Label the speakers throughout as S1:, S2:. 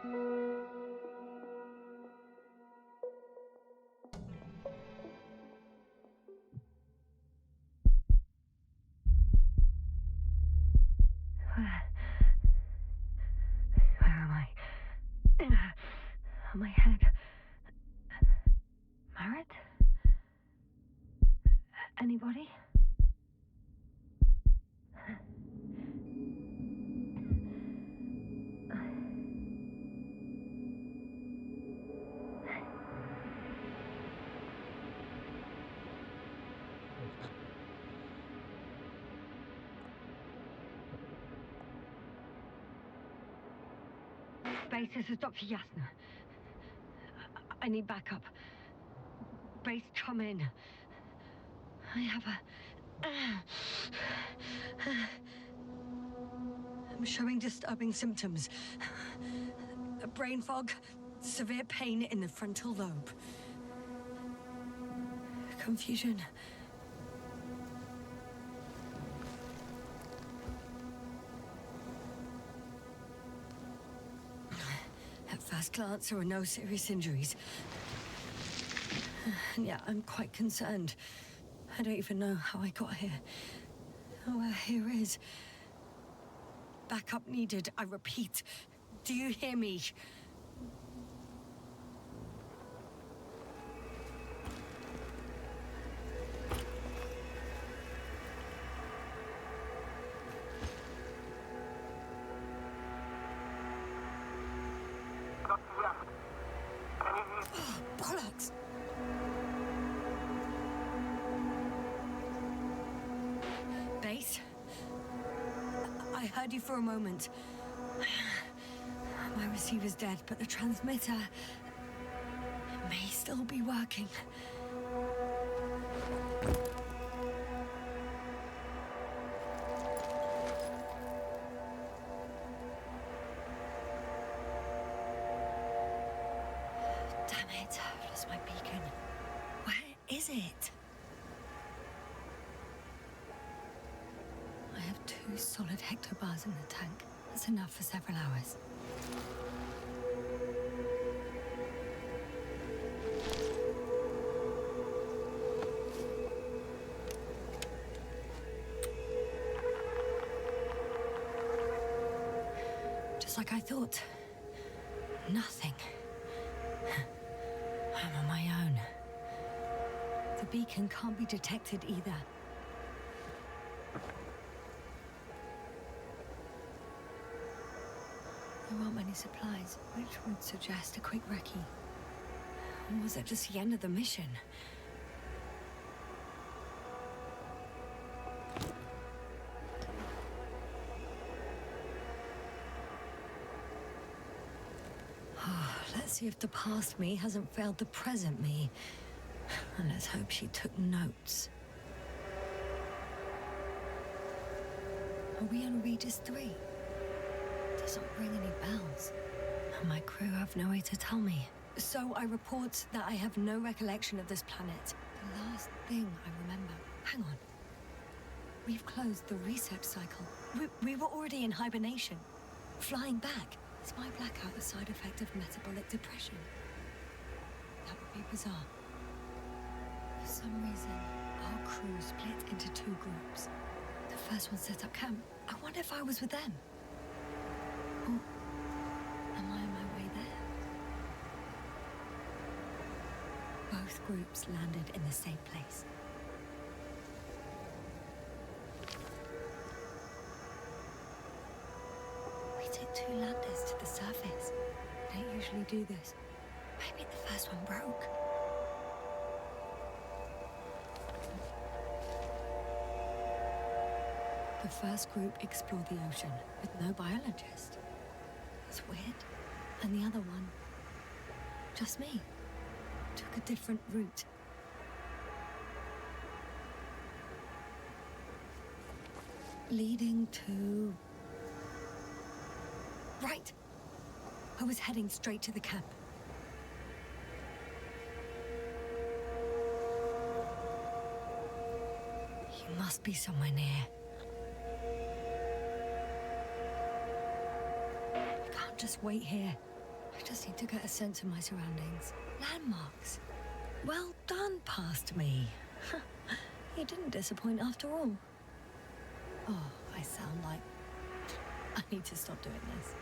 S1: Where am I? On my head. Married? Anybody? Base, this is Dr. Yasna. I need backup. Base, come in. I have I'm showing disturbing symptoms. A brain fog, severe pain in the frontal lobe. Confusion. At first glance, there were no serious injuries. And yet, I'm quite concerned. I don't even know how I got here. Where here is. Backup needed, I repeat. Do you hear me? Oh, bollocks! Base? I heard you for a moment. My receiver's dead, but the transmitter may still be working. Damn it, I've lost my beacon. Where is it? I have 2 solid hectobars in the tank. That's enough for several hours. Just like I thought. Nothing. I'm on my own. The beacon can't be detected either. There aren't many supplies, which would suggest a quick recce. Or was it just the end of the mission? Let's see if the past me hasn't failed the present me. And let's hope she took notes. Are we on Regis 3? Doesn't ring any bells. And my crew have no way to tell me. So I report that I have no recollection of this planet. The last thing I remember... Hang on. We've closed the research cycle. We were already in hibernation. Flying back. Is my blackout a side effect of metabolic depression? That would be bizarre. For some reason, our crew split into 2 groups. The first one set up camp. I wonder if I was with them. Or am I on my way there? Both groups landed in the same place. We took 2 landers to the surface. We don't usually do this. Maybe the first one broke. The first group explored the ocean with no biologist. That's weird. And the other one, just me, took a different route. Leading to... Right! I was heading straight to the camp. You must be somewhere near. I can't just wait here. I just need to get a sense of my surroundings. Landmarks. Well done, past me. You didn't disappoint after all. Oh, I sound like... I need to stop doing this.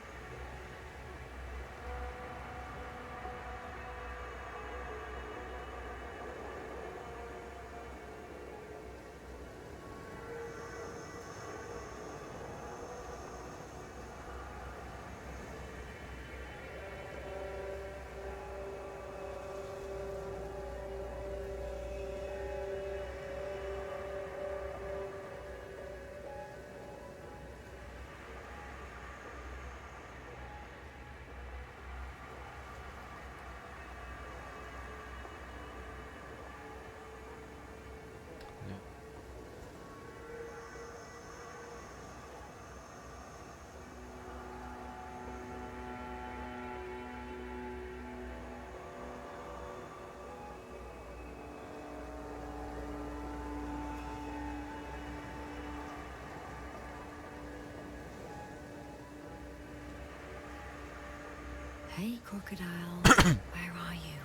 S1: Hey, crocodile. Where are you?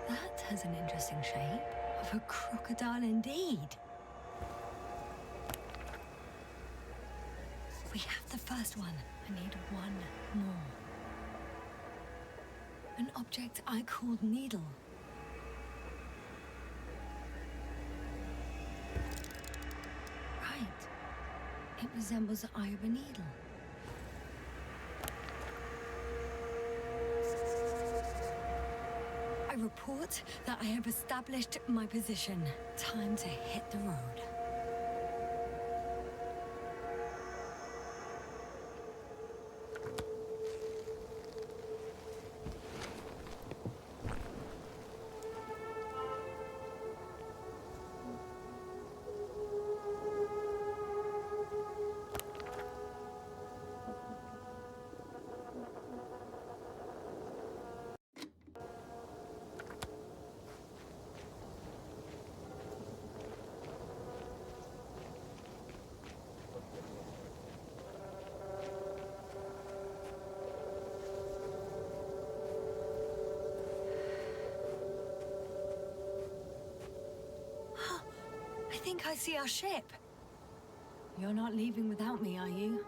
S1: That has an interesting shape. Of a crocodile indeed. We have the first one. I need one more. An object I called needle. Right. It resembles the eye of a needle. I report that I have established my position. Time to hit the road. I think I see our ship. You're not leaving without me, are you?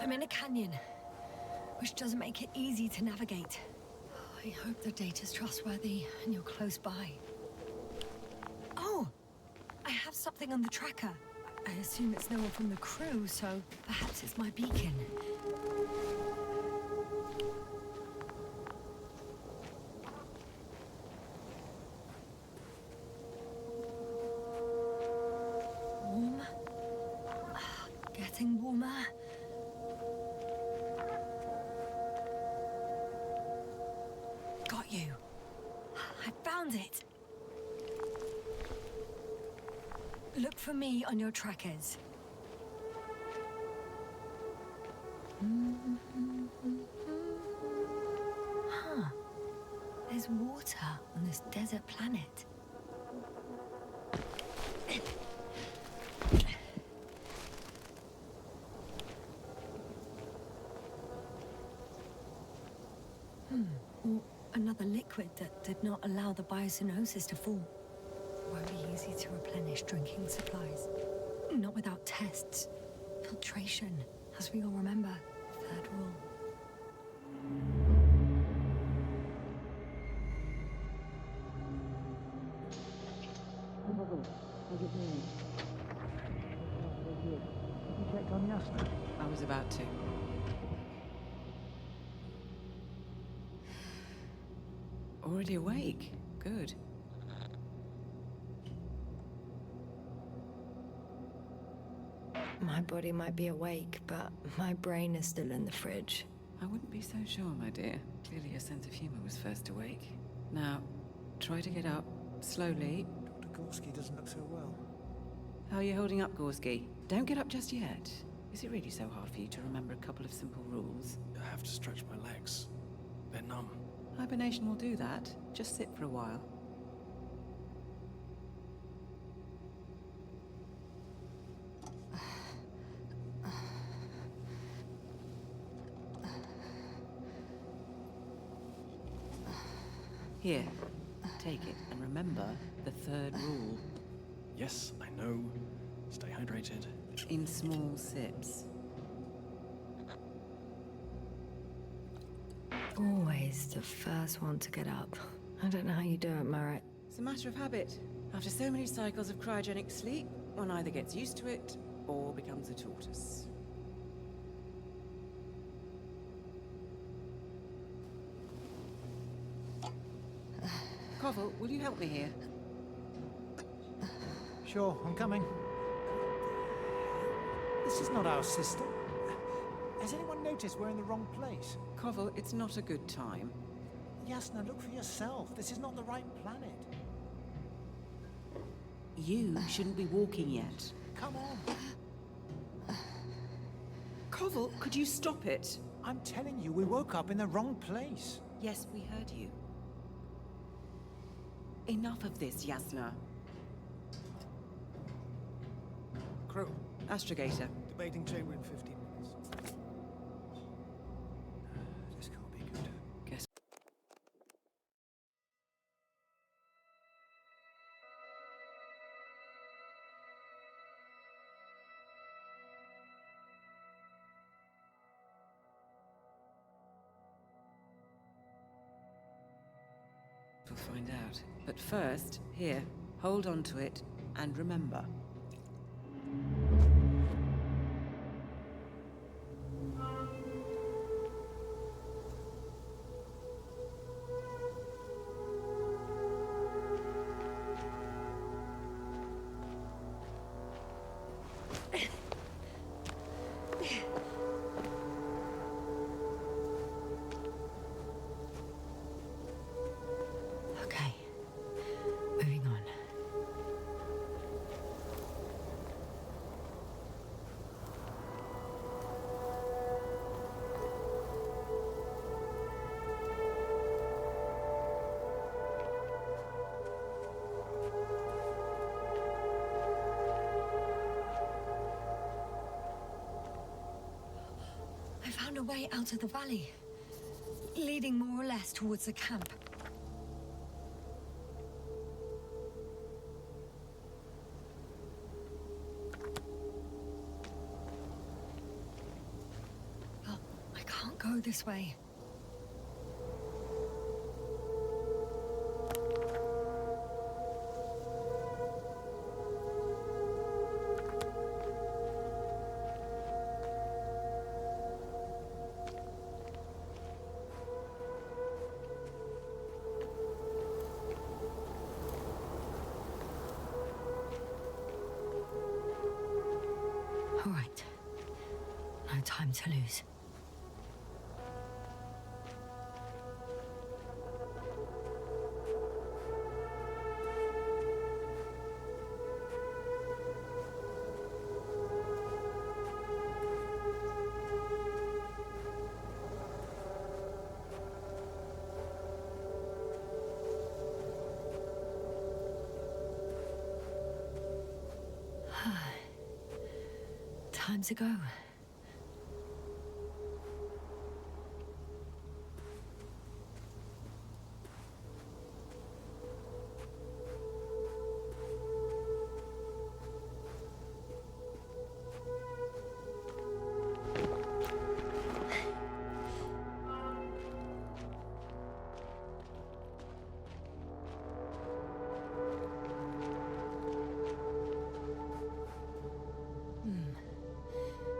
S1: I'm in a canyon, which doesn't make it easy to navigate. I hope the data's trustworthy and you're close by. Oh, I have something on the tracker. I assume it's no one from the crew, so perhaps it's my beacon. Warm. Getting warmer. Got you. I found it. Look for me on your trackers. Huh. There's water on this desert planet. Or another liquid that did not allow the biocenosis to fall. Won't be easy to replenish drinking supplies. Not without tests. Filtration, as we all remember. Third rule.
S2: Koval, how's it going? Good. Have you checked on Yasna?
S3: I was about to. Already awake? Good.
S1: My body might be awake, but my brain is still in the fridge.
S3: I wouldn't be so sure, my dear. Clearly your sense of humor was first awake. Now, try to get up, slowly.
S4: Dr. Gorski doesn't look so well.
S3: How are you holding up, Gorski? Don't get up just yet. Is it really so hard for you to remember a couple of simple rules?
S4: I have to stretch my legs. They're numb.
S3: Hibernation will do that. Just sit for a while. Here, take it, and remember the third rule.
S4: Yes, I know. Stay hydrated.
S3: In small sips.
S1: Always the first one to get up. I don't know how you do it, Merritt.
S3: It's a matter of habit. After so many cycles of cryogenic sleep, one either gets used to it or becomes a tortoise. Koval, will you help me here?
S4: Sure, I'm coming. This is not our system. Has anyone noticed we're in the wrong place?
S3: Koval, it's not a good time.
S4: Yasna, look for yourself. This is not the right planet.
S3: You shouldn't be walking yet.
S4: Come on.
S3: Koval, could you stop it?
S4: I'm telling you, we woke up in the wrong place.
S3: Yes, we heard you. Enough of this, Yasna.
S4: Crew,
S3: Astrogator.
S4: debating chamber in 15 minutes. This can't be good.
S3: Guess. We'll find out. But first, here, hold on to it and remember.
S1: Okay. Moving on. I found a way out of the valley, leading more or less towards the camp. But I can't go this way. All right. No time to lose. Time to go.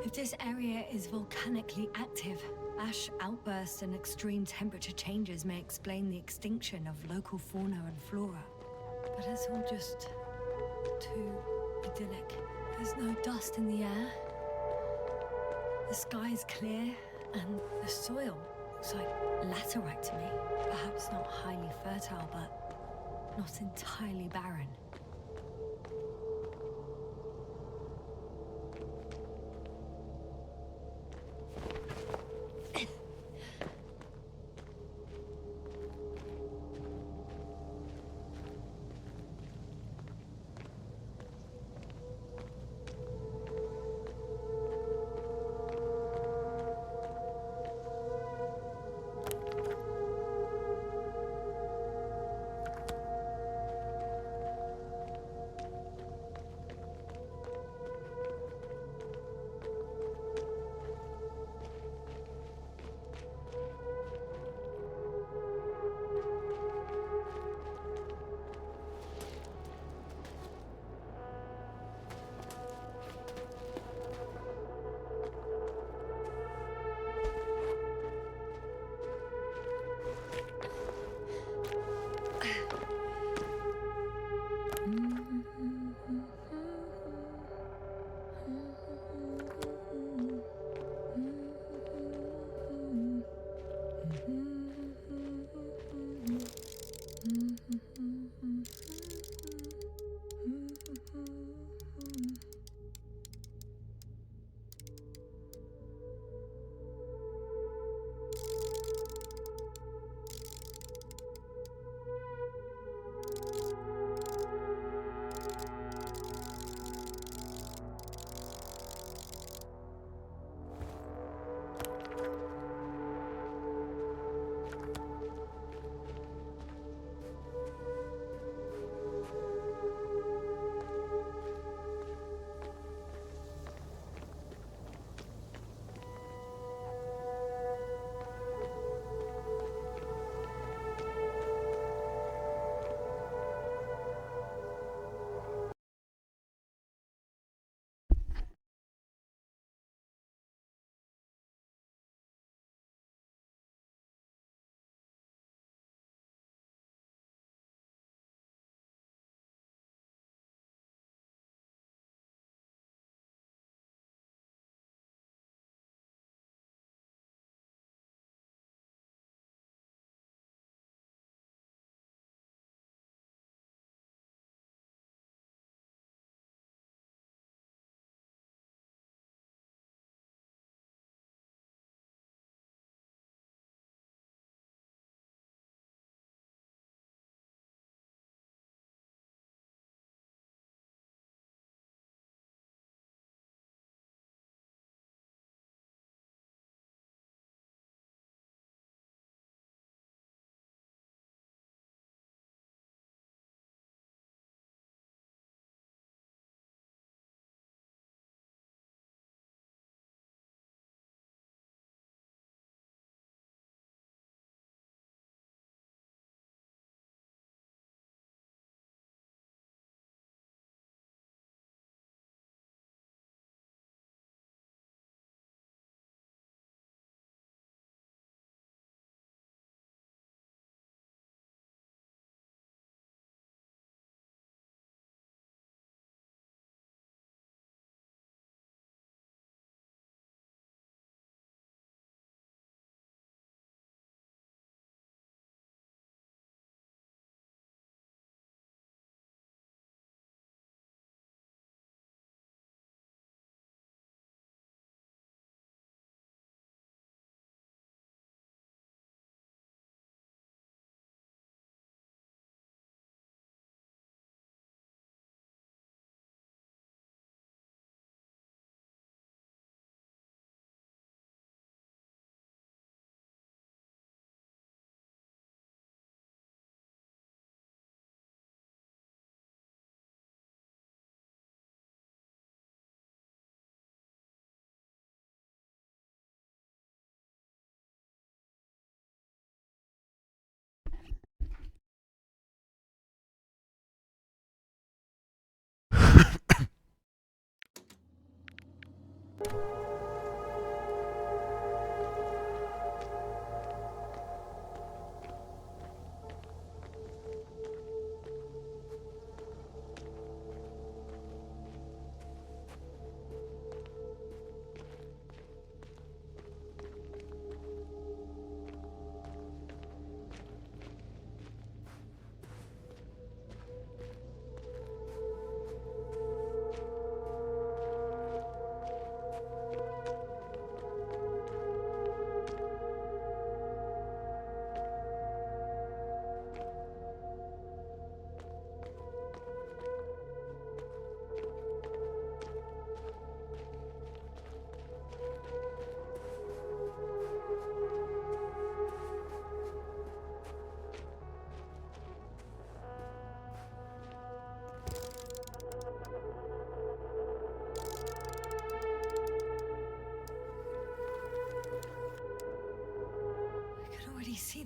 S1: If this area is volcanically active, ash outbursts and extreme temperature changes may explain the extinction of local fauna and flora. But it's all just too idyllic. There's no dust in the air. The sky's clear, and the soil looks like laterite to me. Perhaps not highly fertile, but not entirely barren.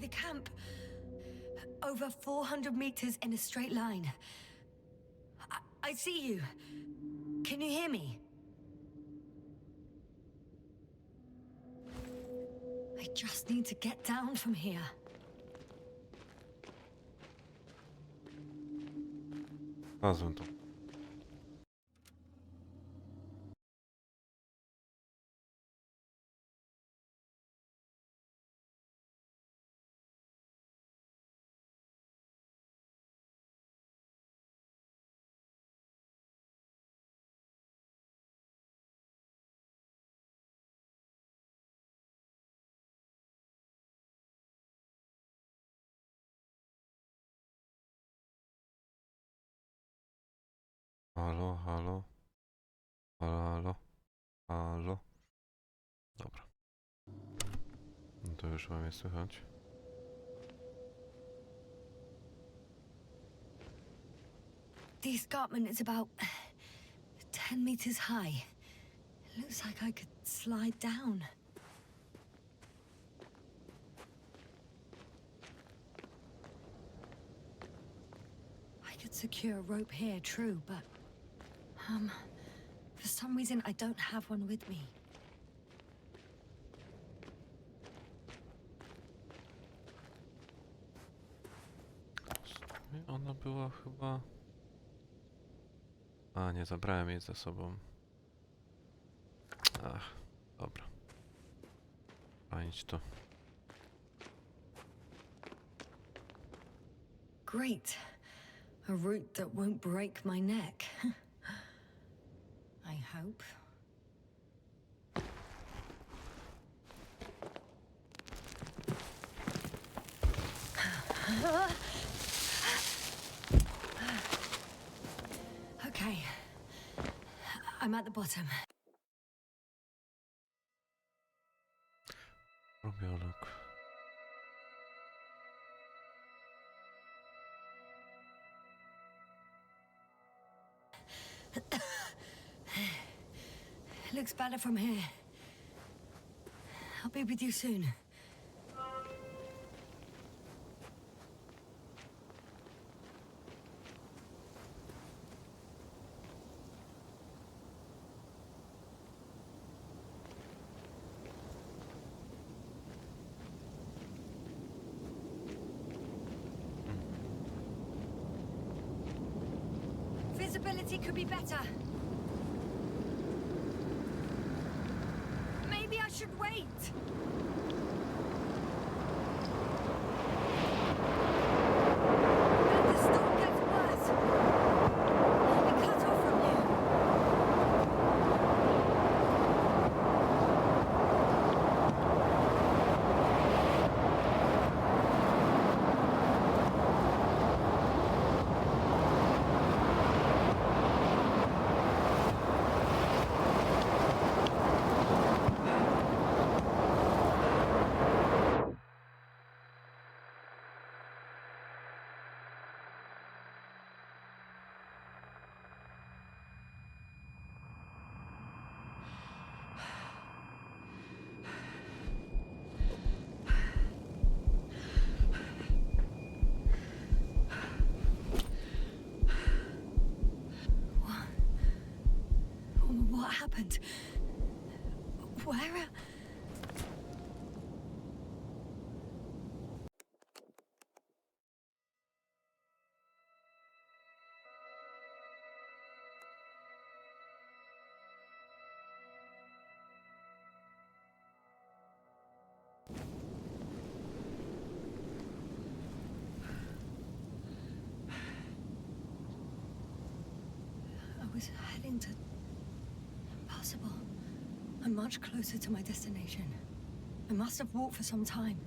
S1: the camp. Over 400 meters in a straight line. I see you. Can you hear me? I just need to get down from here.
S5: Znalazłem to. Halo, halo. Halo, halo. Halo. Dobra. No to już mam je słychać.
S1: The escarpment is about 10 meters high. It looks like I could slide down. I could secure a rope here, true, but for some reason I don't have one with me.
S5: Ona była chyba... A, nie zabrałem jej ze sobą. Ach, dobra. Fajnie to.
S1: Great. A route that won't break my neck. I hope. Okay. I'm at the bottom.
S5: Robiolog.
S1: Looks better from here. I'll be with you soon. Visibility could be better. Maybe I should wait. But if the storm gets worse, I'll be cut off from you. What happened? Where? I was heading to... Impossible. I'm much closer to my destination. I must have walked for some time.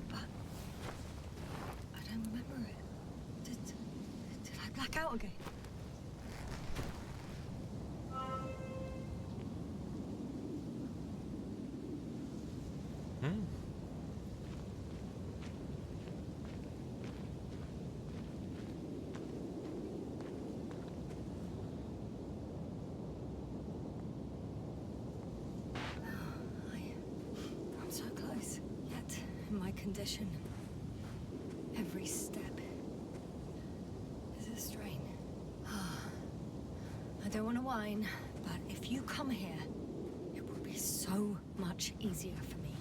S1: But... I don't remember it. Did I black out again? condition. Every step is a strain. I don't want to whine, but if you come here, it will be so much easier for me.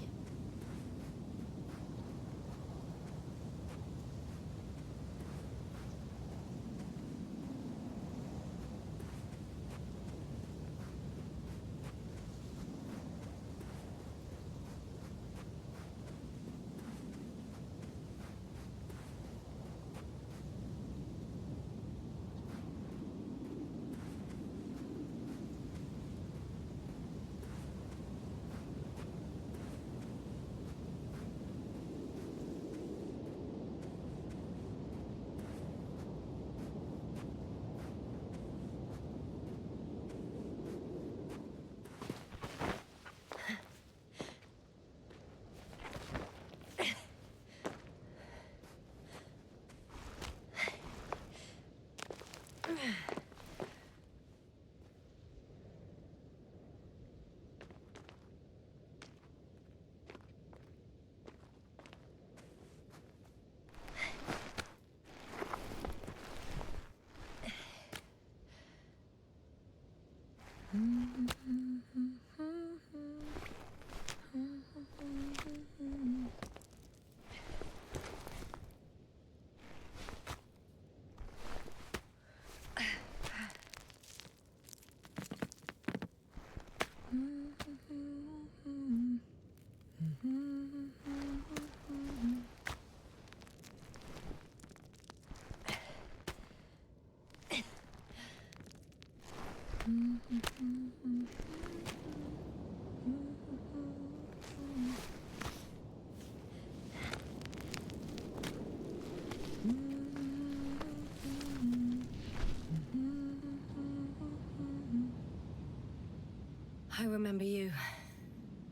S1: I remember you.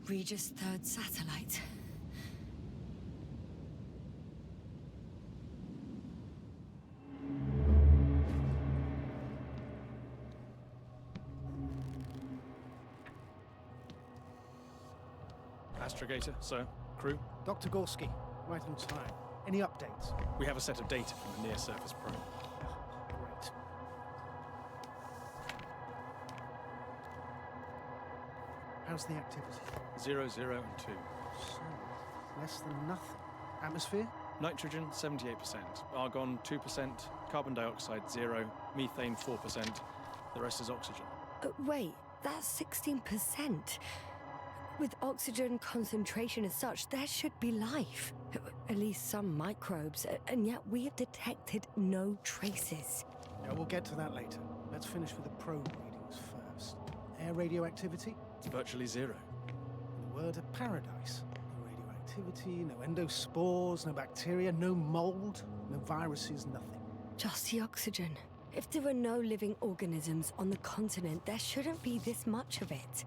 S1: Regis' third satellite.
S6: Astrogator, sir. Crew.
S4: Dr. Gorski, right on time. Any updates?
S6: We have a set of data from the near-surface probe.
S4: Great. How's the activity?
S6: 0, 0, and 2.
S4: So, less than nothing. Atmosphere?
S6: Nitrogen, 78%. Argon, 2%. Carbon dioxide, 0. Methane, 4%. The rest is oxygen.
S1: Wait, that's 16%. With oxygen concentration as such, there should be life. At least some microbes, and yet we have detected no traces.
S4: Yeah, we'll get to that later. Let's finish with the probe readings first. Air radioactivity?
S6: It's virtually 0.
S4: In a word, a paradise. No radioactivity, no endospores, no bacteria, no mold, no viruses, nothing.
S1: Just the oxygen. If there were no living organisms on the continent, there shouldn't be this much of it.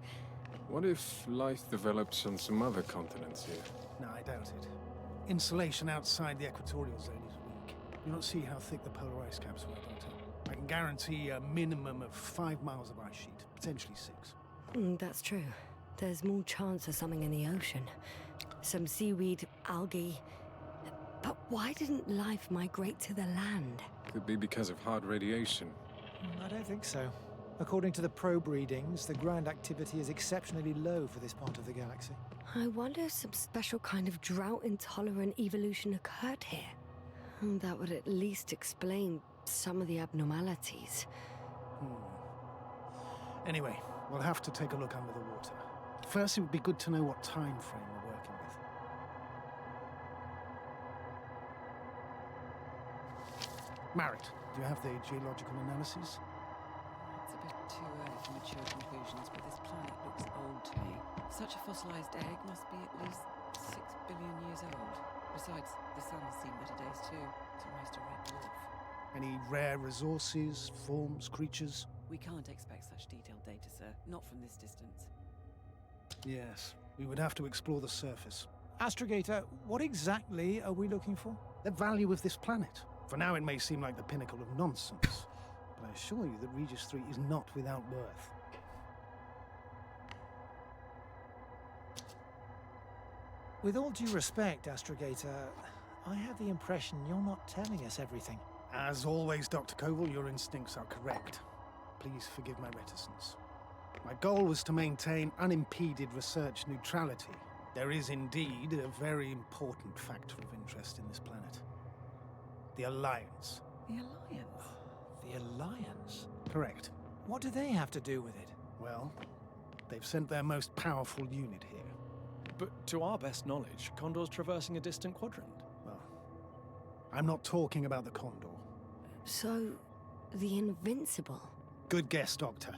S7: What if life develops on some other continents here?
S4: No, I doubt it. Insulation outside the equatorial zone is weak. You don't see how thick the polar ice caps were, Doctor. I can guarantee a minimum of 5 miles of ice sheet, potentially 6.
S1: That's true. There's more chance of something in the ocean. Some seaweed, algae. But why didn't life migrate to the land?
S7: Could be because of hard radiation.
S2: I don't think so. According to the probe readings, the ground activity is exceptionally low for this part of the galaxy.
S1: I wonder if some special kind of drought-intolerant evolution occurred here. That would at least explain some of the abnormalities.
S4: Anyway, we'll have to take a look under the water. First, it would be good to know what time frame we're working with. Marit, do you have the geological analyses?
S3: It's a bit too early for mature conclusions, but this planet looks old to me. Such a fossilized egg must be at least 6 billion years old. Besides, the sun's seen better days too. It's almost a red dwarf.
S4: Any rare resources, forms, creatures?
S3: We can't expect such detailed data, sir. Not from this distance.
S4: Yes, we would have to explore the surface.
S2: Astrogator, what exactly are we looking for?
S4: The value of this planet. For now, it may seem like the pinnacle of nonsense, but I assure you that Regis 3 is not without worth.
S2: With all due respect, Astrogator, I have the impression you're not telling us everything.
S4: As always, Dr. Koval, your instincts are correct. Please forgive my reticence. My goal was to maintain unimpeded research neutrality. There is indeed a very important factor of interest in this planet. The Alliance.
S3: The Alliance?
S2: The Alliance?
S4: Correct.
S2: What do they have to do with it?
S4: Well, they've sent their most powerful unit here.
S6: But to our best knowledge, Condor's traversing a distant quadrant.
S4: Well, I'm not talking about the Condor.
S1: So, the Invincible?
S4: Good guess, Doctor.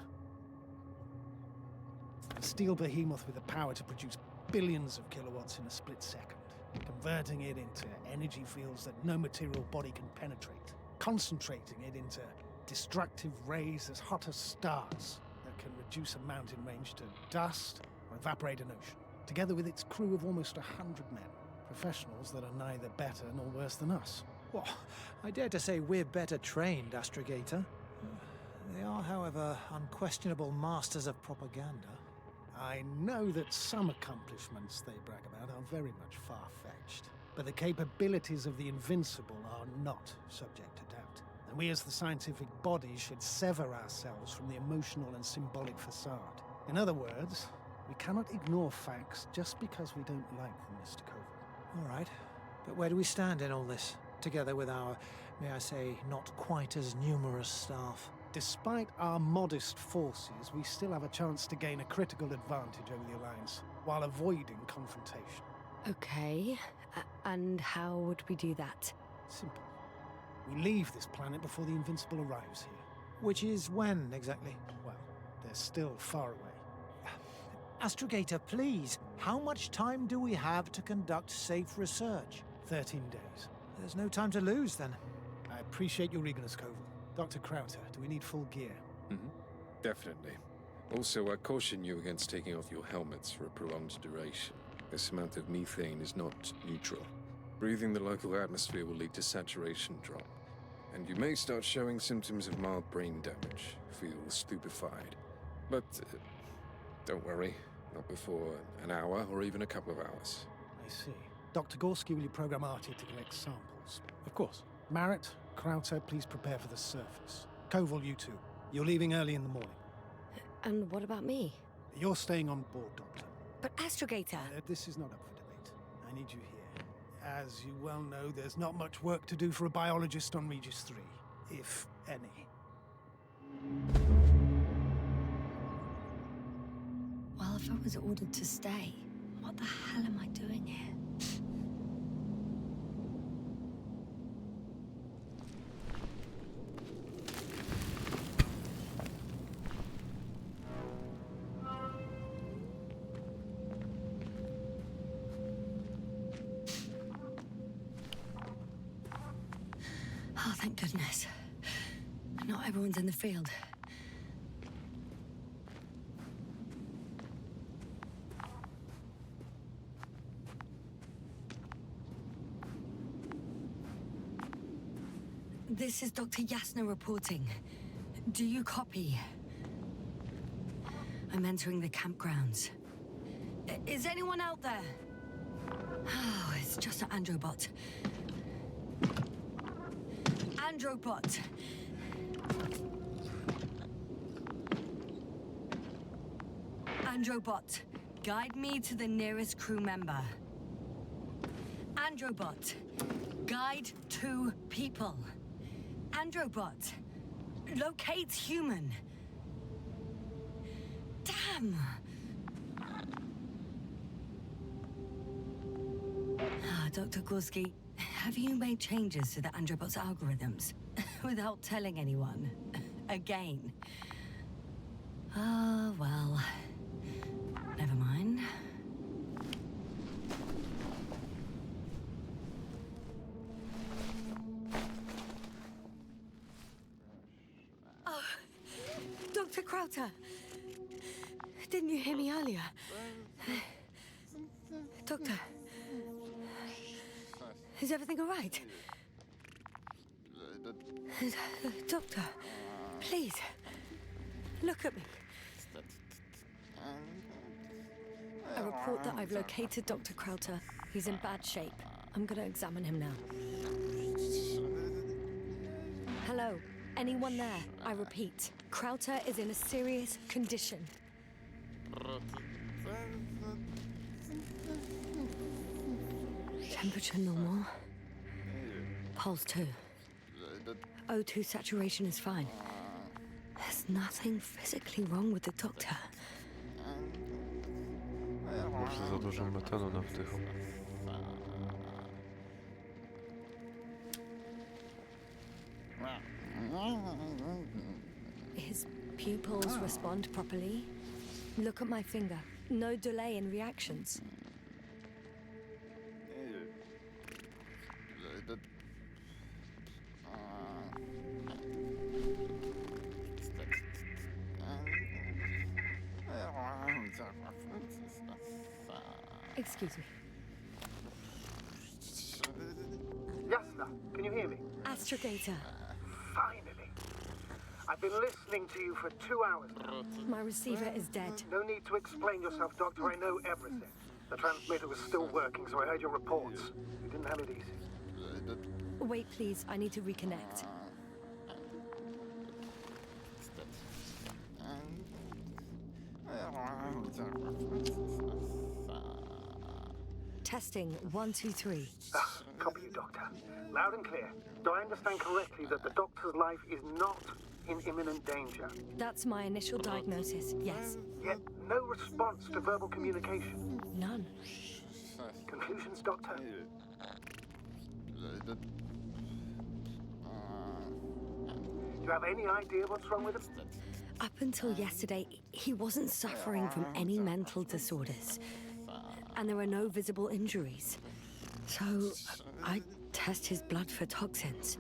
S4: A steel behemoth with the power to produce billions of kilowatts in a split second, converting it into energy fields that no material body can penetrate, concentrating it into destructive rays as hot as stars that can reduce a mountain range to dust or evaporate an ocean, together with its crew of almost 100 men, professionals that are neither better nor worse than us.
S2: Well, I dare to say we're better trained, Astrogator. They are, however, unquestionable masters of propaganda.
S4: I know that some accomplishments they brag about are very much far-fetched, but the capabilities of the Invincible are not subject to doubt. And we as the scientific body should sever ourselves from the emotional and symbolic facade. In other words, we cannot ignore facts just because we don't like them, Mr. Koval.
S2: All right, but where do we stand in all this, together with our, may I say, not quite as numerous staff?
S4: Despite our modest forces, we still have a chance to gain a critical advantage over the Alliance, while avoiding confrontation.
S1: Okay, and how would we do that?
S4: Simple. We leave this planet before the Invincible arrives here.
S2: Which is when, exactly?
S4: Well, they're still far away.
S2: Astrogator, please, how much time do we have to conduct safe research?
S4: 13 days.
S2: There's no time to lose, then.
S4: I appreciate your eagerness, Koval. Dr. Krauter, do we need full gear?
S7: Definitely. Also, I caution you against taking off your helmets for a prolonged duration. This amount of methane is not neutral. Breathing the local atmosphere will lead to saturation drop, and you may start showing symptoms of mild brain damage, feel stupefied. But don't worry, not before an hour or even a couple of hours.
S4: I see. Dr. Gorski, will you program Artie to collect samples?
S6: Of course.
S4: Marrett, Krauter, please prepare for the surface. Koval, you too. You're leaving early in the morning.
S1: And what about me?
S4: You're staying on board, Doctor.
S1: But Astrogator...
S4: This is not up for debate. I need you here. As you well know, there's not much work to do for a biologist on Regis 3, if any.
S1: Well, if I was ordered to stay, what the hell am I doing here? Oh, thank goodness. Not everyone's in the field. This is Dr. Yasna reporting. Do you copy? I'm entering the campgrounds. Is anyone out there? Oh, it's just an Androbot. Androbot! Androbot, guide me to the nearest crew member. Androbot, guide 2 people. Androbot, locate human. Damn! Dr. Gorski, have you made changes to the Androbot's algorithms without telling anyone? Again? Oh, well. Never mind. Oh, Dr. Krauter! Didn't you hear me earlier? Doctor? Is everything all right? Doctor, please, look at me. I report that I've located Dr. Krauter He's in bad shape. I'm gonna examine him now. Hello? Anyone there? I repeat, Krauter is in a serious condition. Temperature normal. Pulse 2. O2 saturation is fine. There's nothing physically wrong with the doctor.
S5: Może za dużo metanu na wdychu.
S1: His pupils respond properly. Look at my finger. No delay in reactions. Excuse me.
S8: Yes, sir. Can you hear me?
S1: Astrogator.
S8: Finally. I've been listening to you for 2 hours now.
S1: My receiver is dead.
S8: No need to explain yourself, Doctor. I know everything. The transmitter was still working, so I heard your reports. You didn't have it easy.
S1: Wait, please. I need to reconnect. Testing 1, 2, 3.
S8: Copy you, Doctor. Loud and clear. Do I understand correctly that the Doctor's life is not in imminent danger?
S1: That's my initial diagnosis, yes.
S8: Yet no response to verbal communication.
S1: None.
S8: Conclusions, Doctor? Do you have any idea what's wrong with him?
S1: Up until yesterday, he wasn't suffering from any mental disorders. And there are no visible injuries. So, I test his blood for toxins.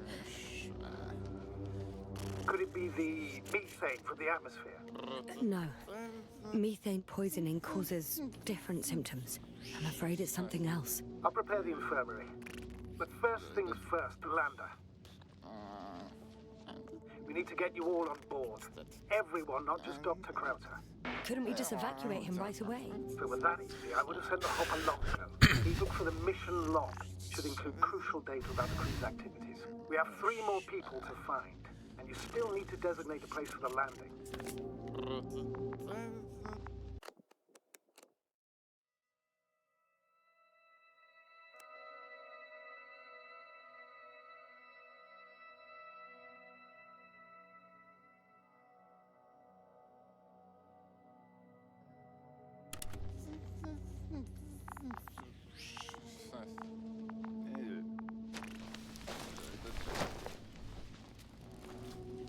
S8: Could it be the methane from the atmosphere?
S1: No. Methane poisoning causes different symptoms. I'm afraid it's something else.
S8: I'll prepare the infirmary. But first things first, Lander. We need to get you all on board. Everyone, not just Dr. Krauter.
S1: Couldn't we just evacuate him right away?
S8: If it were that easy, I would have sent the hopper long ago. Please look for the mission log. It should include crucial data about the crew's activities. We have 3 more people to find, and you still need to designate a place for the landing.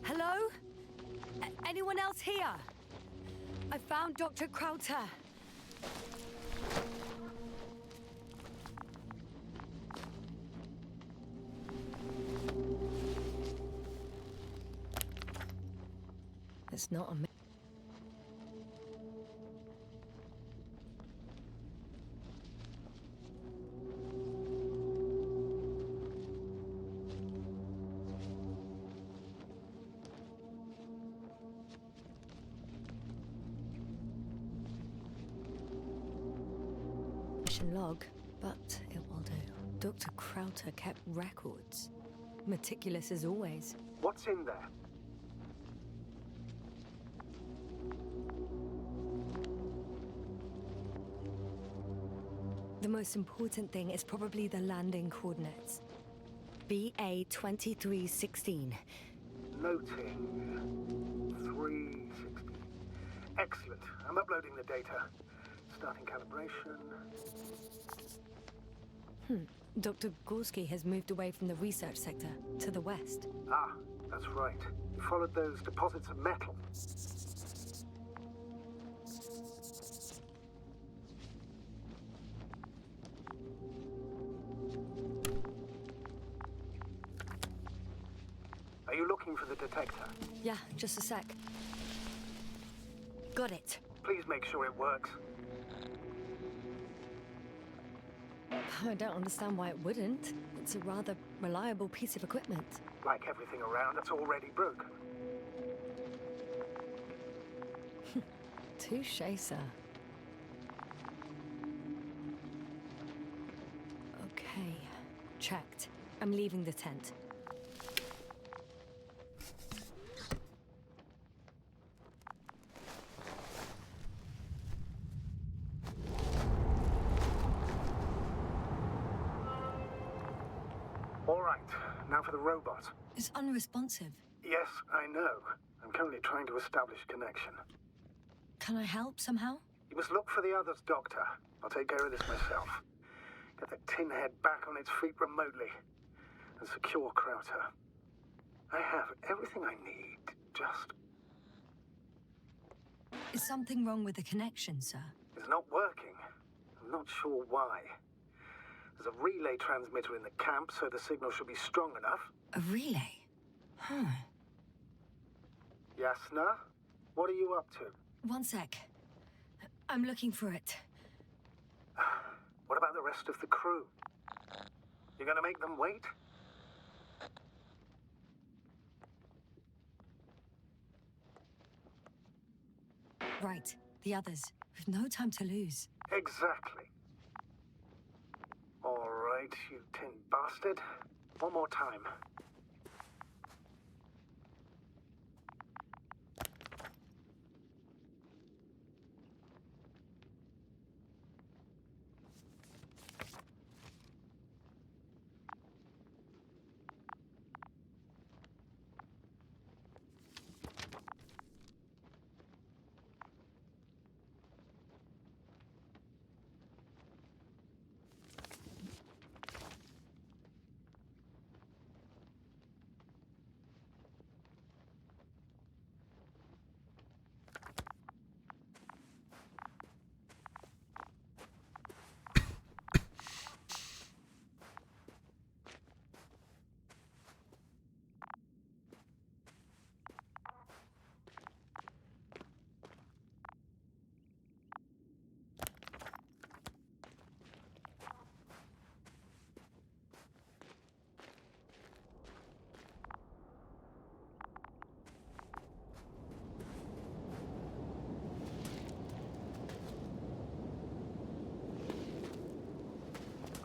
S1: Hello? Anyone else here? I found Dr. Krauter. It's not a me. Log, but it will do. Dr. Krauter kept records. Meticulous as always.
S8: What's in there?
S1: The most important thing is probably the landing coordinates. BA 2316.
S8: Noting 360. Excellent. I'm uploading the data. Starting calibration.
S1: Dr. Gorski has moved away from the research sector to the west.
S8: Ah, that's right. You followed those deposits of metal. Are you looking for the detector?
S1: Yeah, just a sec. Got it.
S8: Please make sure it works.
S1: I don't understand why it wouldn't. It's a rather reliable piece of equipment.
S8: Like everything around, it's already broken.
S1: Touché, sir. checked. I'm leaving the tent.
S8: All right, now for the robot.
S1: It's unresponsive.
S8: Yes, I know. I'm currently trying to establish connection.
S1: Can I help somehow?
S8: You must look for the others, Doctor. I'll take care of this myself. Get the tin head back on its feet remotely. And secure Krauter. I have everything I need. Just...
S1: Is something wrong with the connection, sir?
S8: It's not working. I'm not sure why. There's a relay transmitter in the camp, so the signal should be strong enough.
S1: A relay? Huh.
S8: Yasna? What are you up to?
S1: One sec. I'm looking for it.
S8: What about the rest of the crew? You're gonna make them wait?
S1: Right, the others. We've no time to lose.
S8: Exactly. All right, you tin bastard. One more time.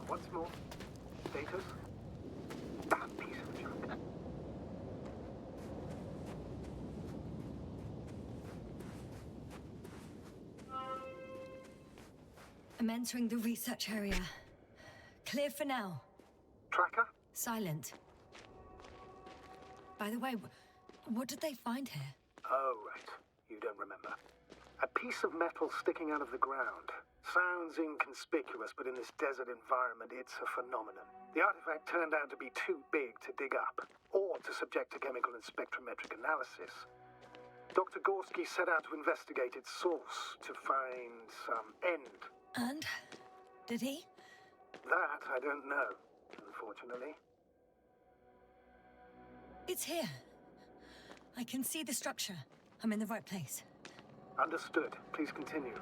S8: What's more? Status? That piece of junk.
S1: I'm entering the research area. Clear for now.
S8: Tracker?
S1: Silent. By the way, what did they find here?
S8: Oh, right. You don't remember. A piece of metal sticking out of the ground. Sounds inconspicuous, but in this desert environment, it's a phenomenon. The artifact turned out to be too big to dig up, or to subject to chemical and spectrometric analysis. Dr. Gorski set out to investigate its source, to find some end.
S1: And? Did he?
S8: That I don't know, unfortunately.
S1: It's here. I can see the structure. I'm in the right place.
S8: Understood. Please continue.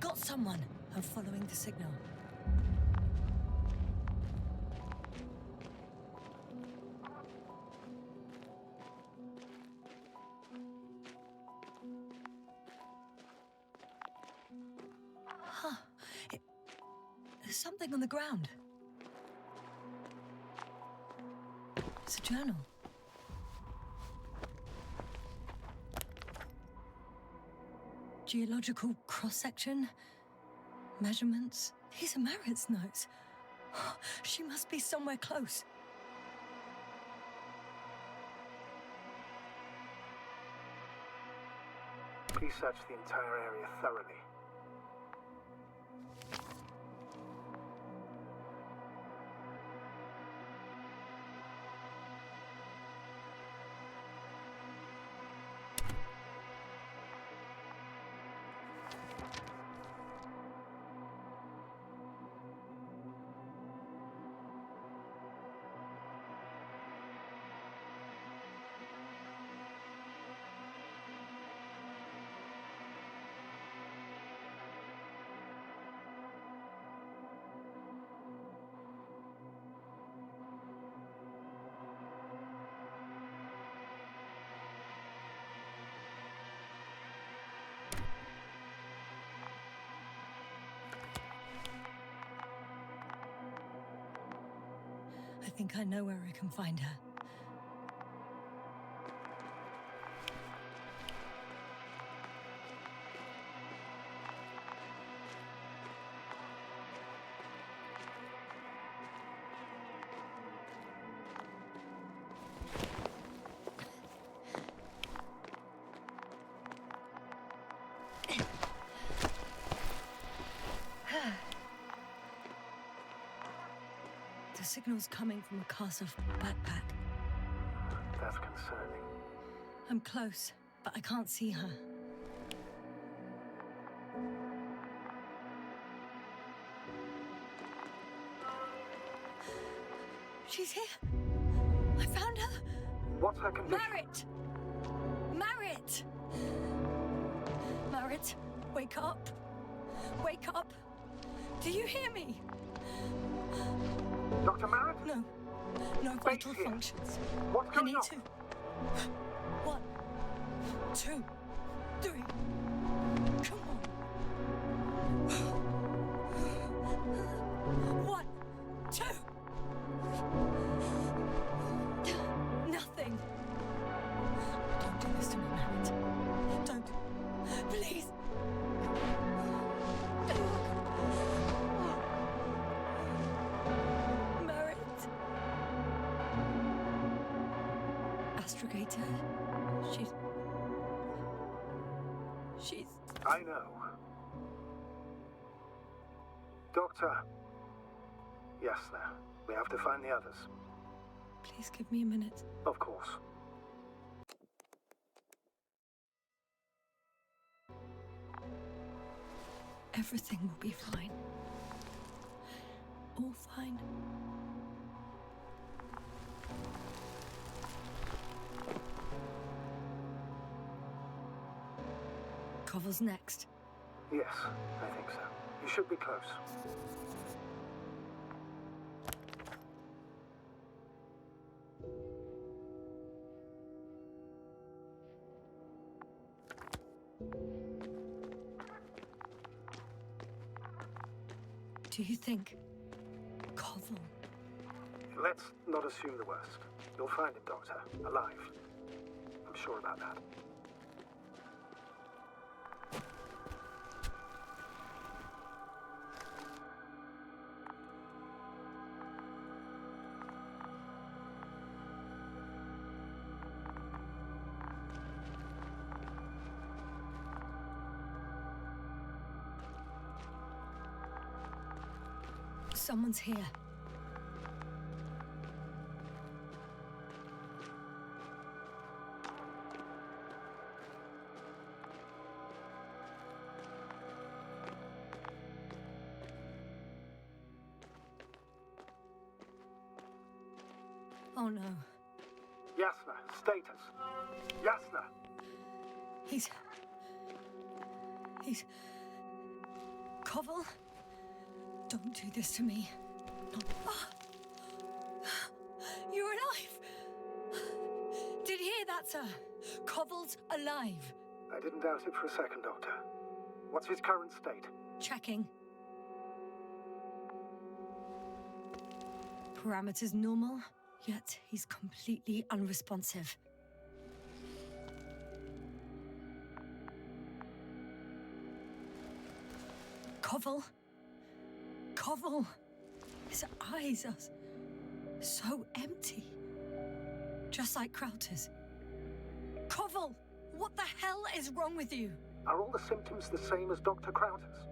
S1: Got someone. I'm following the signal. Huh. There's something on the ground. It's a journal. Geological cross-section. Measurements. These are Marit's notes. She must be somewhere close.
S8: Please search the entire area thoroughly.
S1: think I know where I can find her. The signal's coming from a cast-off backpack.
S8: That's concerning.
S1: I'm close, but I can't see her. She's here. I found her.
S8: What's her condition?
S1: Merritt! Merritt! Merritt, wake up. Wake up. Do you hear me?
S8: Dr. Merritt?
S1: No. No vital functions.
S8: What's
S1: I
S8: going
S1: need
S8: on?
S1: to. 1, 2, 3. Come on. 1, 2. Nothing. Don't do this to me, Merritt. Don't. Please. Merritt. Astrogator. She's.
S8: I know. Doctor. Yes, now. We have to find the others.
S1: Please give me a minute.
S8: Of course.
S1: Everything will be fine. All fine. Koval's next.
S8: Yes, I think so. You should be close.
S1: Do you think Koval?
S8: Let's not assume the worst. You'll find him, Doctor. Alive. I'm sure about that.
S1: Someone's here. Oh no.
S8: Yasna, status. Yasna!
S1: He's... Koval? Don't do this to me. No. Ah. You're alive! Did you hear that, sir? Koval's alive.
S8: I didn't doubt it for a second, Doctor. What's his current state?
S1: Checking. Parameters normal, yet he's completely unresponsive. Koval? Koval! His eyes are so empty. Just like Krauter's. Koval! What the hell is wrong with you?
S8: Are all the symptoms the same as Dr. Krauter's?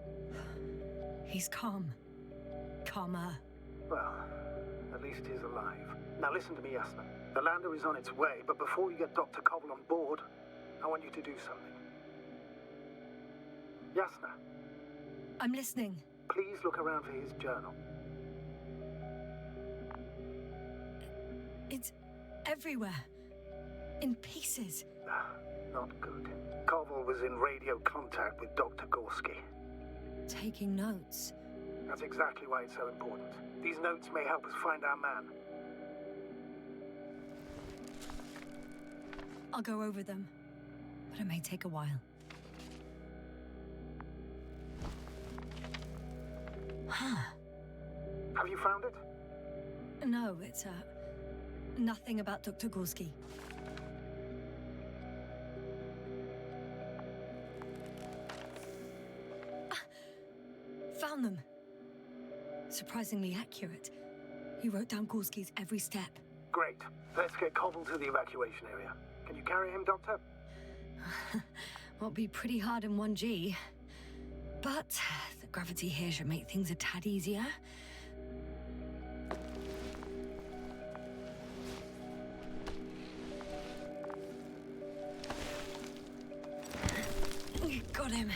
S1: He's calm. Calmer.
S8: Well, at least he's alive. Now listen to me, Yasna. The lander is on its way, but before you get Dr. Koval on board, I want you to do something. Yasna,
S1: I'm listening.
S8: please look around for his journal.
S1: It's everywhere. In pieces.
S8: Not good. Koval was in radio contact with Dr. Gorski.
S1: Taking notes.
S8: That's exactly why it's so important. These notes may help us find our man.
S1: I'll go over them, but it may take a while. Huh.
S8: Have you found it?
S1: No, it's, nothing about Dr. Gorski. Found them. Surprisingly accurate. He wrote down Gorski's every step.
S8: Great. Let's get Koval to the evacuation area. Can you carry him, Doctor?
S1: Will be pretty hard in 1G. But the gravity here should make things a tad easier. Got him.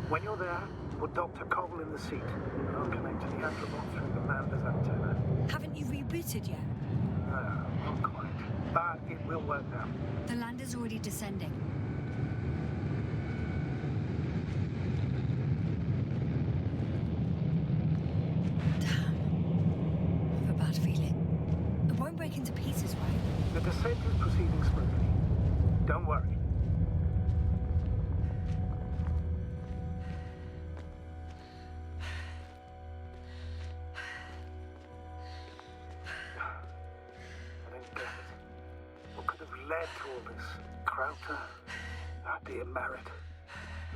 S8: When you're there, put Dr. Koval in the seat. And I'll connect to the Astrobot through the Lander's antenna.
S1: Haven't you rebooted yet?
S8: Not quite. But it will work now.
S1: The lander's already descending. Damn. I have a bad feeling. It won't break into pieces, right?
S8: The descent is proceeding smoothly. Don't worry. Led to all this. Krauter, dear Merritt,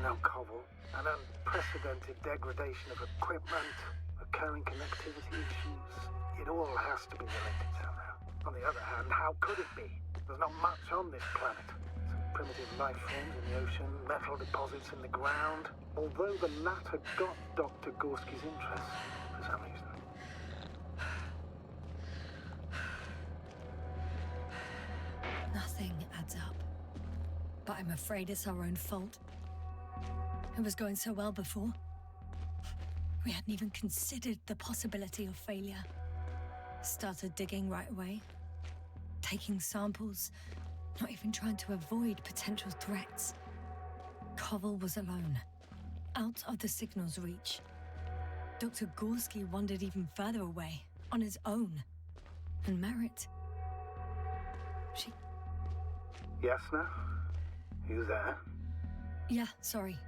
S8: no Koval, an unprecedented degradation of equipment, recurring connectivity issues. It all has to be related somehow. On the other hand, how could it be? There's not much on this planet. Some primitive life forms in the ocean, metal deposits in the ground. Although the latter got Dr. Gorski's interest for some reason.
S1: Nothing adds up. But I'm afraid it's our own fault. It was going so well before. We hadn't even considered the possibility of failure. Started digging right away. Taking samples. Not even trying to avoid potential threats. Koval was alone. Out of the signal's reach. Dr. Gorski wandered even further away. On his own. And Merritt... She...
S8: Yes, now? You there?
S1: Yeah, sorry.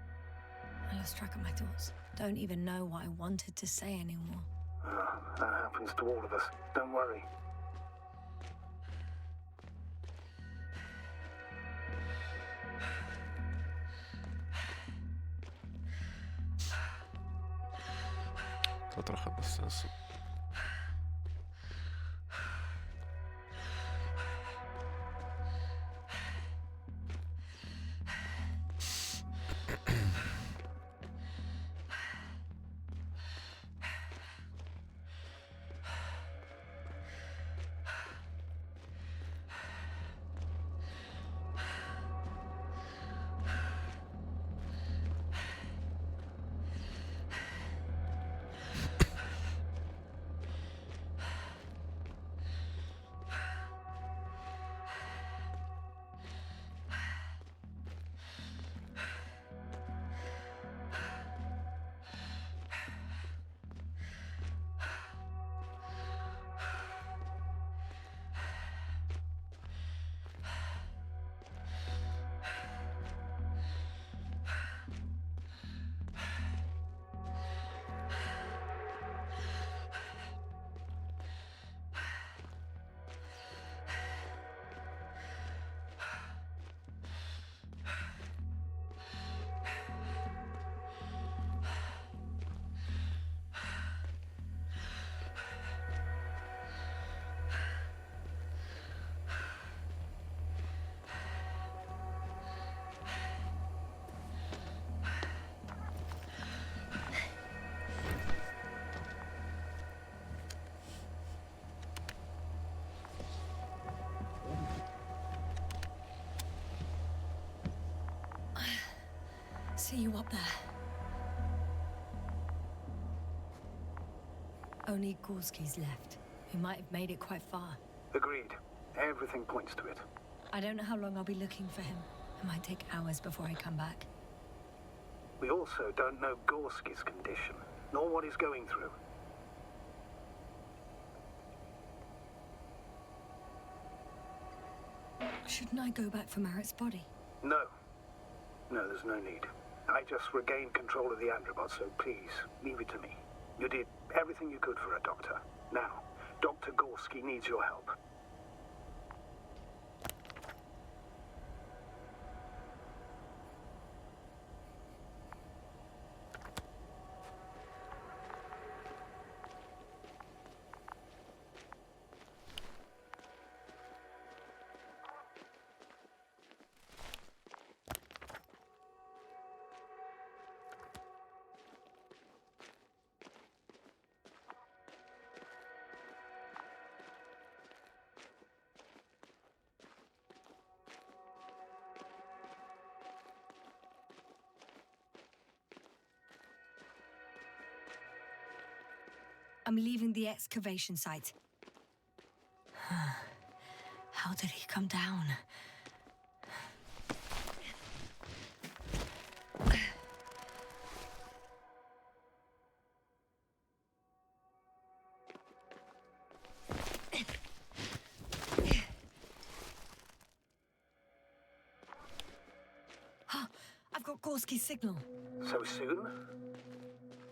S1: I lost track of my thoughts. Don't even know what I wanted to say anymore.
S8: That happens to all of us. Don't worry.
S5: To trochę bez sensu.
S1: See you up there. Only Gorski's left. He might have made it quite far.
S8: Agreed. Everything points to it.
S1: I don't know how long I'll be looking for him. It might take hours before I come back.
S8: We also don't know Gorski's condition, nor what he's going through.
S1: Shouldn't I go back for Merritt's body?
S8: No. No, there's no need. I just regained control of the androbot, so please, leave it to me. You did everything you could for her, Doctor. Now, Dr. Gorski needs your help.
S1: I'm leaving the excavation site. How did he come down? I've got Gorski's signal.
S8: So soon?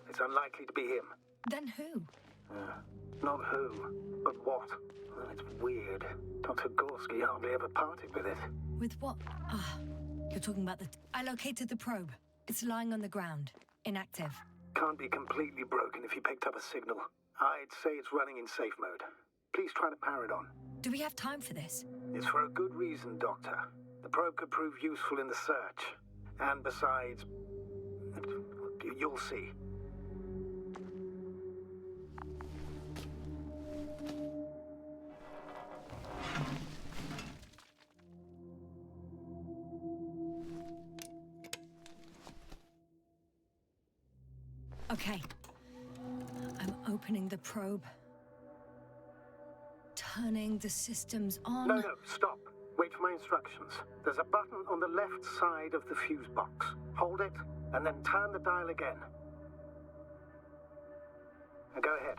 S8: It's unlikely to be him.
S1: Then who?
S8: Not who, but what. Well, it's weird. Dr. Gorski hardly ever parted with it.
S1: With what? You're talking about the... I located the probe. It's lying on the ground. Inactive.
S8: Can't be completely broken if you picked up a signal. I'd say it's running in safe mode. Please try to power it on.
S1: Do we have time for this?
S8: It's for a good reason, Doctor. The probe could prove useful in the search. And besides... you'll see.
S1: Okay. I'm opening the probe. Turning the systems on.
S8: No, stop. Wait for my instructions. There's a button on the left side of the fuse box. Hold it, and then turn the dial again. Now go ahead.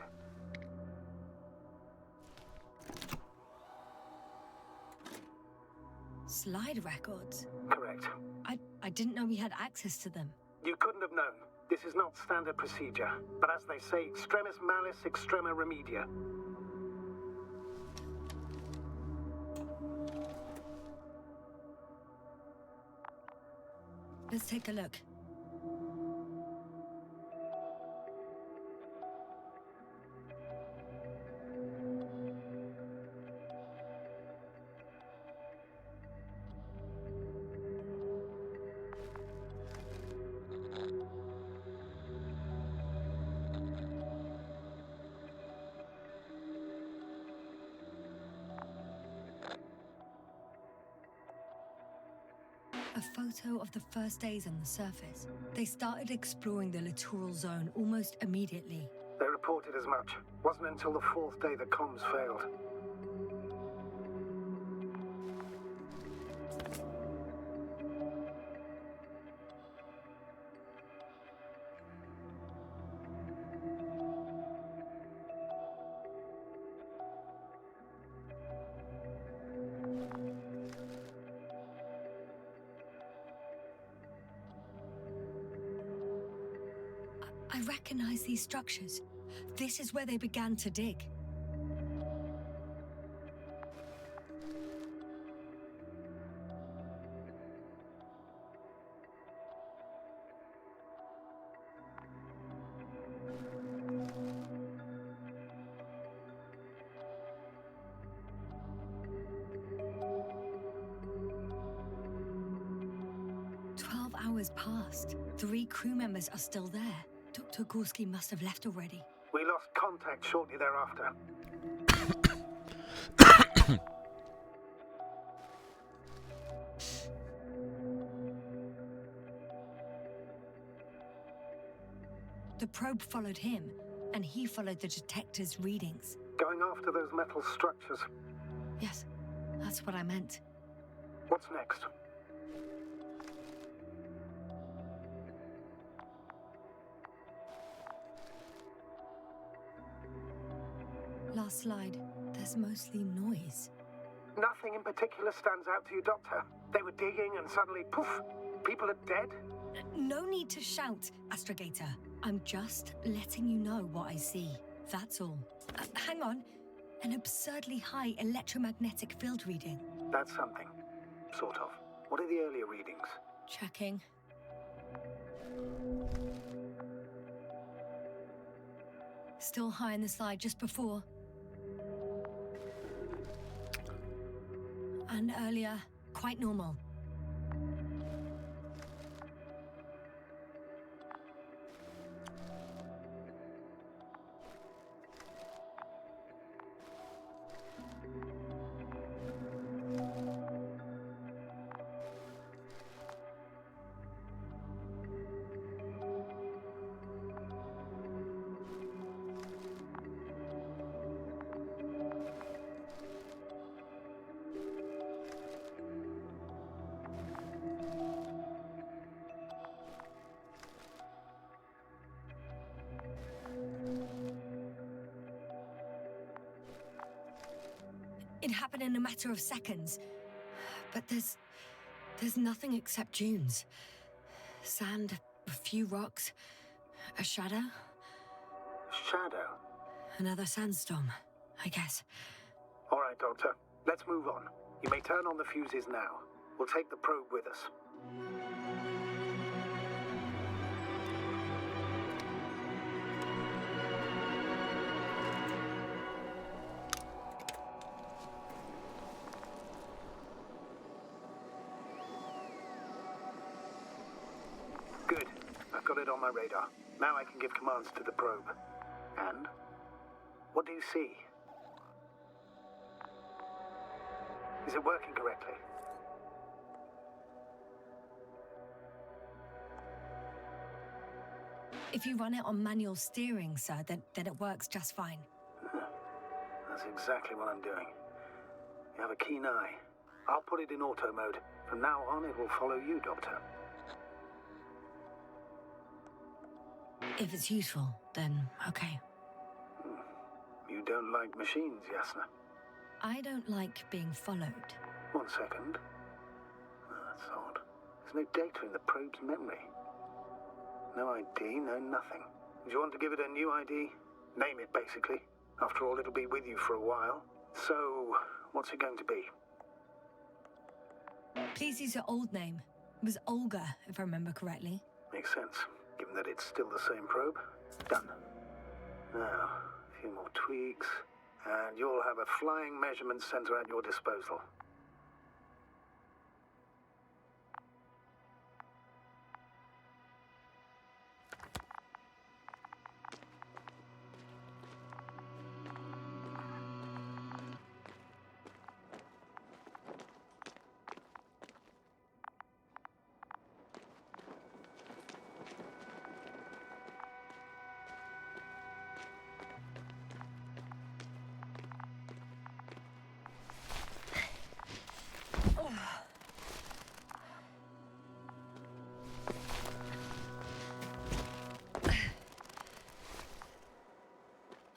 S1: Slide records?
S8: Correct.
S1: I didn't know we had access to them.
S8: You couldn't have known. This is not standard procedure. But as they say, extremis malis, extrema remedia.
S1: Let's take a look. A photo of the first days on the surface. They started exploring the littoral zone almost immediately.
S8: They reported as much. Wasn't until the fourth day that comms failed.
S1: I recognize these structures. This is where they began to dig. Hours passed. 3 crew members are still there. Dr. Gorski must have left already.
S8: We lost contact shortly thereafter.
S1: The probe followed him, and he followed the detector's readings.
S8: Going after those metal structures.
S1: Yes, that's what I meant.
S8: What's next?
S1: Last slide. There's mostly noise.
S8: Nothing in particular stands out to you, Doctor? They were digging and suddenly, poof, people are dead?
S1: No need to shout, Astrogator. I'm just letting you know what I see. That's all. Hang on. An absurdly high electromagnetic field reading.
S8: That's something. Sort of. What are the earlier readings?
S1: Checking. Still high in the slide just before. And earlier, quite normal. It happened in a matter of seconds. But there's nothing except dunes. Sand, a few rocks, a shadow.
S8: Shadow?
S1: Another sandstorm, I guess.
S8: All right, Doctor. Let's move on. You may turn on the fuses now. We'll take the probe with us. Good. I've got it on my radar. Now I can give commands to the probe. And? What do you see? Is it working correctly?
S1: If you run it on manual steering, sir, then it works just fine.
S8: That's exactly what I'm doing. You have a keen eye. I'll put it in auto mode. From now on, it will follow you, Doctor.
S1: If it's useful, then okay.
S8: You don't like machines, Yasna?
S1: I don't like being followed.
S8: 1 second. Oh, that's odd. There's no data in the probe's memory. No ID, no nothing. Do you want to give it a new ID? Name it, basically. After all, it'll be with you for a while. So, what's it going to be?
S1: Please use your old name. It was Olga, if I remember correctly.
S8: Makes sense, given that it's still the same probe. Done. Now, a few more tweaks, and you'll have a flying measurement center at your disposal.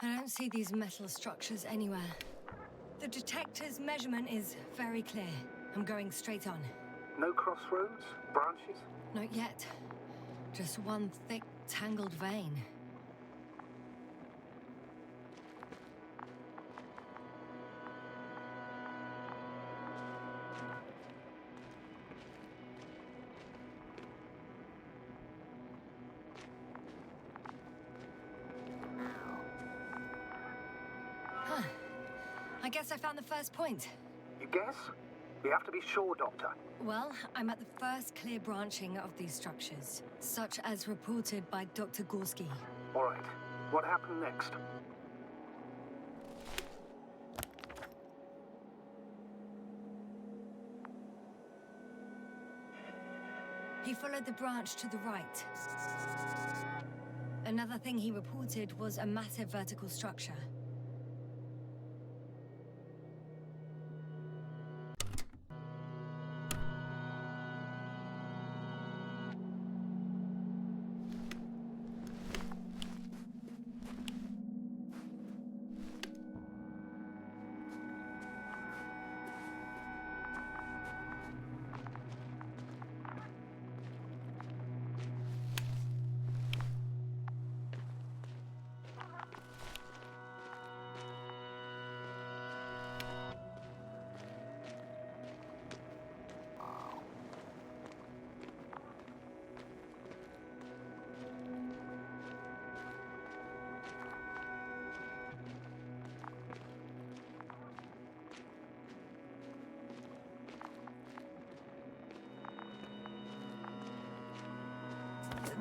S1: I don't see these metal structures anywhere. The detector's measurement is very clear. I'm going straight on.
S8: No crossroads? Branches?
S1: Not yet. Just one thick, tangled vein. I guess I found the first point.
S8: You guess? We have to be sure, Doctor.
S1: Well, I'm at the first clear branching of these structures, such as reported by Dr. Gorski.
S8: All right. What happened next?
S1: He followed the branch to the right. Another thing he reported was a massive vertical structure.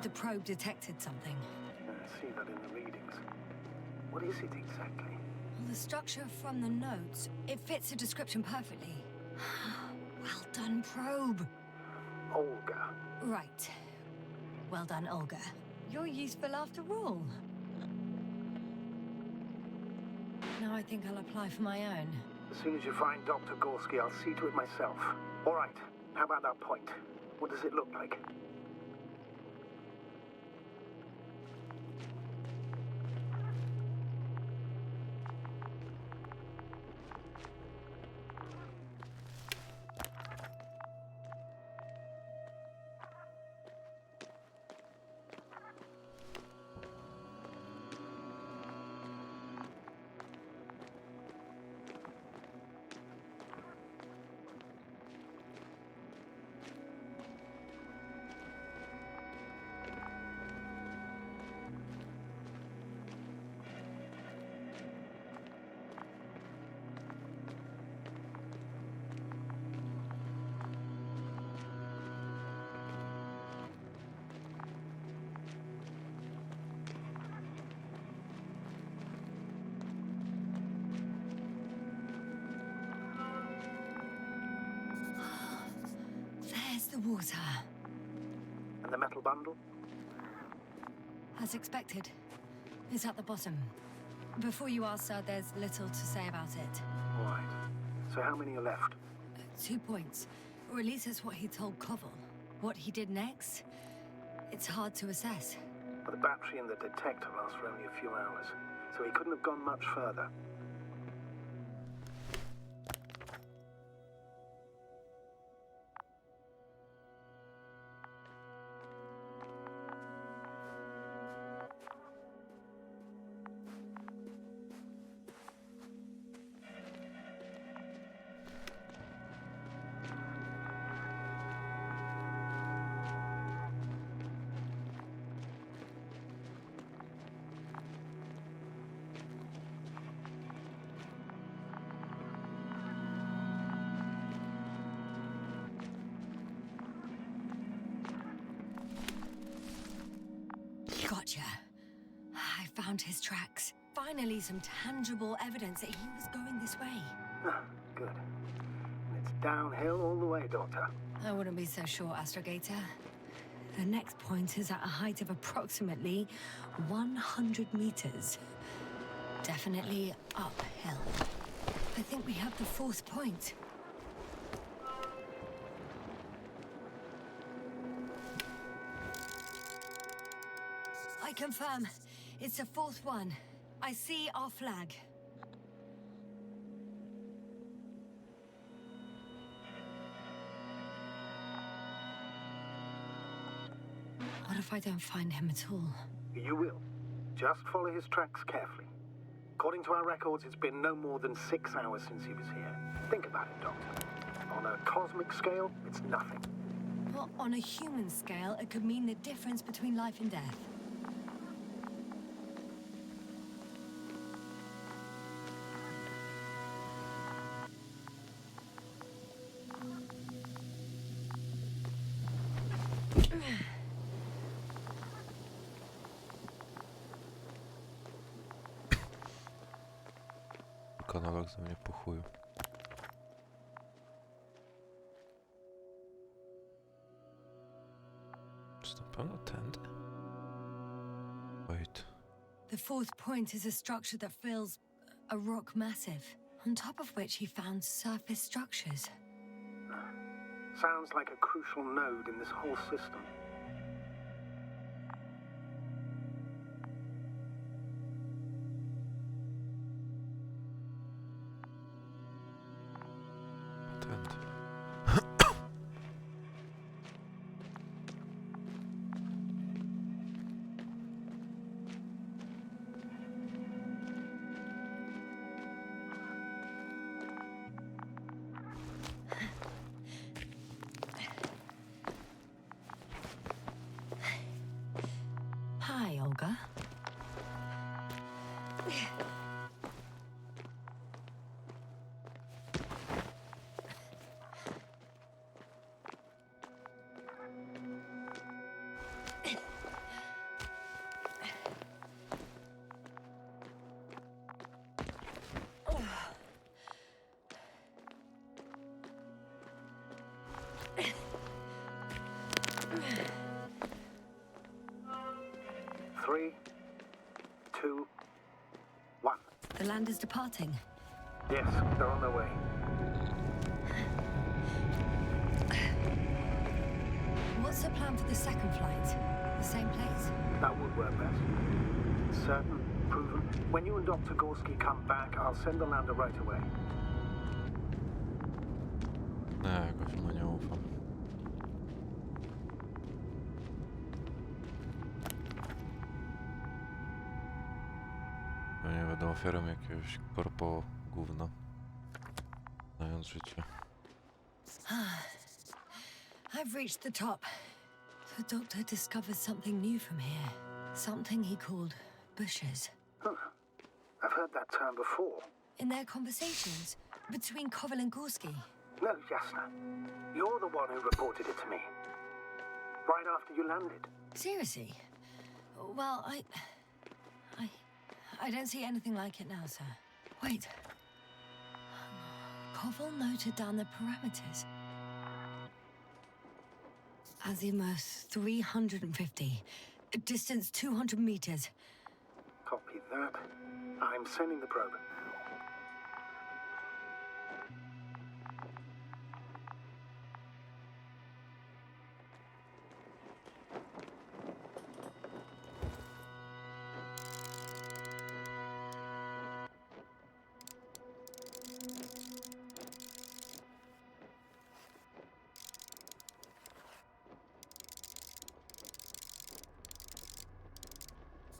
S1: The probe detected something.
S8: I see that in the readings. What is it exactly?
S1: Well, the structure from the notes, it fits the description perfectly. Well done, probe.
S8: Olga.
S1: Right. Well done, Olga. You're useful after all. Now I think I'll apply for my own.
S8: As soon as you find Dr. Gorski, I'll see to it myself. All right. How about that point? What does it look like?
S1: There's the water.
S8: And the metal bundle?
S1: As expected. It's at the bottom. Before you ask, sir, there's little to say about it.
S8: All right. So how many are left?
S1: 2 points. Or at least that's what he told Koval. What he did next, it's hard to assess.
S8: But the battery in the detector lasts for only a few hours, so he couldn't have gone much further.
S1: Gotcha. I found his tracks. Finally, some tangible evidence that he was going this way.
S8: Ah, good. And it's downhill all the way, Doctor.
S1: I wouldn't be so sure, Astrogator. The next point is at a height of approximately 100 meters. Definitely uphill. I think we have the 4th point. I confirm. It's the 4th one. I see our flag. What if I don't find him at all?
S8: You will. Just follow his tracks carefully. According to our records, it's been no more than 6 hours since he was here. Think about it, Doctor. On a cosmic scale, it's nothing.
S1: Well, on a human scale, it could mean the difference between life and death.
S5: Kanałach ze mnie po chuju. Czy to pewno tędy? Wait.
S1: The 4th point is a structure that fills a rock massive, on top of which he found surface structures.
S8: Sounds like a crucial node in this whole system.
S5: Tędy.
S1: Hi, Olga. The land is departing.
S8: Yes, they're on their way.
S1: What's the plan for the second flight? The same place?
S8: That would work best. Certain, proven. When you and Dr. Gorski come back, I'll send the lander right away.
S5: Nie, jakoś mu nie ufam. Pewnie będę ofiarą jakiegoś korpo gówna. Znając życie.
S1: I've reached the top. The doctor discovered something new from here. Something he called bushes.
S8: Huh. I've heard that term before.
S1: In their conversations between K.A.R.L and Gorski.
S8: No, Jasna. You're the one who reported it to me. Right after you landed.
S1: Seriously? Well, I don't see anything like it now, sir. Wait. K.A.R.L noted down the parameters. Azimuth 350. Distance 200 meters.
S8: Copy that. I'm sending the probe.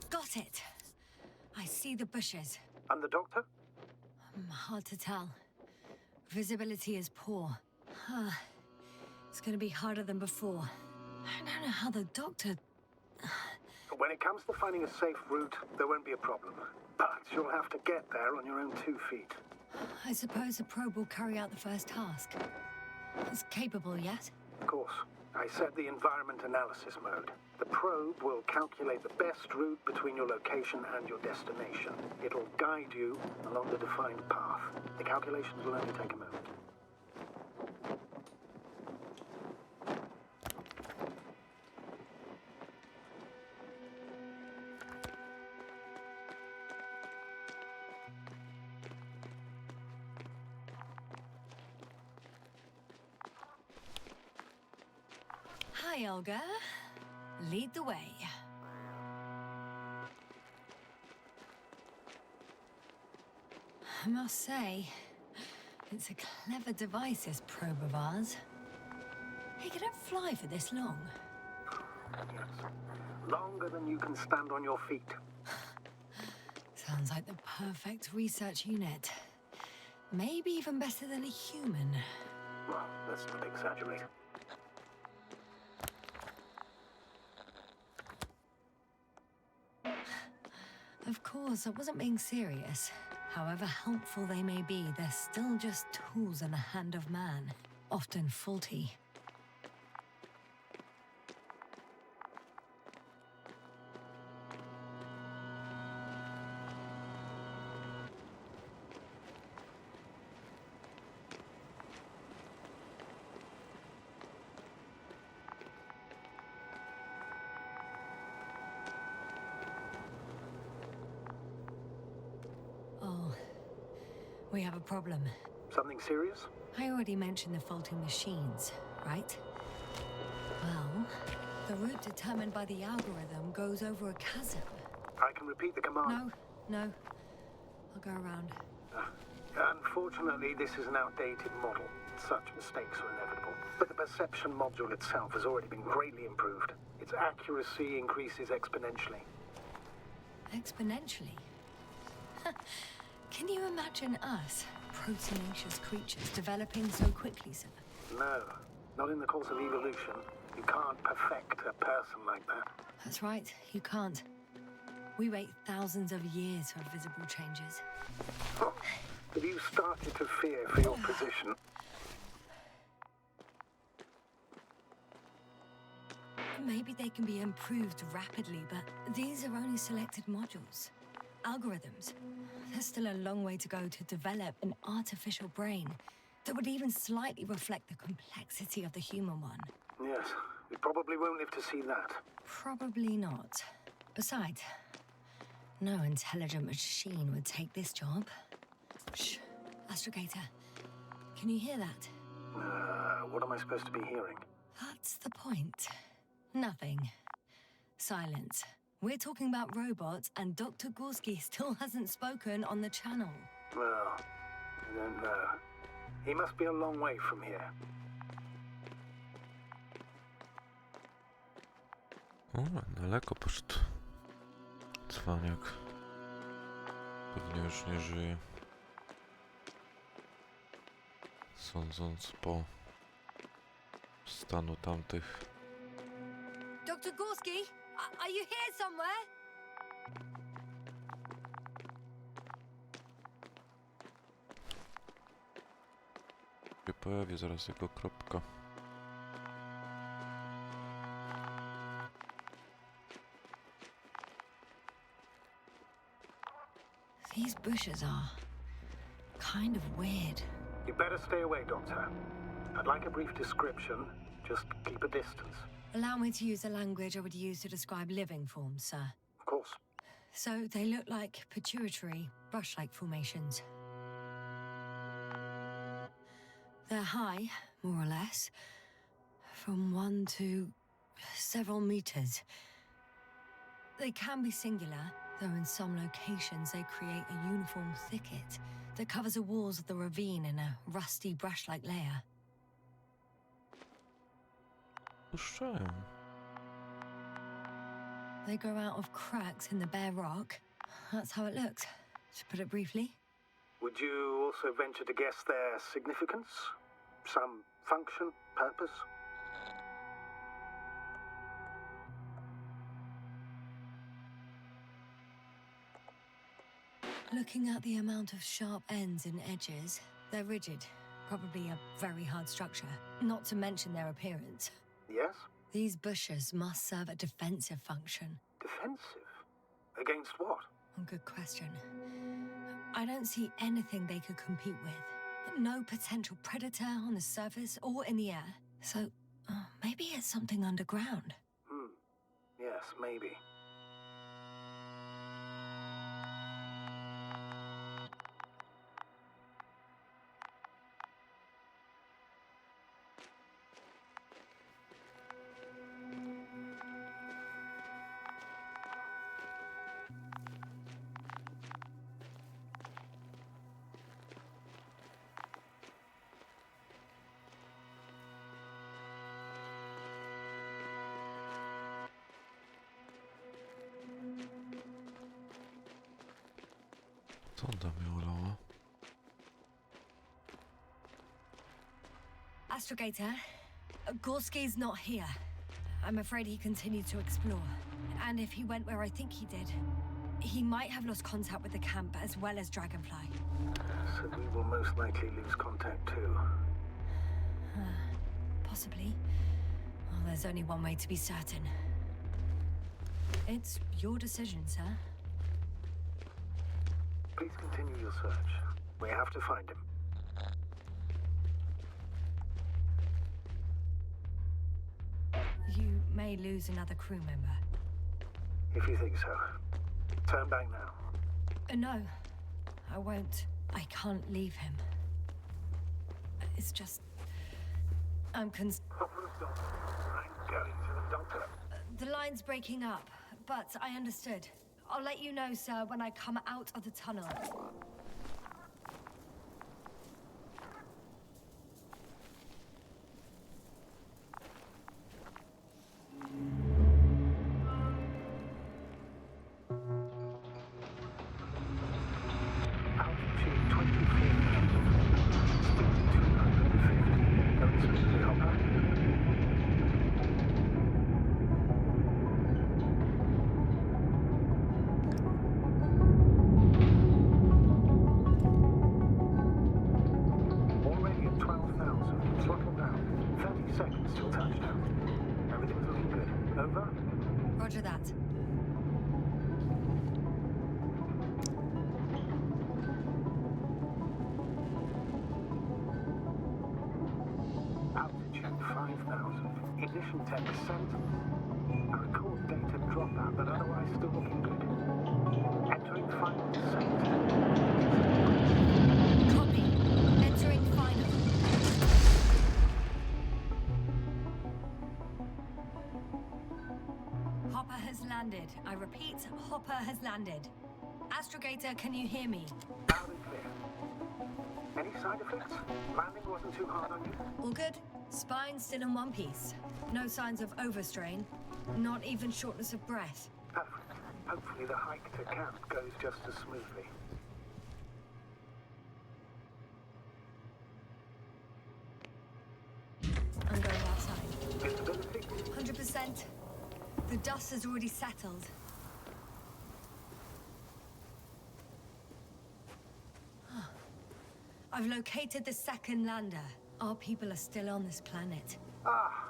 S1: Got it. I see the bushes.
S8: And the doctor?
S1: Hard to tell. Visibility is poor. It's gonna be harder than before. I don't know how the doctor...
S8: When it comes to finding a safe route, there won't be a problem. But you'll have to get there on your own 2 feet.
S1: I suppose the probe will carry out the first task. It's capable yet?
S8: Of course. I set the environment analysis mode. The probe will calculate the best route between your location and your destination. It'll guide you along the defined path. The calculations will only take a moment.
S1: Hi, Olga. Lead the way. I must say, it's a clever device, this probe of ours. Hey, can it fly for this long?
S8: Yes. Longer than you can stand on your feet.
S1: Sounds like the perfect research unit. Maybe even better than a human.
S8: Well, let's not exaggerate.
S1: Of course, I wasn't being serious. However helpful they may be, they're still just tools in the hand of man, often faulty. We have a problem.
S8: Something serious?
S1: I already mentioned the faulty machines, right? Well, the route determined by the algorithm goes over a chasm.
S8: I can repeat the command.
S1: No. I'll go around.
S8: Unfortunately, this is an outdated model. Such mistakes are inevitable. But the perception module itself has already been greatly improved. Its accuracy increases exponentially.
S1: Exponentially? Can you imagine us, proteinaceous creatures, developing so quickly, sir?
S8: No, not in the course of evolution. You can't perfect a person like that.
S1: That's right, you can't. We wait thousands of years for visible changes.
S8: Oh, have you started to fear for your position?
S1: Maybe they can be improved rapidly, but these are only selected modules. Algorithms. There's still a long way to go to develop an artificial brain that would even slightly reflect the complexity of the human one.
S8: Yes, we probably won't live to see that.
S1: Probably not. Besides, No intelligent machine would take this job. Shh. Astrogator, can you hear that?
S8: What am I supposed to be hearing?
S1: That's the point. Nothing. Silence. We're talking about robots, and Dr. Gorski still hasn't spoken on the channel.
S8: Well, I don't know. He must be a long way from here.
S5: O, daleko poszedł. Cwaniak. Pewnie już nie żyje. Sądząc po stanu tamtych.
S1: Dr. Gorski, are you here somewhere?
S5: Się pojawi zaraz jego kropka.
S1: These bushes are kind of weird.
S8: You better stay away, Doctor. I'd like a brief description. Just keep a distance.
S1: Allow me to use the language I would use to describe living forms, sir.
S8: Of course.
S1: So they look like pituitary, brush-like formations. They're high, more or less, from 1 to several meters. They can be singular, though in some locations they create a uniform thicket that covers the walls of the ravine in a rusty brush-like layer.
S5: Puszczają.
S1: They grow out of cracks in the bare rock. That's how it looks, to put it briefly.
S8: Would you also venture to guess their significance? Some function, purpose?
S1: Looking at the amount of sharp ends and edges, they're rigid. Probably a very hard structure, not to mention their appearance.
S8: Yes?
S1: These bushes must serve a defensive function.
S8: Defensive? Against what?
S1: A good question. I don't see anything they could compete with. No potential predator on the surface or in the air. So, maybe it's something underground.
S8: Yes, maybe.
S5: Co on tam miał olała?
S1: Astrogator, Gorski's not here. I'm afraid he continued to explore. And if he went where I think he did, he might have lost contact with the camp as well as Dragonfly.
S8: So we will most likely lose contact too.
S1: Possibly. Well, there's only one way to be certain. It's your decision, sir.
S8: Please continue your search. We have to find him.
S1: You may lose another crew member.
S8: If you think so. Turn back now.
S1: No, I won't. I can't leave him. It's just... I'm
S8: I'm going to the doctor.
S1: The line's breaking up, but I understood. I'll let you know, sir, when I come out of the tunnel.
S8: Altitude 24,000. Speed 250. Going smoothly, Hopper. Already at 12,000. Throttle down. 30 seconds till touchdown. Everything's looking good. Over?
S1: Roger that.
S8: Altitude 5,000. Ignition 10%. A record data dropout, but otherwise still looking good. final descent.
S1: Copy. Entering final. Hopper has landed. I repeat, Hopper has landed. Astrogator, can you hear me?
S8: Loud and clear. Any side effects? Landing wasn't too hard on you?
S1: All good? Spine still in one piece. No signs of overstrain. Not even shortness of breath.
S8: Perfect. Hopefully the hike to camp goes just as smoothly.
S1: I'm going outside.
S8: Visibility?
S1: 100%. The dust has already settled. I've located the second lander. Our people are still on this planet.
S8: Ah,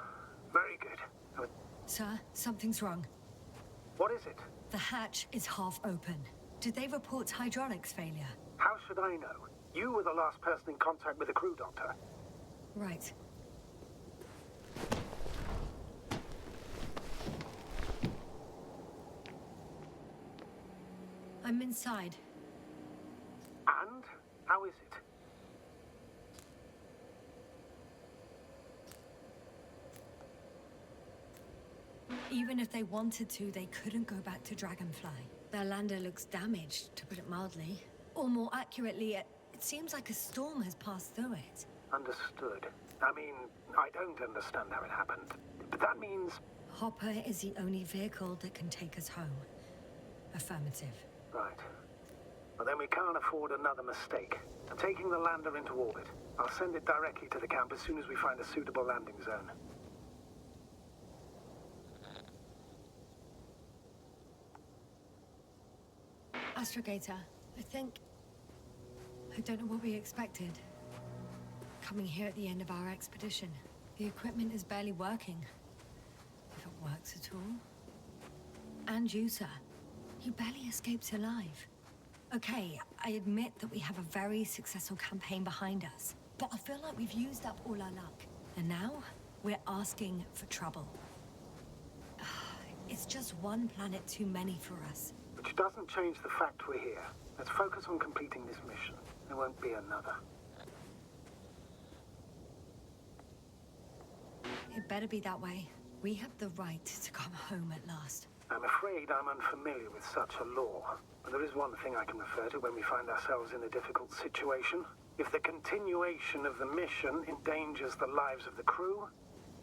S8: very good.
S1: Sir, something's wrong.
S8: What is it?
S1: The hatch is half open. Did they report hydraulics failure?
S8: How should I know? You were the last person in contact with the crew, Doctor.
S1: Right. I'm inside.
S8: And? How is it?
S1: Even if they wanted to, they couldn't go back to Dragonfly. Their lander looks damaged, to put it mildly. Or more accurately, it seems like a storm has passed through it.
S8: Understood. I mean, I don't understand how it happened. But that means...
S1: Hopper is the only vehicle that can take us home. Affirmative.
S8: Right. Well, then we can't afford another mistake. I'm taking the lander into orbit. I'll send it directly to the camp as soon as we find a suitable landing zone.
S1: Astrogator, I don't know what we expected. Coming here at the end of our expedition. The equipment is barely working. If it works at all. And you, sir. You barely escaped alive. Okay, I admit that we have a very successful campaign behind us. But I feel like we've used up all our luck. And now, we're asking for trouble. It's just one planet too many for us.
S8: Which doesn't change the fact we're here. Let's focus on completing this mission. There won't be another.
S1: It better be that way. We have the right to come home at last.
S8: I'm afraid I'm unfamiliar with such a law. But there is one thing I can refer to when we find ourselves in a difficult situation. If the continuation of the mission endangers the lives of the crew,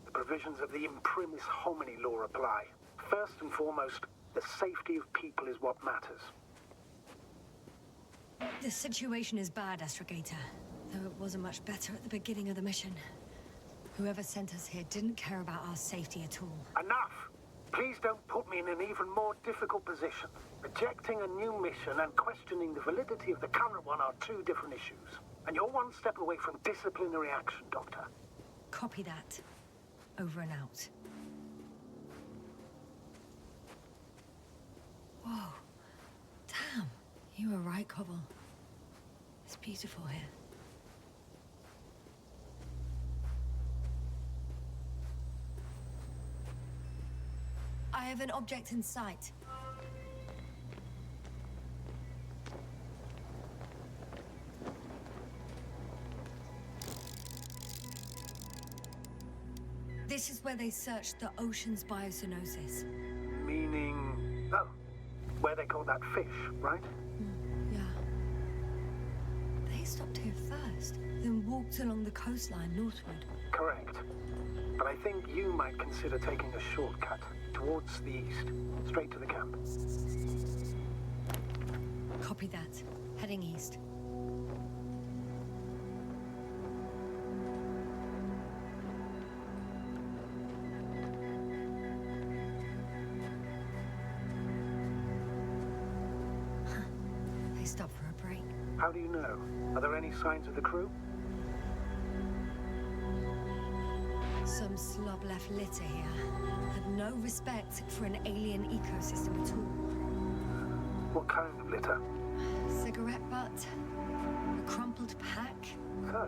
S8: the provisions of the imprimis homini law apply. First and foremost, the safety of people is what matters.
S1: The situation is bad, Astrogator. Though it wasn't much better at the beginning of the mission. Whoever sent us here didn't care about our safety at all.
S8: Enough! Please don't put me in an even more difficult position. Rejecting a new mission and questioning the validity of the current one are two different issues. And you're one step away from disciplinary action, Doctor.
S1: Copy that. Over and out. Whoa. Damn. You were right, Cobble. It's beautiful here. I have an object in sight. This is where they searched the ocean's biocenosis.
S8: Meaning... oh, where they call that fish, right?
S1: Yeah. They stopped here first, then walked along the coastline northward.
S8: Correct. But I think you might consider taking a shortcut towards the east, straight to the camp.
S1: Copy that. Heading east. They stopped for a break.
S8: How do you know? Are there any signs of the crew?
S1: Some slob left litter here. Had no respect for an alien ecosystem at all.
S8: What kind of litter?
S1: Cigarette butt, a crumpled pack.
S8: So,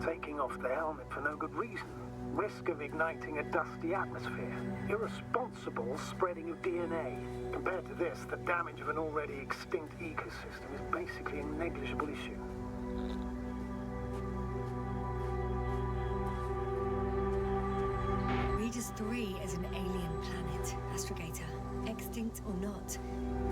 S8: taking off the helmet for no good reason. Risk of igniting a dusty atmosphere. Irresponsible spreading of DNA. Compared to this, the damage of an already extinct ecosystem is basically a negligible issue.
S1: Regis 3 is an alien planet, Astrogator. Extinct or not,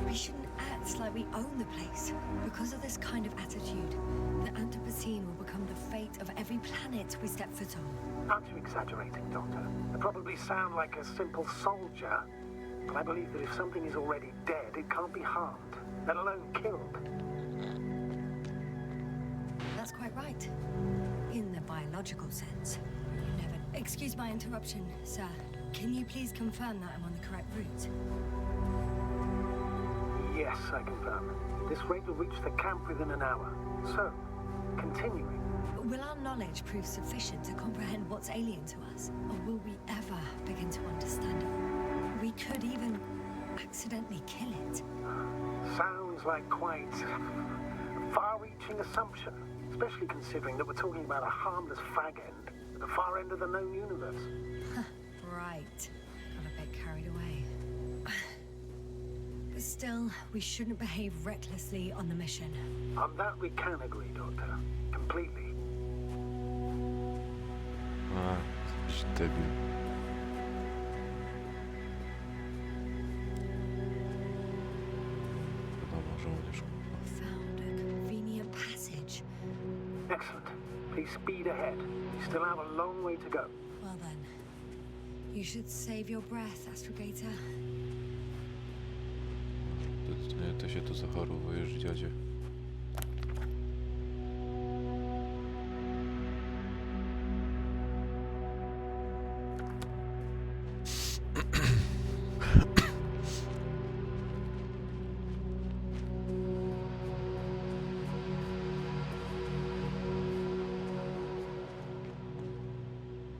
S1: we shouldn't act like we own the place. Because of this kind of attitude, the Anthropocene will become the fate of every planet we step foot on.
S8: Aren't you exaggerating, Doctor? I probably sound like a simple soldier, but I believe that if something is already dead, it can't be harmed, let alone killed.
S1: That's quite right. In the biological sense. You never... Excuse my interruption, sir. Can you please confirm that I'm on the correct route?
S8: Yes, I confirm. This rate will reach the camp within an hour. So, continuing.
S1: Will our knowledge prove sufficient to comprehend what's alien to us? Or will we ever begin to understand it? We could even accidentally kill it.
S8: Sounds like quite a far-reaching assumption, especially considering that we're talking about a harmless fag end at the far end of the known universe.
S1: Right. Got a bit carried away. But still, we shouldn't behave recklessly on the mission.
S8: On that we can agree, Doctor. Completely.
S5: A, jakiś debil. Wiadomo, żołnierz.
S1: Found a convenient passage.
S8: Excellent. Please speed ahead. We still have a long way to go.
S1: Well then, you should save your breath, Astrogator.
S5: Ty się tu zachorowujesz, dziadzie.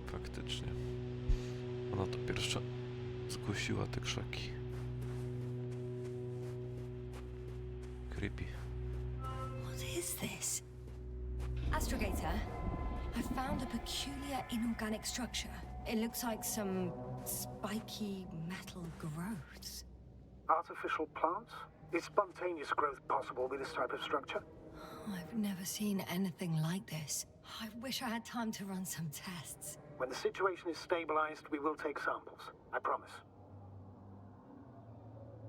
S5: Faktycznie. Ona to pierwsza zgłosiła te krzaki. Creepy.
S1: What is this? Astrogator, I found a peculiar inorganic structure. It looks like some spiky metal growths.
S8: Artificial plants? Is spontaneous growth possible with this type of structure?
S1: I've never seen anything like this. I wish I had time to run some tests.
S8: When the situation is stabilized, we will take samples. I promise.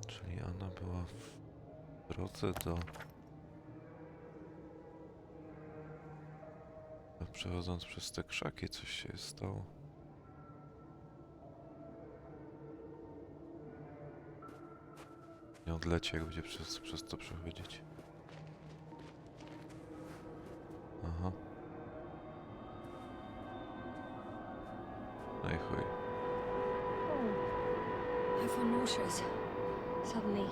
S5: Czyli ona była w drodze do... Przechodząc przez te krzaki, coś się stało. Nie odleci, jak będzie przez to przechodzić. Aha. No i chuj.
S1: I feel nauseous. Suddenly.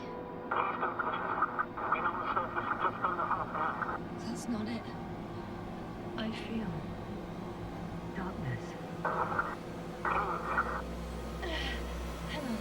S1: That's not it. I feel darkness. Hang on.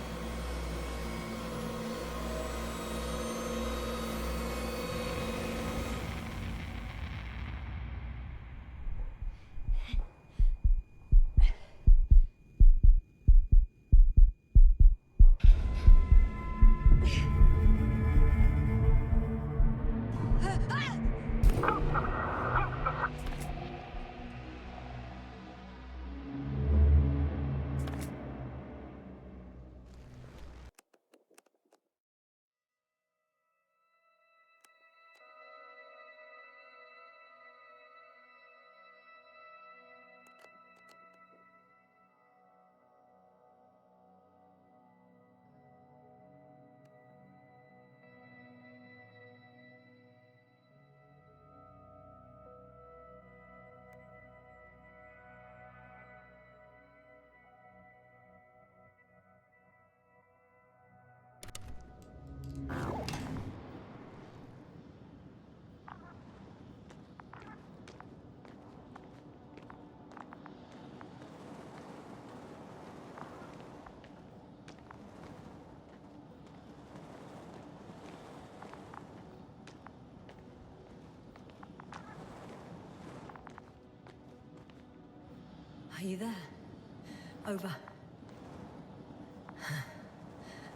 S1: Are you there? Over.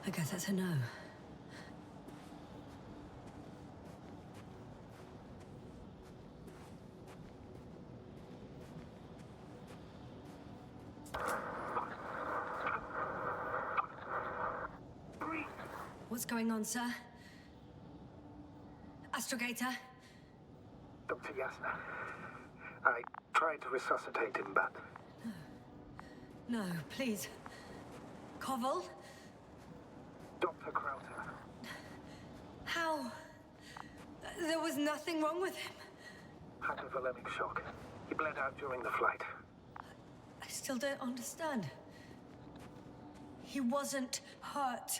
S1: I guess that's a no. What's going on, sir? Astrogator?
S8: Dr. Yasna. I tried to resuscitate him, but
S1: No, please. Koval?
S8: Dr. Krauter.
S1: How? There was nothing wrong with him.
S8: Hypovolemic shock. He bled out during the flight.
S1: I still don't understand. He wasn't hurt.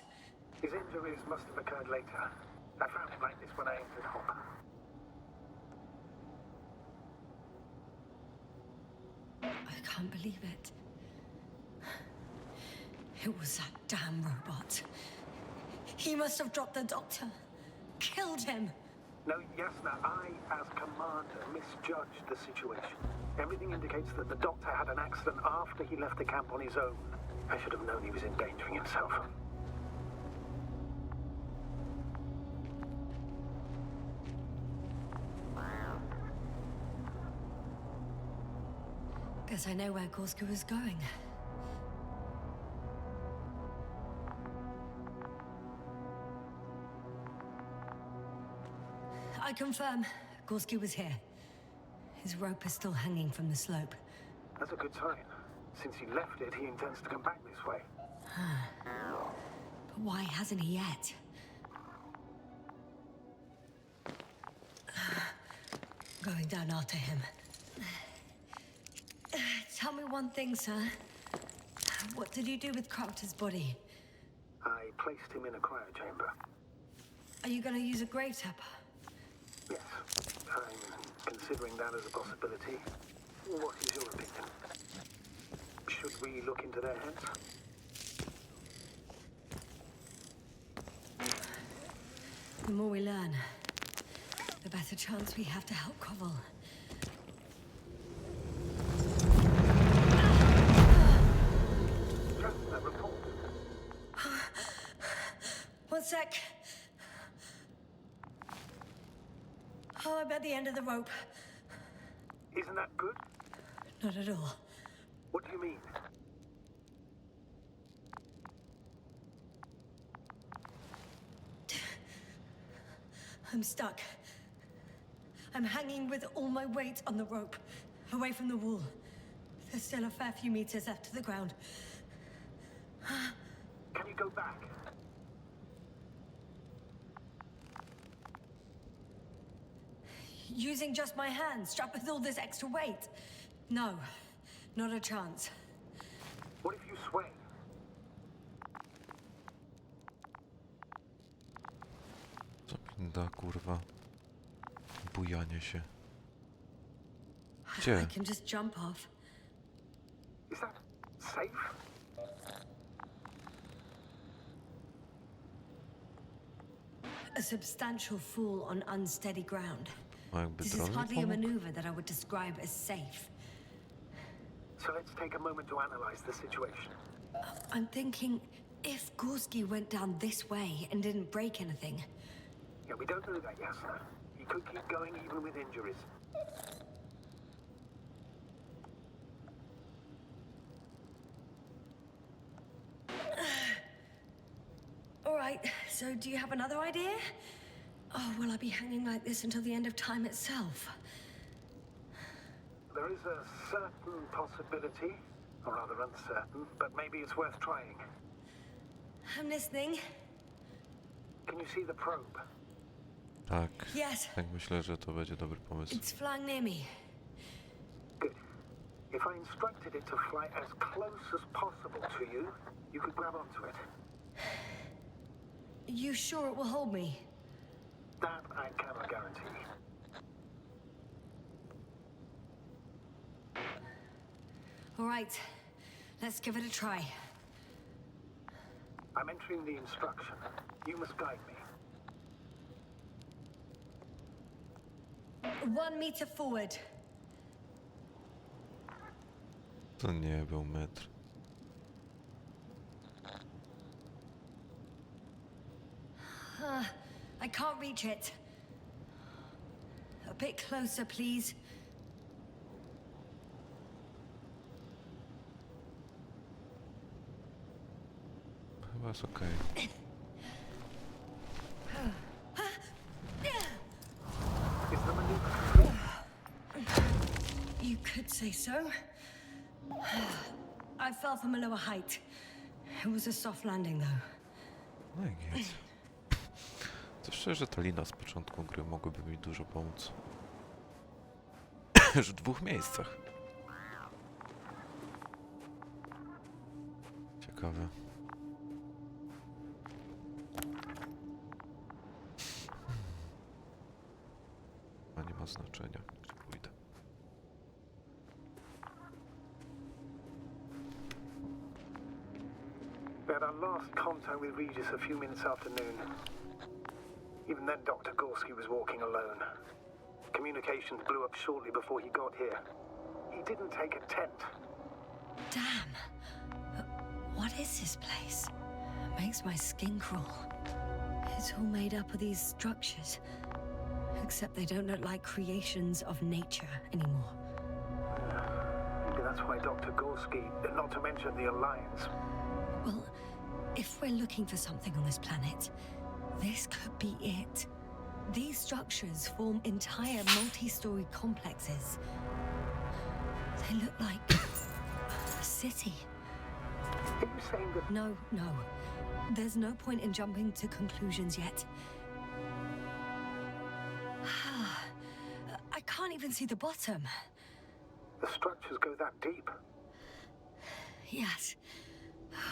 S8: His injuries must have occurred later. I found him like this when I entered Hopper.
S1: I can't believe it. It was that damn robot. He must have dropped the doctor. Killed him.
S8: No, Yasna, I, as commander, misjudged the situation. Everything indicates that the doctor had an accident after he left the camp on his own. I should have known he was endangering himself.
S1: Guess I know where Gorski was going. I confirm, Gorski was here. His rope is still hanging from the slope.
S8: That's a good sign. Since he left it, he intends to come back this way.
S1: But why hasn't he yet? Going down after him. Tell me one thing, sir. What did you do with Crafter's body?
S8: I placed him in a cryochamber.
S1: Are you gonna use a grave tapper?
S8: Yes, I'm considering that as a possibility. What is your opinion? Should we look into their heads?
S1: The more we learn, the better chance we have to help Koval.
S8: Just a report.
S1: One sec. Oh, I'm at the end of the rope.
S8: Isn't that good?
S1: Not at all.
S8: What do you mean?
S1: I'm stuck. I'm hanging with all my weight on the rope, away from the wall. There's still a fair few meters left to the ground.
S8: Can you go back?
S1: Using just my hands, strapped with all this extra weight? No, not a chance.
S8: What if you sway?
S5: Zapinda, kurwa. Bujanie się.
S1: I
S5: Gdzie?
S1: can just jump off.
S8: Is that safe?
S1: A substantial fall on unsteady ground.
S5: A jakby
S1: This is
S5: dron
S1: hardly a
S5: pomógł?
S1: maneuver that I would describe as safe.
S8: So let's take a moment to analyze the situation.
S1: I'm thinking, if Gorski went down this way and didn't break anything,
S8: Yeah, we don't know that, Yasna. He could keep going even with injuries.
S1: all right, so do you have another idea? Oh, will I be hanging like this until the end of time itself?
S8: There is a certain possibility, or rather uncertain, but maybe it's worth trying.
S1: I'm listening.
S8: Can you see the probe?
S5: Tak.
S1: Yes,
S5: Tak myślę, że to będzie dobry pomysł.
S1: it's flying near me.
S8: Good. If I instructed it to fly as close as possible to you, you could grab onto it.
S1: You sure it will hold me?
S8: That I cannot guarantee.
S1: All right, let's give it a try.
S8: I'm entering the instruction. You must guide me.
S1: 1 meter forward.
S5: To nie był metr.
S1: I can't reach it. A bit closer, please.
S5: Chyba jest okej.
S1: You could say so. I fell from a lower height. It was a soft landing, though.
S5: No i nic. To szczerze, ta lina z początku gry mogłaby mi dużo pomóc. Już w 2 miejscach. Ciekawe. A nie ma znaczenia, gdzie pójdę.
S8: We had our last contact with Regis a few minutes after noon. Even then, Dr. Gorski was walking alone. Communications blew up shortly before he got here. He didn't take a tent.
S1: Damn. What is this place? It makes my skin crawl. It's all made up of these structures. Except they don't look like creations of nature anymore.
S8: Maybe that's why Dr. Gorski, not to mention the Alliance.
S1: Well, if we're looking for something on this planet, this could be it. These structures form entire multi-story complexes. They look like a city.
S8: Are you saying that...
S1: No. There's no point in jumping to conclusions yet. I can't even see the bottom.
S8: The structures go that deep?
S1: Yes.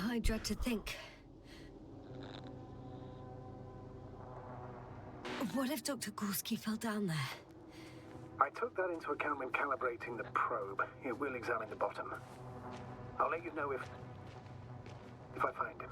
S1: I dread to think. What if Dr. Gorski fell down there?
S8: I took that into account when calibrating the probe. It will examine the bottom. I'll let you know if I find him.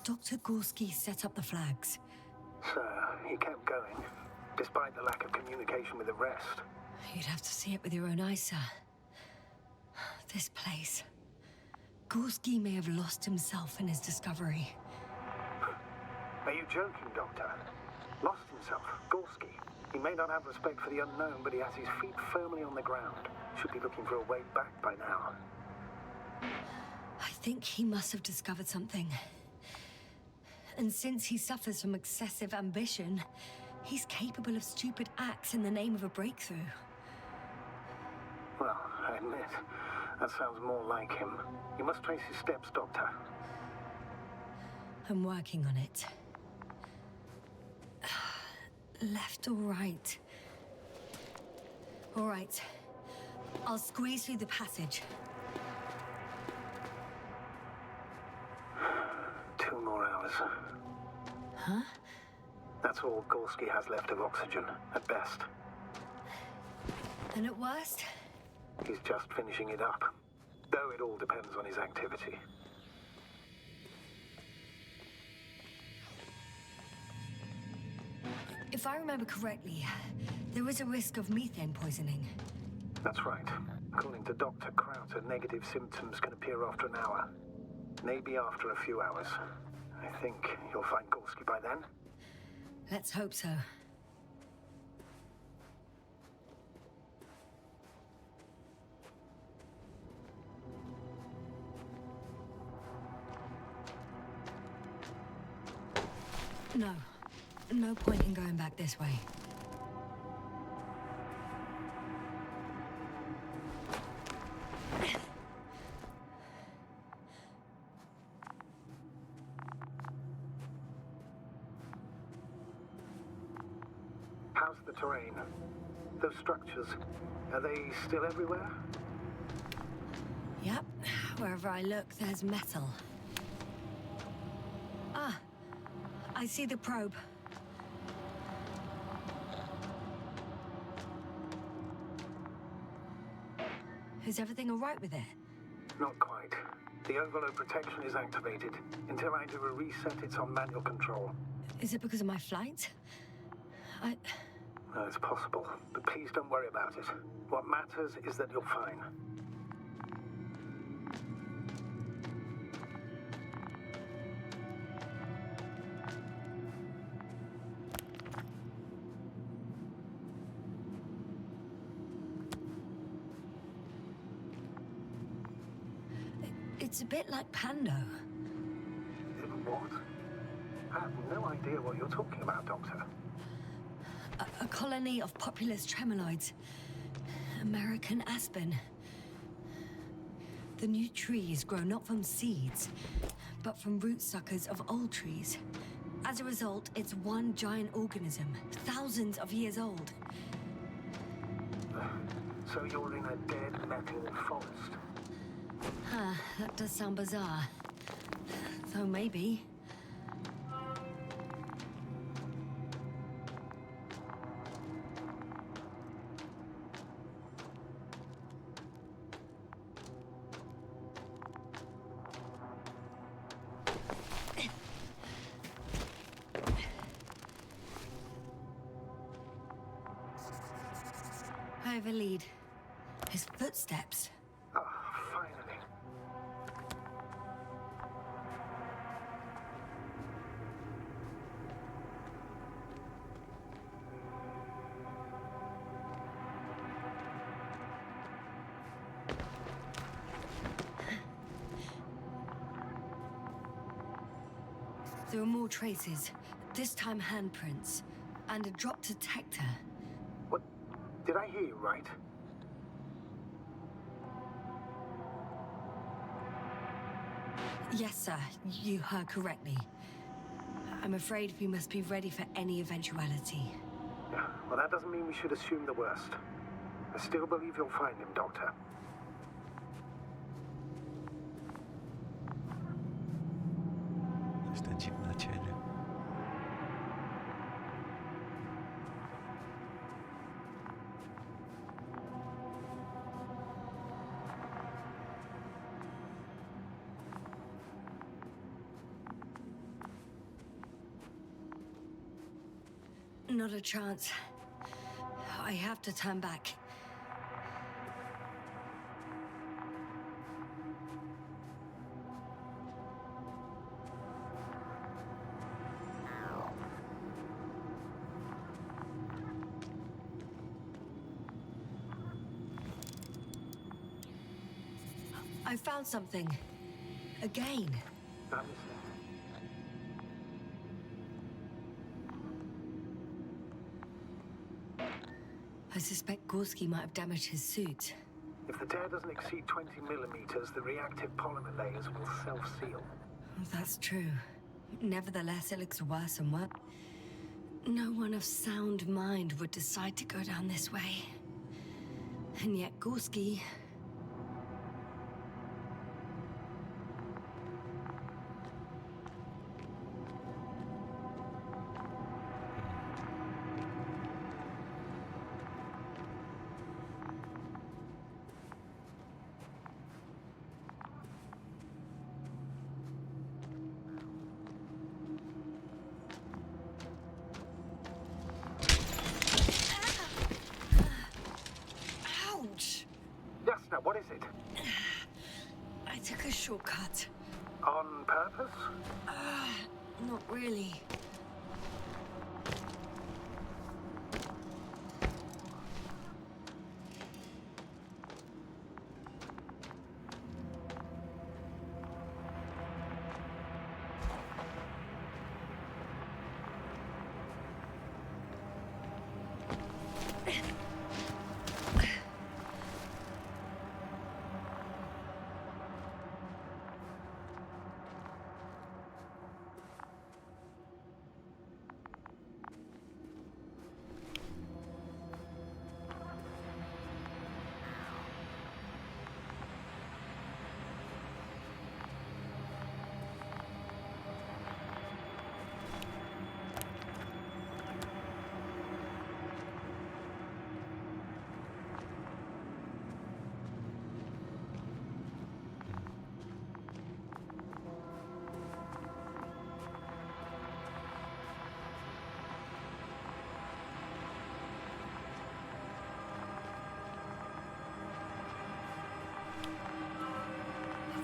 S1: Dr. Gorski set up the flags.
S8: So, he kept going, despite the lack of communication with the rest.
S1: You'd have to see it with your own eyes, sir. This place. Gorski may have lost himself in his discovery.
S8: Are you joking, Doctor? Lost himself, Gorski. He may not have respect for the unknown, but he has his feet firmly on the ground. Should be looking for a way back by now.
S1: I think he must have discovered something. And since he suffers from excessive ambition, he's capable of stupid acts in the name of a breakthrough.
S8: Well, I admit, that sounds more like him. You must trace his steps, Doctor.
S1: I'm working on it. Left or right? All right. I'll squeeze through the passage.
S8: 2 more hours.
S1: Huh?
S8: That's all Gorski has left of oxygen, at best.
S1: And at worst?
S8: He's just finishing it up. Though it all depends on his activity.
S1: If I remember correctly, there is a risk of methane poisoning.
S8: That's right. According to Dr. Krauter, negative symptoms can appear after an hour. Maybe after a few hours. I think you'll find Gorski by then.
S1: Let's hope so. No point in going back this way.
S8: How's the terrain? Those structures, are they still everywhere?
S1: Yep. Wherever I look, there's metal. Ah, I see the probe. Is everything all right with it?
S8: Not quite. The overload protection is activated. Until I do a reset, it's on manual control.
S1: Is it because of my flight?
S8: No, it's possible, but please don't worry about it. What matters is that you're fine.
S1: It's a bit like Pando.
S8: What? I have no idea what you're talking about, Doctor.
S1: A colony of populous tremoloids. American aspen. The new trees grow not from seeds, but from root suckers of old trees. As a result, it's one giant organism, thousands of years old.
S8: So you're in a dead metal forest?
S1: That does sound bizarre. Though maybe. I have a lead. His footsteps.
S8: Ah, finally.
S1: There are more traces, this time handprints, and a drop detector.
S8: What? Did I hear you right?
S1: Yes, sir, you heard correctly. I'm afraid we must be ready for any eventuality.
S8: Yeah, well, that doesn't mean we should assume the worst. I still believe you'll find him, Doctor.
S5: Jest ten dziwny cień.
S1: Not a chance. I have to turn back. I found something. Again.
S8: I'm listening.
S1: I suspect Gorski might have damaged his suit.
S8: If the tear doesn't exceed 20 millimeters, the reactive polymer layers will self-seal.
S1: That's true. Nevertheless, it looks worse and worse. No one of sound mind would decide to go down this way. And yet Gorski... Ouch!
S8: Jasna, what is it?
S1: I took a shortcut.
S8: On purpose?
S1: Not really.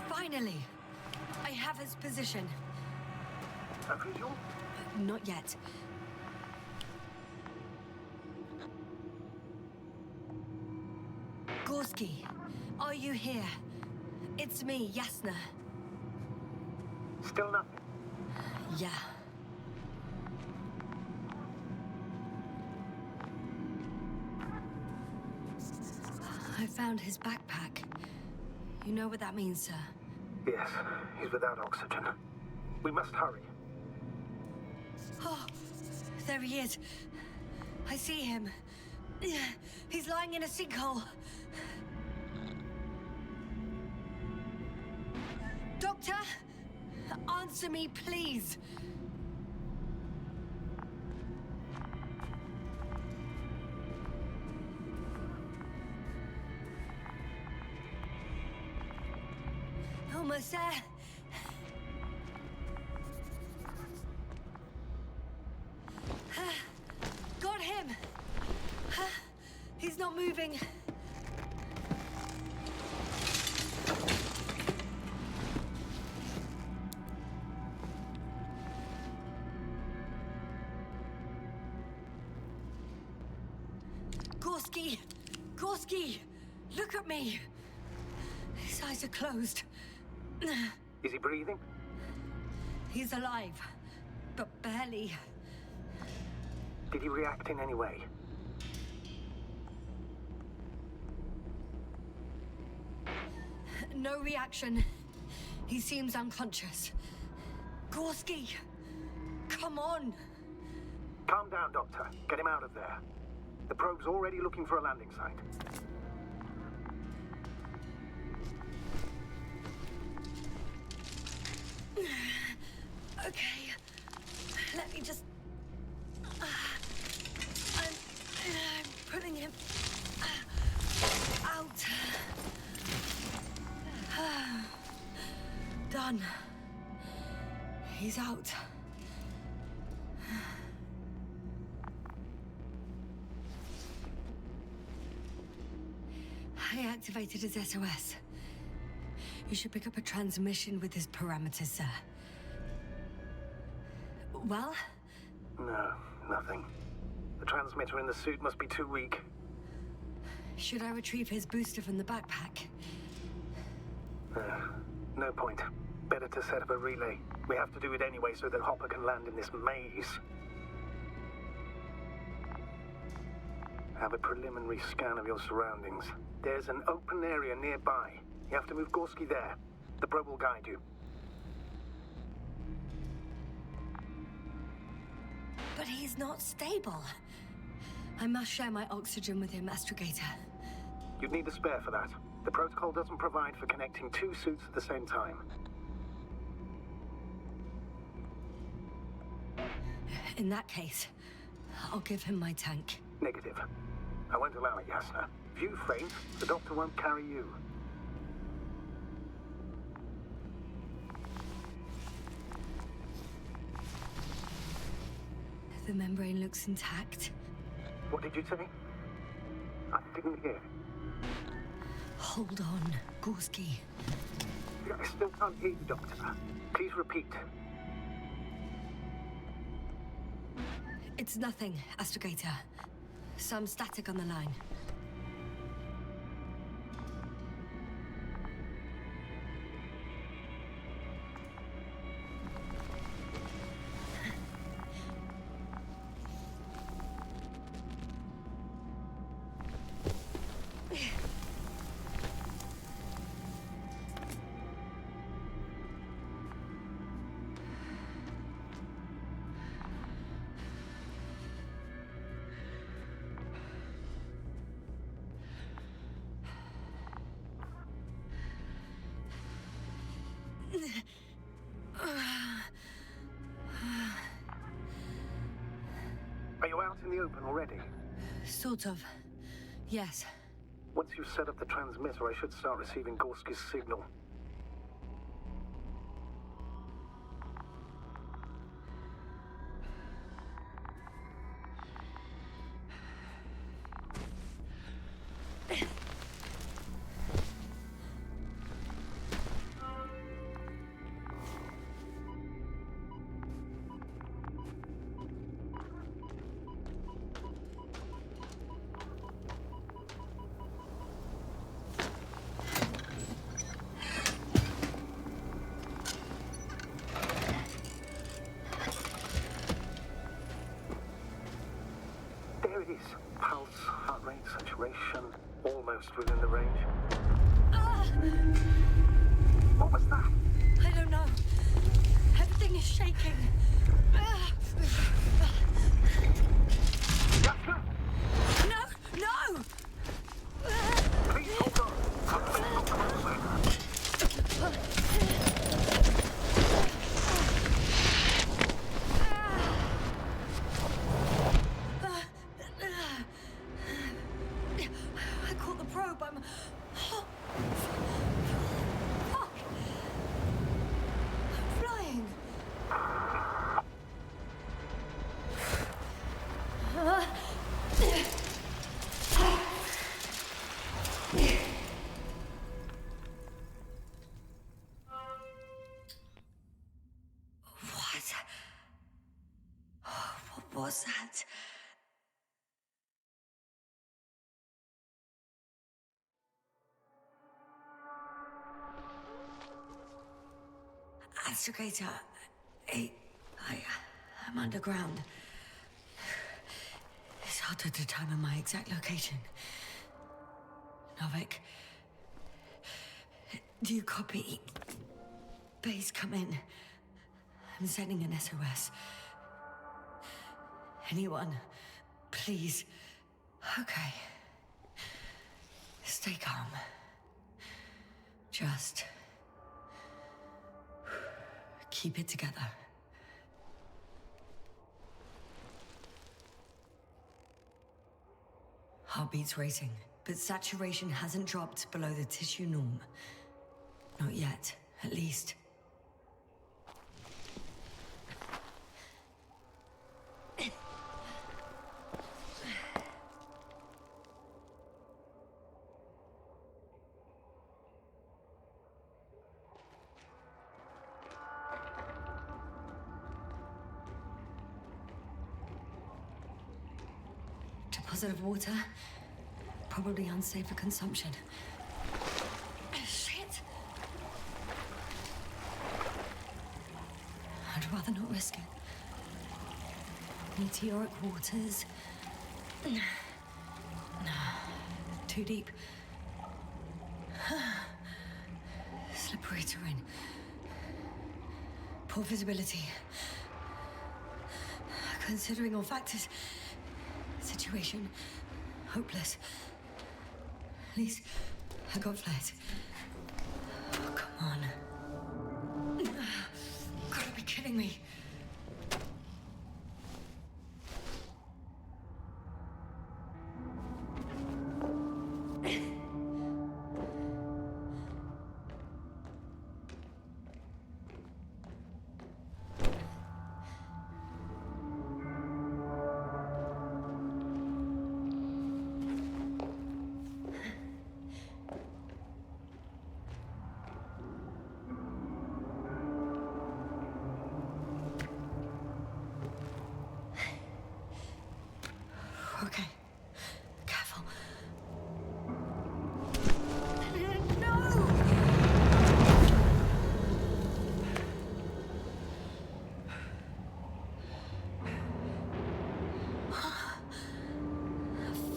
S1: Finally! I have his position.
S8: A visual?
S1: Not yet. Gorski, are you here? It's me, Yasna.
S8: Still nothing.
S1: Yeah. I found his backpack. You know what that means, sir?
S8: Yes, he's without oxygen. We must hurry.
S1: Oh, there he is. I see him. He's lying in a sinkhole. Doctor, answer me, please. Almost there. Got him. He's not moving. Gorski! Gorski! Look at me! His eyes are closed.
S8: Is he breathing?
S1: He's alive, but barely.
S8: Did he react in any way?
S1: No reaction. He seems unconscious. Gorski! Come on!
S8: Calm down, Doctor. Get him out of there. The probe's already looking for a landing site.
S1: Okay. Let me just... I'm putting him... out. Done. He's out. I activated his SOS. You should pick up a transmission with his parameters, sir. Well?
S8: No, nothing. The transmitter in the suit must be too weak.
S1: Should I retrieve his booster from the backpack?
S8: No point. Better to set up a relay. We have to do it anyway so that Hopper can land in this maze. Have a preliminary scan of your surroundings. There's an open area nearby. You have to move Gorski there. The probe will guide you.
S1: But he's not stable. I must share my oxygen with him, Astrogator.
S8: You'd need a spare for that. The protocol doesn't provide for connecting two suits at the same time.
S1: In that case, I'll give him my tank.
S8: Negative. I won't allow it, Yasna. If you faint, the doctor won't carry you.
S1: The membrane looks intact.
S8: What did you say? I didn't hear.
S1: Hold on, Gorski.
S8: I still can't hear you, Doctor. Please repeat.
S1: It's nothing, Astrogator. Some static on the line.
S8: Are you out in the open already?
S1: Sort of. Yes.
S8: Once you've set up the transmitter, I should start receiving Gorski's signal. almost within the range.
S1: Ah!
S8: What was that?
S1: I don't know. Everything is shaking. Ah!
S8: Jasper?
S1: No! No!
S8: Please hold on. I'll take you closer.
S1: I caught the probe. I'm... Oh, fuck. I'm flying. What? What was that? Astrogator, I'm underground. It's hard to determine my exact location. Novik, do you copy? Base, come in. I'm sending an SOS. Anyone, please. Okay. Stay calm. Just keep it together. Heartbeat's racing, but saturation hasn't dropped below the tissue norm. Not yet, at least. Deposit of water, probably unsafe for consumption. Shit! I'd rather not risk it. Meteoric waters. Too deep. Slippery terrain. Poor visibility. Considering all factors, situation hopeless. At least I got flares. Oh, come on. Gotta be kidding me. Okay. Careful. No!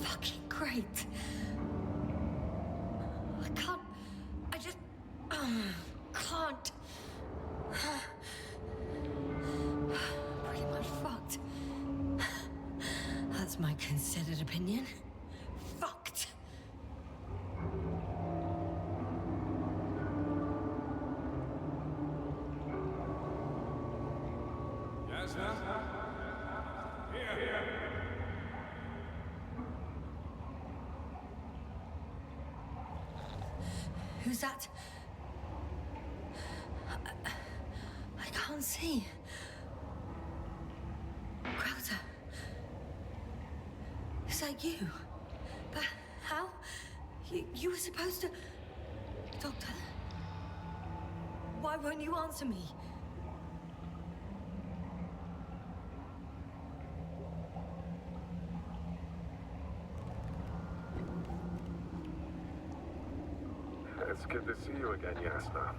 S1: Fucking great. I can't. I just. Can't. Pretty much fucked. That's my considered opinion. Fucked.
S7: Yes, sir? Here.
S1: Who's that? I can't see. Crowther. Is that you? But how? You were supposed to... Doctor? Why won't you answer me?
S9: It's good to see you again, Jasper.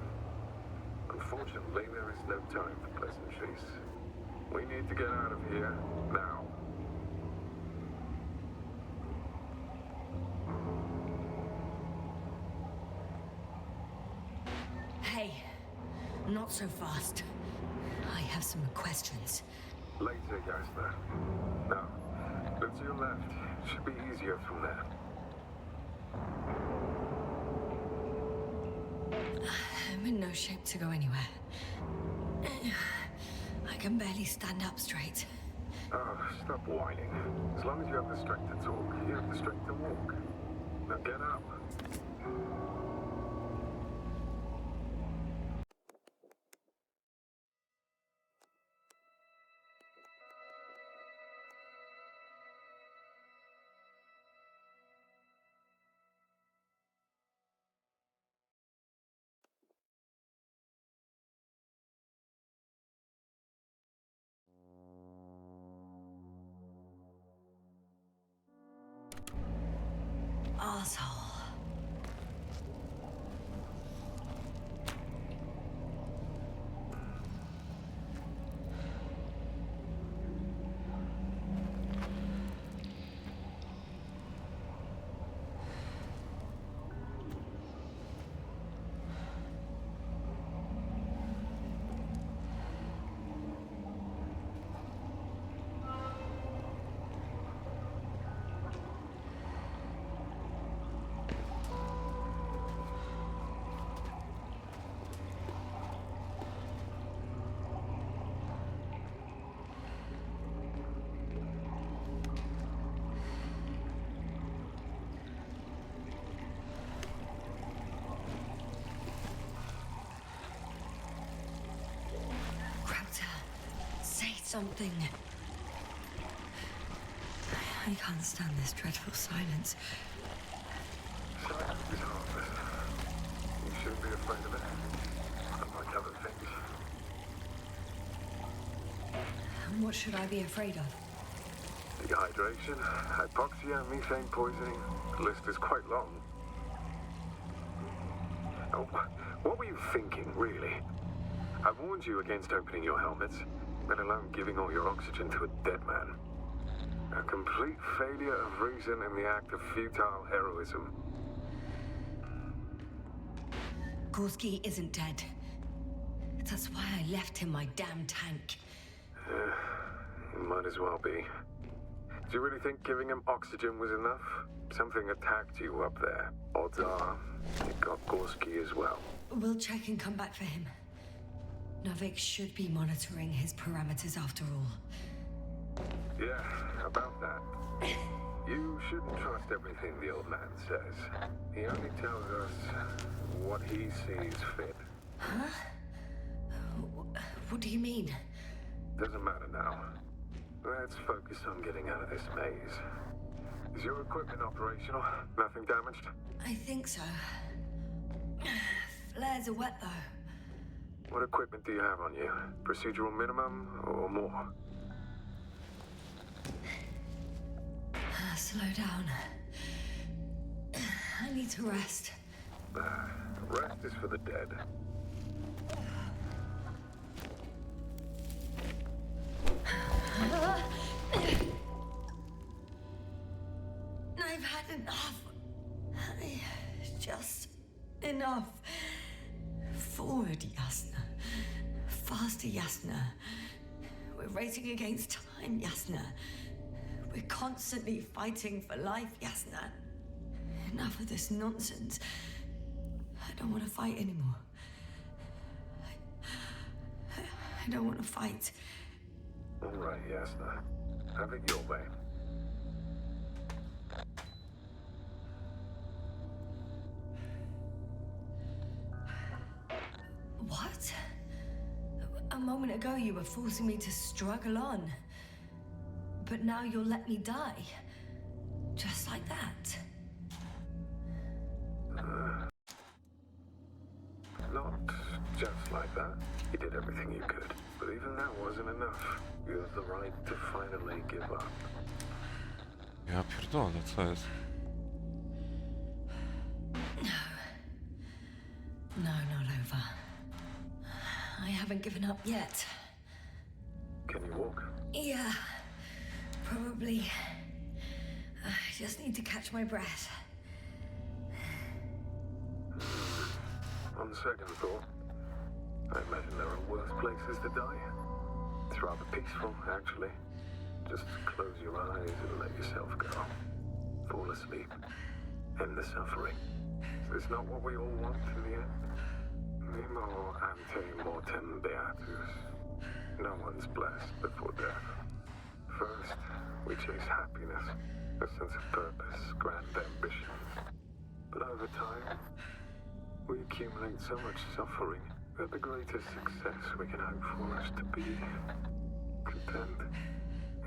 S9: Unfortunately, there is no time for pleasantries. We need to get out of here now.
S1: Not so fast. I have some questions.
S9: Later, Jasna. Now, look to your left. Should be easier from there.
S1: I'm in no shape to go anywhere. I can barely stand up straight.
S9: Oh, stop whining. As long as you have the strength to talk, you have the strength to walk. Now get up.
S1: Asshole. Say something. I can't stand this dreadful silence.
S9: Silence is harmless. You shouldn't be afraid of it. Unlike other things.
S1: And what should I be afraid of?
S9: Dehydration, hypoxia, methane poisoning. The list is quite long. Oh, what were you thinking, really? I warned you against opening your helmets, let alone giving all your oxygen to a dead man. A complete failure of reason in the act of futile heroism.
S1: Gorski isn't dead. That's why I left him my damn tank.
S9: It might as well be. Do you really think giving him oxygen was enough? Something attacked you up there. Odds are, it got Gorski as well.
S1: We'll check and come back for him. Novik should be monitoring his parameters after all.
S9: Yeah, about that. You shouldn't trust everything the old man says. He only tells us what he sees fit.
S1: Huh? What do you mean?
S9: Doesn't matter now. Let's focus on getting out of this maze. Is your equipment operational? Nothing damaged?
S1: I think so. Flares are wet, though.
S9: What equipment do you have on you? Procedural minimum or more?
S1: Slow down. I need to rest.
S9: Rest is for the dead.
S1: I've had enough. Just enough. Forward, Jasna. Faster, Jasna. We're racing against time, Jasna. We're constantly fighting for life, Jasna. Enough of this nonsense. I don't want to fight anymore. I don't want to fight.
S9: All right, Jasna. Have it your way.
S1: What? A moment ago you were forcing me to struggle on. But now you'll let me die. Just like that.
S9: Not just like that. You did everything you could. But even that wasn't enough. You have the right to finally give up.
S5: Ja pierdolę, co jest?
S1: No, not over. I haven't given up yet.
S9: Can you walk?
S1: Yeah, probably. I just need to catch my breath.
S9: On second thought, I imagine there are worse places to die. It's rather peaceful, actually. Just close your eyes and let yourself go. Fall asleep. End the suffering. So it's not what we all want in the end. Nemo ante mortem beatus. No one's blessed before death. First, we chase happiness, a sense of purpose, grand ambitions. But over time, we accumulate so much suffering that the greatest success we can hope for is to be content.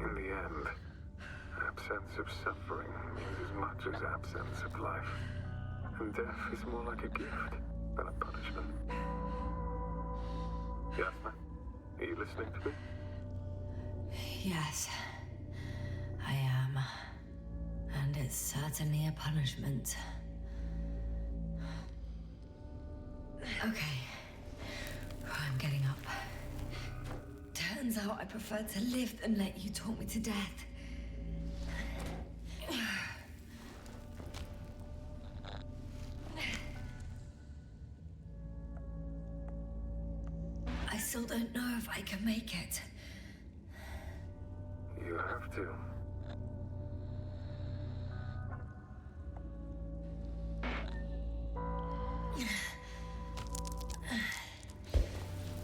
S9: In the end, absence of suffering means as much as absence of life. And death is more like a gift than a punishment. Yasna, are you listening to me?
S1: Yes, I am. And it's certainly a punishment. Okay, I'm getting up. Turns out I prefer to live than let you talk me to death. I still don't know if I can make it.
S9: You have to.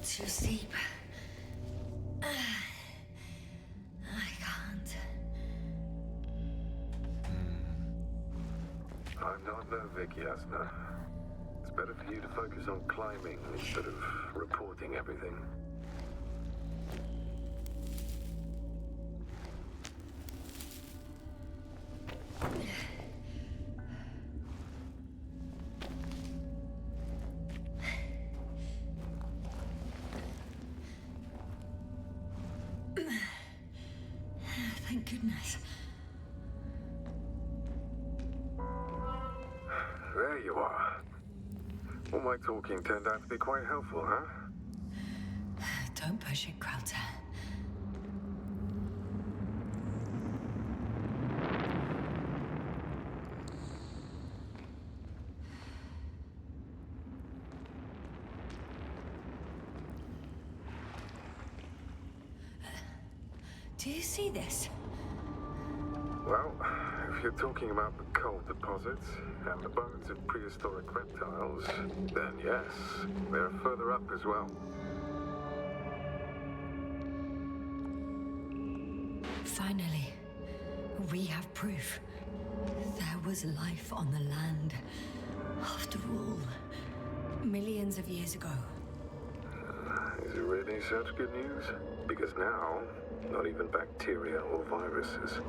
S1: Too steep. I can't.
S9: I'm not Novik, Yasna. It's better for you to focus on climbing instead of reporting everything.
S1: Thank goodness.
S9: There you are. All my talking turned out to be quite helpful, huh?
S1: Don't push it, Krauter. Do you see this?
S9: Well, if you're talking about the coal deposits and the bones of prehistoric reptiles, then yes, they're further up as well.
S1: Finally, we have proof. There was life on the land. After all, millions of years ago.
S9: Is it really such good news? Because now, not even bacteria or viruses.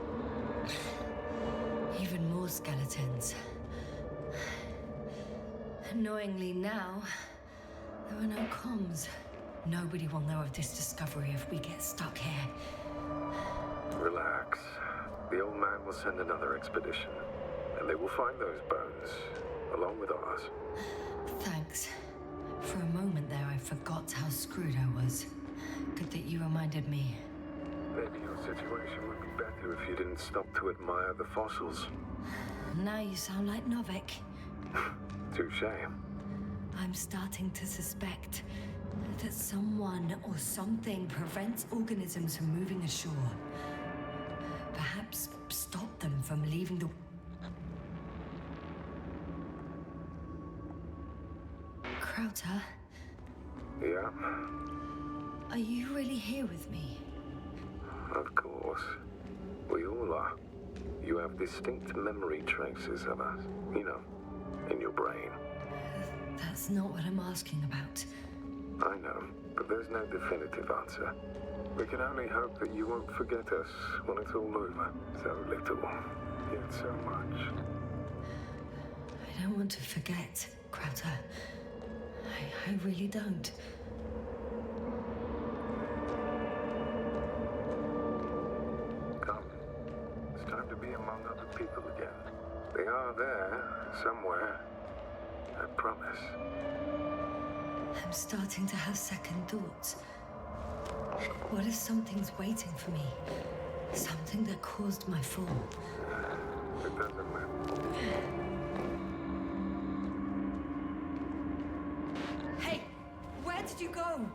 S1: Even more skeletons. Annoyingly now, there are no comms. Nobody will know of this discovery if we get stuck here.
S9: Relax. The old man will send another expedition, and they will find those bones, along with ours.
S1: Thanks. For a moment there, I forgot how screwed I was. Good that you reminded me.
S9: Maybe your situation would be better if you didn't stop to admire the fossils.
S1: Now you sound like Novik.
S9: Touche.
S1: I'm starting to suspect that someone or something prevents organisms from moving ashore. Perhaps stop them from leaving the... Krauter,
S9: Yeah,
S1: are you really here with me?
S9: of course. We all are. You have distinct memory traces of us, you know, in your brain.
S1: That's not what I'm asking about.
S9: I know, but there's no definitive answer. We can only hope that you won't forget us when it's all over. So little, yet so much.
S1: I don't want to forget, Krauter. I really don't.
S9: Come. It's time to be among other people again. They are there, somewhere. I promise.
S1: I'm starting to have second thoughts. What if something's waiting for me? Something that caused my fall?
S9: It doesn't matter.
S1: Hey, where Where did you go?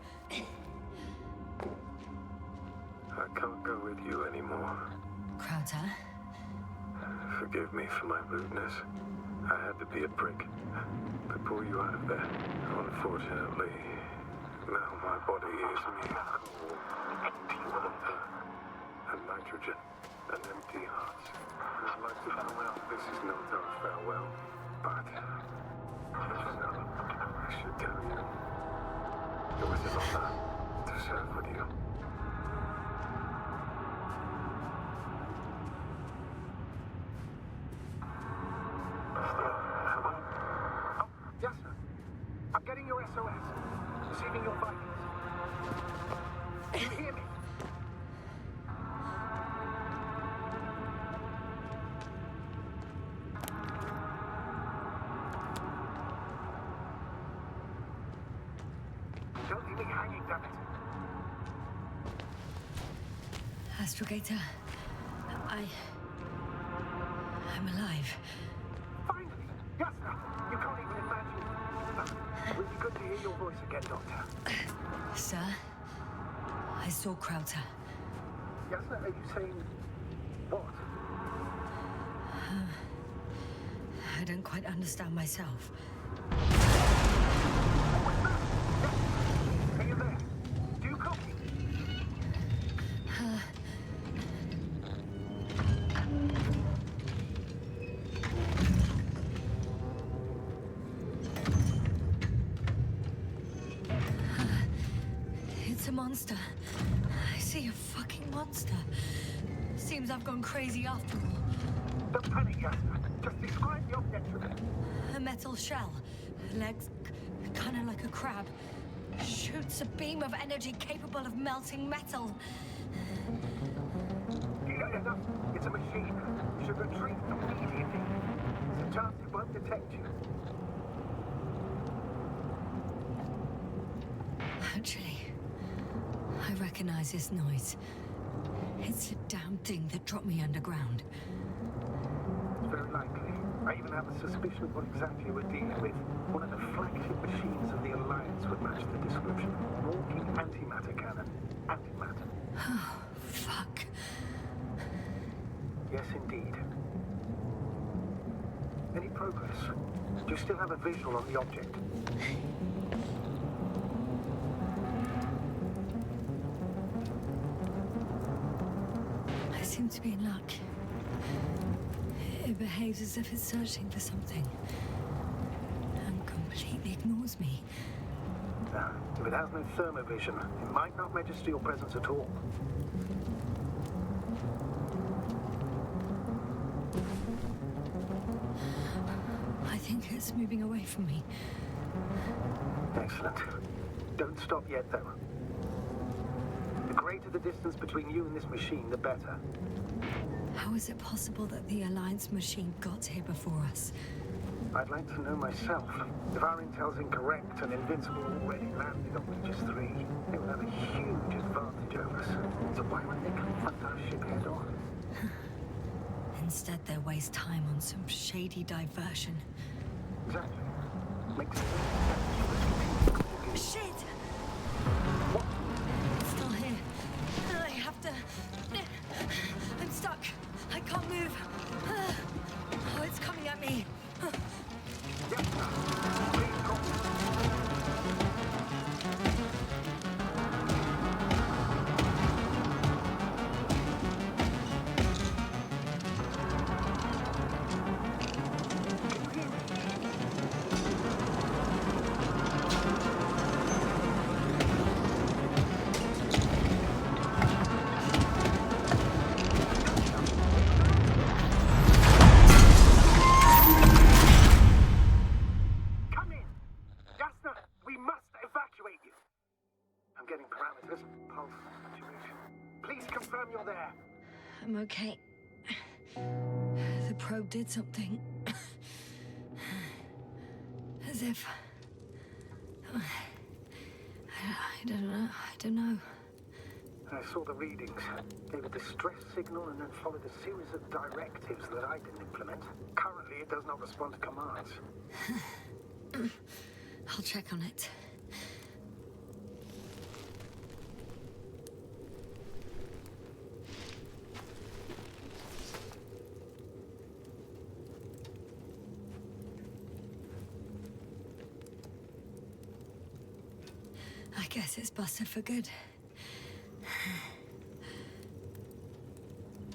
S9: I can't go with you anymore.
S1: Krauter?
S9: Forgive me for my rudeness. I had to be a prick to pull you out of there. Unfortunately, now my body is mere coal, water, and nitrogen, and empty hearts. I'd like to farewell. This is not our farewell, but I should tell you, it was an honor to serve with you.
S8: Yes, sir. I'm getting your SOS. Receiving your vitals. Do you hear me? Don't leave me hanging, damn it.
S1: Astrogator, I'm alive.
S8: Finally! Yes, sir. You can't even imagine. It would be good to hear your voice again, Doctor.
S1: Sir, I saw Krauter.
S8: Yes, sir. Are you saying what?
S1: I don't quite understand myself.
S8: Are you there? Do you copy?
S1: It's a monster. I see a fucking monster. Seems I've gone crazy after all.
S8: Don't panic, yes, sir. Just describe the object to me.
S1: A metal shell. Legs kind of like a crab. Shoots a beam of energy capable of melting metal.
S8: Yeah, it's a machine. You should retreat immediately. There's a chance it won't detect you.
S1: Actually, I recognize this noise. It's the damn thing that dropped me underground.
S8: It's very likely. I even have a suspicion of what exactly we're dealing with. One of the flagship machines of the Alliance would match the description. Walking antimatter cannon. Antimatter.
S1: Oh, fuck.
S8: Yes, indeed. Any progress? Do you still have a visual on the object?
S1: I seem to be in luck. It behaves as if it's searching for something. And completely ignores me.
S8: If it has no thermovision, it might not register your presence at all.
S1: I think it's moving away from me.
S8: Excellent. Don't stop yet, though. The greater the distance between you and this machine, the better.
S1: How is it possible that the Alliance machine got here before us?
S8: I'd like to know myself. If our intel's incorrect and Invincible already landed on Regis 3, they would have a huge advantage over us. So why would they confront our ship head on?
S1: Instead, they waste time on some shady diversion.
S8: Exactly. Makes sense.
S1: Shit! It's still here. I have to... I'm stuck. I can't move. Oh, it's coming at me.
S8: Yes, sir. Please copy.
S1: I'm okay. The probe did something. As if... I don't know.
S8: I saw the readings, gave a distress signal, and then followed a series of directives that I didn't implement. Currently, it does not respond to commands.
S1: I'll check on it. Guess it's busted for good.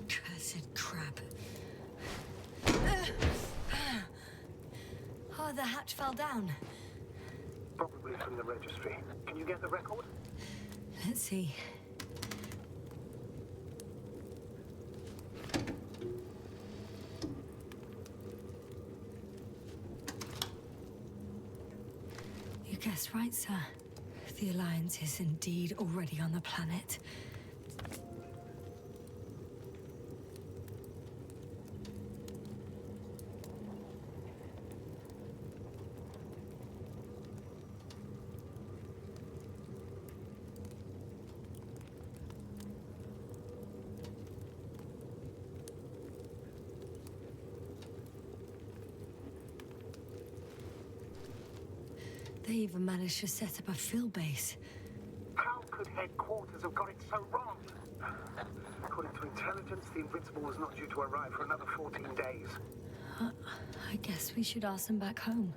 S1: Cursed crap. Oh, the hatch fell down.
S8: Probably from the registry. Can you get the record?
S1: Let's see. You guessed right, sir. The Alliance is indeed already on the planet. They even managed to set up a field base.
S8: How could headquarters have got it so wrong? According to intelligence, the Invincible was not due to arrive for another 14 days.
S1: I guess we should ask them back home.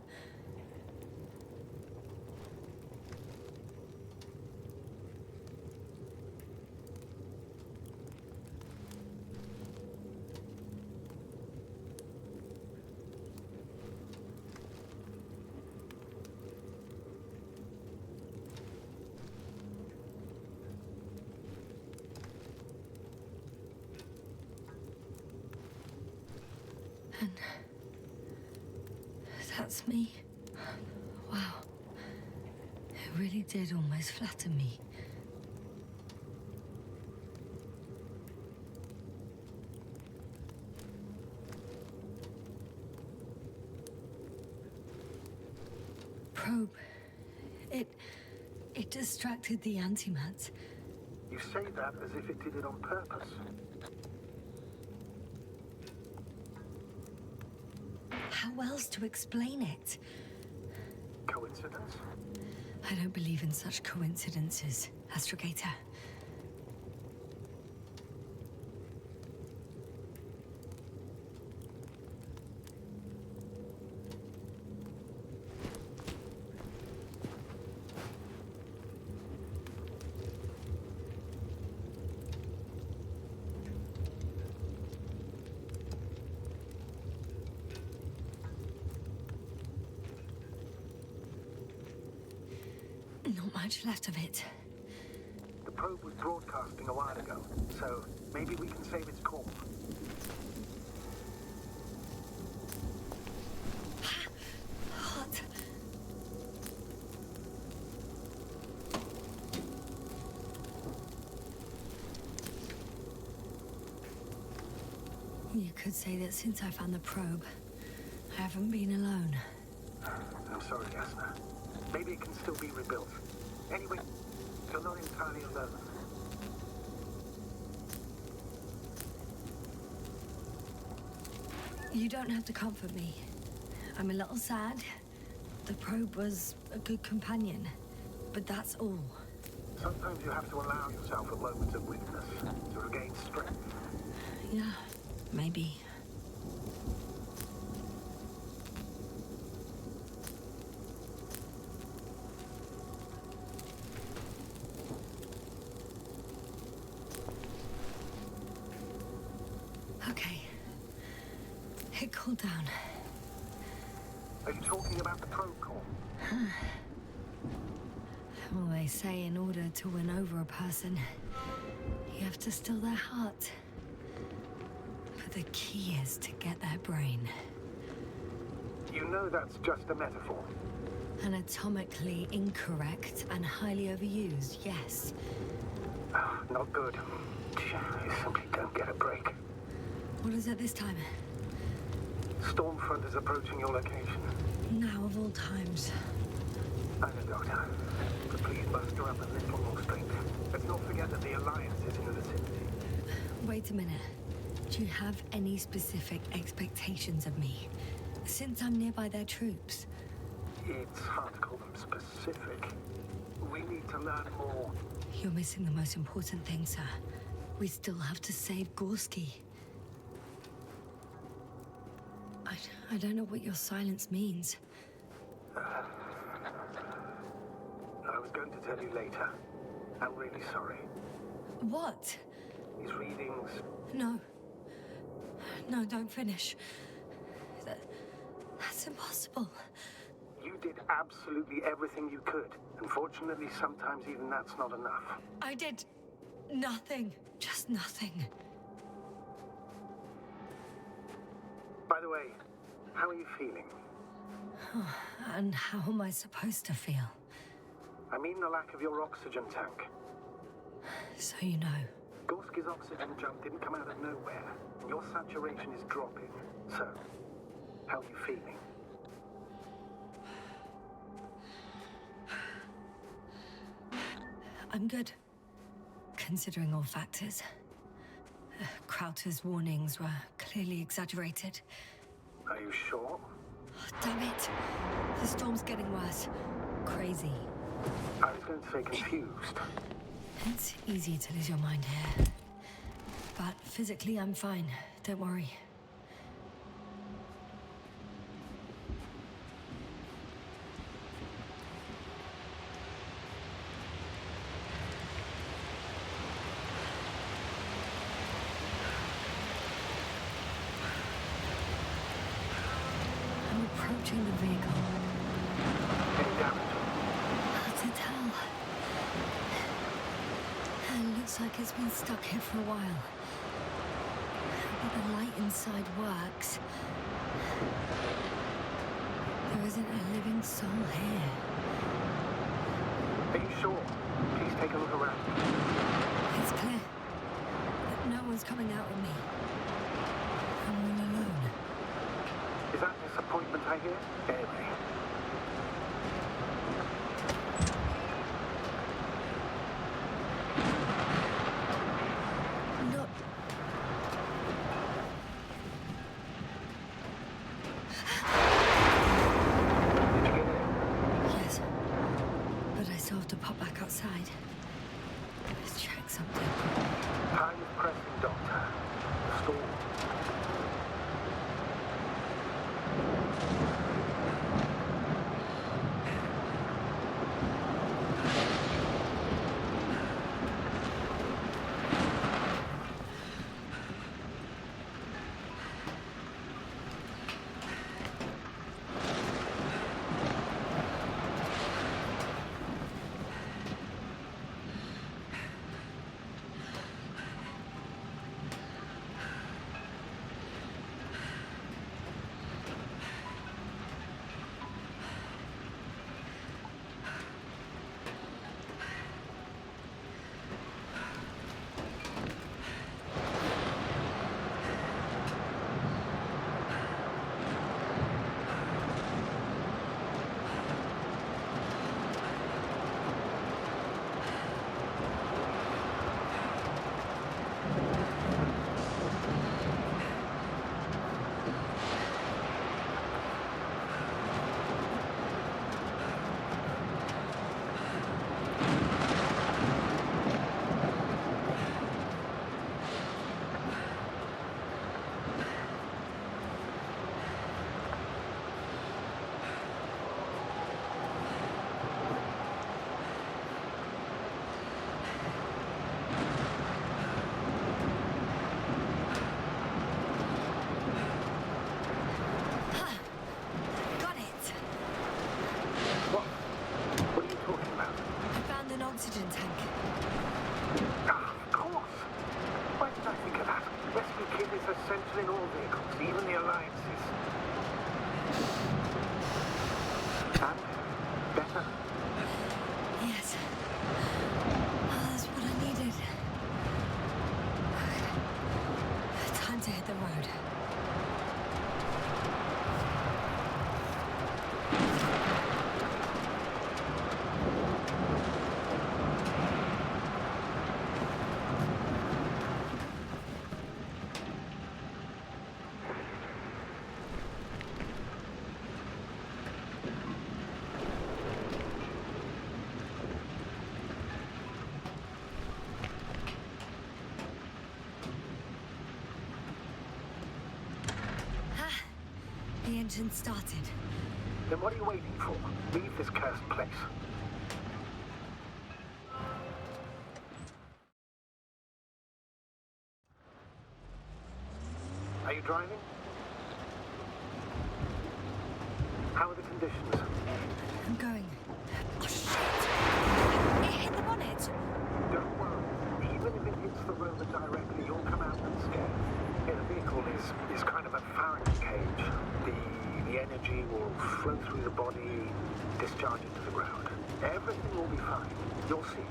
S1: And that's me. Wow. It really did almost flatter me. Probe. It distracted the antimats.
S8: You say that as if it did it on purpose.
S1: How else to explain it?
S8: Coincidence?
S1: I don't believe in such coincidences, Astrogator. Not much left of it.
S8: The probe was broadcasting a while ago, so maybe we can save its call.
S1: Hot. You could say that since I found the probe, I haven't been alone.
S8: I'm sorry, Yasna. Maybe it can still be rebuilt. Anyway, you're not entirely alone.
S1: You don't have to comfort me. I'm a little sad. The probe was a good companion, but that's all.
S8: Sometimes you have to allow yourself a moment of weakness to regain strength.
S1: Yeah, maybe. Okay. It cooled down.
S8: Are you talking about the probe call?
S1: Well, they say in order to win over a person, you have to still their heart. But the key is to get their brain.
S8: You know that's just a metaphor.
S1: Anatomically incorrect and highly overused, yes.
S8: Not good. You simply don't get a break.
S1: What is it this time?
S8: Stormfront is approaching your location.
S1: Now of all times.
S8: I know, Doctor. But please muster up a little more strength. Let's not forget that the Alliance is in the vicinity.
S1: Wait a minute. Do you have any specific expectations of me? Since I'm nearby their troops.
S8: It's hard to call them specific. We need to learn more.
S1: You're missing the most important thing, sir. We still have to save Gorski. I don't know what your silence means.
S8: I was going going to tell you later. I'm really sorry.
S1: What?
S8: These readings...
S1: No. No, don't finish. That's impossible.
S8: You did absolutely everything you could. Unfortunately, sometimes even that's not enough.
S1: I did nothing. Just nothing.
S8: By the way, how are you feeling?
S1: And how am I supposed to feel?
S8: I mean the lack of your oxygen tank.
S1: So you know.
S8: Gorski's oxygen jump didn't come out of nowhere. Your saturation is dropping. So, how are you feeling?
S1: I'm good. Considering all factors. Crowther's warnings were clearly exaggerated.
S8: Are you sure?
S1: Oh, damn it. The storm's getting worse. Crazy.
S8: I was going to say confused.
S1: It's easy to lose your mind here. But physically, I'm fine. Don't worry. I'm approaching the vehicle.
S8: Any damage?
S1: Hard to tell. It looks like it's been stuck here for a while. But the light inside works. There isn't a living soul here.
S8: Are you sure? Please take a look around.
S1: It's clear that no one's coming out with me. I'm all alone.
S8: Is that disappointment I hear? Anyway.
S1: Not... Yes. But I still have to pop back outside. Let's check something.
S8: Time is pressing, Doctor. The storm.
S1: Got it!
S8: What are you talking about?
S1: I found an oxygen tank.
S8: Ah, of course. Why did I think of that? Rescue kit is essential in all vehicles, even the Alliances. And? Better?
S1: Yes. Oh, that's what I needed. Time to hit the road. The engine started.
S8: Then what are you waiting for? Leave this cursed place. Are you driving? How are the conditions?
S1: I'm going. Oh, shit! It hit the bonnet!
S8: Don't worry. Even if it hits the rover directly, you'll come out unscathed. Yeah, the vehicle is kind of a Faraday cage. The energy will flow through the body, discharge into the ground. Everything will be fine. You'll see.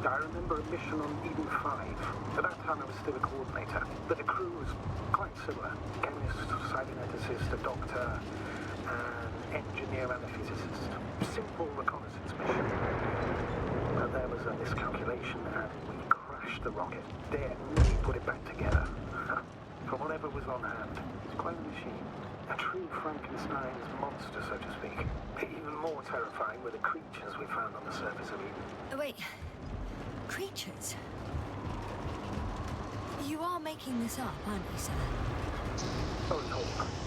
S8: I remember a mission on Eden 5. At that time I was still a coordinator, but the crew was quite similar. Chemist, cyberneticist, a doctor, an engineer and a physicist. Simple reconnaissance mission. But there was a miscalculation and we crashed the rocket. Then we put it back together. From whatever was on hand. It's quite a machine. A true Frankenstein's monster, so to speak. Even more terrifying were the creatures we found on the surface of Eden.
S1: Oh, wait. Creatures? You are making this up, aren't you, sir?
S8: Oh, no.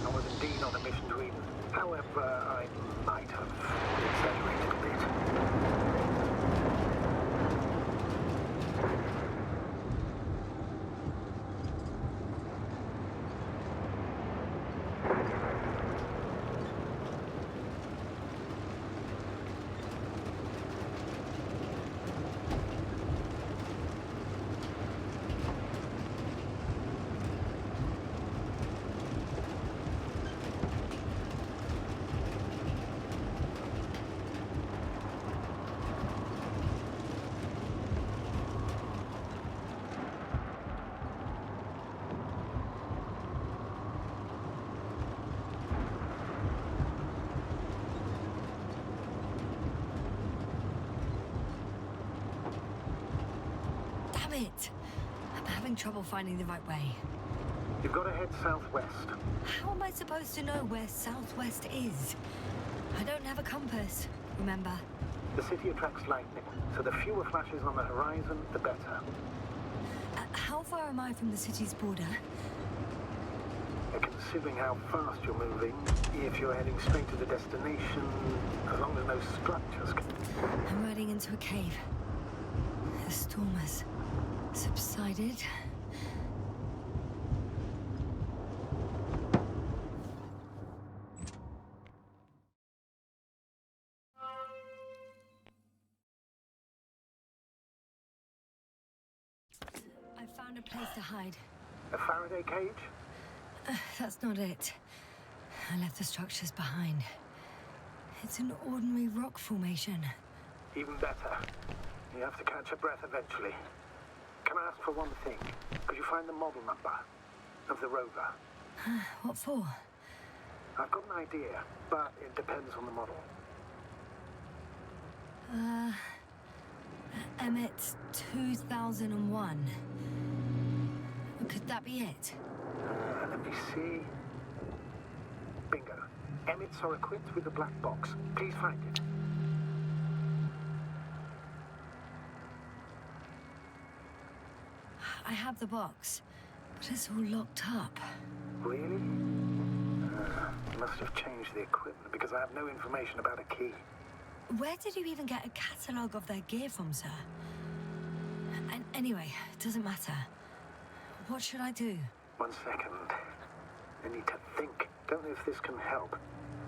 S8: I was indeed on a mission to Eden. However, I might have exaggerated a bit.
S1: It. I'm having trouble finding the right way.
S8: You've got to head southwest.
S1: How am I supposed to know where southwest is? I don't have a compass, remember?
S8: The city attracts lightning, so the fewer flashes on the horizon, the better.
S1: How far am I from the city's border?
S8: Considering how fast you're moving, if you're heading straight to the destination, as long as no structures...
S1: I'm riding into a cave. The storm has subsided. I found a place to hide.
S8: A Faraday cage?
S1: That's not it. I left the structures behind. It's an ordinary rock formation.
S8: Even better. You have to catch your breath eventually. Can I ask for one thing? Could you find the model number of the rover?
S1: What for?
S8: I've got an idea, but it depends on the model.
S1: Emmet 2001. Could that be it?
S8: Let me see. Bingo. Emmets are equipped with a black box. Please find it.
S1: I have the box, but it's all locked up.
S8: Really? You must have changed the equipment because I have no information about a key.
S1: Where did you even get a catalogue of their gear from, sir? And anyway, it doesn't matter. What should I do?
S8: 1 second. I need to think. Don't know if this can help,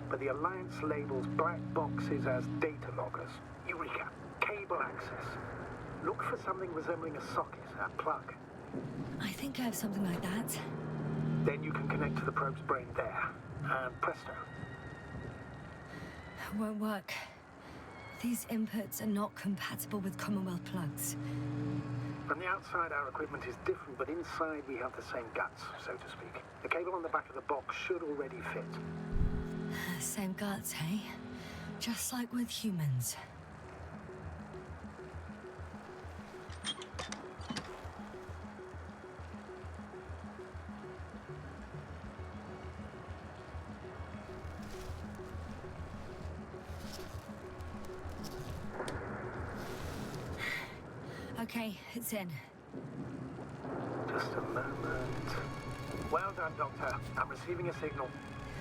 S8: but the Alliance labels black boxes as data loggers. Eureka! Cable access. Look for something resembling a socket, a plug.
S1: I think I have something like that.
S8: Then you can connect to the probe's brain there. And presto.
S1: Won't work. These inputs are not compatible with Commonwealth plugs.
S8: From the outside, our equipment is different, but inside we have the same guts, so to speak. The cable on the back of the box should already fit.
S1: Same guts, hey? Just like with humans. Okay, it's in.
S8: Just a moment. Well done, Doctor. I'm receiving a signal.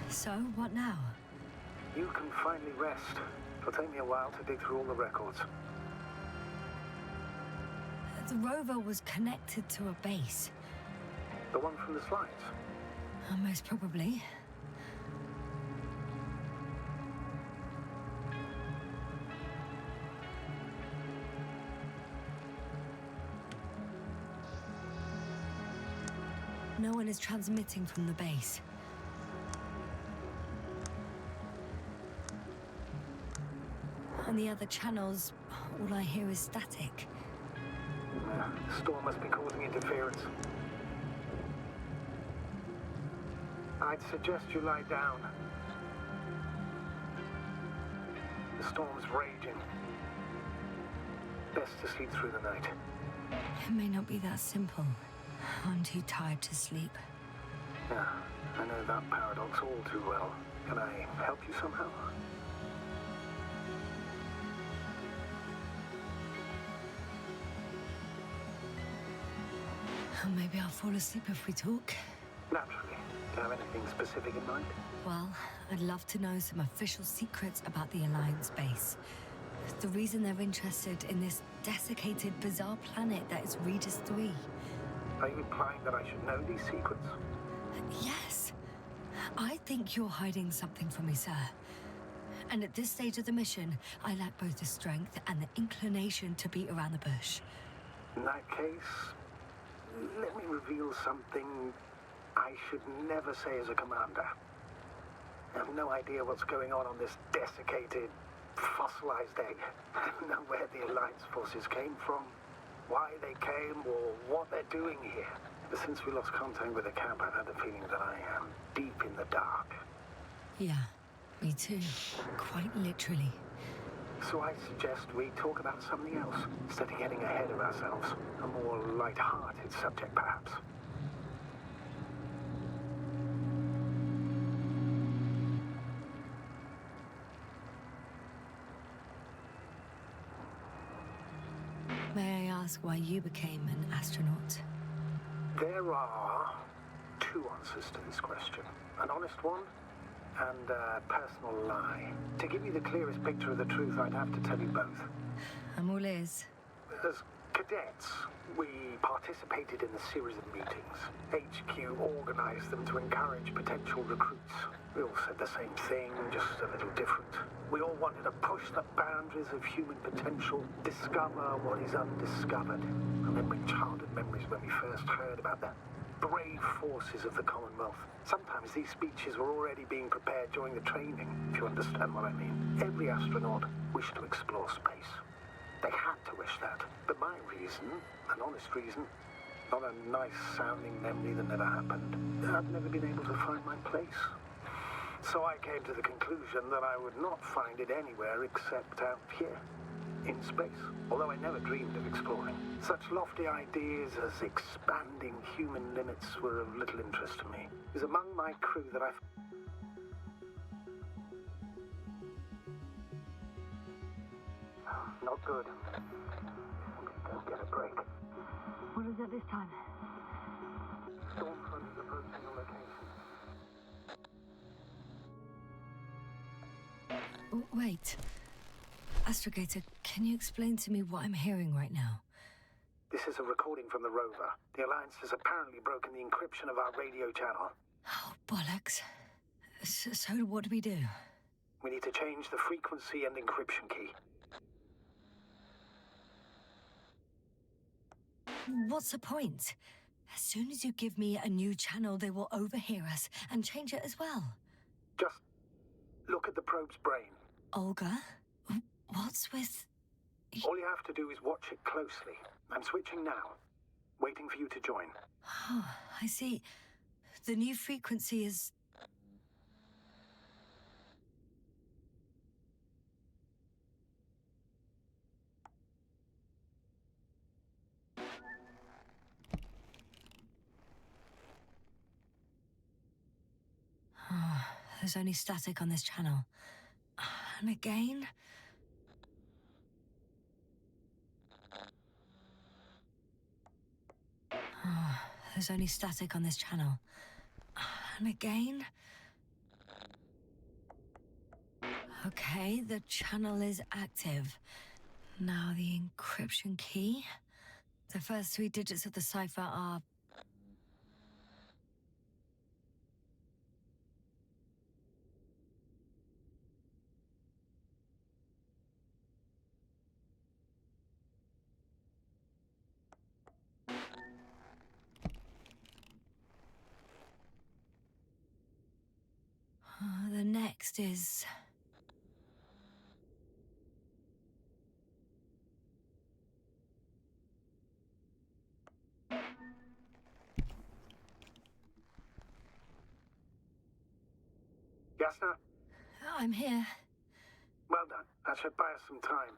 S1: So, what now?
S8: You can finally rest. It'll take me a while to dig through all the records.
S1: The rover was connected to a base.
S8: The one from the slides?
S1: Most probably. No one is transmitting from the base. On the other channels, all I hear is static.
S8: The storm must be causing interference. I'd suggest you lie down. The storm's raging. Best to sleep through the night.
S1: It may not be that simple. I'm too tired to sleep.
S8: Yeah, I know that paradox all too well. Can I help you somehow?
S1: Maybe I'll fall asleep if we talk.
S8: Naturally. Do you have anything specific in mind?
S1: Well, I'd love to know some official secrets about the Alliance base. The reason they're interested in this desiccated, bizarre planet that is Regis 3.
S8: Are you implying that I should know these secrets?
S1: Yes. I think you're hiding something from me, sir. And at this stage of the mission, I lack both the strength and the inclination to beat around the bush.
S8: In that case, let me reveal something I should never say as a commander. I have no idea what's going on this desiccated, fossilized egg. I don't know where the Alliance forces came from, why they came, or what they're doing here. But since we lost contact with the camp, I've had the feeling that I am deep in the dark.
S1: Yeah, me too. Quite literally.
S8: So I suggest we talk about something else, instead of getting ahead of ourselves. A more light-hearted subject, perhaps.
S1: May I ask why you became an astronaut?
S8: There are two answers to this question. An honest one and a personal lie. To give you the clearest picture of the truth, I'd have to tell you both.
S1: I'm all ears.
S8: As cadets, we participated in a series of meetings. HQ organized them to encourage potential recruits. We all said the same thing, just a little different. We all wanted to push the boundaries of human potential, discover what is undiscovered. Remembering childhood memories when we first heard about the brave forces of the Commonwealth. Sometimes these speeches were already being prepared during the training, if you understand what I mean. Every astronaut wished to explore space. They had to wish that. But my reason, an honest reason, not a nice-sounding memory that never happened, I've never been able to find my place. So I came to the conclusion that I would not find it anywhere except out here, in space. Although I never dreamed of exploring. Such lofty ideas as expanding human limits were of little interest to me. It was among my crew that I... Not good. Don't get a break.
S1: What is it this time?
S8: Stormfront is approaching the location.
S1: Wait. Astrogator, can you explain to me what I'm hearing right now?
S8: This is a recording from the rover. The Alliance has apparently broken the encryption of our radio channel.
S1: Oh, bollocks. So what do we do?
S8: We need to change the frequency and encryption key.
S1: What's the point? As soon as you give me a new channel, they will overhear us and change it as well.
S8: Just look at the probe's brain.
S1: Olga? What's with...
S8: All you have to do is watch it closely. I'm switching now. Waiting for you to join.
S1: Oh, I see. The new frequency is... Oh, there's only static on this channel. And again... Oh, there's only static on this channel. And again... Okay, the channel is active. Now the encryption key... The first 3 digits of the cipher are... the next is...
S8: Jasna?
S1: I'm here.
S8: Well done. That should buy us some time.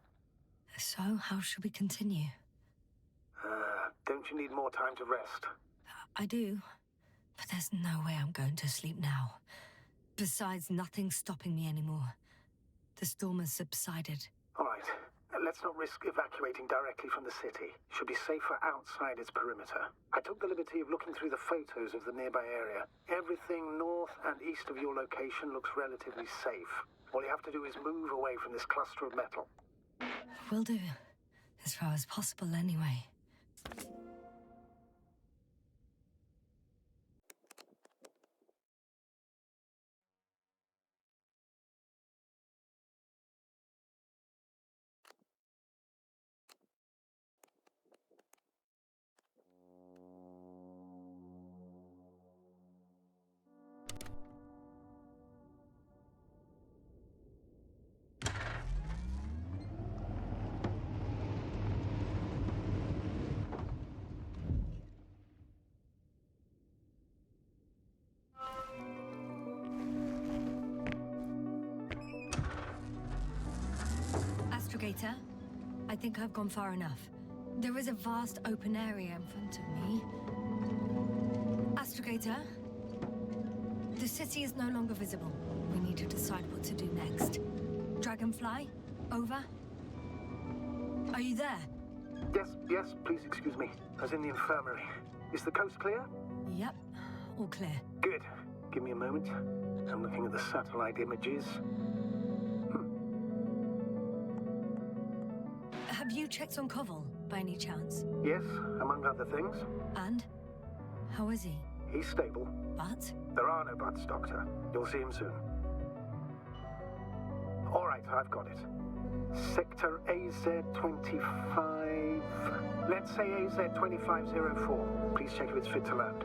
S1: So, how should we continue?
S8: Don't you need more time to rest?
S1: I do, but there's no way I'm going to sleep now. Besides, nothing's stopping me anymore. The storm has subsided.
S8: All right. Let's not risk evacuating directly from the city. Should be safer outside its perimeter. I took the liberty of looking through the photos of the nearby area. Everything north and east of your location looks relatively safe. All you have to do is move away from this cluster of metal.
S1: Will do. As far as possible, anyway. Astrogator, I think I've gone far enough. There is a vast open area in front of me. Astrogator, the city is no longer visible. We need to decide what to do next. Dragonfly, over. Are you there?
S8: Yes, please excuse me. I was in the infirmary. Is the coast clear?
S1: Yep, all clear.
S8: Good. Give me a moment. I'm looking at the satellite images.
S1: Have you checked on Koval, by any chance?
S8: Yes, among other things.
S1: And? How is he?
S8: He's stable.
S1: But?
S8: There are no buts, Doctor. You'll see him soon. All right, I've got it. Sector AZ-25... Let's say AZ-2504. Please check if it's fit to land.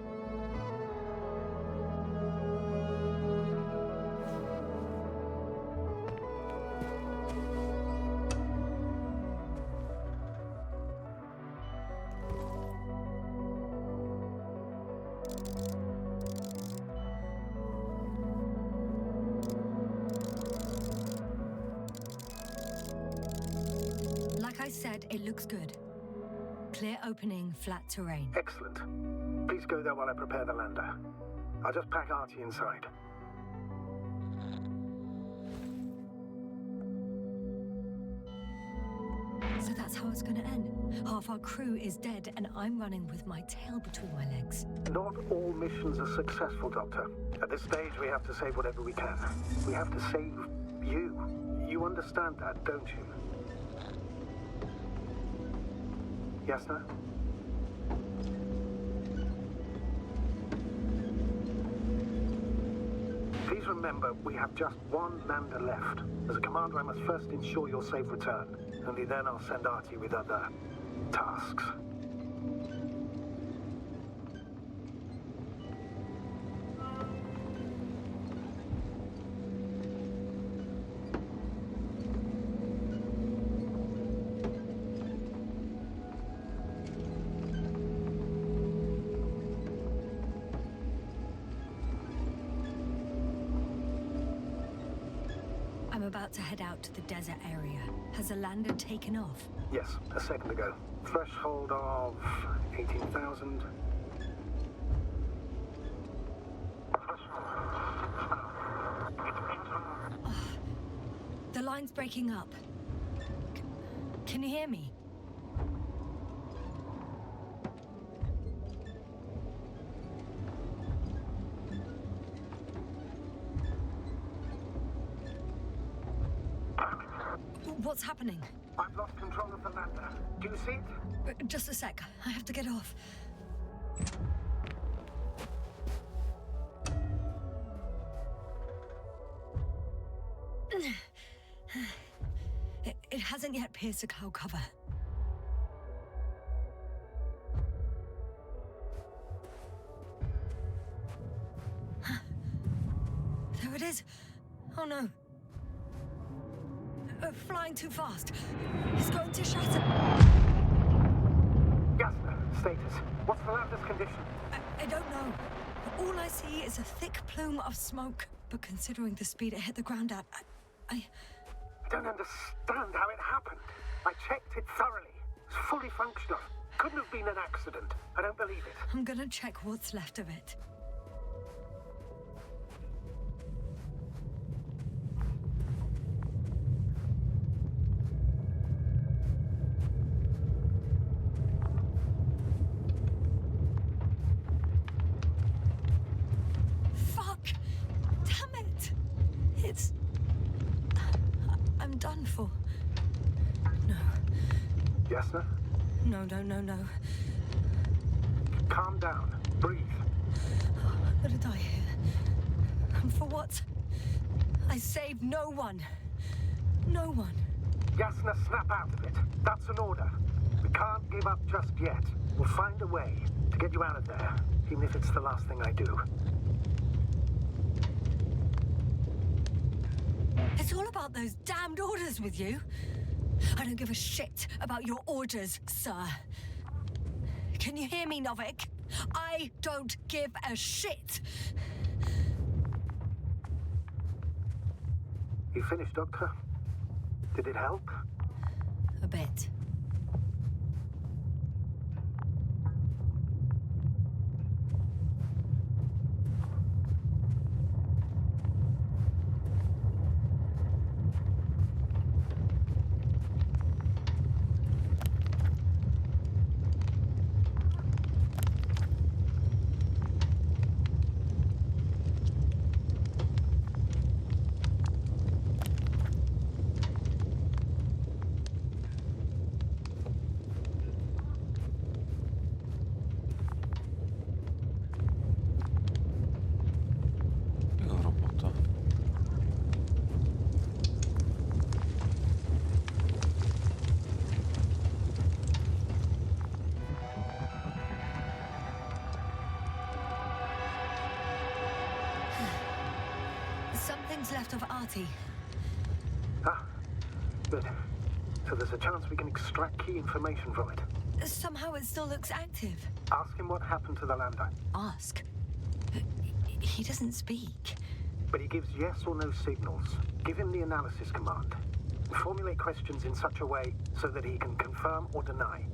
S1: Like I said, it looks good. Clear opening, flat terrain.
S8: Excellent. Please go there while I prepare the lander. I'll just pack Artie inside.
S1: So that's how it's gonna end. Half our crew is dead, and I'm running with my tail between my legs.
S8: Not all missions are successful, Doctor. At this stage, we have to save whatever we can. We have to save you. You understand that, don't you? Yes, sir? Please remember, we have just one lander left. As a commander, I must first ensure your safe return. Only then I'll send Artie with other tasks.
S1: I'm about to head out to the desert area. Has the lander taken off?
S8: Yes, a second ago. Threshold of 18,000.
S1: The line's breaking up. Can you hear me? What's happening?
S8: I've lost control of the lander. Do you see it?
S1: Just a sec. I have to get off. It hasn't yet pierced the cloud cover. There it is. Oh no. Flying too fast. It's going to shatter.
S8: Jasper, status. What's the lander's condition?
S1: I don't know. All I see is a thick plume of smoke. But considering the speed it hit the ground at, I
S8: don't understand how it happened. I checked it thoroughly. It's fully functional. Couldn't have been an accident. I don't believe it.
S1: I'm gonna check what's left of it. I'm done for. No.
S8: Yes, sir?
S1: No.
S8: Calm down. Breathe.
S1: I'm gonna die here. And for what? I saved no one. No one.
S8: Yasna, snap out of it. That's an order. We can't give up just yet. We'll find a way to get you out of there, even if it's the last thing I do.
S1: It's all about those damned orders with you. I don't give a shit about your orders, sir. Can you hear me, Novik? I don't give a shit.
S8: You finished, Doctor? Did it help?
S1: A bit. Left of Artie.
S8: Ah, good. So there's a chance we can extract key information from it.
S1: Somehow it still looks active.
S8: Ask him what happened to the lander.
S1: Ask? He doesn't speak.
S8: But he gives yes or no signals. Give him the analysis command. Formulate questions in such a way so that he can confirm or deny.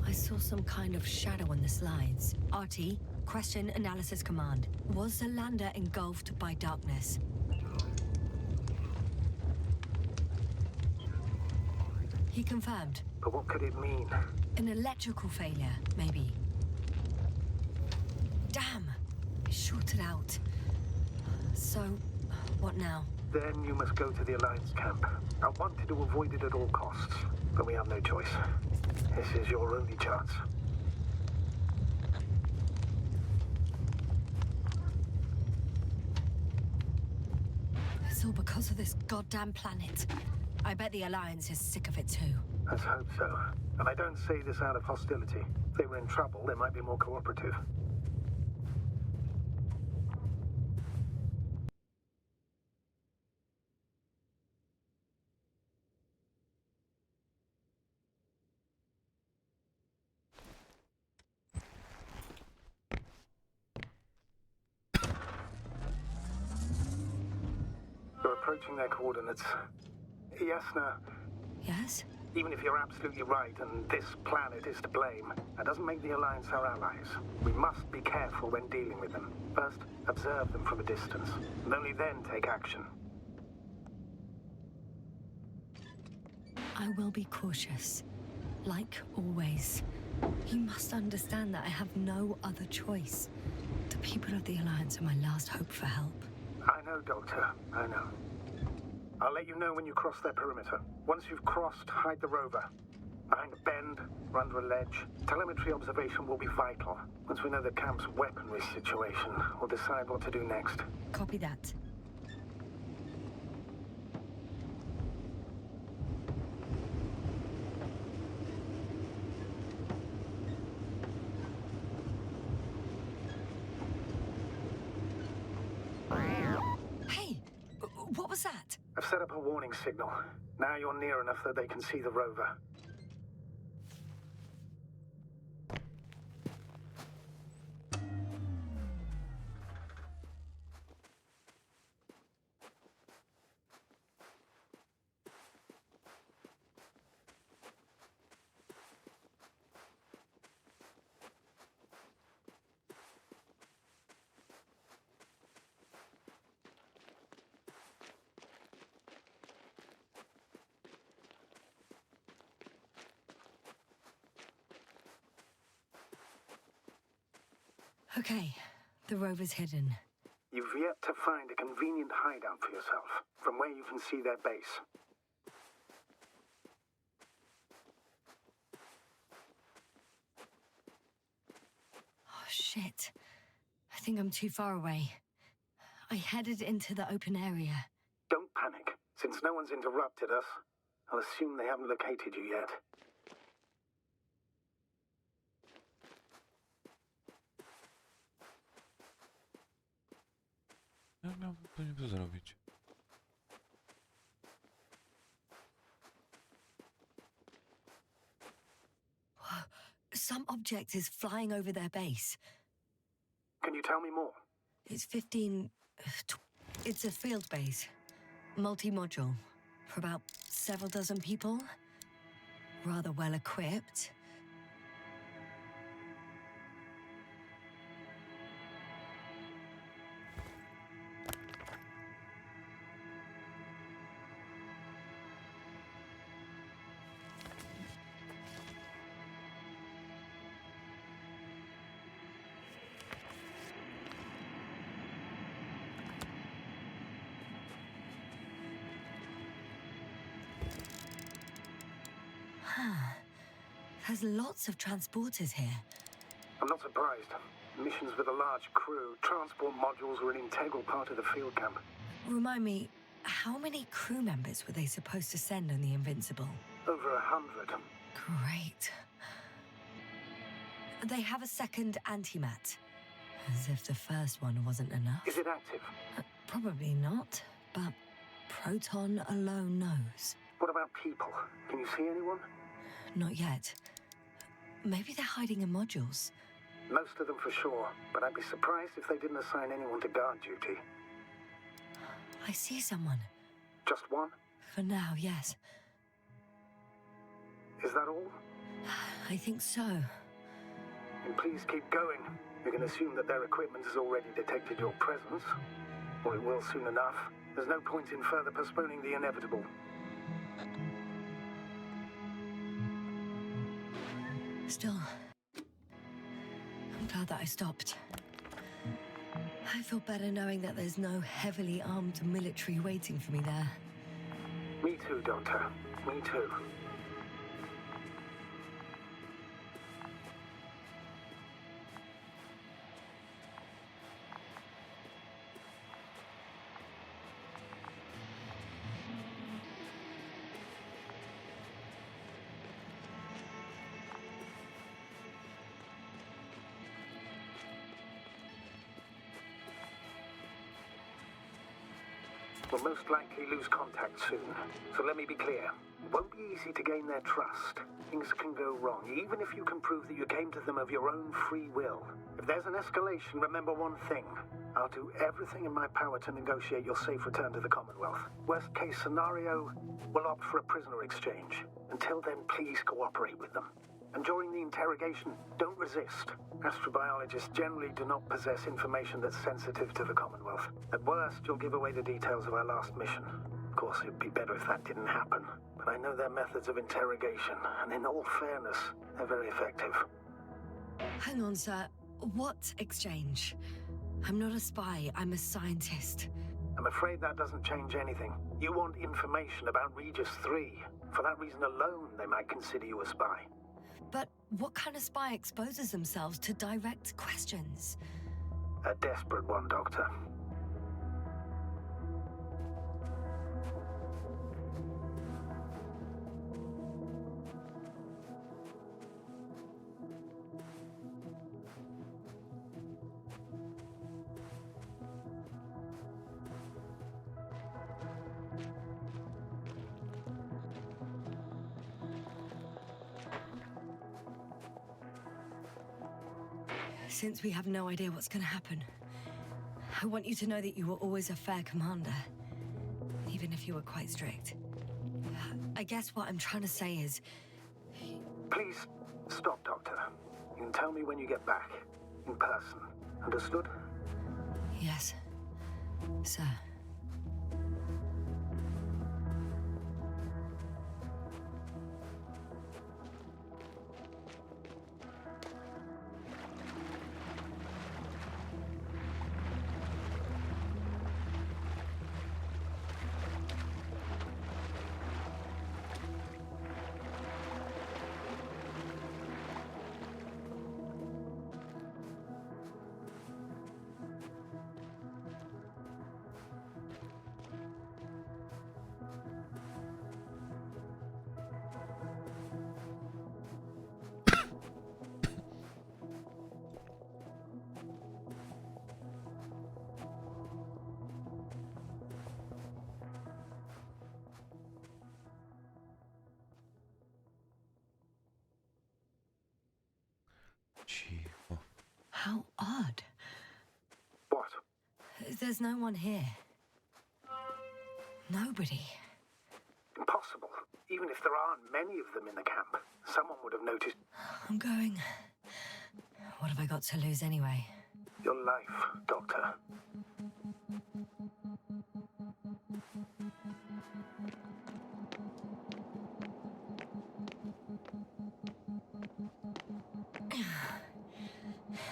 S1: I saw some kind of shadow on the slides. Artie, question analysis command. Was the lander engulfed by darkness? He confirmed.
S8: But what could it mean?
S1: An electrical failure, maybe. Damn! It shorted out. So, what now?
S8: Then you must go to the Alliance camp. I wanted to avoid it at all costs, but we have no choice. This is your only chance.
S1: It's all because of this goddamn planet. I bet the Alliance is sick of it too.
S8: Let's hope so. And I don't say this out of hostility. If they were in trouble, they might be more cooperative. You're approaching their coordinates. Yasna.
S1: Yes?
S8: Even if you're absolutely right and this planet is to blame, that doesn't make the Alliance our allies. We must be careful when dealing with them. First, observe them from a distance, and only then take action.
S1: I will be cautious. Like always. You must understand that I have no other choice. The people of the Alliance are my last hope for help.
S8: I know, Doctor. I know. I'll let you know when you cross their perimeter. Once you've crossed, hide the rover. Behind a bend, or under a ledge. Telemetry observation will be vital. Once we know the camp's weaponry situation, we'll decide what to do next.
S1: Copy that. Hey, what was that?
S8: I've set up a warning signal. Now you're near enough that they can see the rover.
S1: Okay, the rover's hidden.
S8: You've yet to find a convenient hideout for yourself, from where you can see their base.
S1: Oh, shit. I think I'm too far away. I headed into the open area.
S8: Don't panic. Since no one's interrupted us, I'll assume they haven't located you yet.
S5: Jak miałbym to niby zrobić?
S1: Some object is flying over their base.
S8: Can you tell me more?
S1: It's 15... It's a field base. Multi-module. For about several dozen people. Rather well equipped. There's lots of transporters here.
S8: I'm not surprised. Missions with a large crew, transport modules were an integral part of the field camp.
S1: Remind me, how many crew members were they supposed to send on the Invincible?
S8: Over 100.
S1: Great. They have a second antimat. As if the first one wasn't enough.
S8: Is it active?
S1: Probably not, but Proton alone knows.
S8: What about people? Can you see anyone?
S1: Not yet. Maybe they're hiding in modules.
S8: Most of them for sure, but I'd be surprised if they didn't assign anyone to guard duty.
S1: I see someone.
S8: Just one?
S1: For now, yes.
S8: Is that all?
S1: I think so.
S8: And please keep going. You can assume that their equipment has already detected your presence. Or it will soon enough. There's no point in further postponing the inevitable.
S1: Still, I'm glad that I stopped. I feel better knowing that there's no heavily armed military waiting for me there.
S8: Me too, Doctor. Me too. We'll most likely lose contact soon. So let me be clear. It won't be easy to gain their trust. Things can go wrong, even if you can prove that you came to them of your own free will. If there's an escalation, remember one thing. I'll do everything in my power to negotiate your safe return to the Commonwealth. Worst case scenario, we'll opt for a prisoner exchange. Until then, please cooperate with them. And during the interrogation, don't resist. Astrobiologists generally do not possess information that's sensitive to the Commonwealth. At worst, you'll give away the details of our last mission. Of course, it'd be better if that didn't happen. But I know their methods of interrogation, and in all fairness, they're very effective.
S1: Hang on, sir. What exchange? I'm not a spy, I'm a scientist.
S8: I'm afraid that doesn't change anything. You want information about Regis 3. For that reason alone, they might consider you a spy.
S1: But what kind of spy exposes themselves to direct questions?
S8: A desperate one, Doctor.
S1: Since we have no idea what's going to happen, I want you to know that you were always a fair commander, even if you were quite strict. I guess what I'm trying to say is...
S8: Please, stop, Doctor. You can tell me when you get back. In person. Understood?
S1: Yes, sir.
S5: Cicho.
S1: How odd.
S8: What?
S1: There's no one here. Nobody.
S8: Impossible. Even if there aren't many of them in the camp, someone would have noticed.
S1: I'm going. What have I got to lose anyway?
S8: Your life, Doctor.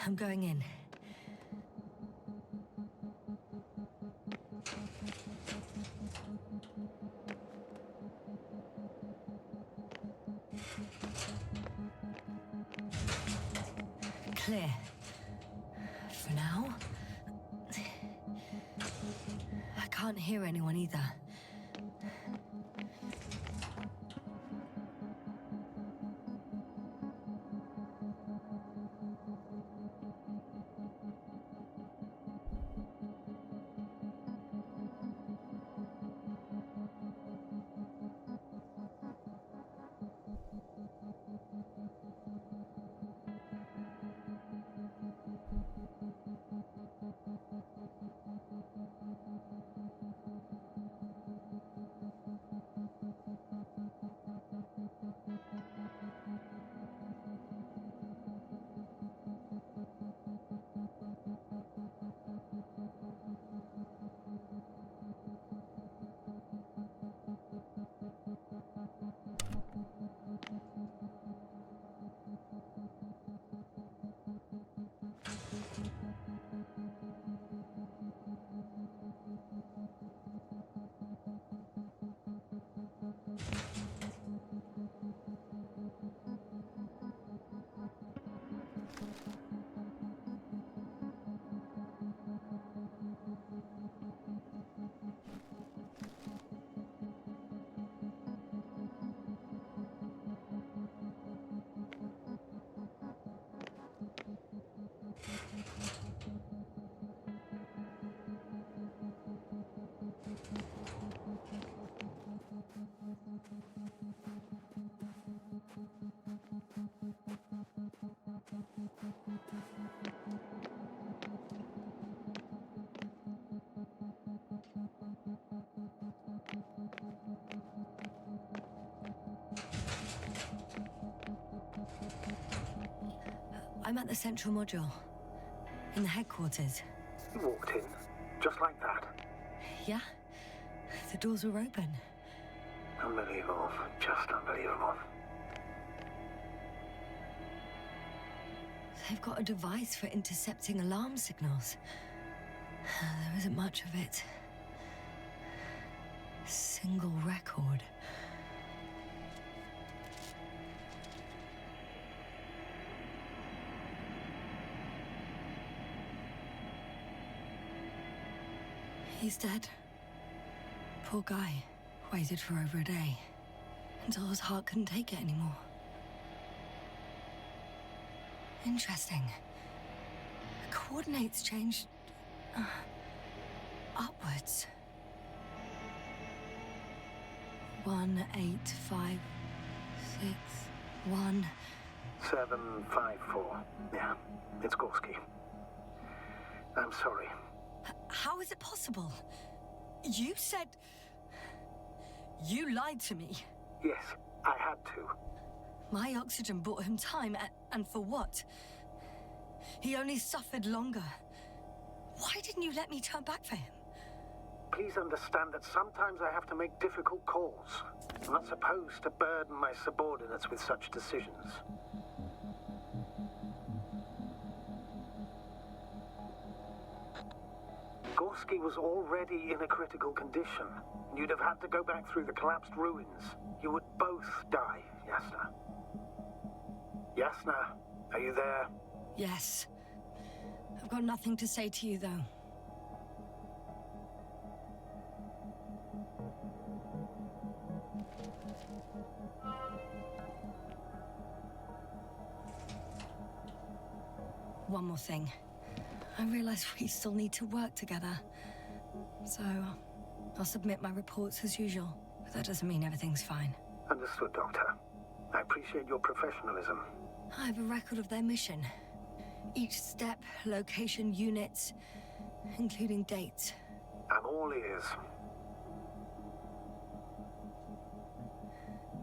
S1: I'm going in. Clear. For now. I can't hear anyone either. I'm at the central module. In the headquarters.
S8: You walked in, just like that.
S1: Yeah? The doors were open.
S8: Unbelievable. Just unbelievable.
S1: They've got a device for intercepting alarm signals. There isn't much of it. single record. He's dead. Poor guy. Waited for over a day. Until his heart couldn't take it anymore. Interesting. The coordinates changed... upwards. 1, 8, 5, 6, 1...
S8: 7, 5, 4. Yeah, it's Gorski. I'm sorry.
S1: How is it possible? You said... You lied to me.
S8: Yes, I had to.
S1: My oxygen bought him time, and for what? He only suffered longer. Why didn't you let me turn back for him?
S8: Please understand that sometimes I have to make difficult calls. I'm not supposed to burden my subordinates with such decisions. Gorski was already in a critical condition. You'd have had to go back through the collapsed ruins. You would both die, Yasna. Yasna, are you there?
S1: Yes. I've got nothing to say to you, though. One more thing. I realize we still need to work together. So, I'll submit my reports as usual. But that doesn't mean everything's fine.
S8: Understood, Doctor. I appreciate your professionalism.
S1: I have a record of their mission. Each step, location, units, including dates.
S8: I'm all ears.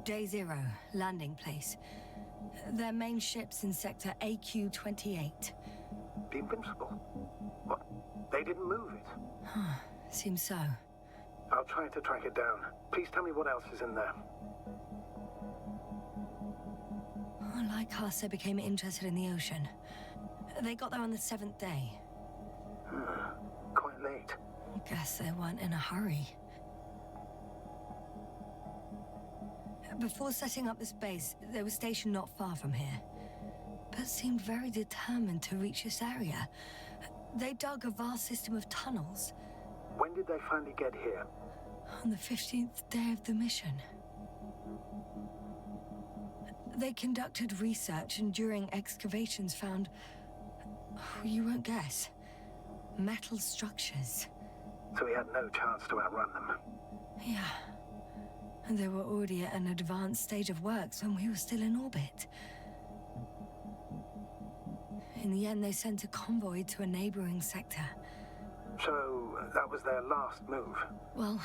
S1: Day 0, landing place. Their main ship's in sector AQ-28.
S8: The Invincible? What? They didn't move it?
S1: Seems so.
S8: I'll try to track it down. Please tell me what else is in there.
S1: Like K.A.R.L said, became interested in the ocean. They got there on the 7th day.
S8: Quite late.
S1: Guess they weren't in a hurry. Before setting up this base, they were stationed not far from here. But seemed very determined to reach this area. They dug a vast system of tunnels.
S8: When did they finally get here?
S1: On the 15th day of the mission. They conducted research and during excavations found... you won't guess. Metal structures.
S8: So we had no chance to outrun them.
S1: Yeah. And they were already at an advanced stage of works when we were still in orbit. In the end, they sent a convoy to a neighboring sector.
S8: So, that was their last move?
S1: Well,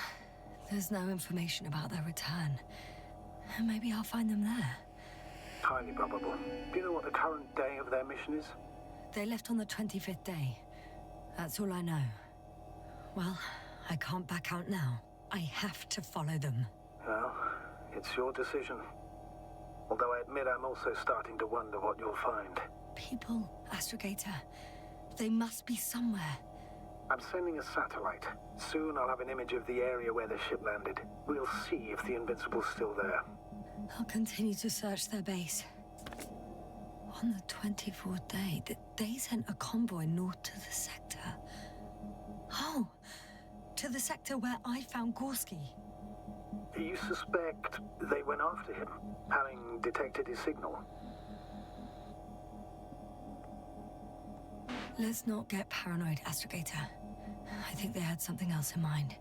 S1: there's no information about their return. Maybe I'll find them there.
S8: Highly probable. Do you know what the current day of their mission is?
S1: They left on the 25th day. That's all I know. Well, I can't back out now. I have to follow them.
S8: Well, it's your decision. Although I admit I'm also starting to wonder what you'll find.
S1: People, Astrogator. They must be somewhere.
S8: I'm sending a satellite. Soon I'll have an image of the area where the ship landed. We'll see if the Invincible's still there.
S1: I'll continue to search their base. On the 24th day, they sent a convoy north to the sector. Oh, to the sector where I found Gorski.
S8: You suspect they went after him, having detected his signal?
S1: Let's not get paranoid, Astrogator. I think they had something else in mind.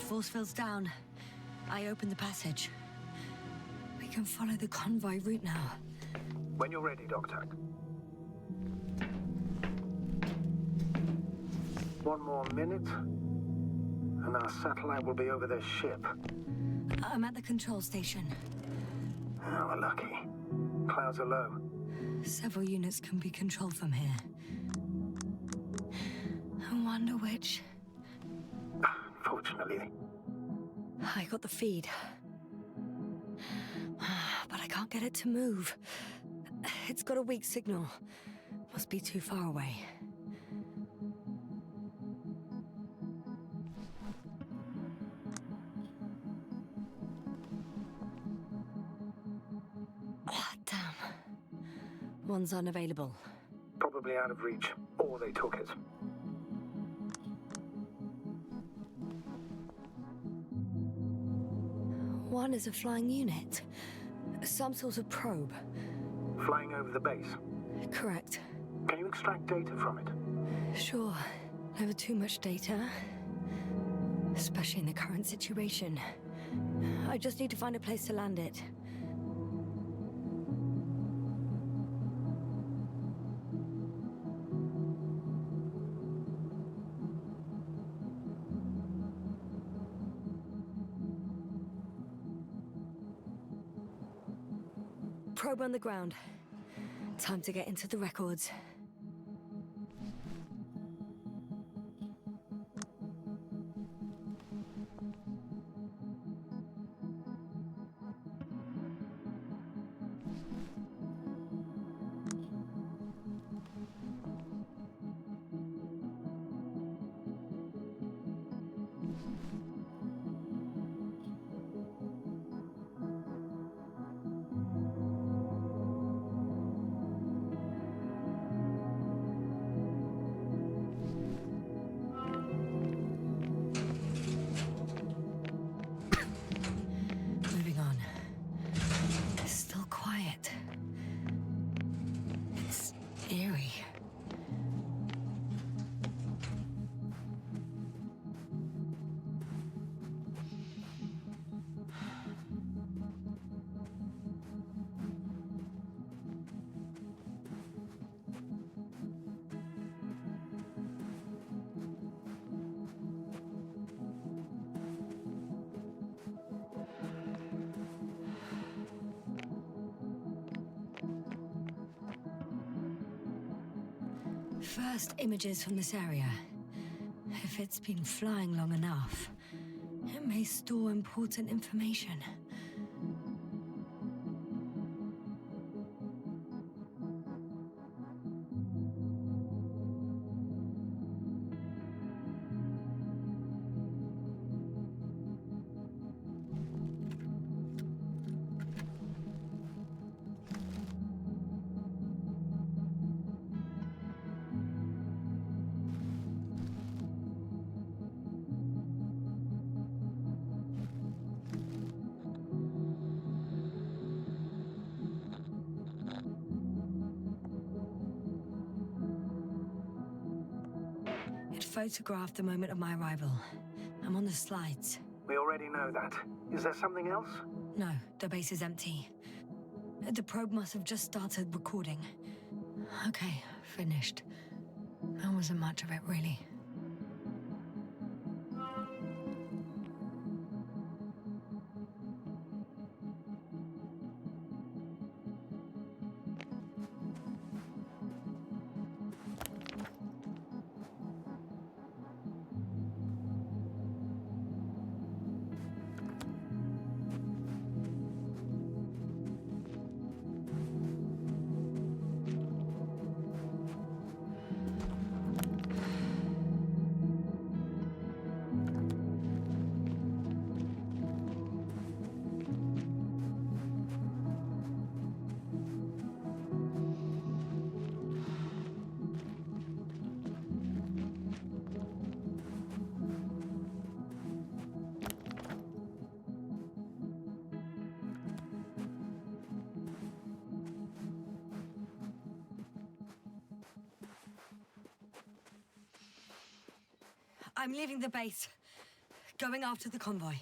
S1: force field's down. I opened the passage. We can follow the convoy route now.
S8: When you're ready, Doctor. One more minute, and our satellite will be over their ship.
S1: I'm at the control station.
S8: Oh, we're lucky. Clouds are low.
S1: Several units can be controlled from here. I wonder which.
S8: Fortunately.
S1: I got the feed. But I can't get it to move. It's got a weak signal. Must be too far away. Damn. One's unavailable.
S8: Probably out of reach, or they took it.
S1: One is a flying unit. Some sort of probe.
S8: Flying over the base.
S1: Correct.
S8: Can you extract data from it?
S1: Sure. Never too much data. Especially in the current situation. I just need to find a place to land it. Probe on the ground. Time to get into the records. Moving on. It's still quiet. It's eerie. First images from this area. If it's been flying long enough, it may store important information. It photographed the moment of my arrival. I'm on the slides.
S8: We already know that. Is there something else?
S1: No, the base is empty. The probe must have just started recording. Okay, finished. That wasn't much of it, really. I'm leaving the base. Going after the convoy.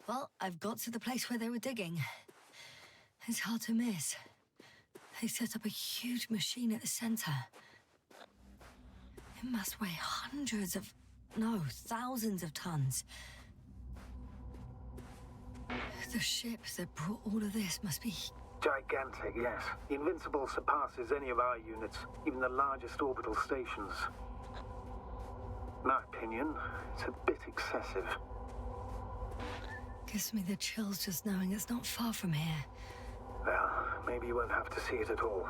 S1: Well, I've got to the place where they were digging. It's hard to miss. They set up a huge machine at the center. It must weigh thousands of tons. The ship that brought all of this must be...
S8: Gigantic, yes. The Invincible surpasses any of our units, even the largest orbital stations. In my opinion, it's a bit excessive.
S1: Gives me the chills just knowing it's not far from here.
S8: Well, maybe you won't have to see it at all.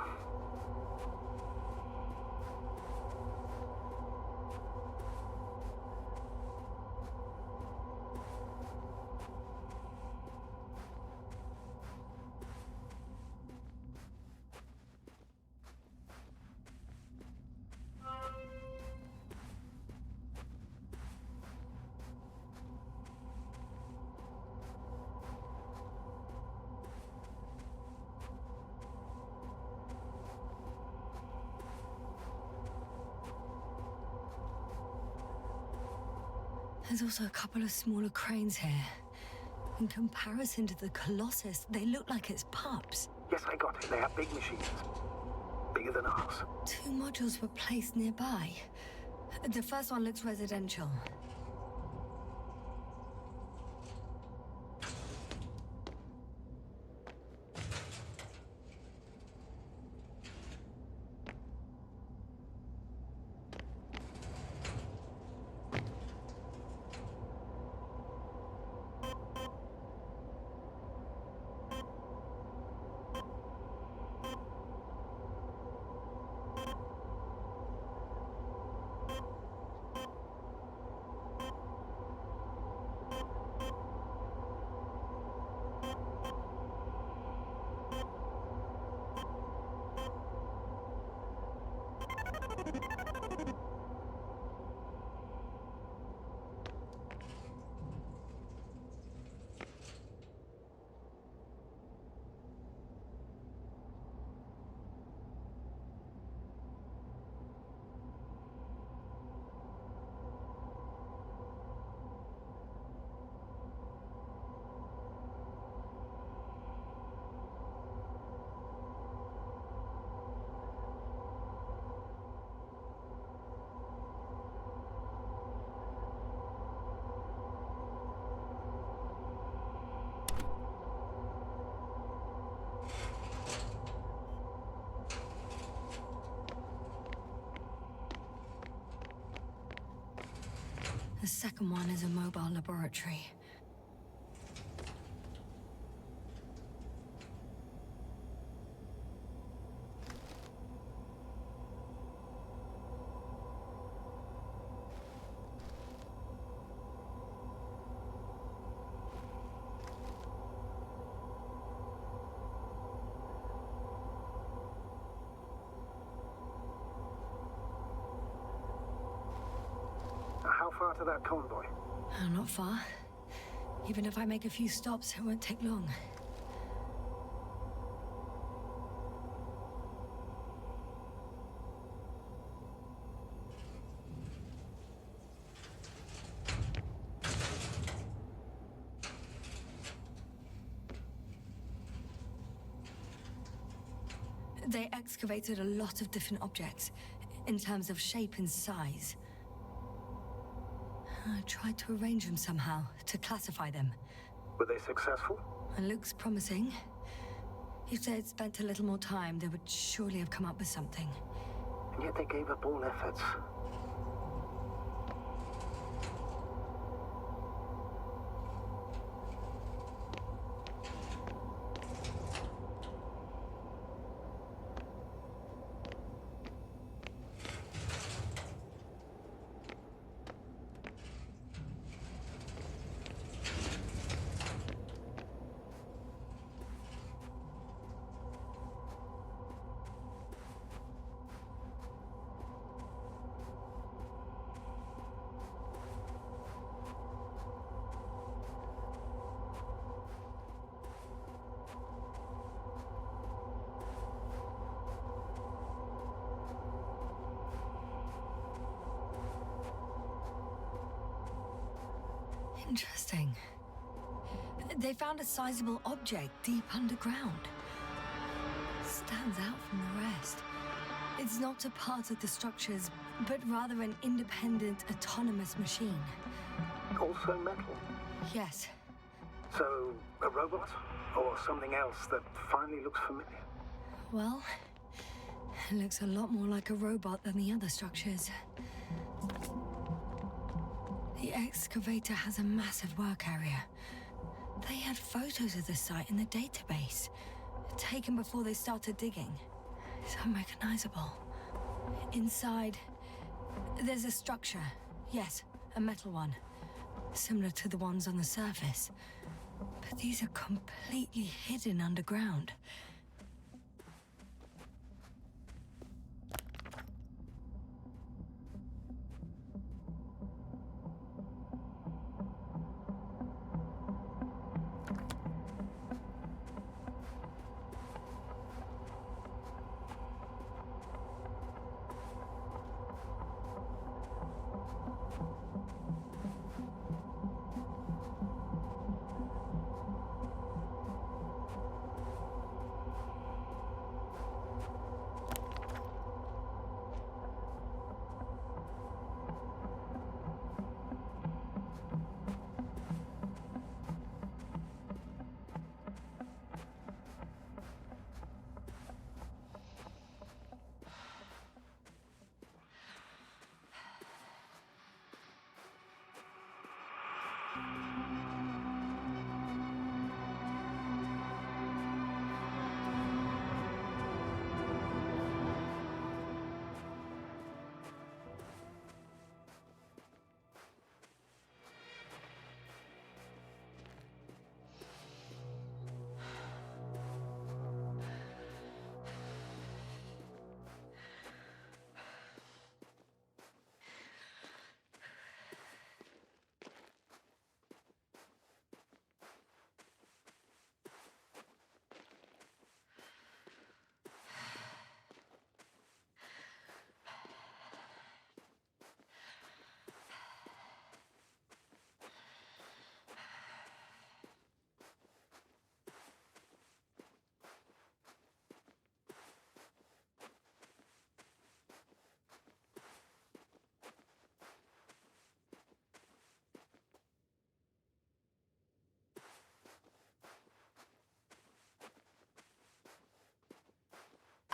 S1: There's also a couple of smaller cranes here. In comparison to the Colossus, they look like it's pups.
S8: Yes, I got it. They have big machines. Bigger than ours.
S1: 2 modules were placed nearby. The first one looks residential. The second one is a mobile laboratory.
S8: far to that convoy?
S1: Not far. Even if I make a few stops, it won't take long. They excavated a lot of different objects, in terms of shape and size. I tried to arrange them somehow, to classify them.
S8: Were they successful?
S1: It looks promising. If they had spent a little more time, they would surely have come up with something.
S8: And yet they gave up all efforts.
S1: Interesting. They found a sizable object deep underground. Stands out from the rest. It's not a part of the structures, but rather an independent, autonomous machine.
S8: Also metal?
S1: Yes.
S8: So, a robot? Or something else that finally looks familiar?
S1: Well, it looks a lot more like a robot than the other structures. The excavator has a massive work area. They had photos of the site in the database, taken before they started digging. It's unrecognizable. Inside, there's a structure. Yes, a metal one. Similar to the ones on the surface. But these are completely hidden underground.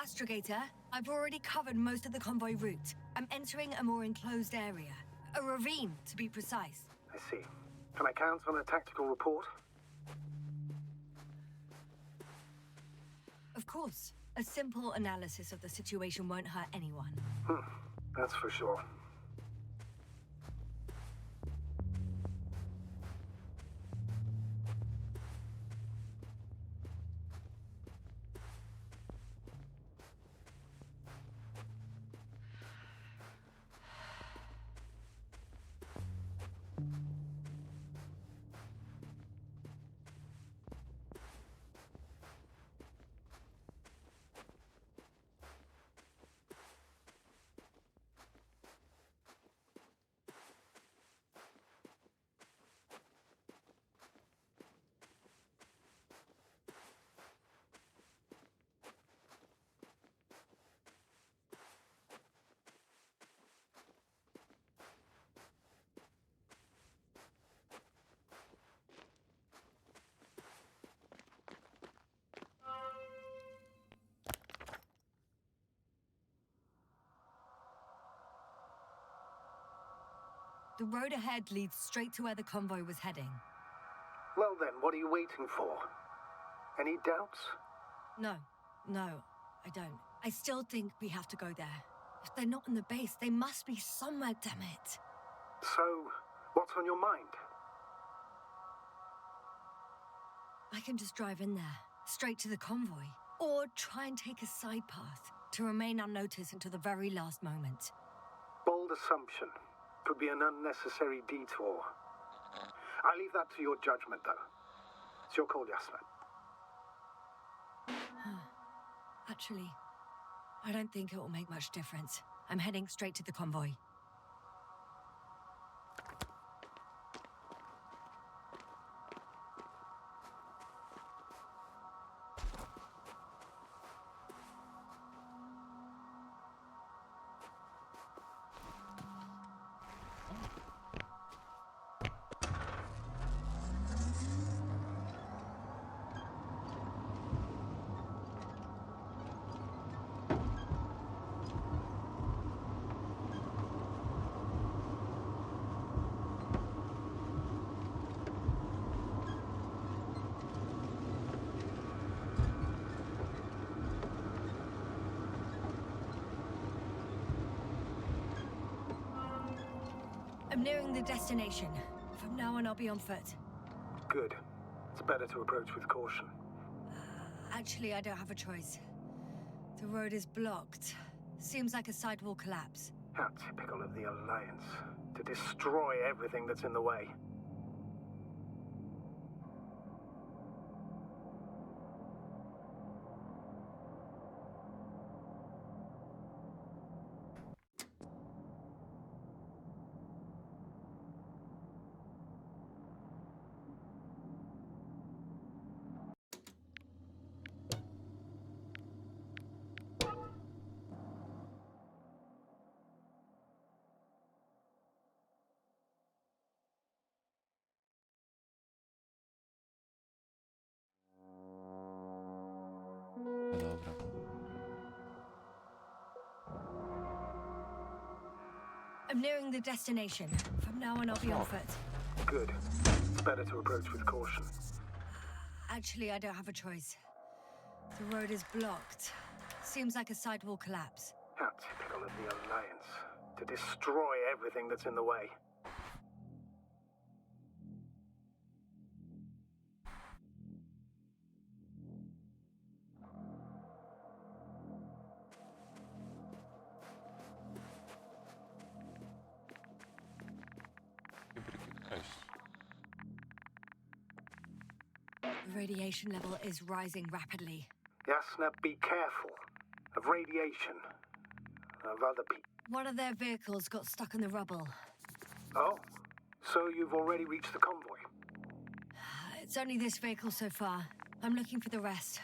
S1: Astrogator, I've already covered most of the convoy route. I'm entering a more enclosed area. A ravine, to be precise.
S8: I see. Can I count on a tactical report?
S1: Of course. A simple analysis of the situation won't hurt anyone.
S8: That's for sure.
S1: The road ahead leads straight to where the convoy was heading.
S8: Well then, what are you waiting for? Any doubts?
S1: No, I don't. I still think we have to go there. If they're not in the base, they must be somewhere, damn it.
S8: So, what's on your mind?
S1: I can just drive in there, straight to the convoy. Or try and take a side path to remain unnoticed until the very last moment.
S8: Bold assumption. Could be an unnecessary detour. I leave that to your judgment, though. It's your call, Yasna.
S1: Actually, I don't think it will make much difference. I'm heading straight to the convoy. I'm nearing the destination. From now on, I'll be on foot.
S8: Good. It's better to approach with caution.
S1: Actually, I don't have a choice. The road is blocked. Seems like a sidewall collapse.
S8: How typical of the Alliance. To destroy everything that's in the way.
S5: No dobra.
S1: I'm nearing the destination. From now on, I'll be on foot.
S8: Good. It's better to approach with caution.
S1: Actually, I don't have a choice. The road is blocked. Seems like a sidewall collapse.
S8: How typical of the Alliance. To destroy everything that's in the way.
S1: The radiation level is rising rapidly.
S8: Yasna, be careful. Of radiation. Of other people.
S1: One of their vehicles got stuck in the rubble.
S8: Oh, so you've already reached the convoy?
S1: It's only this vehicle so far. I'm looking for the rest.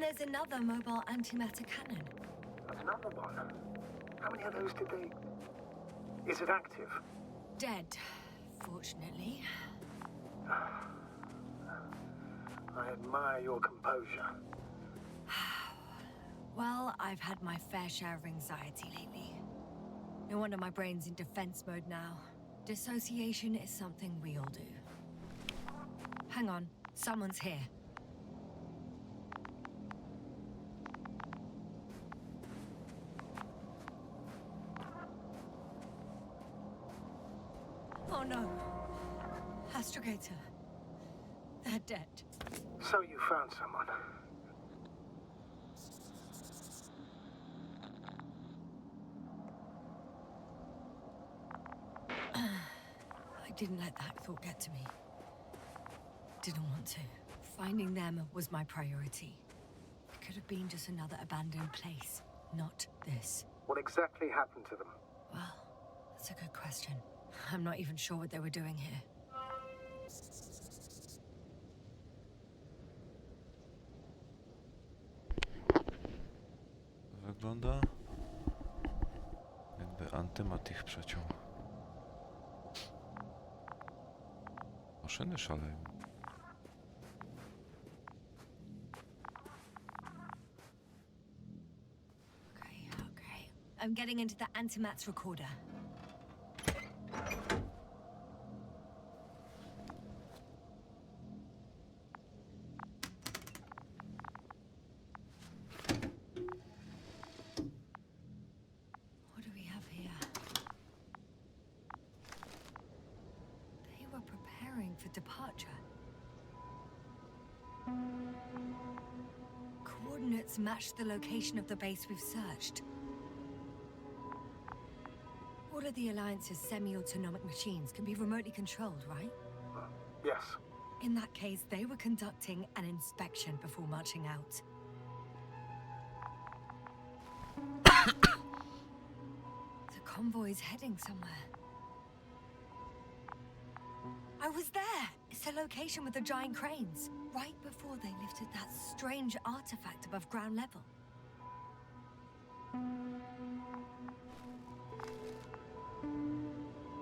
S1: And there's another mobile antimatter cannon.
S8: Another one? How many of those did they... Is it active?
S1: Dead, fortunately.
S8: I admire your composure.
S1: Well, I've had my fair share of anxiety lately. No wonder my brain's in defense mode now. Dissociation is something we all do. Hang on, someone's here. Oh no. Astrogator. They're dead.
S8: So you found someone.
S1: I didn't let that thought get to me. Didn't want to. Finding them was my priority. It could have been just another abandoned place, not this.
S8: What exactly happened to them?
S1: Well, that's a good question. I'm not even sure what they were doing here.
S5: Wygląda, jakby antymat ich przeciął. Maszyny szaleją.
S1: Okay. I'm getting into the antimat's recorder. What do we have here? They were preparing for departure. Coordinates match the location of the base we've searched. All of the Alliance's semi-autonomic machines can be remotely controlled, right?
S8: Yes.
S1: In that case, they were conducting an inspection before marching out. The convoy's heading somewhere. I was there! It's the location with the giant cranes. Right before they lifted that strange artifact above ground level.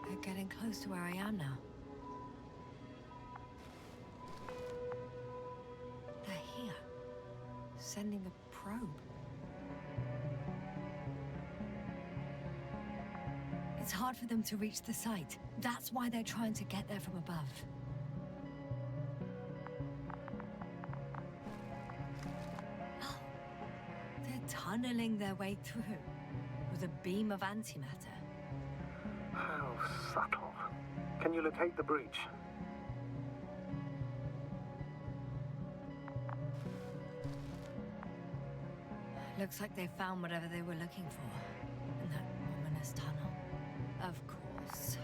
S1: They're getting close to where I am now. They're here. Sending a probe. It's hard for them to reach the site. That's why they're trying to get there from above. Oh, they're tunneling their way through with a beam of antimatter.
S8: How subtle. Can you locate the breach?
S1: Looks like they found whatever they were looking for in that ominous tunnel. Of course.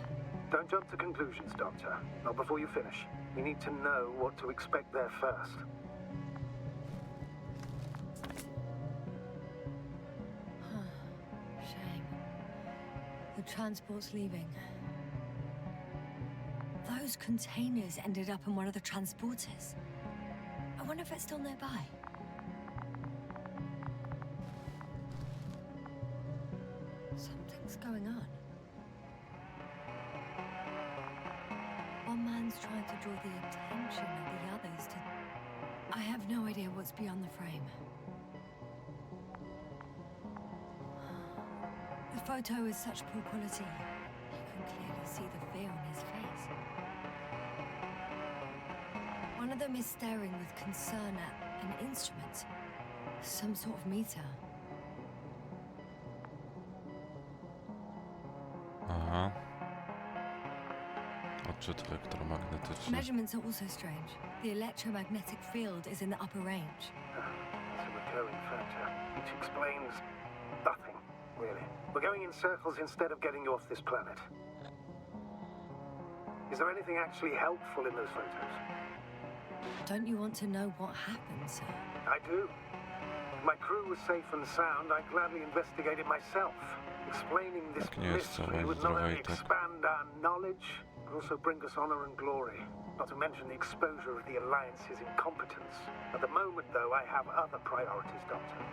S8: Don't jump to conclusions, Doctor. Not before you finish. We need to know what to expect there first.
S1: Shame. The transport's leaving. Those containers ended up in one of the transporters. I wonder if it's still nearby. Something's going on. One man's trying to draw the attention of the others to... I have no idea what's beyond the frame. The photo is such poor quality. You can clearly see the fear on his face. One of them is staring with concern at an instrument. Some sort of meter.
S5: Aha. Odczyt elektromagnetyczny.
S1: Measurements are also strange. The electromagnetic field is in the upper range.
S8: It's a recurring factor, which explains nothing, really. We're going in circles instead of getting you off this planet. Is there anything actually helpful in those photos?
S1: Don't you want to know what happened, sir?
S8: I do. If my crew was safe and sound, I'd gladly investigate it myself. Explaining this
S5: Tak nie jest,
S8: mystery
S5: co
S8: would not
S5: zdrowe
S8: only
S5: i tak.
S8: expand our knowledge, also bring us honor and glory, not to mention the exposure of the Alliance's incompetence. At the moment, though, I have other priorities, Doctor.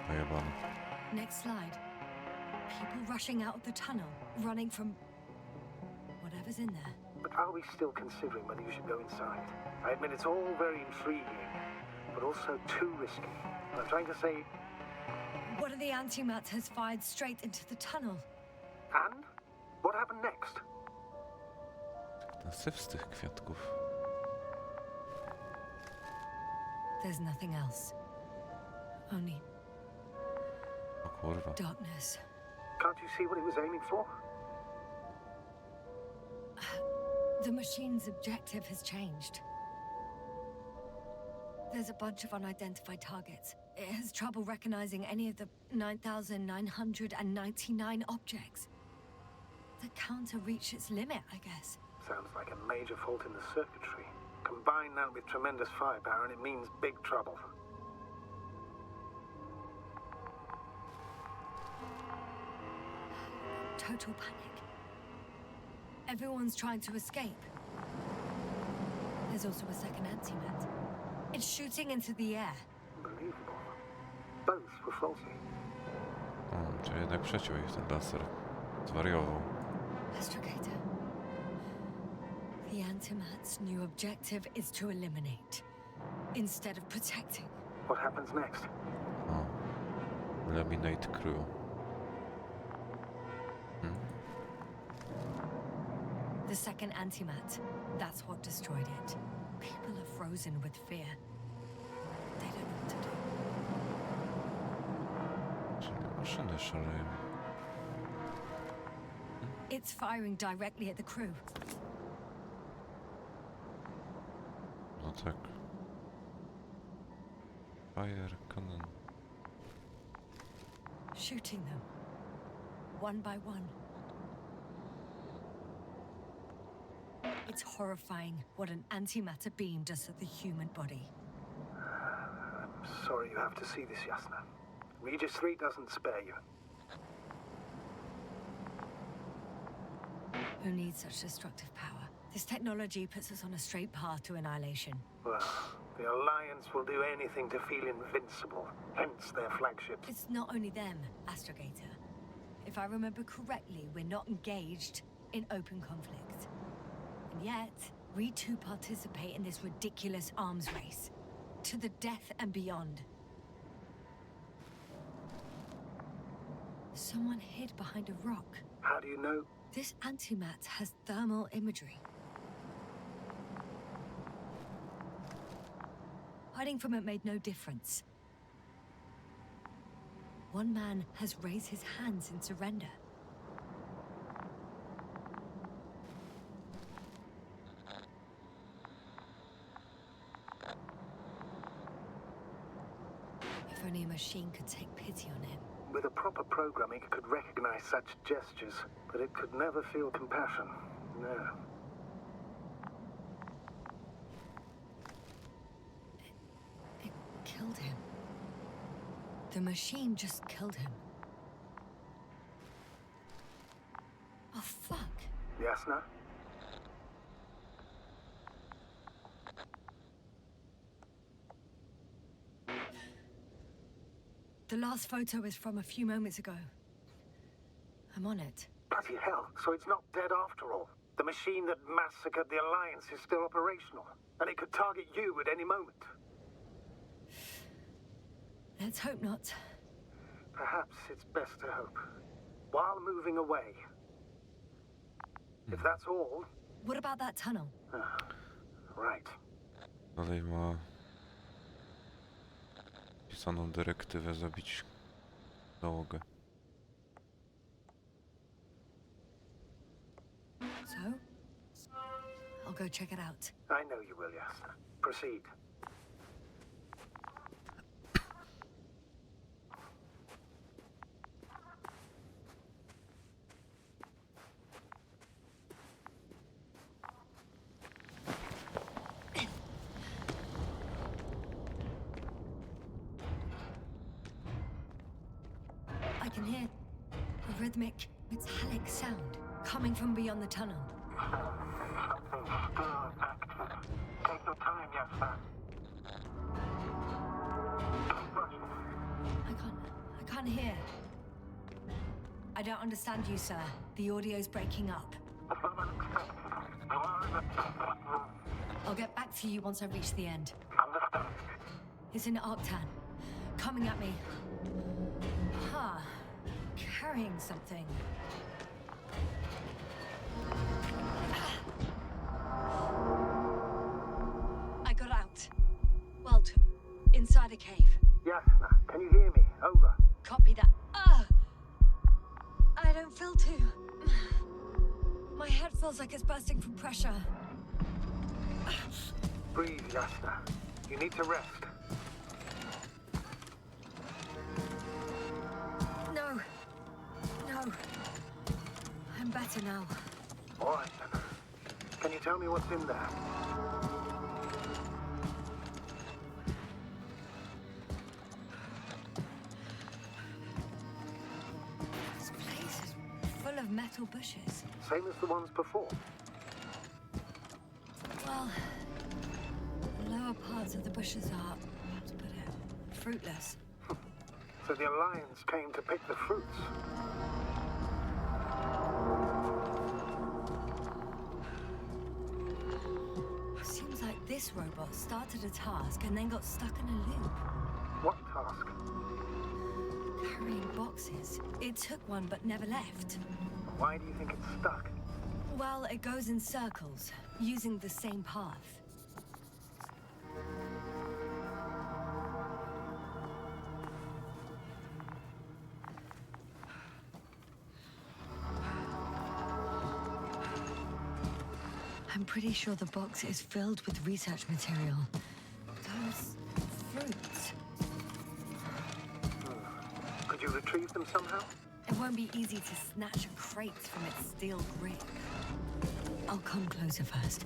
S5: Pojebane.
S1: Next slide. People rushing out of the tunnel, running from whatever's in there.
S8: But are we still considering whether you should go inside? I admit it's all very intriguing, but also too risky. I'm trying to say...
S1: One of the antimats has fired straight into the tunnel.
S8: And? What happened next?
S5: Na syf z tych kwiatków.
S1: There's nothing else. Only
S5: O kurwa.
S1: darkness.
S8: Can't you see what he was aiming for?
S1: The machine's objective has changed. There's a bunch of unidentified targets. It has trouble recognizing any of the 9,999 objects. The counter reached its limit, I guess.
S8: Sounds like a major fault in the circuitry. Combine that with tremendous firepower and it means big trouble.
S1: Total panic. Everyone's trying to escape. There's also a second antimat. It's shooting into the air.
S8: Unbelievable. Both were faulty.
S5: Czy jednak przeciął ich ten laser. Zwariował.
S1: Astrogator. The antimat's new objective is to eliminate, instead of protecting.
S8: What happens next?
S5: O. Eliminate crew.
S1: The second antimat, that's what destroyed it. People are frozen with fear. They don't know what to do.
S5: Czyli maszyny szaleją.
S1: It's firing directly at the crew.
S5: No tak. Fire cannon.
S1: Shooting them. One by one. It's horrifying what an antimatter beam does to the human body.
S8: I'm sorry you have to see this, Yasna. Regis 3 doesn't spare you.
S1: Who needs such destructive power? This technology puts us on a straight path to annihilation.
S8: Well, the Alliance will do anything to feel invincible, hence their flagships.
S1: It's not only them, Astrogator. If I remember correctly, we're not engaged in open conflict. And yet, we too participate in this ridiculous arms race. To the death and beyond. Someone hid behind a rock.
S8: How do you know?
S1: This antimat has thermal imagery. Hiding from it made no difference. One man has raised his hands in surrender. If only a machine could take pity on him.
S8: With a proper programming, it could recognize such gestures, but it could never feel compassion. No.
S1: It killed him. The machine just killed him. Oh, fuck.
S8: Yasna?
S1: The last photo is from a few moments ago. I'm on it.
S8: Bloody hell, so it's not dead after all. The machine that massacred the Alliance is still operational, and it could target you at any moment.
S1: Let's hope not.
S8: Perhaps it's best to hope. While moving away. If that's all...
S1: What about that tunnel?
S8: Right.
S5: Dalej ma pisaną dyrektywę zabić załogę.
S1: So? I'll go check it out.
S8: I know you will, Yasna. Proceed.
S1: I can hear a rhythmic Metallic sound coming from beyond the tunnel.
S8: Something's still active. Take your time, Jasper. Keep rushing.
S1: I can't hear. I don't understand you, sir. The audio's breaking up.
S8: It's not unexpected. You are in a separate room.
S1: I'll get back to you once I reach the end.
S8: Understand?
S1: It's an Octan. Coming at me. Huh. Carrying something. I got out. Well, inside a cave.
S8: Jasper, can you hear me? Over.
S1: Copy that. I don't feel too... My head feels like it's bursting from pressure.
S8: Breathe, Jasper. You need to rest.
S1: No. I'm better now.
S8: All right, then. Can you tell me what's in there?
S1: This place is full of metal bushes.
S8: Same as the ones before.
S1: Well, the lower parts of the bushes are, how to put it, fruitless.
S8: So the Alliance came to pick the fruits.
S1: Seems like this robot started a task and then got stuck in a loop.
S8: What task?
S1: Carrying boxes. It took one but never left.
S8: Why do you think it's stuck?
S1: Well, it goes in circles, using the same path. I'm pretty sure the box is filled with research material. Those fruits.
S8: Could you retrieve them somehow?
S1: It won't be easy to snatch a crate from its steel grip. I'll come closer first.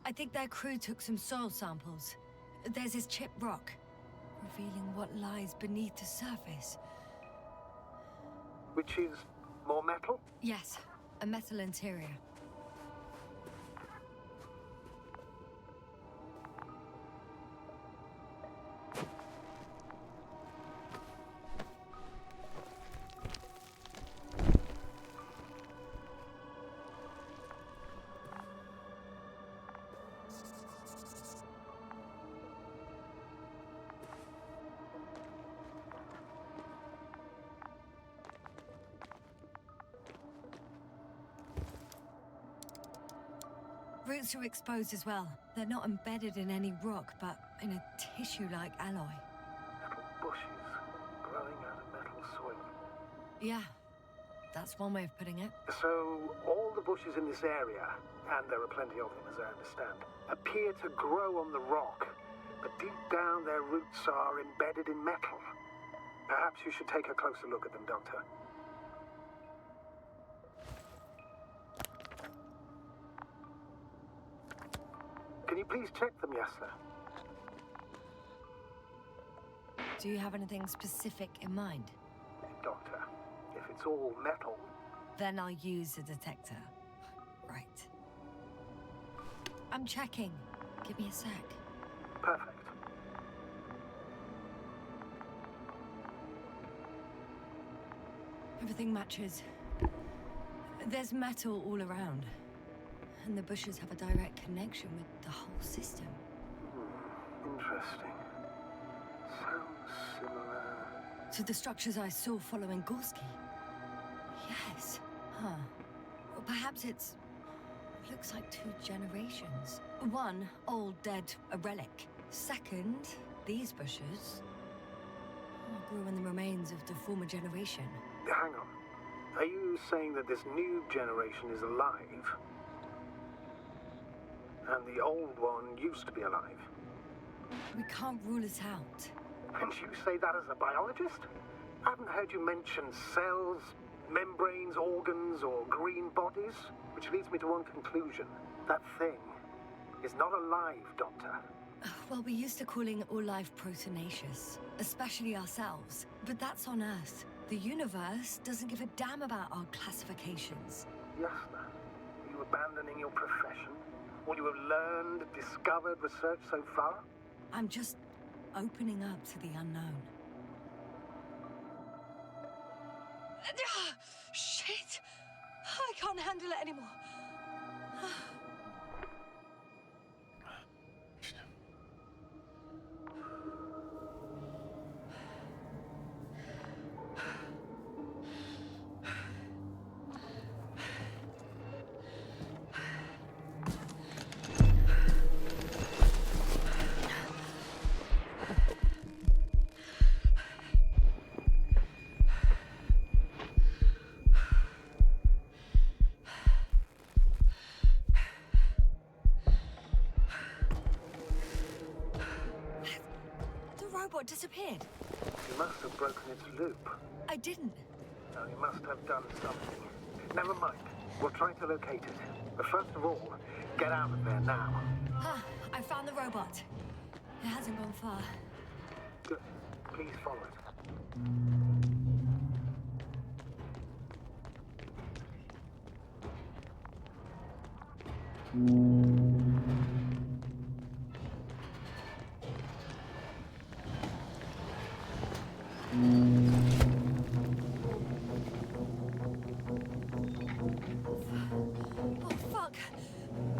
S1: I think their crew took some soil samples. There's this chipped rock, revealing what lies beneath the surface.
S8: Which is more metal?
S1: Yes, a metal interior. Roots are exposed as well. They're not embedded in any rock, but in a tissue-like alloy.
S8: Little bushes growing out of metal soil.
S1: Yeah, that's one way of putting it.
S8: So, all the bushes in this area, and there are plenty of them as I understand, appear to grow on the rock, but deep down their roots are embedded in metal. Perhaps you should take a closer look at them, Doctor. Can you please check them, Yasser?
S1: Do you have anything specific in mind?
S8: Doctor, if it's all metal...
S1: Then I'll use a detector. Right. I'm checking. Give me a sec.
S8: Perfect.
S1: Everything matches. There's metal all around. And the bushes have a direct connection with the whole system.
S8: Interesting. Sounds similar...
S1: To the structures I saw following Gorski. Yes. Huh. Or perhaps it's... looks like 2 generations. One, old, dead, a relic. Second, These bushes grew in the remains of the former generation.
S8: Hang on. Are you saying that this new generation is alive? And the old one used to be alive?
S1: We can't rule it out.
S8: And you say that as a biologist? I haven't heard you mention cells, membranes, organs, or green bodies, which leads me to one conclusion. That thing is not alive, Doctor.
S1: Well, we used to calling all life proteinaceous, especially ourselves. But that's on Earth. The universe doesn't give a damn about our classifications.
S8: Yasna, are you abandoning your profession? All you have learned, discovered, researched so far?
S1: I'm just opening up to the unknown. Shit! I can't handle it anymore. Robot disappeared.
S8: You must have broken its loop.
S1: I didn't.
S8: No, you must have done something. Never mind. We'll try to locate it. But first of all, get out of there now.
S1: I found the robot. It hasn't gone far.
S8: Good. Please follow it.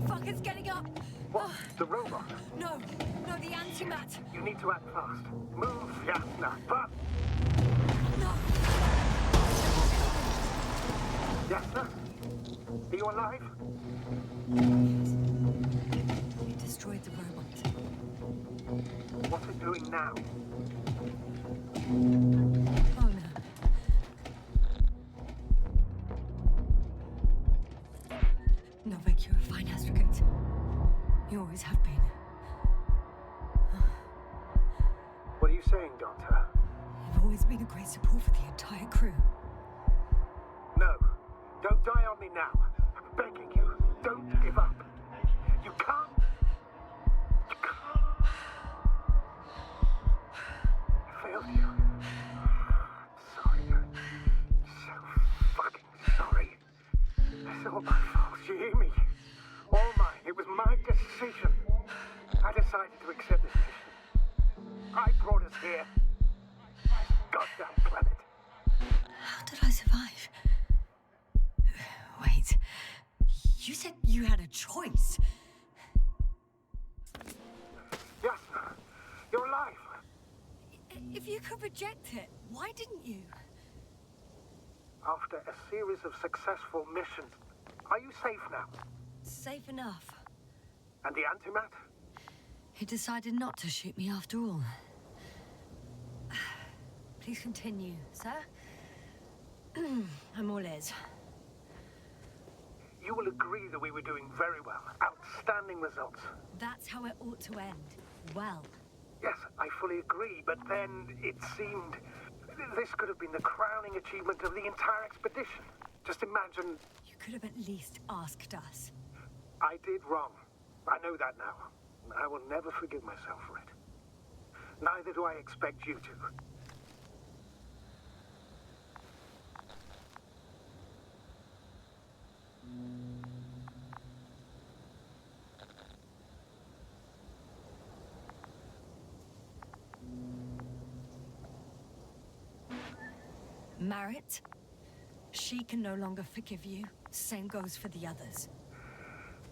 S1: Fuck, it's getting up.
S8: What? The robot?
S1: No, the antimat.
S8: You need to act fast. Move, Yasna, but...
S1: No.
S8: Yasna? Are you alive?
S1: We destroyed the robot.
S8: What's it doing now?
S1: Oh no. No, Vic, you're a fine astrogate. You always have been.
S8: What are you saying, Doctor?
S1: You've always been a great support for the entire crew.
S8: No. Don't die on me now. I'm begging you. Don't give up. You can't. You can't. I failed you. Sorry. So fucking sorry. It's all my fault. You hear me? All mine. It was my decision. I decided to accept this mission. I brought us here. Goddamn planet.
S1: How did I survive? Wait. You said you had a choice.
S8: Yasna, you're alive.
S1: If you could reject it, why didn't you?
S8: After a series of successful missions, are you safe now?
S1: Safe enough.
S8: And the antimat?
S1: He decided not to shoot me after all. Please continue, sir. I'm all ears.
S8: You will agree that we were doing very well. Outstanding results.
S1: That's how it ought to end. Well.
S8: Yes, I fully agree, but then it seemed this could have been the crowning achievement of the entire expedition. Just imagine...
S1: You could have at least asked us.
S8: I did wrong. I know that now. I will never forgive myself for it. Neither do I expect you to.
S1: Marit, she can no longer forgive you. Same goes for the others.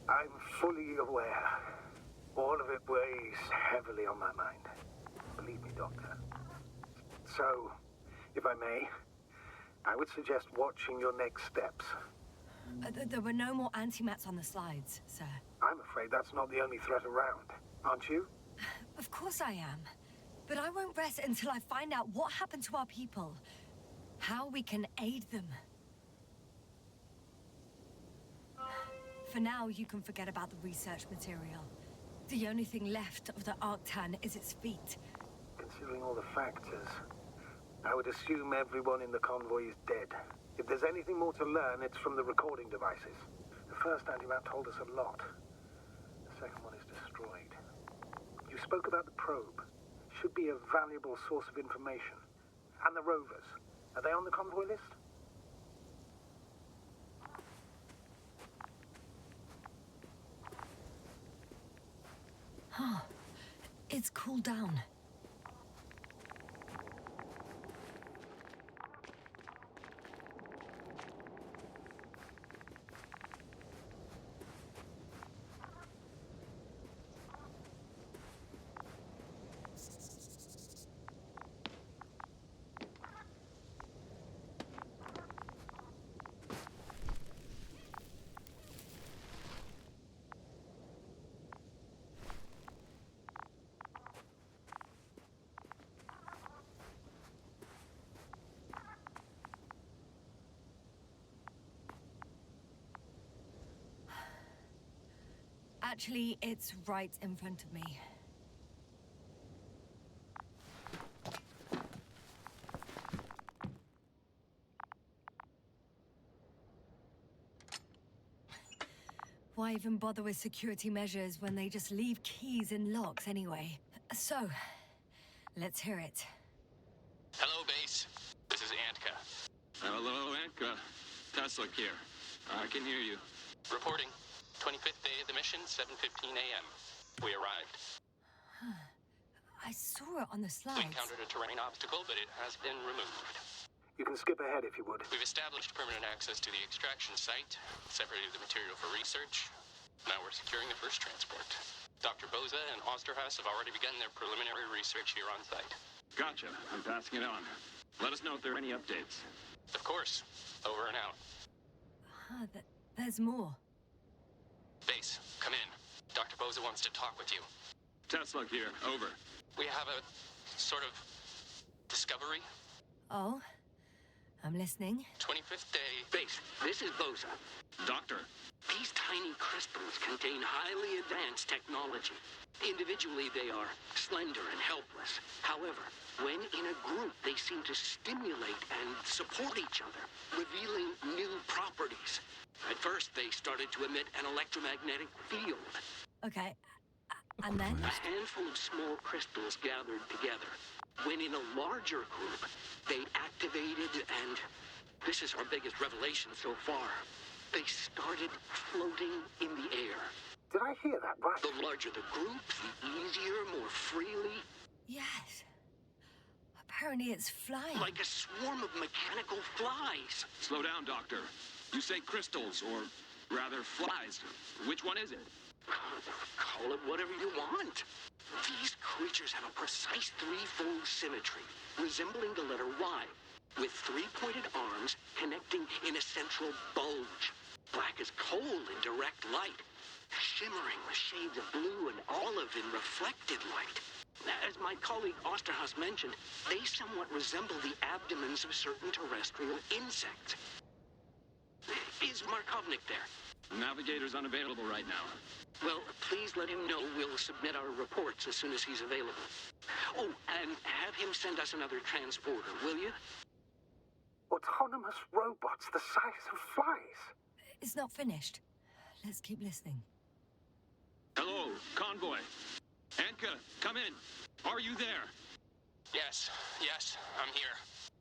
S8: I'm fully aware. All of it weighs heavily on my mind. Believe me, Doctor. So, if I may, I would suggest watching your next steps.
S1: There were no more antimats on the slides, sir.
S8: I'm afraid that's not the only threat around, aren't you?
S1: Of course I am. But I won't rest until I find out what happened to our people. How we can aid them. For now, you can forget about the research material. The only thing left of the Arctan is its feet.
S8: Considering all the factors, I would assume everyone in the convoy is dead. If there's anything more to learn, it's from the recording devices. The first antimat told us a lot. The second one is destroyed. You spoke about the probe. Should be a valuable source of information. And the rovers. Are they on the convoy list?
S1: Huh. It's cooled down. Actually, it's right in front of me. Why even bother with security measures when they just leave keys in locks anyway? So, let's hear it.
S10: Hello, base. This is Antka.
S11: Hello, Antka. Tesla here. I can hear you.
S10: Reporting. 25th day of the mission, 7:15 a.m. We arrived.
S1: I saw it on the slides.
S10: We encountered a terrain obstacle, but it has been removed.
S8: You can skip ahead if you would.
S10: We've established permanent access to the extraction site, separated the material for research. Now we're securing the first transport. Dr. Boza and Osterhaus have already begun their preliminary research here on site.
S11: Gotcha. I'm passing it on. Let us know if there are any updates.
S10: Of course. Over and out.
S1: There's more.
S10: Base, come in. Dr. Boza wants to talk with you.
S11: Tesla here. Over.
S10: We have a sort of discovery.
S1: Oh? I'm listening.
S10: 25th day.
S12: Base, this is Boza.
S11: Doctor.
S12: These tiny crystals contain highly advanced technology. Individually, they are slender and helpless. However, when in a group, they seem to stimulate and support each other, revealing new properties. At first, they started to emit an electromagnetic field.
S1: Okay. And then?
S12: A handful of small crystals gathered together. When in a larger group, they activated and... this is our biggest revelation so far. They started floating in the air.
S8: Did I hear that right?
S12: The larger the group, the easier, more freely.
S1: Yes. Apparently it's flying.
S12: Like a swarm of mechanical flies.
S11: Slow down, Doctor. You say crystals, or rather flies. Which one is it?
S12: Call it whatever you want. These creatures have a precise threefold symmetry, resembling the letter Y, with three-pointed arms connecting in a central bulge. Black as coal in direct light, shimmering with shades of blue and olive in reflected light. As my colleague Osterhaus mentioned, they somewhat resemble the abdomens of certain terrestrial insects. Is Markovnik there?
S11: Navigator's unavailable right now.
S12: Well, please let him know we'll submit our reports as soon as he's available. Oh, and have him send us another transporter, will you?
S8: Autonomous robots the size of flies.
S1: It's not finished. Let's keep listening.
S11: Hello, convoy. Antka, come in. Are you there?
S10: Yes, I'm here.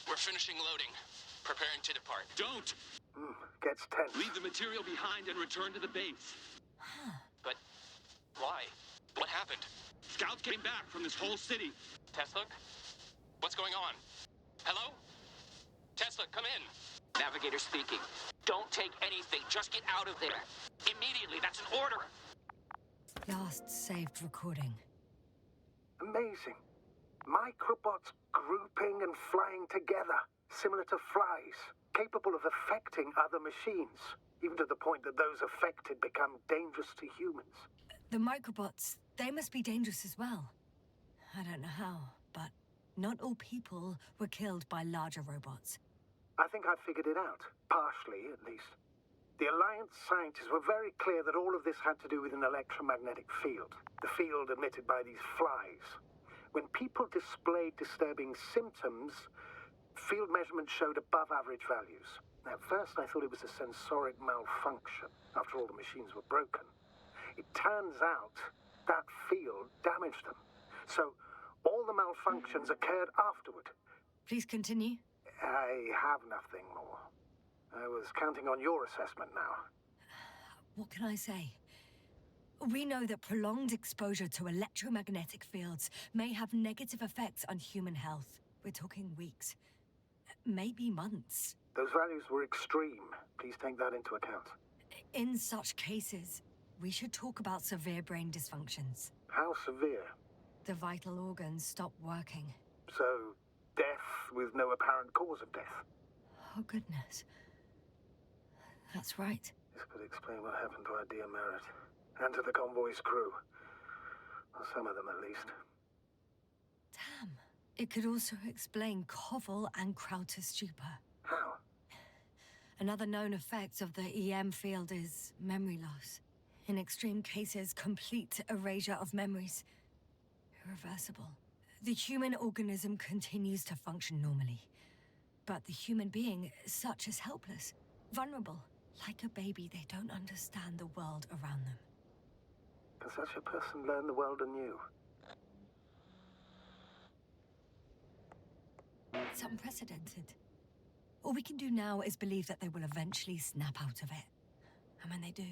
S10: We're finishing loading. Preparing to depart.
S11: Don't!
S8: Gets tense.
S11: Leave the material behind and return to the base.
S10: But why? What happened?
S11: Scouts came back from this whole city.
S10: Tesla? What's going on? Hello? Tesla, come in. Navigator speaking. Don't take anything. Just get out of there. Immediately. That's an order.
S1: Last saved recording.
S8: Amazing. Microbots grouping and flying together, similar to flies, capable of affecting other machines, even to the point that those affected become dangerous to humans.
S1: The microbots, they must be dangerous as well. I don't know how, but Not all people were killed by larger robots.
S8: I think I've figured it out. Partially, at least. The Alliance scientists were very clear that all of this had to do with an electromagnetic field. The field emitted by these flies. When people displayed disturbing symptoms, field measurements showed above average values. At first, I thought it was a sensoric malfunction. After all, the machines were broken. It turns out that field damaged them. So, all the malfunctions occurred afterward.
S1: Please continue.
S8: I have nothing more. I was counting on your assessment now.
S1: What can I say? We know that prolonged exposure to electromagnetic fields may have negative effects on human health. We're talking weeks, maybe months.
S8: Those values were extreme. Please take that into account.
S1: In such cases, we should talk about severe brain dysfunctions.
S8: How severe?
S1: The vital organs stop working.
S8: So, death with no apparent cause of death?
S1: Oh, goodness. That's right.
S8: This could explain what happened to our dear Merritt. And to the convoy's crew. Well, some of them, at least.
S1: Damn. It could also explain Koval and Krauter's stupor.
S8: How?
S1: Another known effect of the EM field is memory loss. In extreme cases, complete erasure of memories. Irreversible. The human organism continues to function normally. But the human being, such is helpless, vulnerable. Like a baby, they don't understand the world around them.
S8: Can such a person learn the world anew?
S1: It's unprecedented. All we can do now is believe that they will eventually snap out of it. And when they do,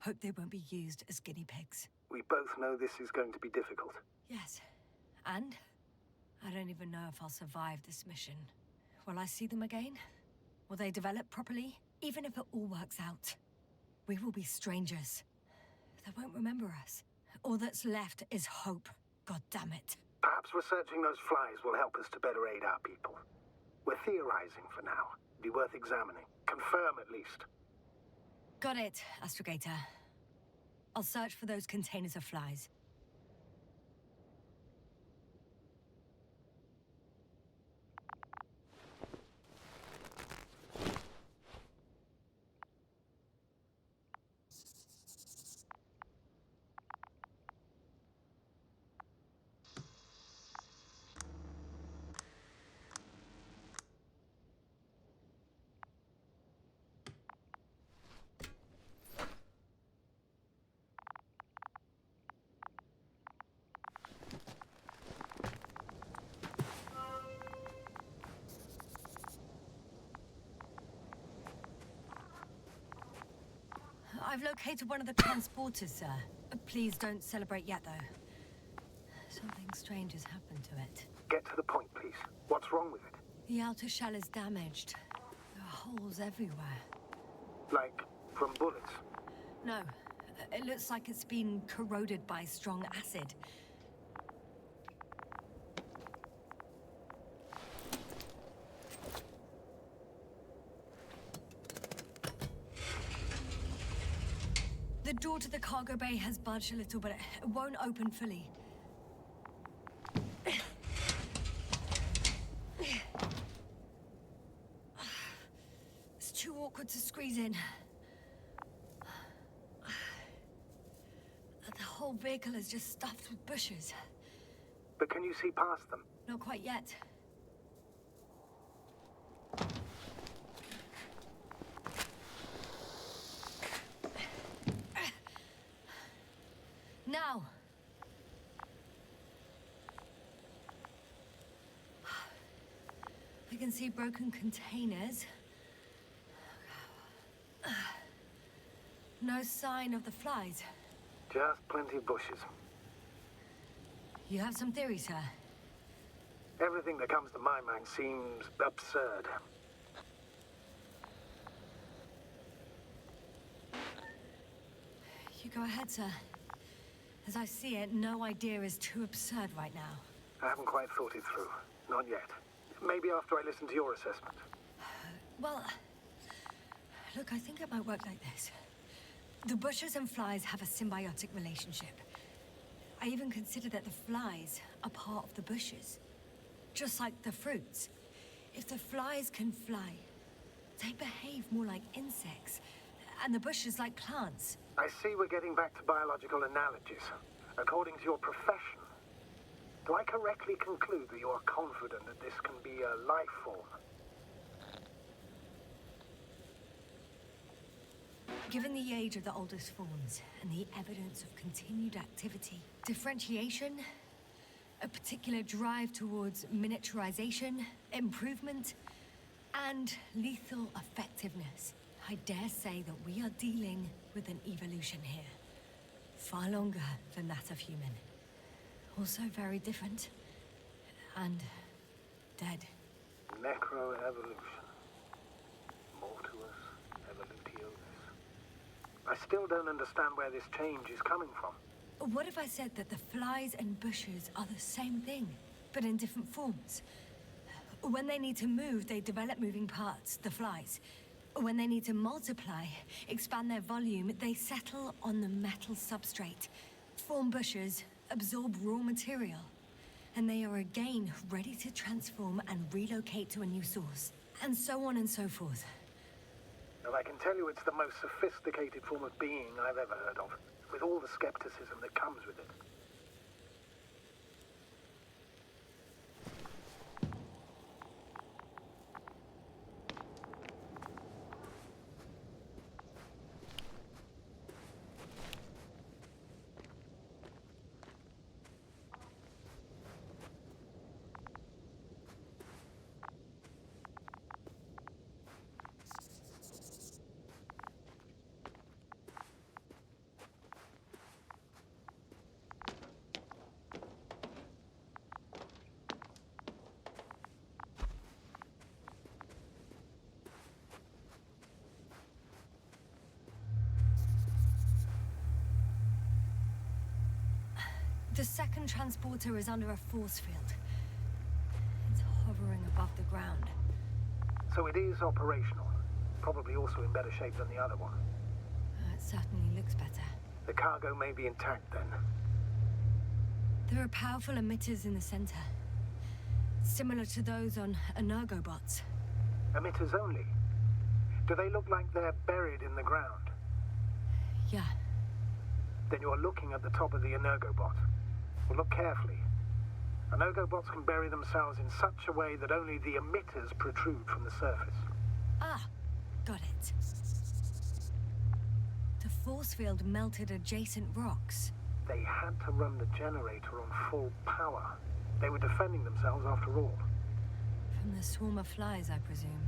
S1: hope they won't be used as guinea pigs.
S8: We both know this is going to be difficult.
S1: Yes. And I don't even know if I'll survive this mission. Will I see them again? Will they develop properly? Even if it all works out, we will be strangers. They won't remember us. All that's left is hope. God damn it.
S8: Perhaps researching those flies will help us to better aid our people. We're theorizing for now. Be worth examining. Confirm at least.
S1: Got it, Astrogator. I'll search for those containers of flies. I've located one of the transporters, sir. Please don't celebrate yet, though. Something strange has happened to it.
S8: Get to the point, please. What's wrong with it?
S1: The outer shell is damaged. There are holes everywhere.
S8: Like from bullets?
S1: No. It looks like it's been corroded by strong acid. The door to the cargo bay has budged a little, but it won't open fully. It's too awkward to squeeze in. The whole vehicle is just stuffed with bushes.
S8: But can you see past them?
S1: Not quite yet. Now! I can see broken containers. No sign of the flies.
S8: Just plenty of bushes.
S1: You have some theories, sir?
S8: Everything that comes to my mind seems absurd.
S1: You go ahead, sir. As I see it, no idea is too absurd right now.
S8: I haven't quite thought it through. Not yet. Maybe after I listen to your assessment.
S1: Well, look, I think it might work like this. The bushes and flies have a symbiotic relationship. I even consider that the flies are part of the bushes. Just like the fruits. If the flies can fly, they behave more like insects, and the bushes like plants.
S8: I see we're getting back to biological analogies. According to your profession, do I correctly conclude that you are confident that this can be a life form?
S1: Given the age of the oldest forms and the evidence of continued activity, differentiation, a particular drive towards miniaturization, improvement, and lethal effectiveness, I dare say that we are dealing with an evolution here. Far longer than that of human. Also very different. And dead.
S8: Necroevolution. Mortuus evolutioris. I still don't understand where this change is coming from.
S1: What if I said that the flies and bushes are the same thing, but in different forms? When they need to move, they develop moving parts, the flies. When they need to multiply, expand their volume, they settle on the metal substrate, form bushes, absorb raw material, and they are again ready to transform and relocate to a new source, and so on and so forth.
S8: Well, I can tell you it's the most sophisticated form of being I've ever heard of, with all the skepticism that comes with it.
S1: The second transporter is under a force field. It's hovering above the ground.
S8: So it is operational. Probably also in better shape than the other one.
S1: It certainly looks better.
S8: The cargo may be intact then.
S1: There are powerful emitters in the center. Similar to those on Energobots.
S8: Emitters only? Do they look like they're buried in the ground?
S1: Yeah.
S8: Then you're looking at the top of the Energobot. Well, look carefully. Energobots can bury themselves in such a way that only the emitters protrude from the surface.
S1: Ah, got it. The force field melted adjacent rocks.
S8: They had to run the generator on full power. They were defending themselves after all.
S1: From the swarm of flies, I presume.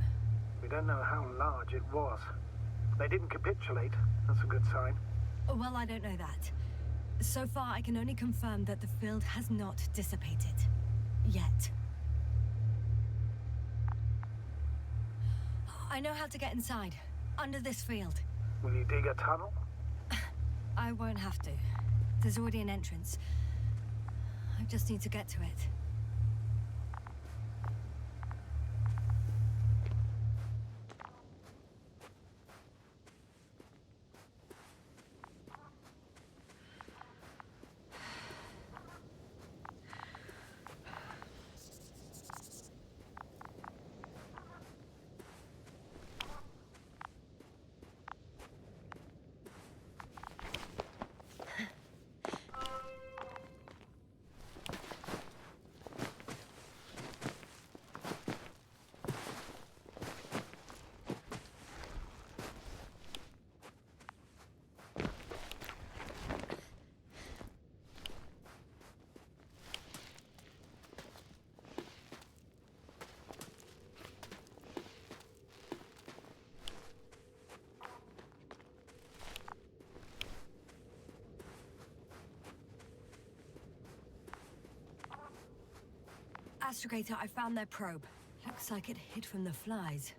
S8: We don't know how large it was. They didn't capitulate. That's a good sign.
S1: Well, I don't know that. So far, I can only confirm that the field has not dissipated. Yet. I know how to get inside. Under this field.
S8: Will you dig a tunnel?
S1: I won't have to. There's already an entrance. I just need to get to it. Astrogator, I found their probe. Looks like it hid from the flies.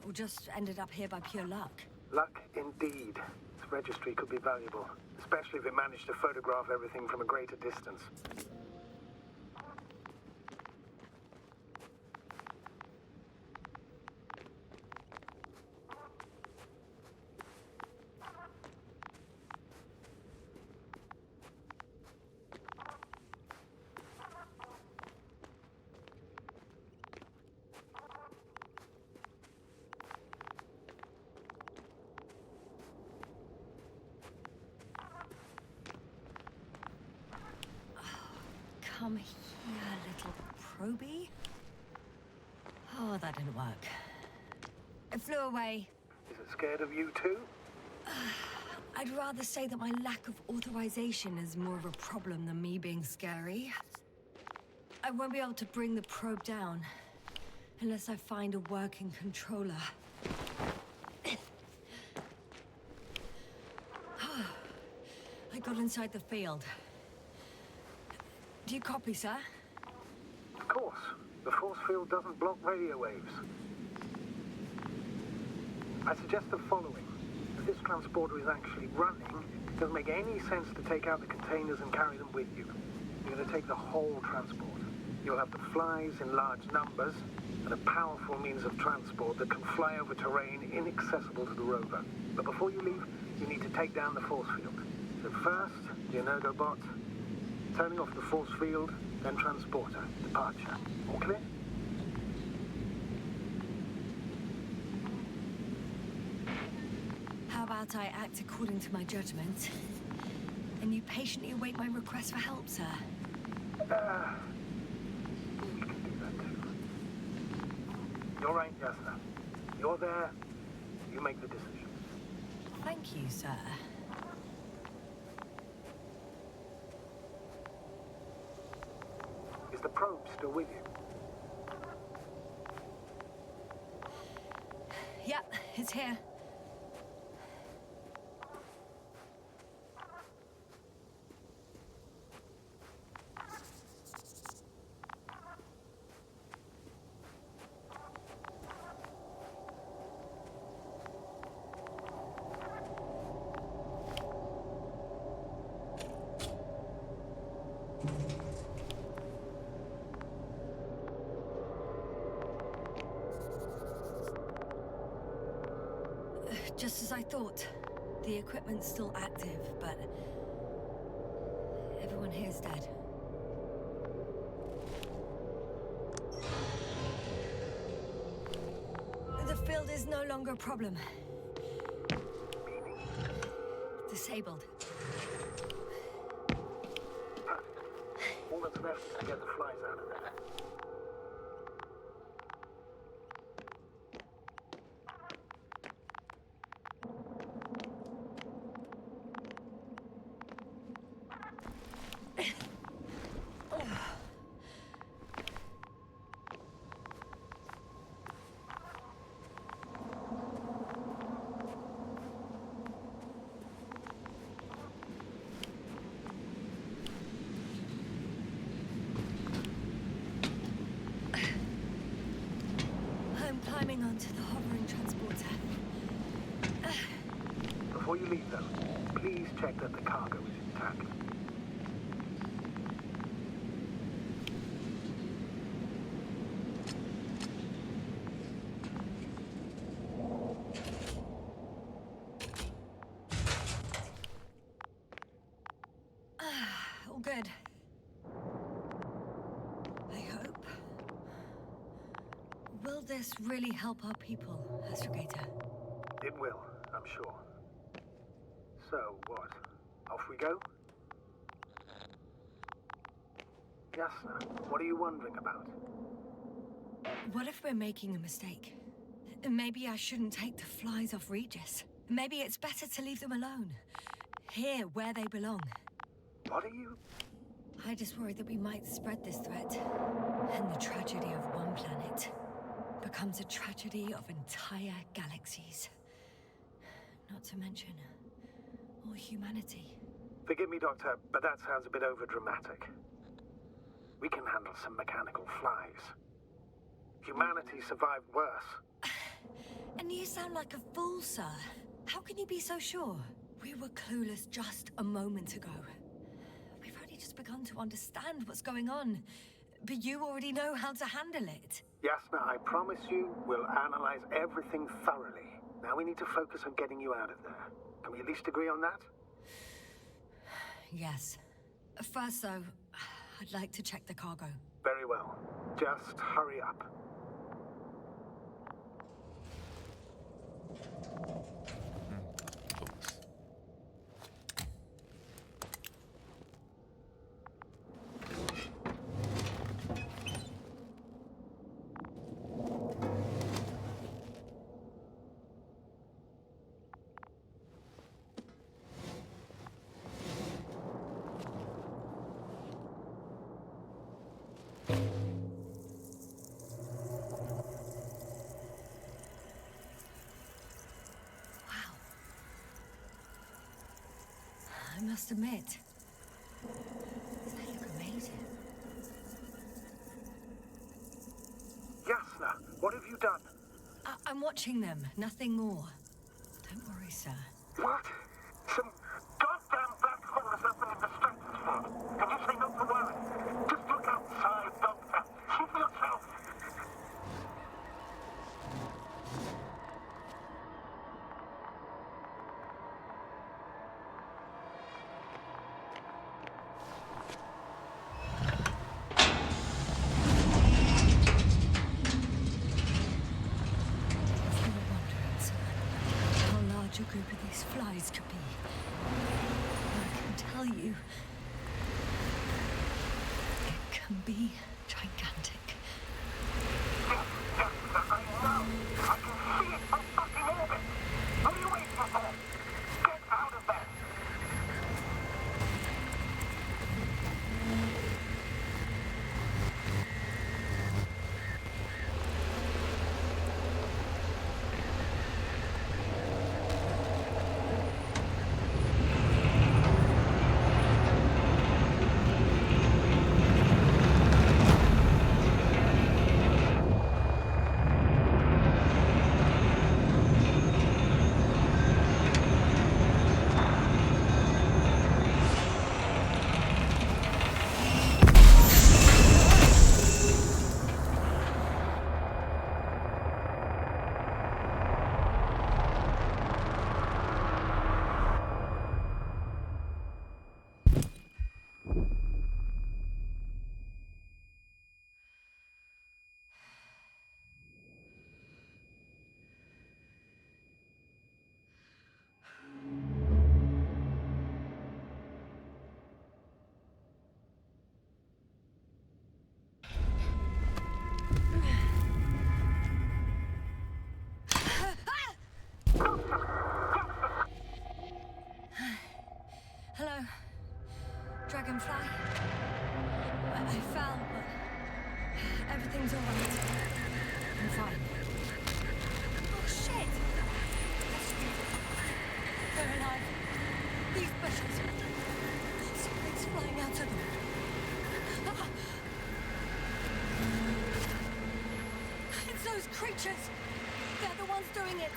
S1: Or just ended up here by pure luck.
S8: Luck indeed. This registry could be valuable, especially if it managed to photograph everything from a greater distance.
S1: come here, little probie. Oh, that didn't work. It flew away.
S8: Is it scared of you too?
S1: I'd rather say that my lack of authorization is more of a problem than me being scary. I won't be able to bring the probe down unless I find a working controller. I got inside the field. Do you copy, sir?
S8: Of course. The force field doesn't block radio waves. I suggest the following. If this transporter is actually running, it doesn't make any sense to take out the containers and carry them with you. You're going to take the whole transport. You'll have the flies in large numbers, and a powerful means of transport that can fly over terrain inaccessible to the rover. But before you leave, you need to take down the force field. So first, the Energobot, turning off the force field, then transporter, departure. All clear?
S1: How about I act according to my judgment, and you patiently await my request for help, sir?
S8: We can do that too. You're right, Jasna. You're there. You make the decision.
S1: Thank you, sir.
S8: Is the probe still with you?
S1: Yep, it's here. Just as I thought. The equipment's still active, but everyone here's dead. The field is no longer a problem. Disabled.
S8: All that's left is to get the flies out of there.
S1: Climbing onto the hovering transporter.
S8: Before you leave, though, please check that the cargo is intact.
S1: All good. I hope. Will this really help our people, Astrogator?
S8: It will, I'm sure. So, what? Off we go? Jasna, what are you wondering about?
S1: What if we're making a mistake? Maybe I shouldn't take the flies off Regis. Maybe it's better to leave them alone. Here, where they belong.
S8: What are you...
S1: I just worried that we might spread this threat. And the tragedy of one planet becomes a tragedy of entire galaxies. Not to mention, all humanity.
S8: Forgive me, Doctor, but that sounds a bit overdramatic. We can handle some mechanical flies. Humanity survived worse.
S1: And you sound like a fool, sir. How can you be so sure? We were clueless just a moment ago. We've only just begun to understand what's going on. But you already know how to handle it.
S8: Jasna, I promise you, we'll analyze everything thoroughly. Now we need to focus on getting you out of there. Can we at least agree on that?
S1: Yes. First, though, I'd like to check the cargo.
S8: Very well. Just hurry up.
S1: I must admit, they look amazing.
S8: Jasna, what have you done?
S1: I'm watching them, nothing more. Don't worry, sir.
S8: What? Some goddamn black holes up in the stratosphere. Can you say not to worry? Just look outside, Doctor. See for yourself.
S1: A group of these flies could be. I can tell you, it can be gigantic.
S8: Yes, I know. I can see it from fucking orbit. What are you waiting for? Get out of there.
S1: Hello, Dragonfly. I fell, but everything's all right. I'm fine. Oh, shit! They're alive. These bushes. Something's flying out of them. Ah! It's those creatures. They're the ones doing it.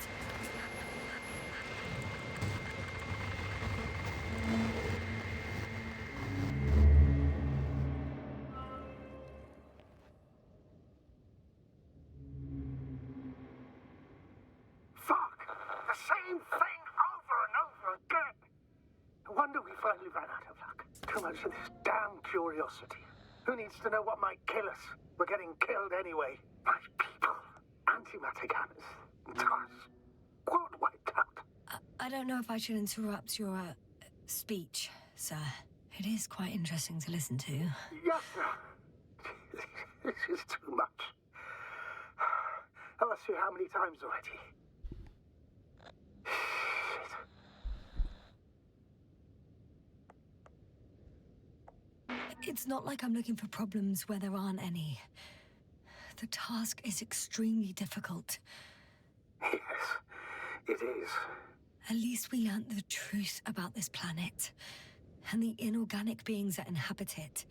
S8: Fuck! The same thing over and over again. No wonder we finally ran out of luck. Too much of this damn curiosity. Who needs to know what might kill us? We're getting killed anyway. My people. Antimatter gunners. TARS. Quad wiped out.
S1: I don't know if I should interrupt your speech, sir. It is quite interesting to listen to.
S8: Yes, sir. This is too much. I've asked you how many times already.
S1: It's not like I'm looking for problems where there aren't any. The task is extremely difficult.
S8: Yes, it is.
S1: At least we learned the truth about this planet and the inorganic beings that inhabit it.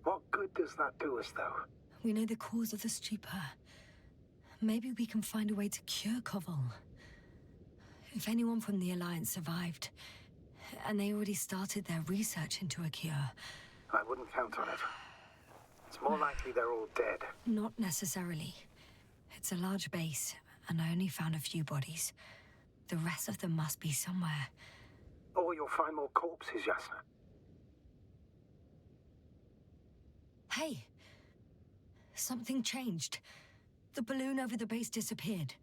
S8: What good does that do us, though?
S1: We know the cause of the stupor. Maybe we can find a way to cure K.A.R.L. If anyone from the Alliance survived, and they already started their research into a cure.
S8: I wouldn't count on it. It's more likely they're all dead.
S1: Not necessarily. It's a large base, and I only found a few bodies. The rest of them must be somewhere.
S8: Or you'll find more corpses, Jasna.
S1: Hey! Something changed. The balloon over the base disappeared.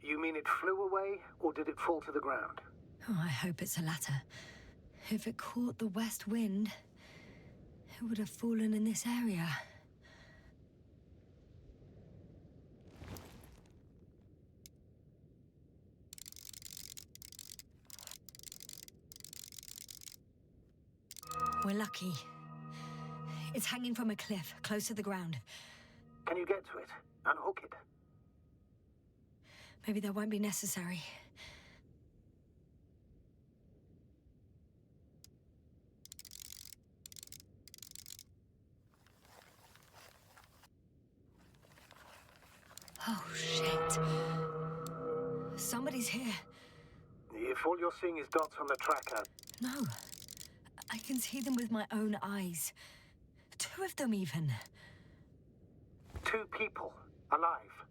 S8: You mean it flew away, or did it fall to the ground?
S1: Oh, I hope it's the latter. If it caught the west wind, it would have fallen in this area. We're lucky. It's hanging from a cliff, close to the ground.
S8: Can you get to it? Unhook it?
S1: Maybe that won't be necessary. Oh, shit. Somebody's here.
S8: If all you're seeing is dots on the tracker...
S1: No. I can see them with my own eyes. 2 of them, even.
S8: 2 people. Alive.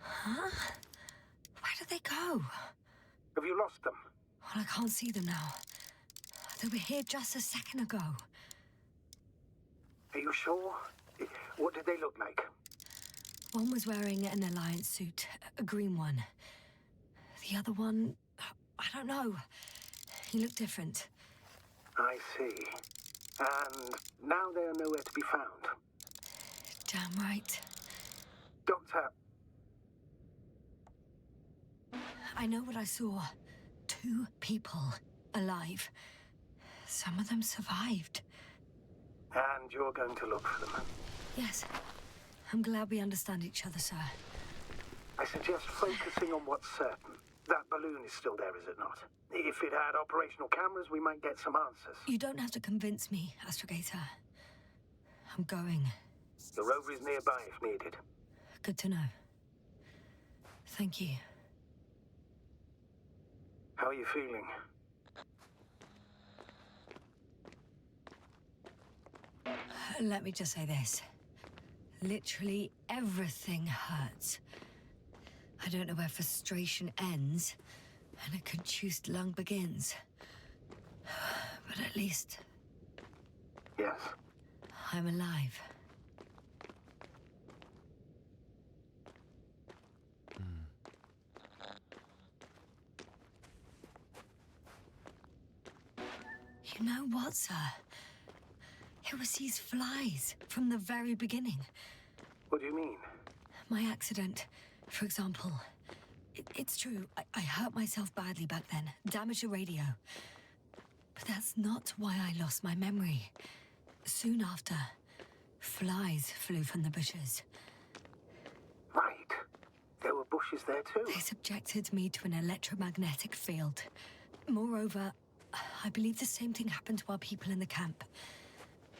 S1: Huh? Where did they go?
S8: Have you lost them?
S1: Well, I can't see them now. They were here just a second ago.
S8: Are you sure? What did they look like?
S1: One was wearing an Alliance suit, a green one. The other one, I don't know. He looked different.
S8: I see. And now they are nowhere to be found.
S1: Damn right.
S8: Doctor...
S1: I know what I saw. 2 people alive. Some of them survived.
S8: And you're going to look for them?
S1: Yes. I'm glad we understand each other, sir.
S8: I suggest focusing on what's certain. That balloon is still there, is it not? If it had operational cameras, we might get some answers.
S1: You don't have to convince me, Astrogator. I'm going.
S8: The rover is nearby if needed.
S1: Good to know. Thank you.
S8: How are you feeling?
S1: Let me just say this. Literally everything hurts. I don't know where frustration ends and a contused lung begins. But at least...
S8: Yes?
S1: I'm alive. You know what, sir? It was these flies from the very beginning.
S8: What do you mean?
S1: My accident, for example. It's true, I hurt myself badly back then, damaged the radio. But that's not why I lost my memory. Soon after, flies flew from the bushes.
S8: Right. There were bushes there too.
S1: They subjected me to an electromagnetic field. Moreover, I believe the same thing happened to our people in the camp.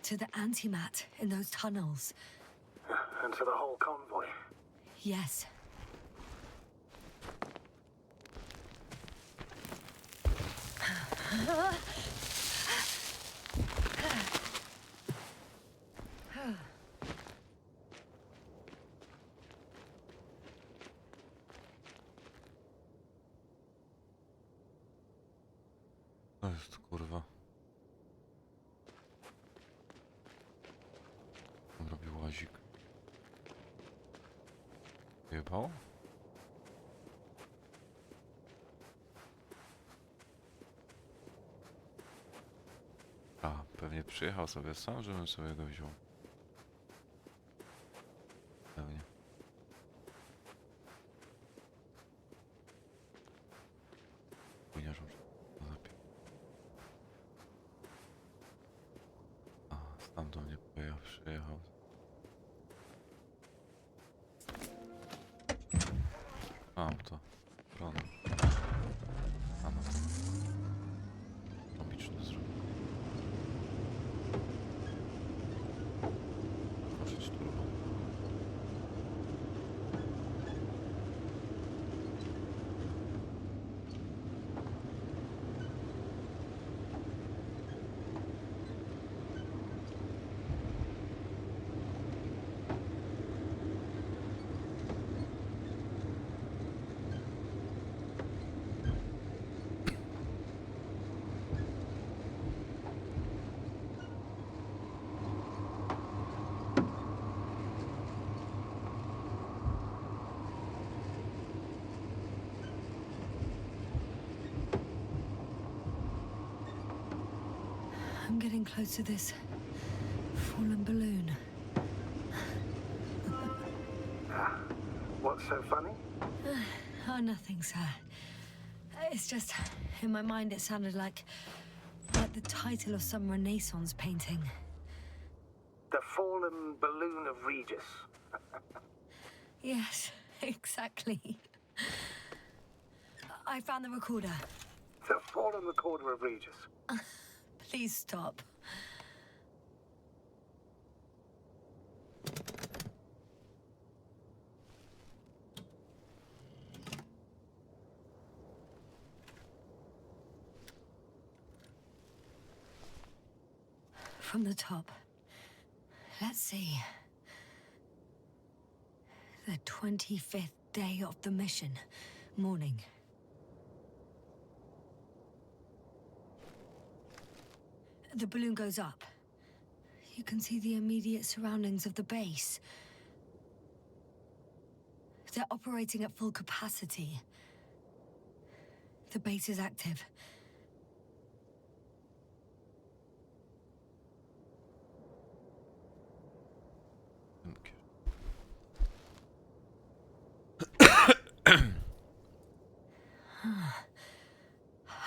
S1: To the antimat in those tunnels.
S8: And to the whole convoy.
S1: Yes.
S5: To jest kurwa. On robi łazik. Jebał? A, pewnie przyjechał sobie sam, żebym sobie go wziął. Pewnie. Pójdziesz już. A, stamtąd nie przyjechał. Mam to. Broną. A no. Logiczne zrobię. Użyć turbo.
S1: I'm getting close to this fallen balloon.
S8: What's so funny?
S1: Oh, nothing, sir. It's just, in my mind it sounded like the title of some Renaissance painting.
S8: The fallen balloon of Regis.
S1: Yes, exactly. I found the recorder.
S8: The fallen recorder of Regis.
S1: Please stop. From the top. Let's see. The 25th day of the mission. Morning. The balloon goes up. You can see the immediate surroundings of the base. They're operating at full capacity. The base is active.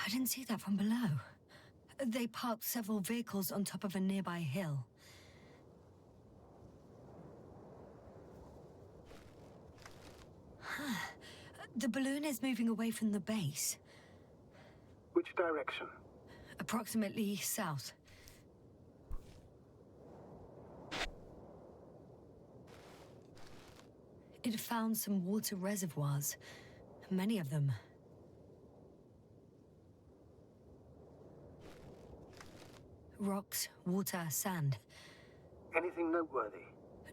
S1: I didn't see that from below. They parked several vehicles on top of a nearby hill. The balloon is moving away from the base.
S8: Which direction?
S1: Approximately south. It found some water reservoirs. Many of them. Rocks, water, sand.
S8: Anything noteworthy?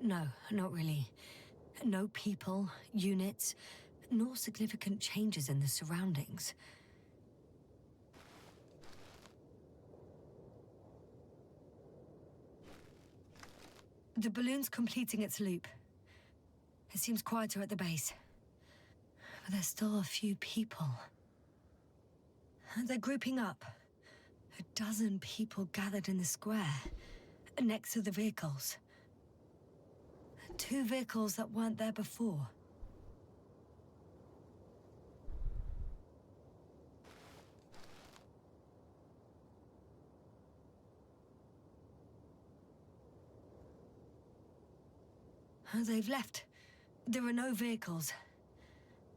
S1: No, not really. No people, units, nor significant changes in the surroundings. The balloon's completing its loop. It seems quieter at the base. But there's still a few people. They're grouping up. 12 people gathered in the square, next to the vehicles. 2 vehicles that weren't there before. They've left. There are no vehicles.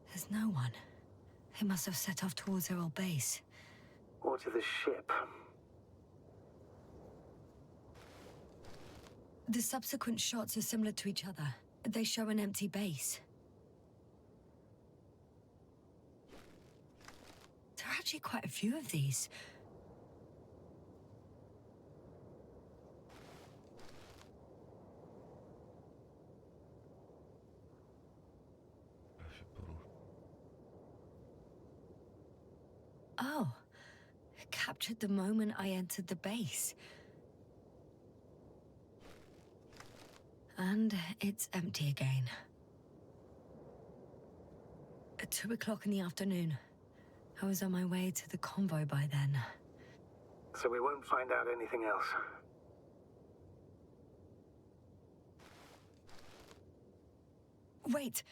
S1: There's no one. They must have set off towards their old base.
S8: Or to the ship.
S1: The subsequent shots are similar to each other. They show an empty base. There are actually quite a few of these. Oh, it captured the moment I entered the base. And it's empty again. At 2 o'clock in the afternoon. I was on my way to the convoy by then.
S8: So we won't find out anything else.
S1: Wait,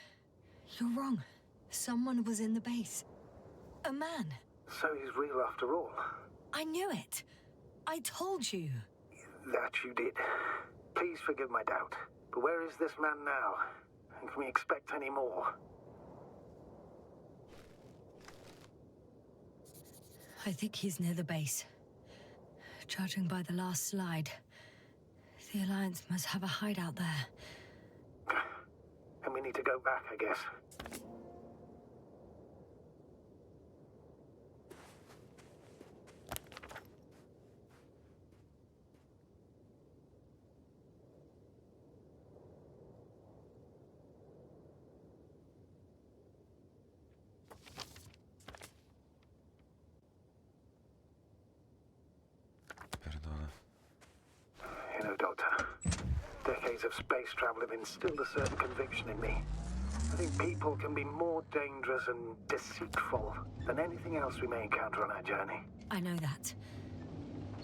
S1: you're wrong. Someone was in the base. A man.
S8: So he's real after all.
S1: I knew it. I told you.
S8: That you did. Please forgive my doubt. But where is this man now? And can we expect any more?
S1: I think he's near the base. Judging by the last slide, the Alliance must have a hideout there.
S8: And we need to go back, I guess. You know, Doctor, decades of space travel have instilled a certain conviction in me. I think people can be more dangerous and deceitful than anything else we may encounter on our journey.
S1: I know that.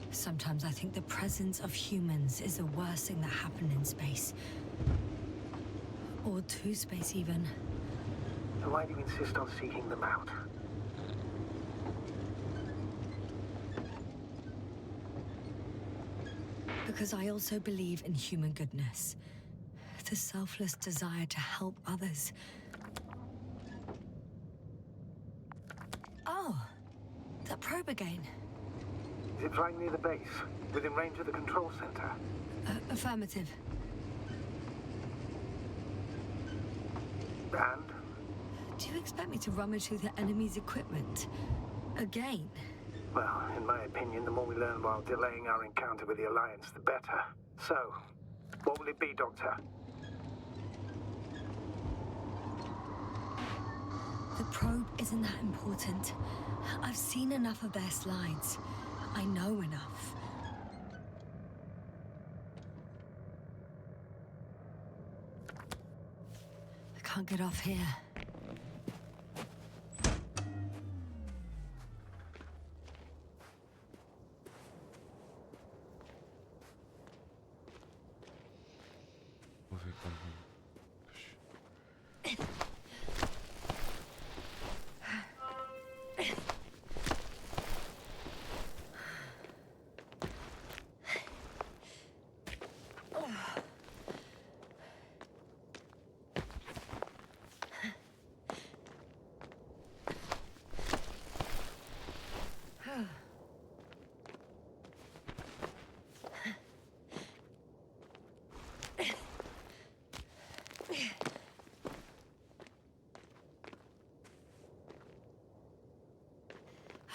S1: Sometimes I think the presence of humans is the worst thing that happened in space. Or to space, even.
S8: So why do you insist on seeking them out?
S1: Because I also believe in human goodness. The selfless desire to help others. Oh, that probe again.
S8: Is it right near the base? Within range of the control center?
S1: Affirmative.
S8: And?
S1: Do you expect me to rummage through the enemy's equipment? Again?
S8: Well, in my opinion, the more we learn while delaying our encounter with the Alliance, the better. So, what will it be, Doctor?
S1: The probe isn't that important. I've seen enough of their slides. I know enough. I can't get off here.
S5: Mówi pan.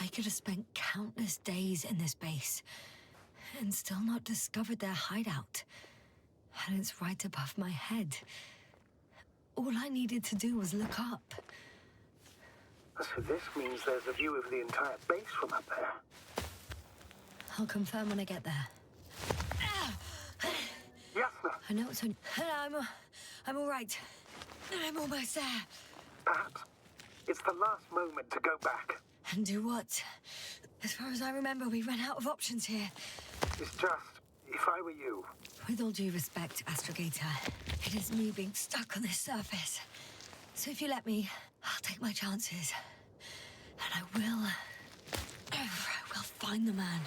S1: I could have spent countless days in this base and still not discovered their hideout. And it's right above my head. All I needed to do was look up.
S8: So this means there's a view of the entire base from up there.
S1: I'll confirm when I get there.
S8: Yasna,
S1: I know it's only... I'm all right. I'm almost there.
S8: perhaps it's the last moment to go back.
S1: And do what? As far as I remember, we ran out of options here.
S8: It's just, if I were you...
S1: With all due respect, Astrogator, it is me being stuck on this surface. So if you let me, I'll take my chances. And I will find the man.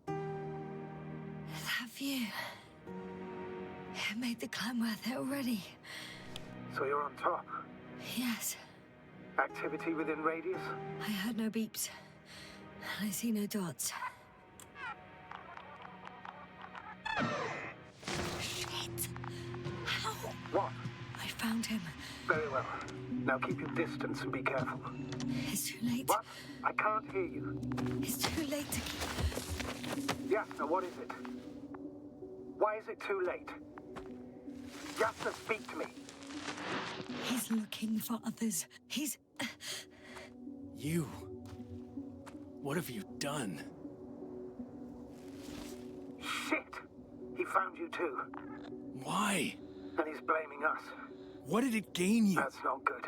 S1: That view... It made the climb worth it already.
S8: So you're on top.
S1: Yes.
S8: Activity within radius?
S1: I heard no beeps. And I see no dots. Shit! How?
S8: What?
S1: I found him.
S8: Very well. Now keep your distance and be careful.
S1: It's too late.
S8: What? I can't hear you.
S1: It's too late to keep...
S8: Yasna, what is it? Why is it too late? Yasna, speak to me.
S1: He's looking for others. He's...
S6: You? What have you done?
S8: Shit! He found you too.
S6: Why?
S8: And he's blaming us.
S6: What did it gain you?
S8: That's not good.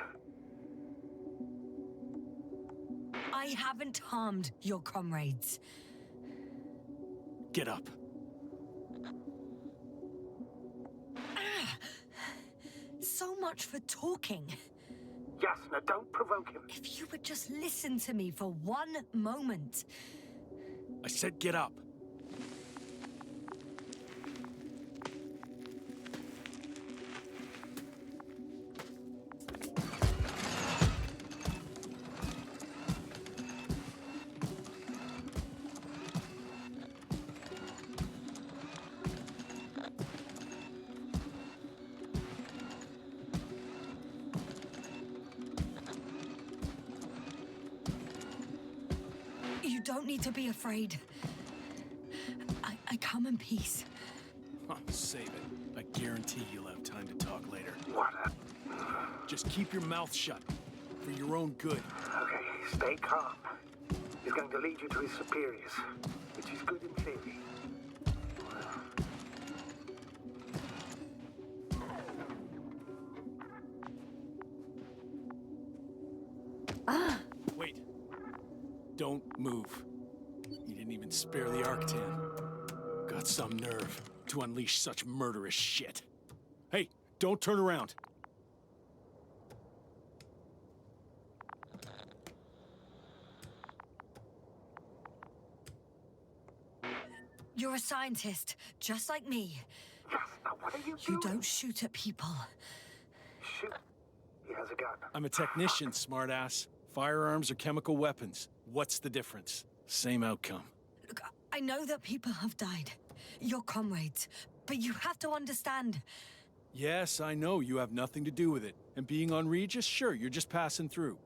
S1: I haven't harmed your comrades.
S6: Get up.
S1: So much for talking.
S8: Yasna, don't provoke him.
S1: If you would just listen to me for one moment.
S6: I said get up.
S1: You don't need to be afraid. I come in peace.
S6: Oh, save it. I guarantee you'll have time to talk later.
S8: What?
S6: Just keep your mouth shut. For your own good.
S8: Okay, stay calm. He's going to lead you to his superiors, which is good in theory.
S6: Wait. Don't move. You didn't even spare the Arctan. Got some nerve to unleash such murderous shit. Hey, don't turn around.
S1: You're a scientist, just like me.
S8: Yasna, what are you
S1: You
S8: doing?
S1: don't shoot at people.
S8: Shoot. He has a gun.
S6: I'm a technician, smartass. Firearms or chemical weapons. What's the difference? Same outcome.
S1: Look, I know that people have died. Your comrades. But you have to understand.
S6: Yes, I know you have nothing to do with it. And being on Regis, sure, you're just passing through.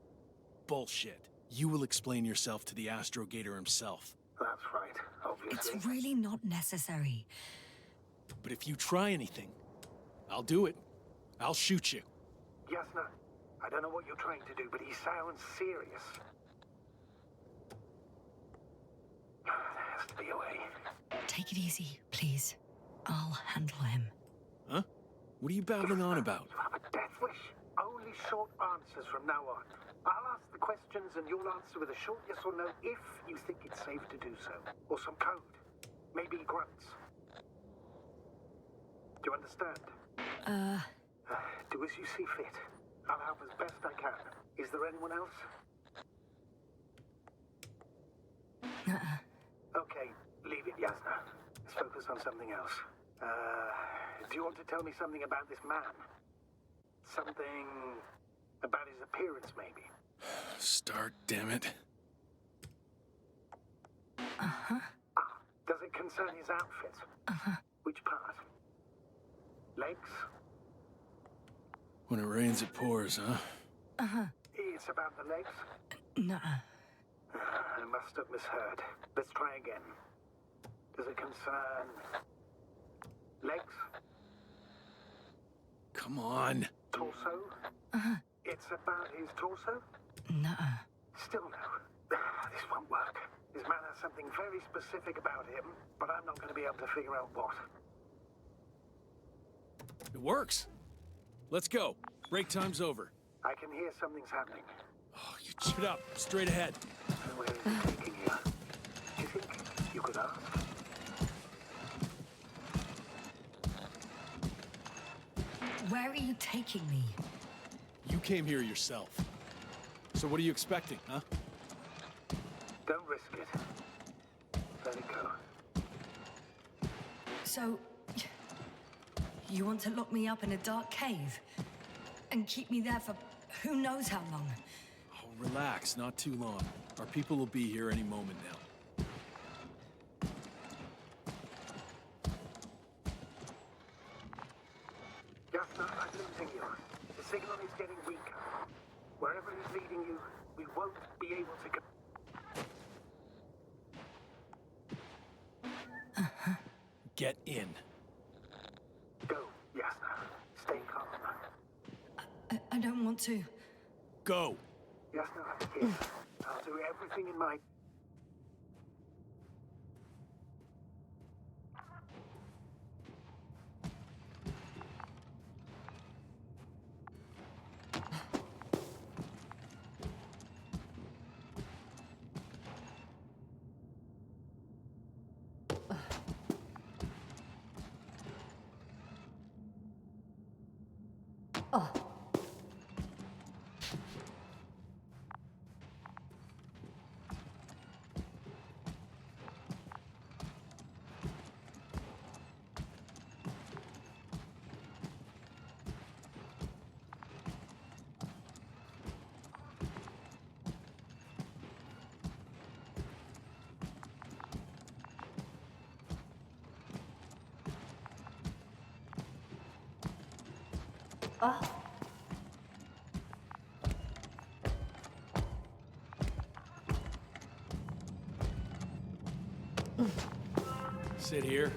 S6: Bullshit. You will explain yourself to the Astrogator himself.
S8: That's right, obviously.
S1: It's really not necessary.
S6: But if you try anything, I'll do it. I'll shoot you.
S8: Yasna, I don't know what you're trying to do, but he sounds serious. There has to be a way.
S1: Take it easy, please. I'll handle him.
S6: Huh? What are you babbling on about?
S8: You have a death wish. Only short answers from now on. I'll ask the questions and you'll answer with a short yes or no if you think it's safe to do so. Or some code. Maybe grunts. Do you understand? Do as you see fit. I'll help as best I can. Is there anyone else? Okay, leave it, Yasna. Let's focus on something else. Do you want to tell me something about this man? Something about his appearance, maybe?
S6: Start, damn it.
S8: Does it concern his outfit? Which part? Legs?
S6: When it rains, it pours, huh?
S8: It's about the legs? I must have misheard. Let's try again. Does it concern legs?
S6: Come on.
S8: Torso? It's about his torso? Still no. This won't work. This man has something very specific about him, but I'm not going to be able to figure out what.
S6: It works. Let's go. Break time's over.
S8: I can hear something's happening.
S6: Oh, you shut up. Straight ahead.
S8: Where is he taking you? Do you think you could ask?
S1: Where are you taking me?
S6: You came here yourself. So what are you expecting, huh?
S8: Don't risk it. Let it go.
S1: So, you want to lock me up in a dark cave? And keep me there for who knows how long?
S6: Oh, relax. Not too long. Our people will be here any moment now.
S8: Yasna, I'm losing you. The signal is getting weaker. Wherever he's leading you, we won't be able to go.
S6: Get in.
S8: Go, Yasna. Stay calm.
S1: I don't want to.
S6: Go.
S8: Yasna, here. I'll do everything in my...
S6: Sit here.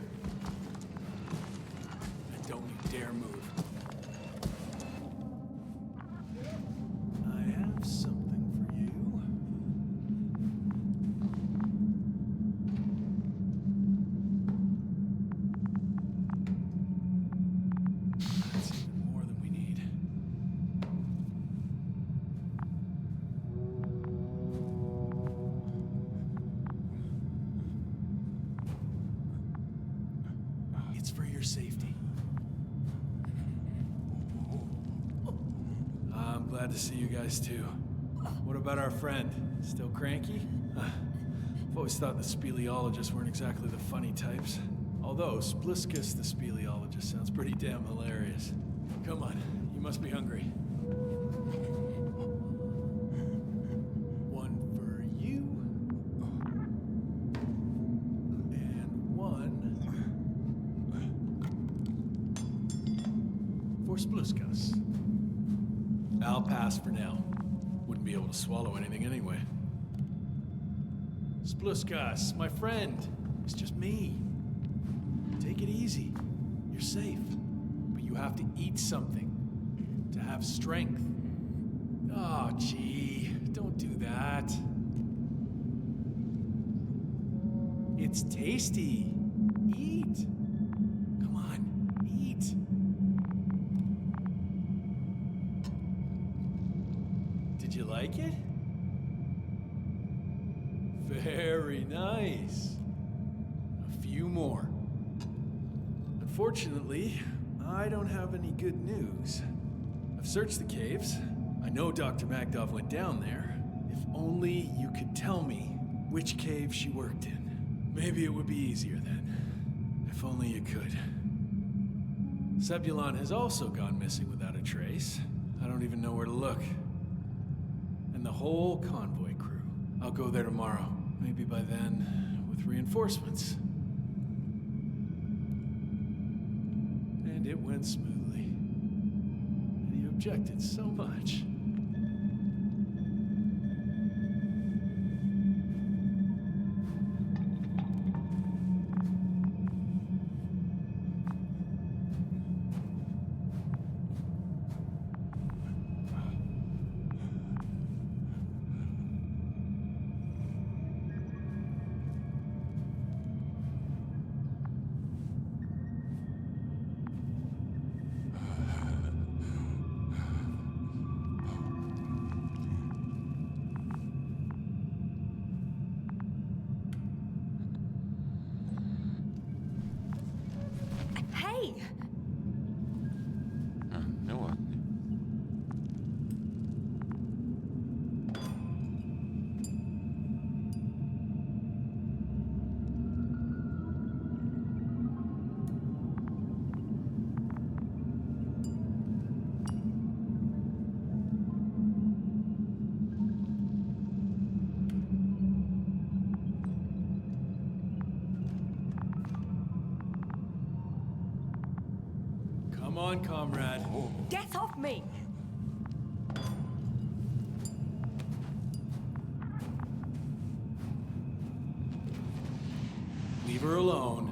S6: And don't you dare move. I have something for you. That's even more than we need. It's for your safety. I'm glad to see you guys too. What about our friend? Still cranky? I've always thought the speleologists weren't exactly the funny types. Although Spliscus the speleologist sounds pretty damn hilarious. Come on, you must be hungry. One for you. And one I'll pass for now. Wouldn't be able to swallow anything anyway. Spluskas, my friend. It's just me. Take it easy. You're safe. But you have to eat something to have strength. Oh, gee. Don't do that. It's tasty. Eat. Come on, eat. Did you like it? Very nice. A few more. Unfortunately, I don't have any good news. I've searched the caves. I know Dr. Magdov went down there. If only you could tell me which cave she worked in. Maybe it would be easier then. If only you could. Sebulon has also gone missing without a trace. I don't even know where to look. And the whole convoy crew. I'll go there tomorrow. Maybe by then, with reinforcements. And it went smoothly. And he objected so much.
S5: Nieładnie.
S6: Come on, comrade.
S1: Get off me!
S6: Leave her alone.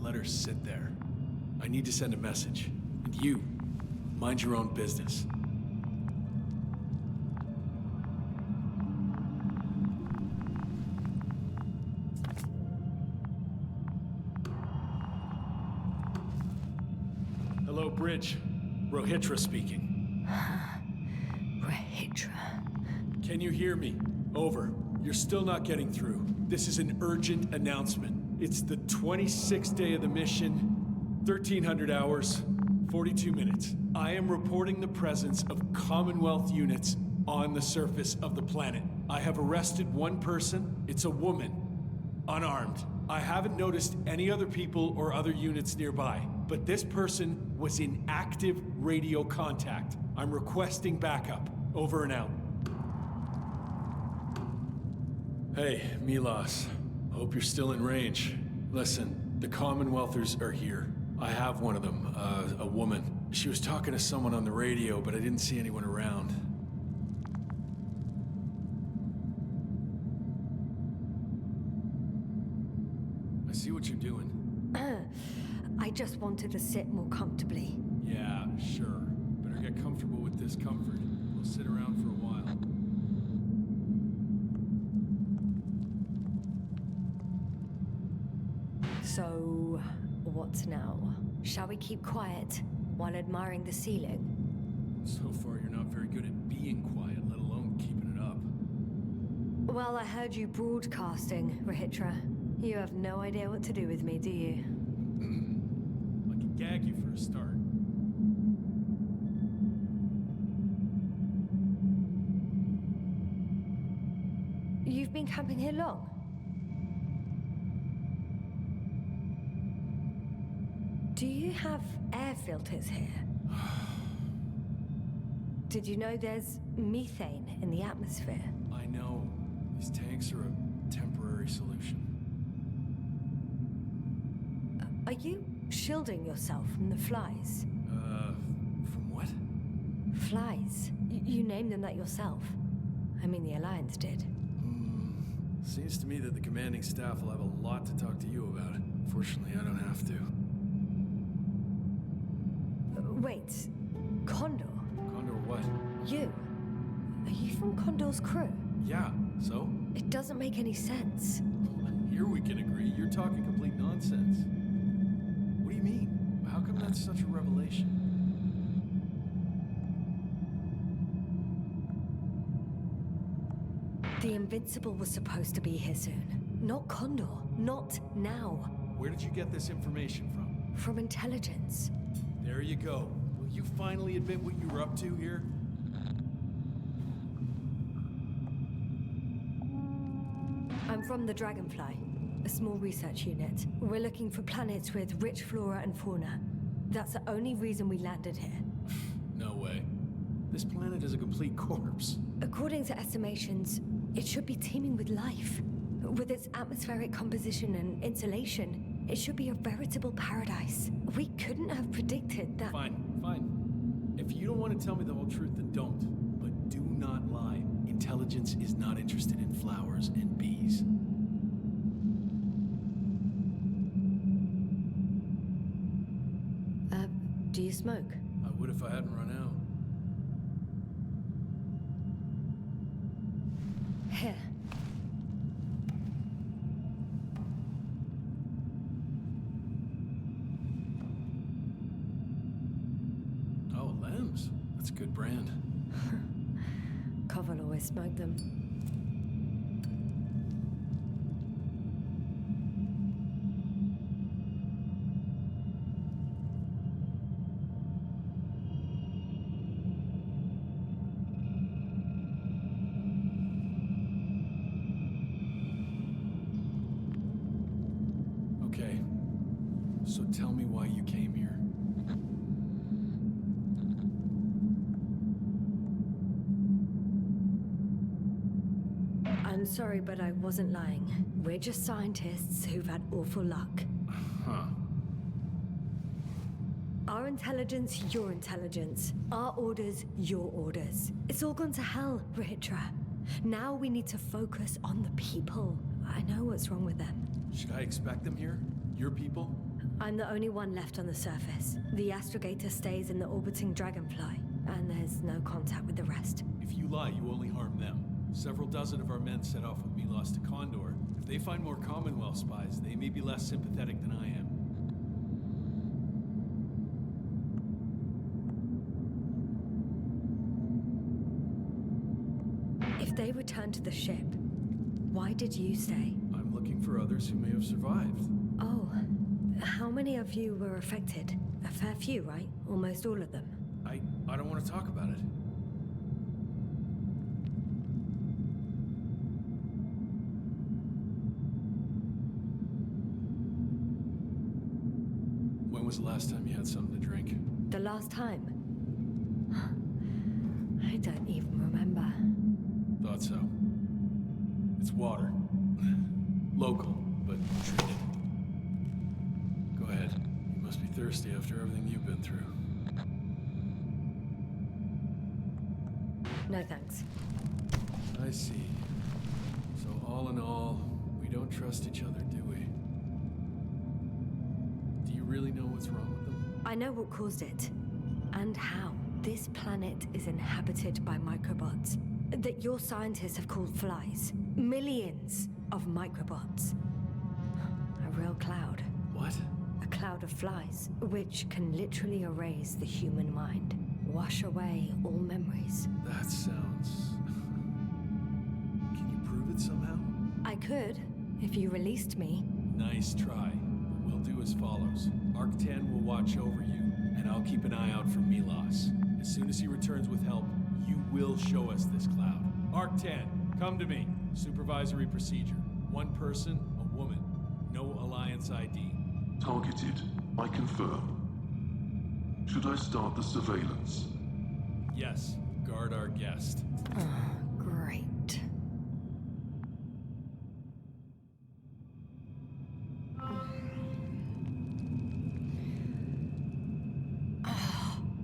S6: Let her sit there. I need to send a message. And you, mind your own business. Hello, Bridge. Rohitra speaking.
S1: Rohitra.
S6: Can you hear me? Over. You're still not getting through. This is an urgent announcement. It's the 26th day of the mission, 1300 hours, 42 minutes. I am reporting the presence of Commonwealth units on the surface of the planet. I have arrested one person. It's a woman, unarmed. I haven't noticed any other people or other units nearby, but this person was in active radio contact. I'm requesting backup. Over and out. Hey, Milos. Hope you're still in range. Listen, the Commonwealthers are here. I have one of them, a woman. She was talking to someone on the radio, but I didn't see anyone around. I see what you're doing.
S1: I just wanted to sit more comfortably.
S6: Yeah, sure. Better get comfortable with discomfort. We'll sit around for a while.
S1: So, what now? Shall we keep quiet while admiring the ceiling?
S6: So far, you're not very good at being quiet, let alone keeping it up.
S1: Well, I heard you broadcasting, Rohitra. You have no idea what to do with me, do you?
S6: I can gag you for a start.
S1: You've been camping here long? Do you have air filters here? Did you know there's methane in the atmosphere?
S6: I know. These tanks are a temporary solution.
S1: Are you shielding yourself from the flies?
S6: From what?
S1: Flies. You named them that yourself. I mean, the Alliance did.
S6: Seems to me that the commanding staff will have a lot to talk to you about. Fortunately, I don't have to.
S1: Wait, Condor?
S6: Condor what?
S1: You? Are you from Condor's crew?
S6: Yeah, so?
S1: It doesn't make any sense.
S6: Here we can agree. You're talking complete nonsense. What do you mean? How come that's such a revelation?
S1: The Invincible was supposed to be here soon. Not Condor. Not now.
S6: Where did you get this information from?
S1: From intelligence.
S6: There you go. Will you finally admit what you were up to here?
S1: I'm from the Dragonfly, a small research unit. We're looking for planets with rich flora and fauna. That's the only reason we landed here.
S6: No way. This planet is a complete corpse.
S1: According to estimations, it should be teeming with life. With its atmospheric composition and insulation, it should be a veritable paradise. We couldn't have predicted that.
S6: Fine. If you don't want to tell me the whole truth, then don't. But do not lie. Intelligence is not interested in flowers and bees.
S1: Do you smoke?
S6: I would if I hadn't run out.
S1: Here.
S6: Oh, Lems. That's a good brand.
S1: Koval always smoked them.
S6: Okay. So tell me why you came here.
S1: I'm sorry, but I wasn't lying. We're just scientists who've had awful luck.
S6: Huh.
S1: Our intelligence, your intelligence. Our orders, your orders. It's all gone to hell, Rahitra. Now we need to focus on the people. I know what's wrong with them.
S6: Should I expect them here? Your people?
S1: I'm the only one left on the surface. The astrogator stays in the orbiting Dragonfly, and there's no contact with the rest.
S6: If you lie, you only harm them. Several dozen of our men set off with Milos to Condor. If they find more Commonwealth spies, they may be less sympathetic than I am.
S1: If they return to the ship, why did you stay?
S6: I'm looking for others who may have survived.
S1: Oh, how many of you were affected? A fair few, right? Almost all of them.
S6: I don't want to talk about it. When was the last time you had something to drink?
S1: The last time? I don't even remember.
S6: Thought so. It's water. Local, but treated. Go ahead. You must be thirsty after everything you've been through.
S1: No thanks.
S6: I see. So all in all, we don't trust each other, do we? Do you really know what's wrong with them?
S1: I know what caused it. And how. This planet is inhabited by microbots that your scientists have called flies. Millions of microbots. A real cloud.
S6: What?
S1: A cloud of flies, which can literally erase the human mind. Wash away all memories.
S6: That sounds... Can you prove it somehow?
S1: I could, if you released me.
S6: Nice try. But we'll do as follows. Arc-10 will watch over you, and I'll keep an eye out for Milos. As soon as he returns with help, you will show us this cloud. Arc-10, come to me. Supervisory procedure. One person, a woman. No Alliance ID.
S13: Targeted. I confirm. Should I start the surveillance?
S6: Yes. Guard our guest.
S1: Great.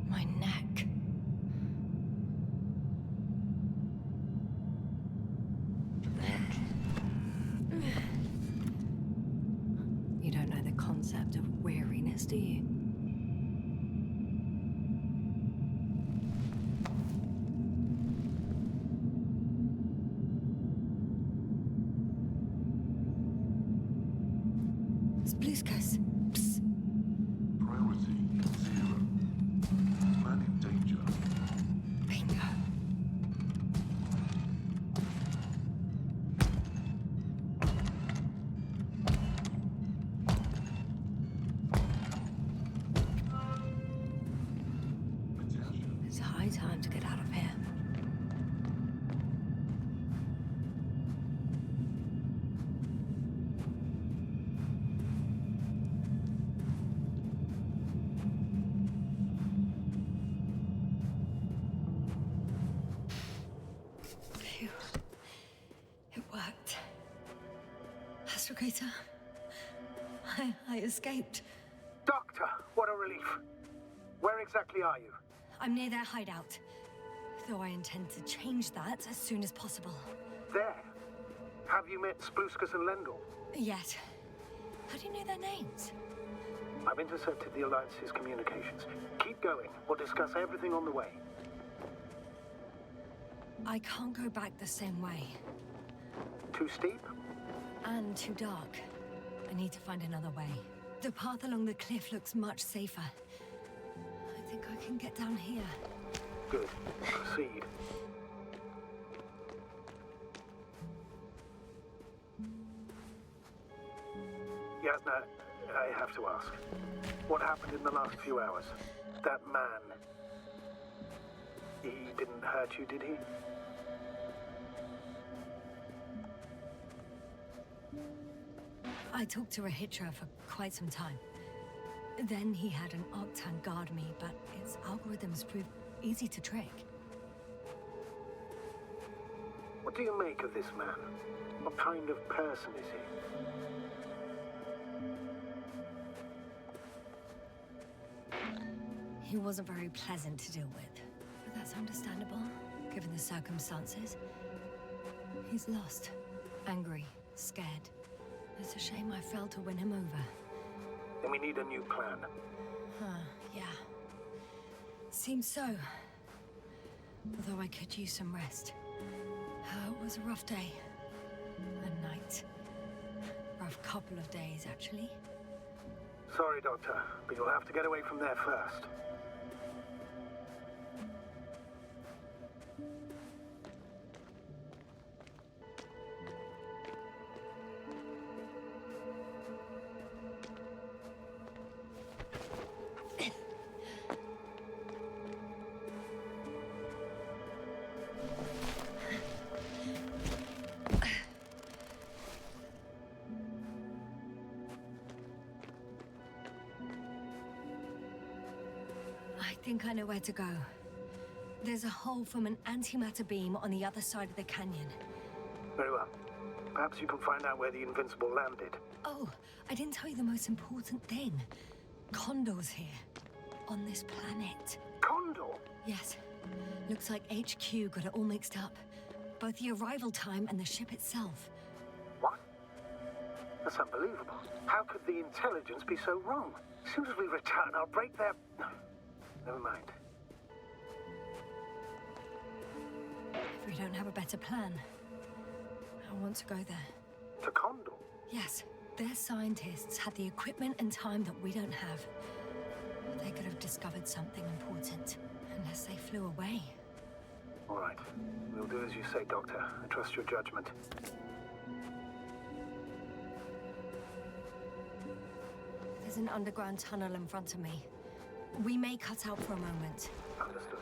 S1: My neck. do you? Spluskas. Psst.
S13: Priority 0. Man in danger.
S1: Bingo. It's high time to get out of here. Phew. It worked. Astrogator. I escaped.
S8: Doctor, what a relief. Where exactly are you?
S1: I'm near their hideout. Though I intend to change that as soon as possible.
S8: There. Have you met Spluskas and Lendl?
S1: Yet. How do you know their names?
S8: I've intercepted the Alliance's communications. Keep going. We'll discuss everything on the way.
S1: I can't go back the same way.
S8: Too steep?
S1: And too dark. I need to find another way. The path along the cliff looks much safer. I think I can get down here.
S8: Good. Proceed. Yasna, I have to ask. What happened in the last few hours? That man... He didn't hurt you, did he?
S1: I talked to Rahitra for quite some time. Then he had an Octan guard me, but its algorithms proved easy to trick.
S8: What do you make of this man? What kind of person is he?
S1: He wasn't very pleasant to deal with, but that's understandable, given the circumstances. He's lost, angry, scared. It's a shame I failed to win him over.
S8: Then we need a new plan.
S1: Yeah. Seems so. Although I could use some rest. It was a rough day. A night. Rough couple of days, actually.
S8: Sorry, Doctor, but you'll have to get away from there first.
S1: I think I know where to go. There's a hole from an antimatter beam on the other side of the canyon.
S8: Very well. Perhaps you can find out where the Invincible landed.
S1: Oh, I didn't tell you the most important thing. Condor's here. On this planet.
S8: Condor?
S1: Yes. Looks like HQ got it all mixed up. Both the arrival time and the ship itself.
S8: What? That's unbelievable. How could the intelligence be so wrong? As soon as we return, I'll break their... No. Never mind.
S1: If we don't have a better plan, I want to go there.
S8: To Condor?
S1: Yes. Their scientists had the equipment and time that we don't have. They could have discovered something important, unless they flew away.
S8: All right. We'll do as you say, Doctor. I trust your judgment.
S1: There's an underground tunnel in front of me. We may cut out for a moment.
S8: Understood.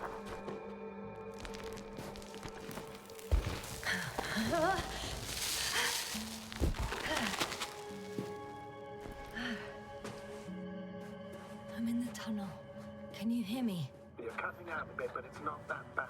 S1: I'm in the tunnel. Can you hear me?
S8: You're cutting out a bit, but it's not that bad.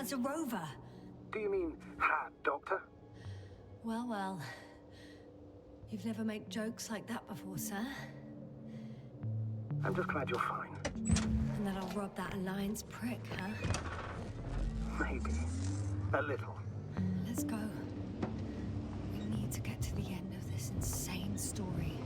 S1: has a rover.
S8: Do you mean had, Doctor?
S1: Well, well. You've never made jokes like that before, sir.
S8: I'm just glad you're fine.
S1: And that I'll rob that Alliance prick, huh?
S8: Maybe. A little.
S1: Let's go. We need to get to the end of this insane story.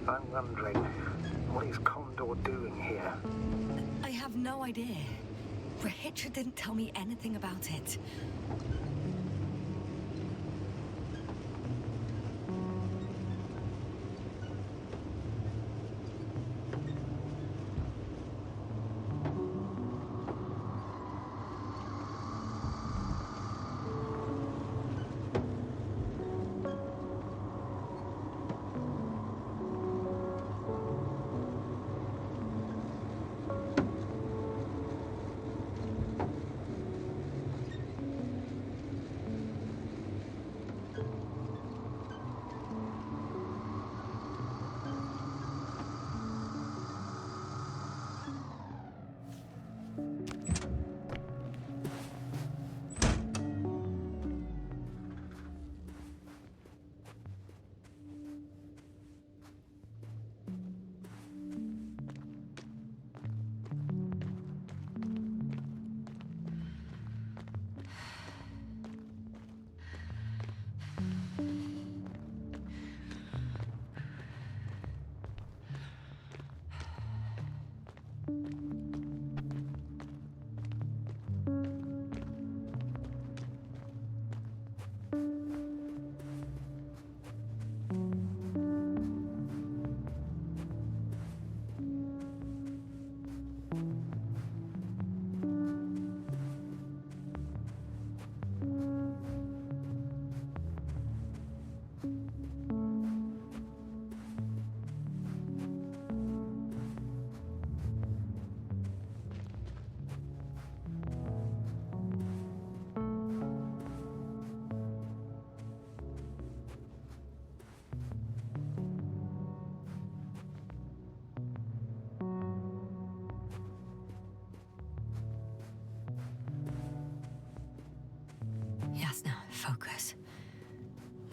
S8: I'm wondering, what is Condor doing here?
S1: I have no idea. Rahitra didn't tell me anything about it. Yes, now, focus.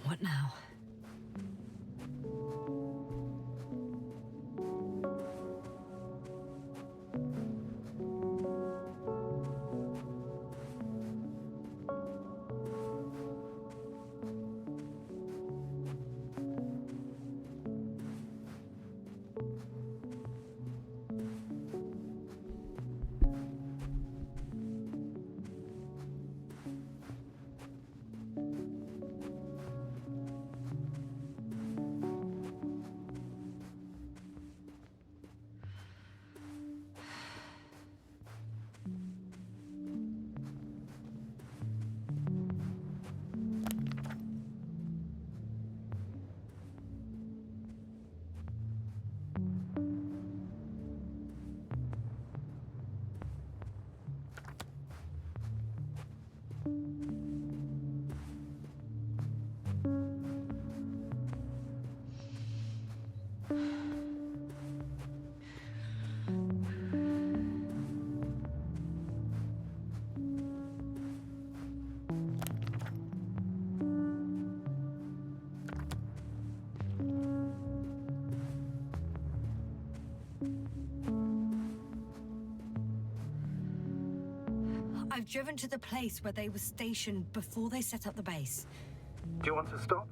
S1: What now? I've driven to the place where they were stationed before they set up the base.
S8: Do you want to stop?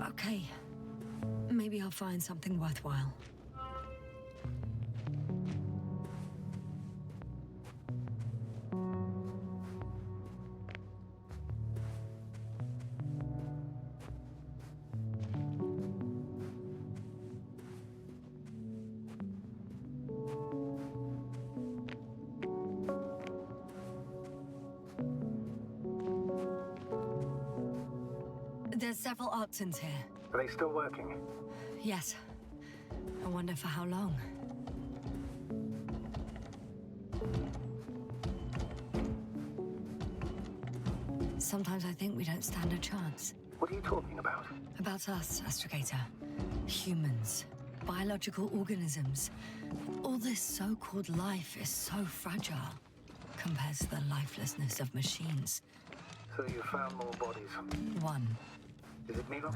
S1: Okay. Maybe I'll find something worthwhile. There's several Arctons here.
S8: Are they still working?
S1: Yes. I wonder for how long. Sometimes I think we don't stand a chance.
S8: What are you talking about?
S1: About us, Astrogator. Humans. Biological organisms. All this so-called life is so fragile compared to the lifelessness of machines.
S8: So you found more bodies.
S1: One.
S8: Is it Milos?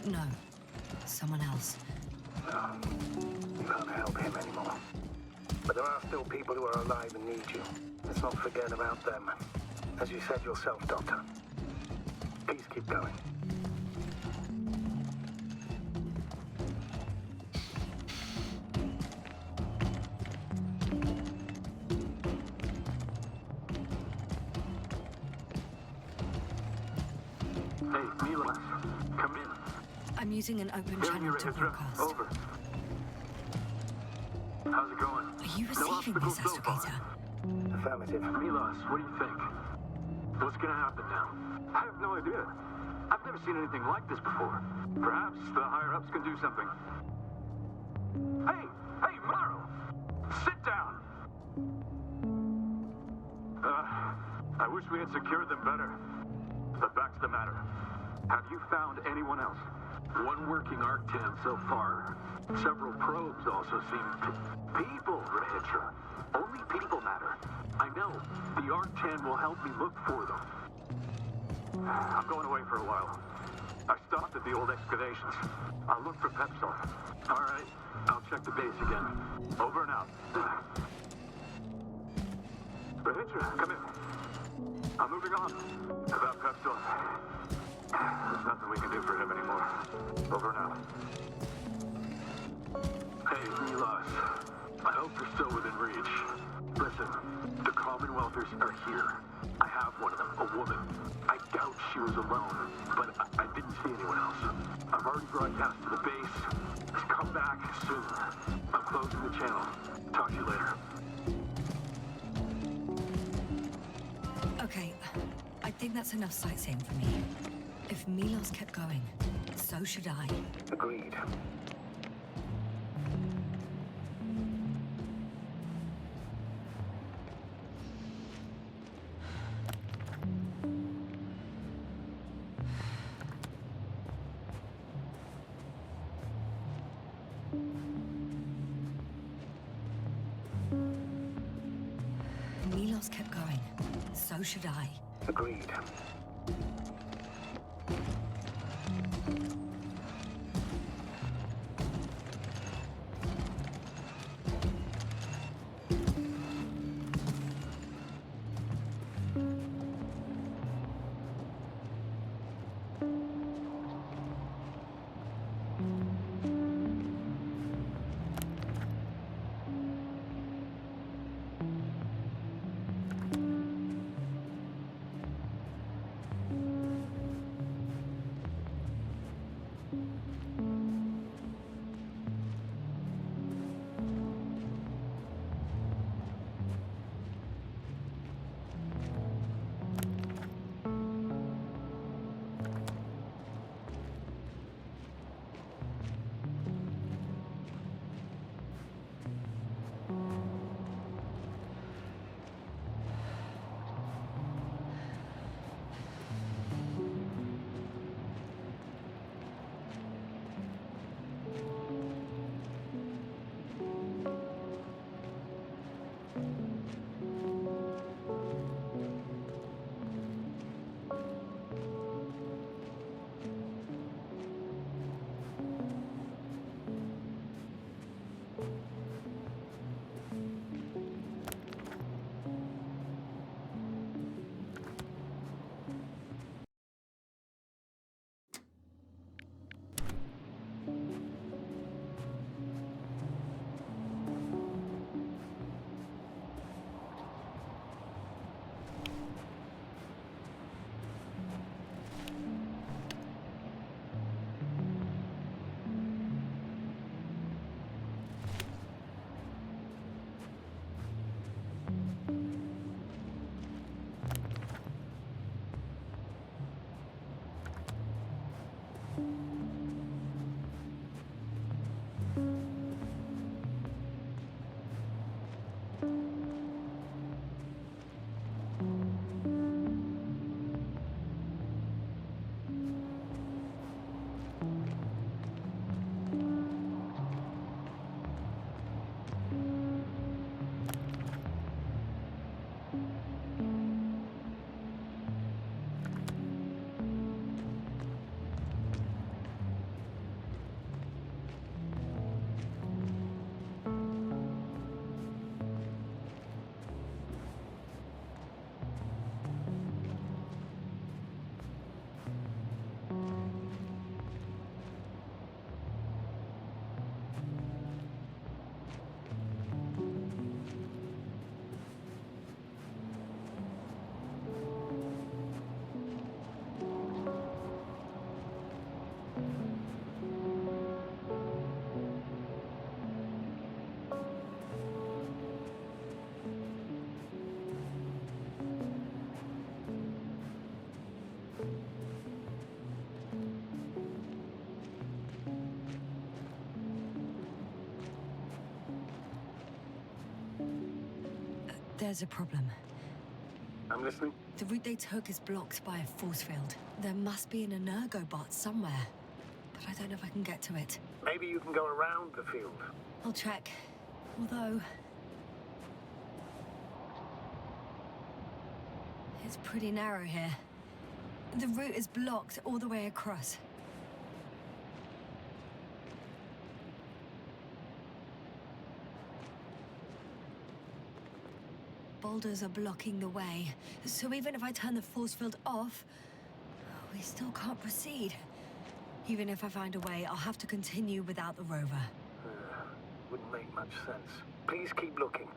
S1: No. Someone else.
S8: No. You can't help him anymore. But there are still people who are alive and need you. Let's not forget about them. As you said yourself, Doctor. Please keep going.
S9: Hey, Milos, come in.
S1: I'm using an open
S9: Hearing
S1: channel
S9: you,
S1: to
S9: Hydra.
S1: broadcast.
S9: Over. How's it going?
S1: Are you
S9: No
S1: receiving
S9: obstacles
S1: this,
S9: so far.
S1: Astrogator?
S8: Affirmative.
S9: Milos, what do you think? What's gonna happen now? I have no idea. I've never seen anything like this before. Perhaps the higher-ups can do something. Hey, Morrow! Sit down! I wish we had secured them better. But back to the matter. Have you found anyone else? One working Arctan so far. Several probes also seem people, Hydra. Only people matter. I know. The Arctan will help me look for them. I'm going away for a while. I stopped at the old excavations. I'll look for Pepsol. All right. I'll check the base again. Over and out. Hydra, come in. I'm moving on. About Pepsol. There's nothing we can do for him anymore. Over and out. Hey, Milos. I hope you're still within reach. Listen, the Commonwealthers are here. I have one of them, a woman. I doubt she was alone, but I didn't see anyone else. I've already broadcast to the base. Just come back soon. I'm closing the channel. Talk to you later.
S1: Okay, I think that's enough sightseeing for me. If Milos kept going, so should I.
S8: Agreed.
S1: Milos kept going, so should I.
S8: Agreed.
S1: There's a problem.
S8: I'm listening.
S1: The route they took is blocked by a force field. There must be an energobot somewhere, but I don't know if I can get to it.
S8: Maybe you can go around the field.
S1: I'll check. Although... it's pretty narrow here. The route is blocked all the way across. Boulders are blocking the way, so even if I turn the force field off, we still can't proceed. Even if I find a way, I'll have to continue without the rover.
S8: Wouldn't make much sense. Please keep looking.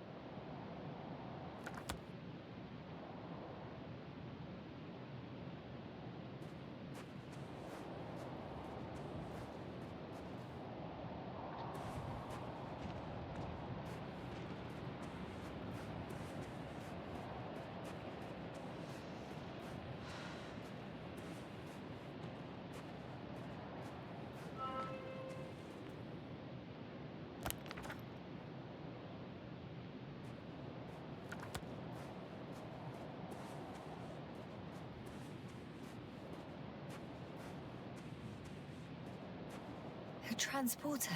S1: A transporter.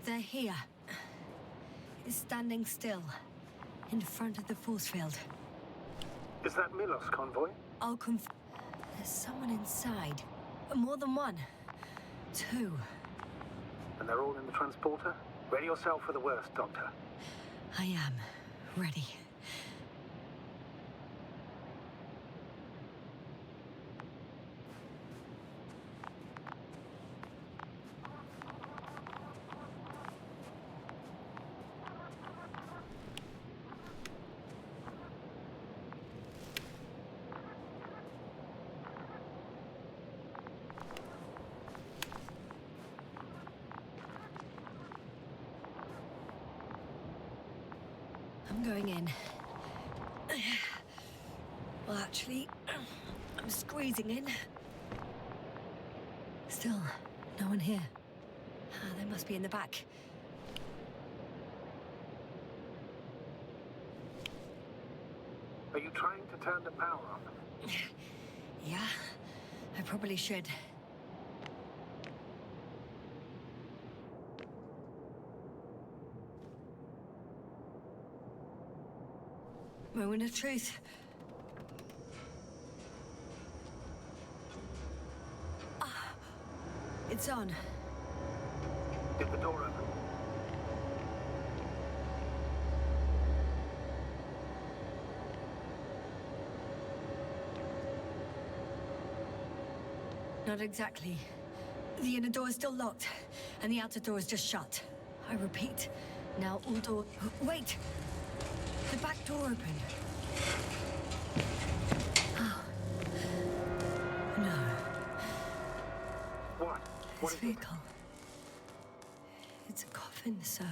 S1: They're here. It's standing still, in front of the force field.
S8: Is that Milos convoy?
S1: I'll There's someone inside. More than one. Two.
S8: And they're all in the transporter? Ready yourself for the worst, Doctor.
S1: I am. Ready. I'm going in. Well, actually, I'm squeezing in. Still, no one here. They must be in the back.
S8: Are you trying to turn the power on?
S1: Yeah, I probably should. Moment of truth. It's on.
S8: Did the door open?
S1: Not exactly. The inner door is still locked, and the outer door is just shut. I repeat, now all door... Wait! The back door opened. Oh. No.
S8: What?
S1: This vehicle. It's a coffin, sir.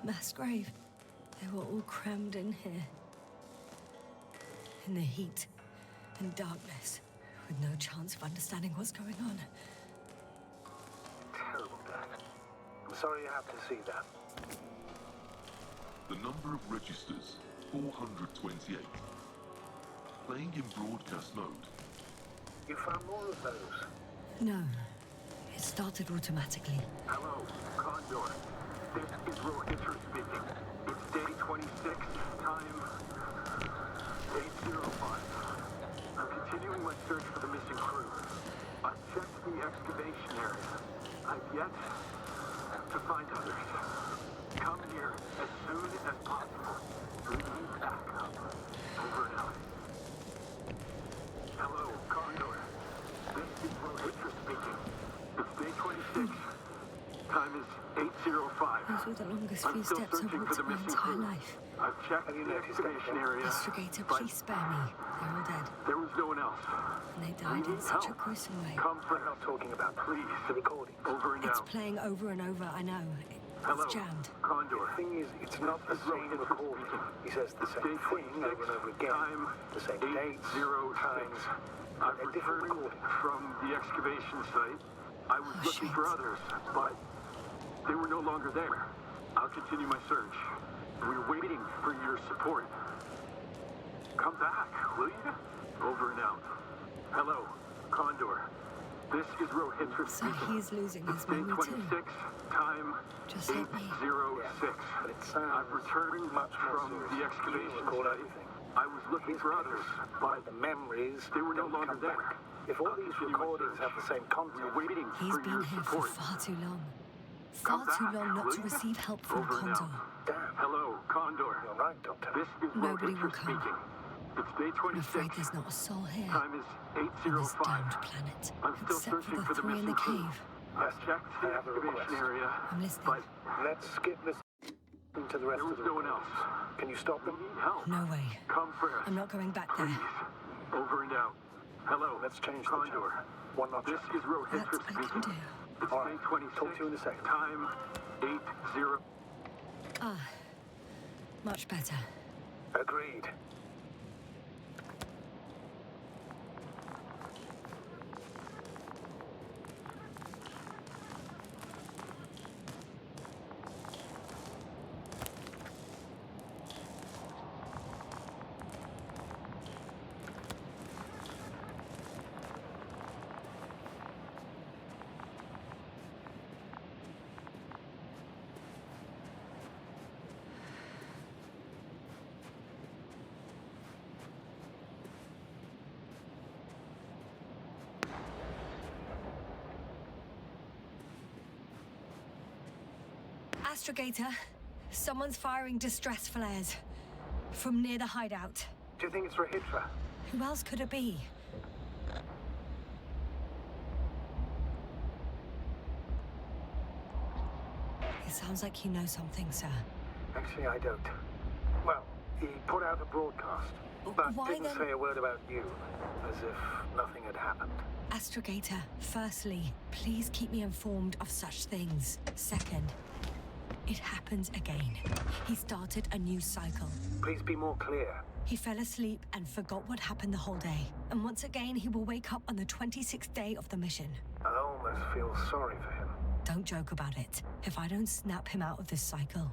S1: A mass grave. They were all crammed in here. In the heat and darkness, with no chance of understanding what's going on.
S8: Terrible death. I'm sorry you have to see that.
S13: The number of registers, 428. Playing in broadcast mode.
S8: You found more of those?
S1: No. It started automatically.
S9: Hello, Condor. This is Rohitra speaking. It's day 26, time 8:05. I'm continuing my search for the missing crew. I've checked the excavation area. I've yet to find others. Come here as soon as possible. We need backup. Over and out. Hello, Condor. This is Rohitra speaking. It's day 26. Time is 8:05.
S1: Those were the longest
S9: I'm
S1: few
S9: still
S1: steps I've
S9: searching
S1: walked
S9: for
S1: in
S9: the
S1: my
S9: missing
S1: entire
S9: crew.
S1: life.
S9: I've checked the excavation area.
S1: Astragator,
S9: but
S1: please spare me. They're all dead.
S9: there was no one else.
S1: And they
S9: We
S1: died in
S9: need
S1: such a
S9: help.
S1: gruesome way.
S9: Come
S8: I'm not talking about
S9: please.
S8: the recording.
S9: Over and
S1: It's
S9: out.
S1: playing over and over, I know.
S9: Hello,
S1: It's jammed.
S9: Condor.
S8: The thing is, it's not the same recording. He says the same thing over and over again.
S9: Time
S8: The same dates,
S9: 8:06.
S8: times.
S9: I've
S8: They're different
S9: returned
S8: recordings.
S9: from the excavation site. I was looking
S1: shit.
S9: for others, but they were no longer there. I'll continue my search. We're waiting for your support. Come back, will you? Over and out. Hello, Condor. This is Rohitra
S1: So
S9: speaking.
S1: he's losing his
S9: It's day
S1: memory too.
S9: 26, time
S1: Just like me.
S9: 8:06.
S8: But it sounds
S9: I've returned
S8: much more
S9: from
S8: serious.
S9: the
S8: You
S9: excavation
S8: record
S9: site.
S8: everything.
S9: I was looking for others, but
S8: The memories
S9: they were no
S8: don't
S9: longer
S8: come
S9: there.
S8: back. If all
S9: I'll
S8: these
S9: continue my
S8: recordings
S9: search.
S8: have the same content,
S9: We're waiting
S1: He's
S9: for
S1: been
S9: your
S1: here for
S9: support.
S1: far too long.
S9: Come
S1: Far too
S9: back,
S1: long not
S9: will
S1: to
S9: you?
S1: receive help from
S9: Over and
S1: Condor.
S9: out.
S8: damn,
S9: Hello, Condor.
S8: you're right, Doctor.
S9: This is
S1: Nobody will
S9: Rohitra
S1: come.
S9: speaking. It's day
S1: I'm
S9: 26.
S1: afraid there's not a soul here.
S9: Time is
S1: On this
S9: 8:05.
S1: damned planet.
S9: I'm still
S1: Except for
S9: searching
S1: the
S9: for the
S1: three in the
S9: missing crew.
S1: cave.
S9: I've checked the
S8: I have a request.
S9: excavation area,
S1: I'm listening.
S9: but
S8: Let's skip this to the rest
S9: there
S8: of
S9: was
S8: the
S9: no one
S8: recordings.
S9: else.
S8: Can you stop
S9: We
S8: them?
S9: need help.
S1: No way.
S9: Come first.
S1: I'm not going back
S9: Please.
S1: there.
S9: Over and out. Hello.
S8: Let's change the
S9: Condor.
S8: channel. One notch
S9: This
S8: up.
S9: is Rohitra
S1: That I can
S9: speaking.
S1: do.
S9: It's
S8: All
S9: day
S8: right.
S9: 26.
S8: Talk to you in a second.
S9: Time 8:00.
S1: Ah, much better.
S8: Agreed.
S1: Astrogator, someone's firing distress flares from near the hideout.
S8: Do you think it's Rohitra?
S1: Who else could it be? It sounds like you know something, sir.
S8: Actually, I don't. Well, he put out a broadcast, but
S1: Why
S8: didn't
S1: then-
S8: say a word about you, as if nothing had happened.
S1: Astrogator, firstly, please keep me informed of such things. Second, It happens again. He started a new cycle.
S8: Please be more clear.
S1: He fell asleep and forgot what happened the whole day. And once again, he will wake up on the 26th day of the mission.
S8: I almost feel sorry for him.
S1: Don't joke about it. If I don't snap him out of this cycle,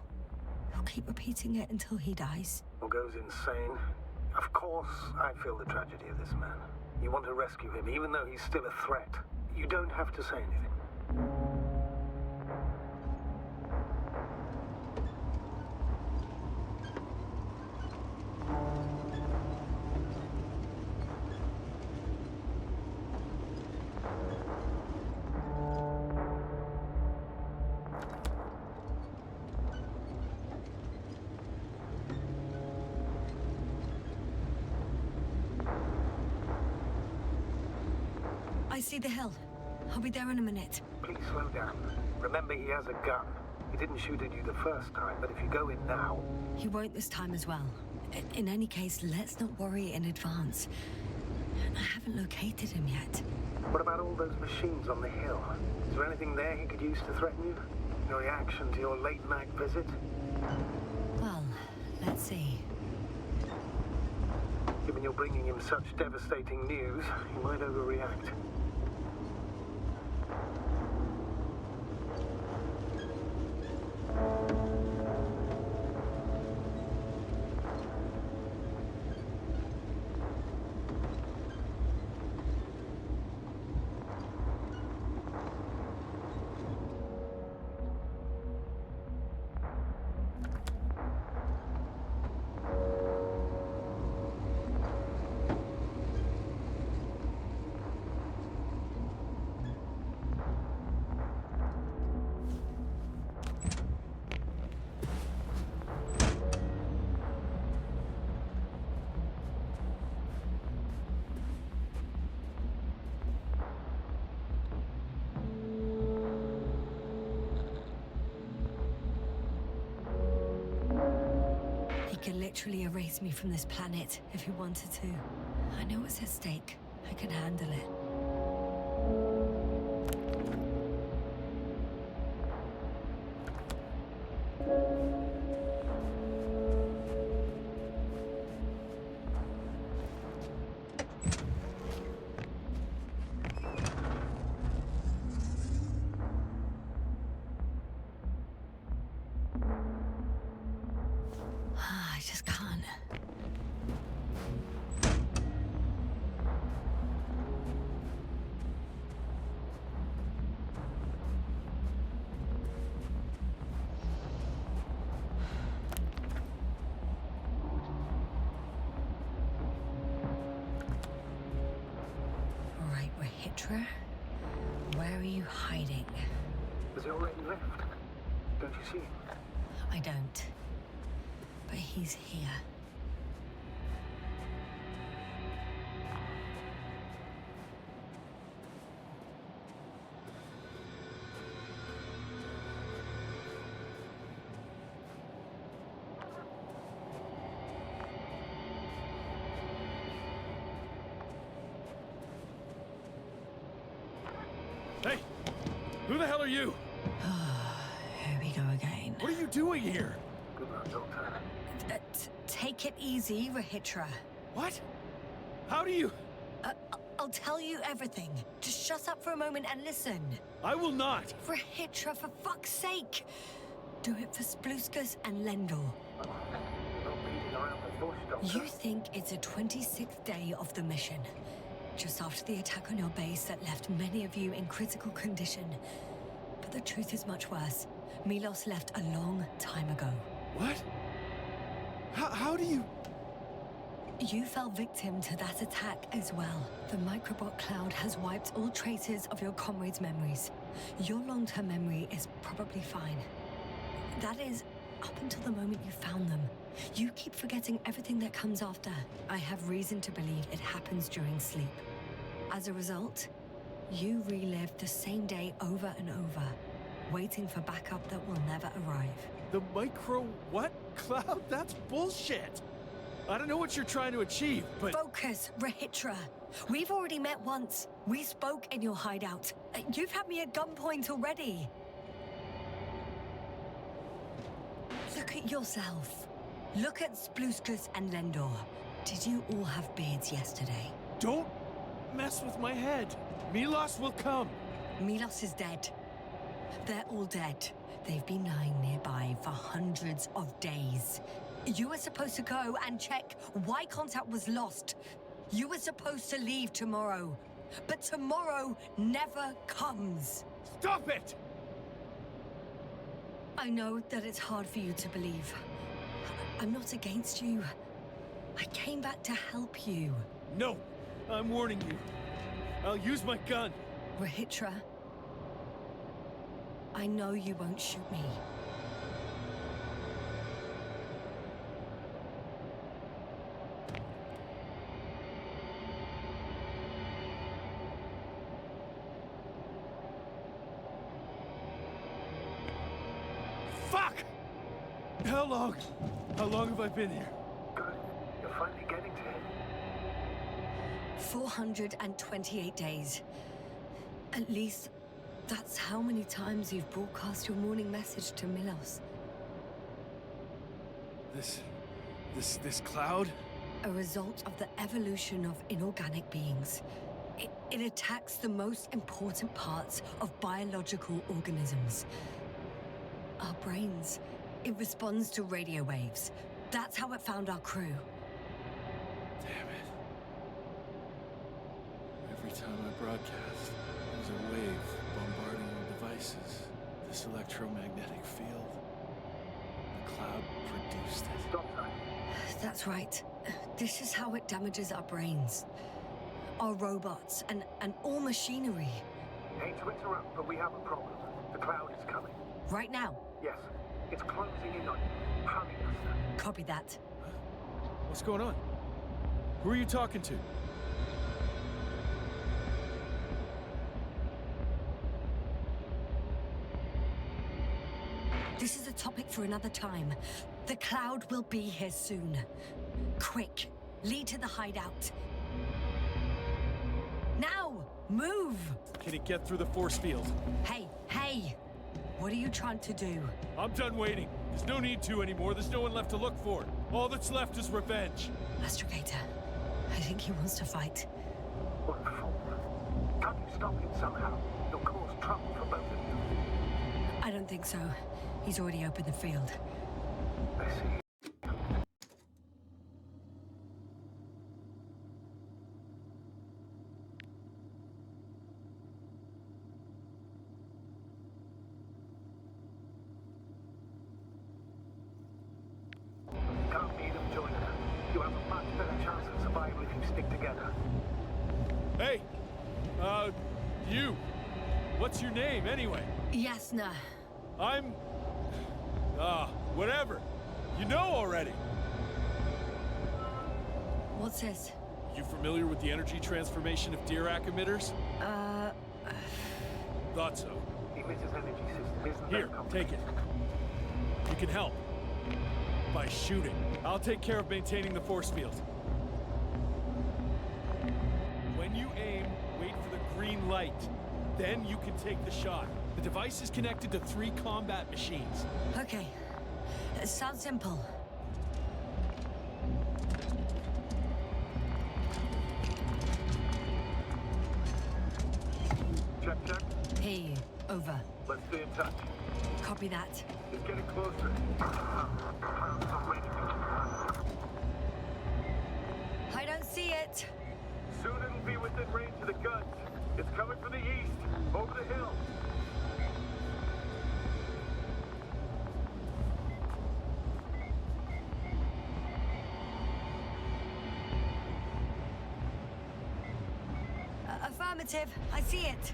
S1: he'll keep repeating it until he dies.
S8: Or goes insane. Of course, I feel the tragedy of this man. You want to rescue him, even though he's still a threat. You don't have to say anything.
S1: I see the hill. I'll be there in a minute.
S8: Please slow down. Remember, he has a gun. He didn't shoot at you the first time, but if you go in now...
S1: He won't this time as well. In any case, let's not worry in advance. I haven't located him yet.
S8: What about all those machines on the hill? Is there anything there he could use to threaten you? Your reaction to your late-night visit?
S1: Well, let's see.
S8: Given you're bringing him such devastating news, he might overreact.
S1: He could literally erase me from this planet if he wanted to. I know what's at stake. I can handle it. I just can't. Right, Rahitra. Where are you hiding?
S8: Has he already left? Don't you see him?
S1: I don't. But he's here.
S6: Hey! Who the hell are you?
S1: Here we go again.
S6: What are you doing here?
S8: Good luck, Doctor.
S1: Take it easy, Rahitra.
S6: What? How do you...
S1: I'll tell you everything. Just shut up for a moment and listen.
S6: I will not.
S1: Rahitra, for fuck's sake! Do it for Spluskus and Lendl.
S8: Not beating around the bush, Doctor.
S1: You think it's a 26th day of the mission. Just after the attack on your base that left many of you in critical condition. But the truth is much worse. Milos left a long time ago.
S6: What? How do you...
S1: You fell victim to that attack as well. The microbot cloud has wiped all traces of your comrades' memories. Your long-term memory is probably fine. That is, up until the moment you found them. You keep forgetting everything that comes after. I have reason to believe it happens during sleep. As a result, you relive the same day over and over, waiting for backup that will never arrive.
S6: The micro... what? Cloud? That's bullshit! I don't know what you're trying to achieve, but...
S1: Focus, Rahitra. We've already met once. We spoke in your hideout. You've had me at gunpoint already. Look at yourself. Look at Spluskus and Lendor. Did you all have beards yesterday?
S6: Don't mess with my head. Milos will come.
S1: Milos is dead. They're all dead. They've been lying nearby for hundreds of days. You were supposed to go and check why contact was lost. You were supposed to leave tomorrow. But tomorrow never comes.
S6: Stop it!
S1: I know that it's hard for you to believe. I'm not against you. I came back to help you.
S6: No, I'm warning you. I'll use my gun.
S1: Rahitra, I know you won't shoot me.
S6: Fuck! How long? How long have I been here?
S8: Good. You're finally getting to him.
S1: 428 days. At least that's how many times you've broadcast your morning message to Milos.
S6: This cloud?
S1: A result of the evolution of inorganic beings. It attacks the most important parts of biological organisms. Our brains. It responds to radio waves. That's how it found our crew.
S6: Damn it. Every time I broadcast, there's a wave bombarding our devices. This electromagnetic field. The cloud produced it.
S8: Stop that.
S1: That's right. This is how it damages our brains. Our robots and all machinery.
S8: Hate to interrupt, but we have a problem. The cloud is coming.
S1: Right now.
S8: Yes. It's closing in on you. Hurry us.
S1: Copy that.
S6: What's going on? Who are you talking to?
S1: This is a topic for another time. The cloud will be here soon. Quick, lead to the hideout. Now, move!
S6: Can it get through the force field?
S1: Hey, hey! What are you trying to do?
S6: I'm done waiting. There's no need to anymore. There's no one left to look for. All that's left is revenge.
S1: Astrogator, I think he wants to fight.
S8: What a fool. Can't you stop him somehow? You'll cause trouble for both of you.
S1: I don't think so. He's already opened the field.
S8: I see. Can't beat them, join them. You have a much better chance of survival if you stick together.
S6: Hey! You! What's your name, anyway?
S1: Yasna.
S6: I'm... whatever. You know already.
S1: What's this?
S6: You familiar with the energy transformation of Dirac emitters? Thought so.
S8: Emitter's energy system isn't
S6: Here,
S8: that
S6: take it. You can help. By shooting. I'll take care of maintaining the force field. When you aim, wait for the green light. Then you can take the shot. The device is connected to 3 combat machines.
S1: Okay. It sounds simple.
S8: Check, check.
S1: Hey, over.
S8: Let's stay in touch.
S1: Copy that.
S8: It's getting closer.
S1: I don't see it.
S8: Soon it'll be within range of the guns. It's coming from the east, over the hill.
S1: Affirmative. I see it.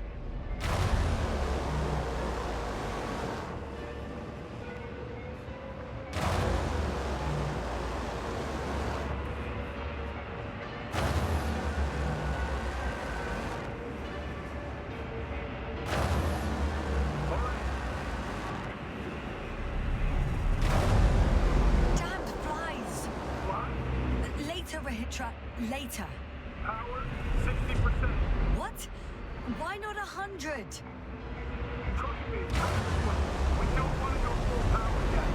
S1: Damned flies.
S8: What?
S1: Later, Rahitra. Later.
S8: Power, 60%.
S1: What? Why not 100?
S8: Trust me, we don't want to go full power yet.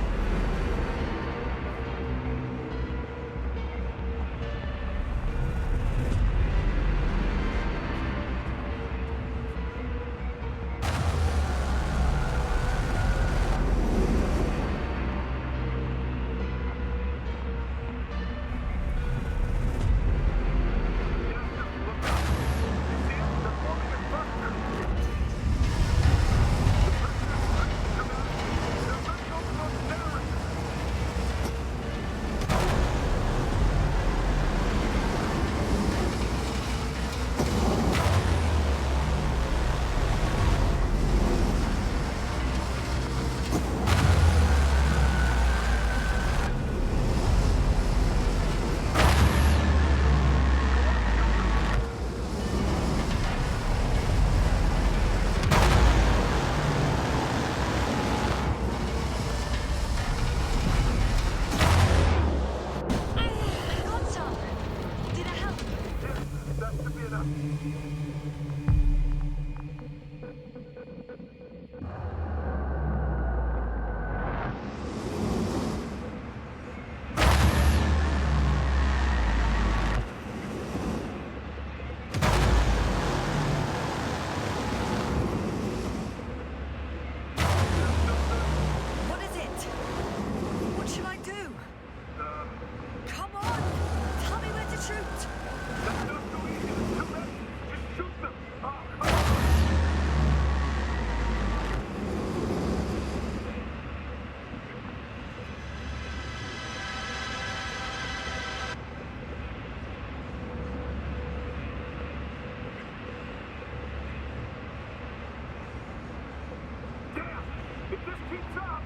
S8: Keep up!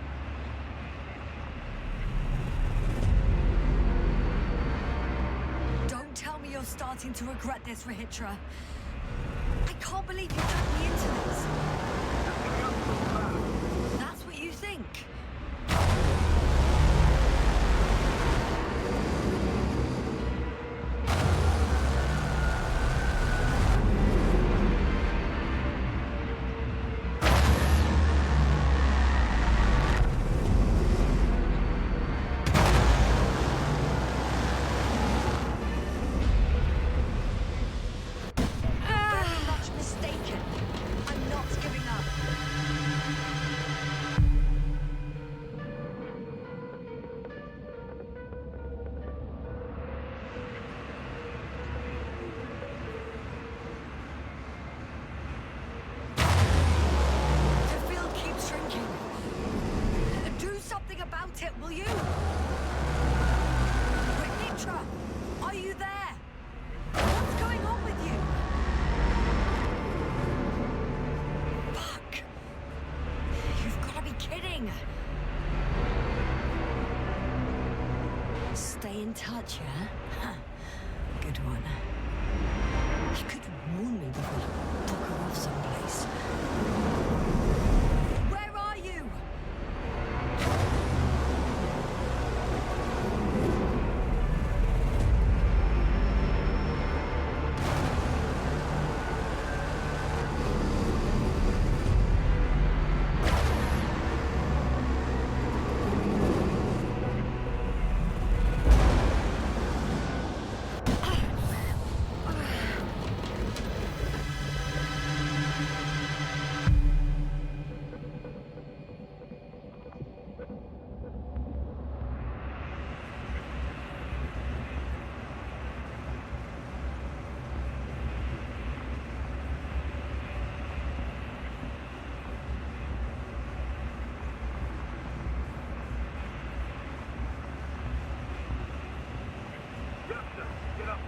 S1: Don't tell me you're starting to regret this, Rahitra. I can't believe you got me into this. That's what you think? Will you? Rahitra, are you there? What's going on with you? Fuck. You've got to be kidding. Stay in touch, yeah? Huh. Good one. You could warn me before you took her off someplace. Where are you?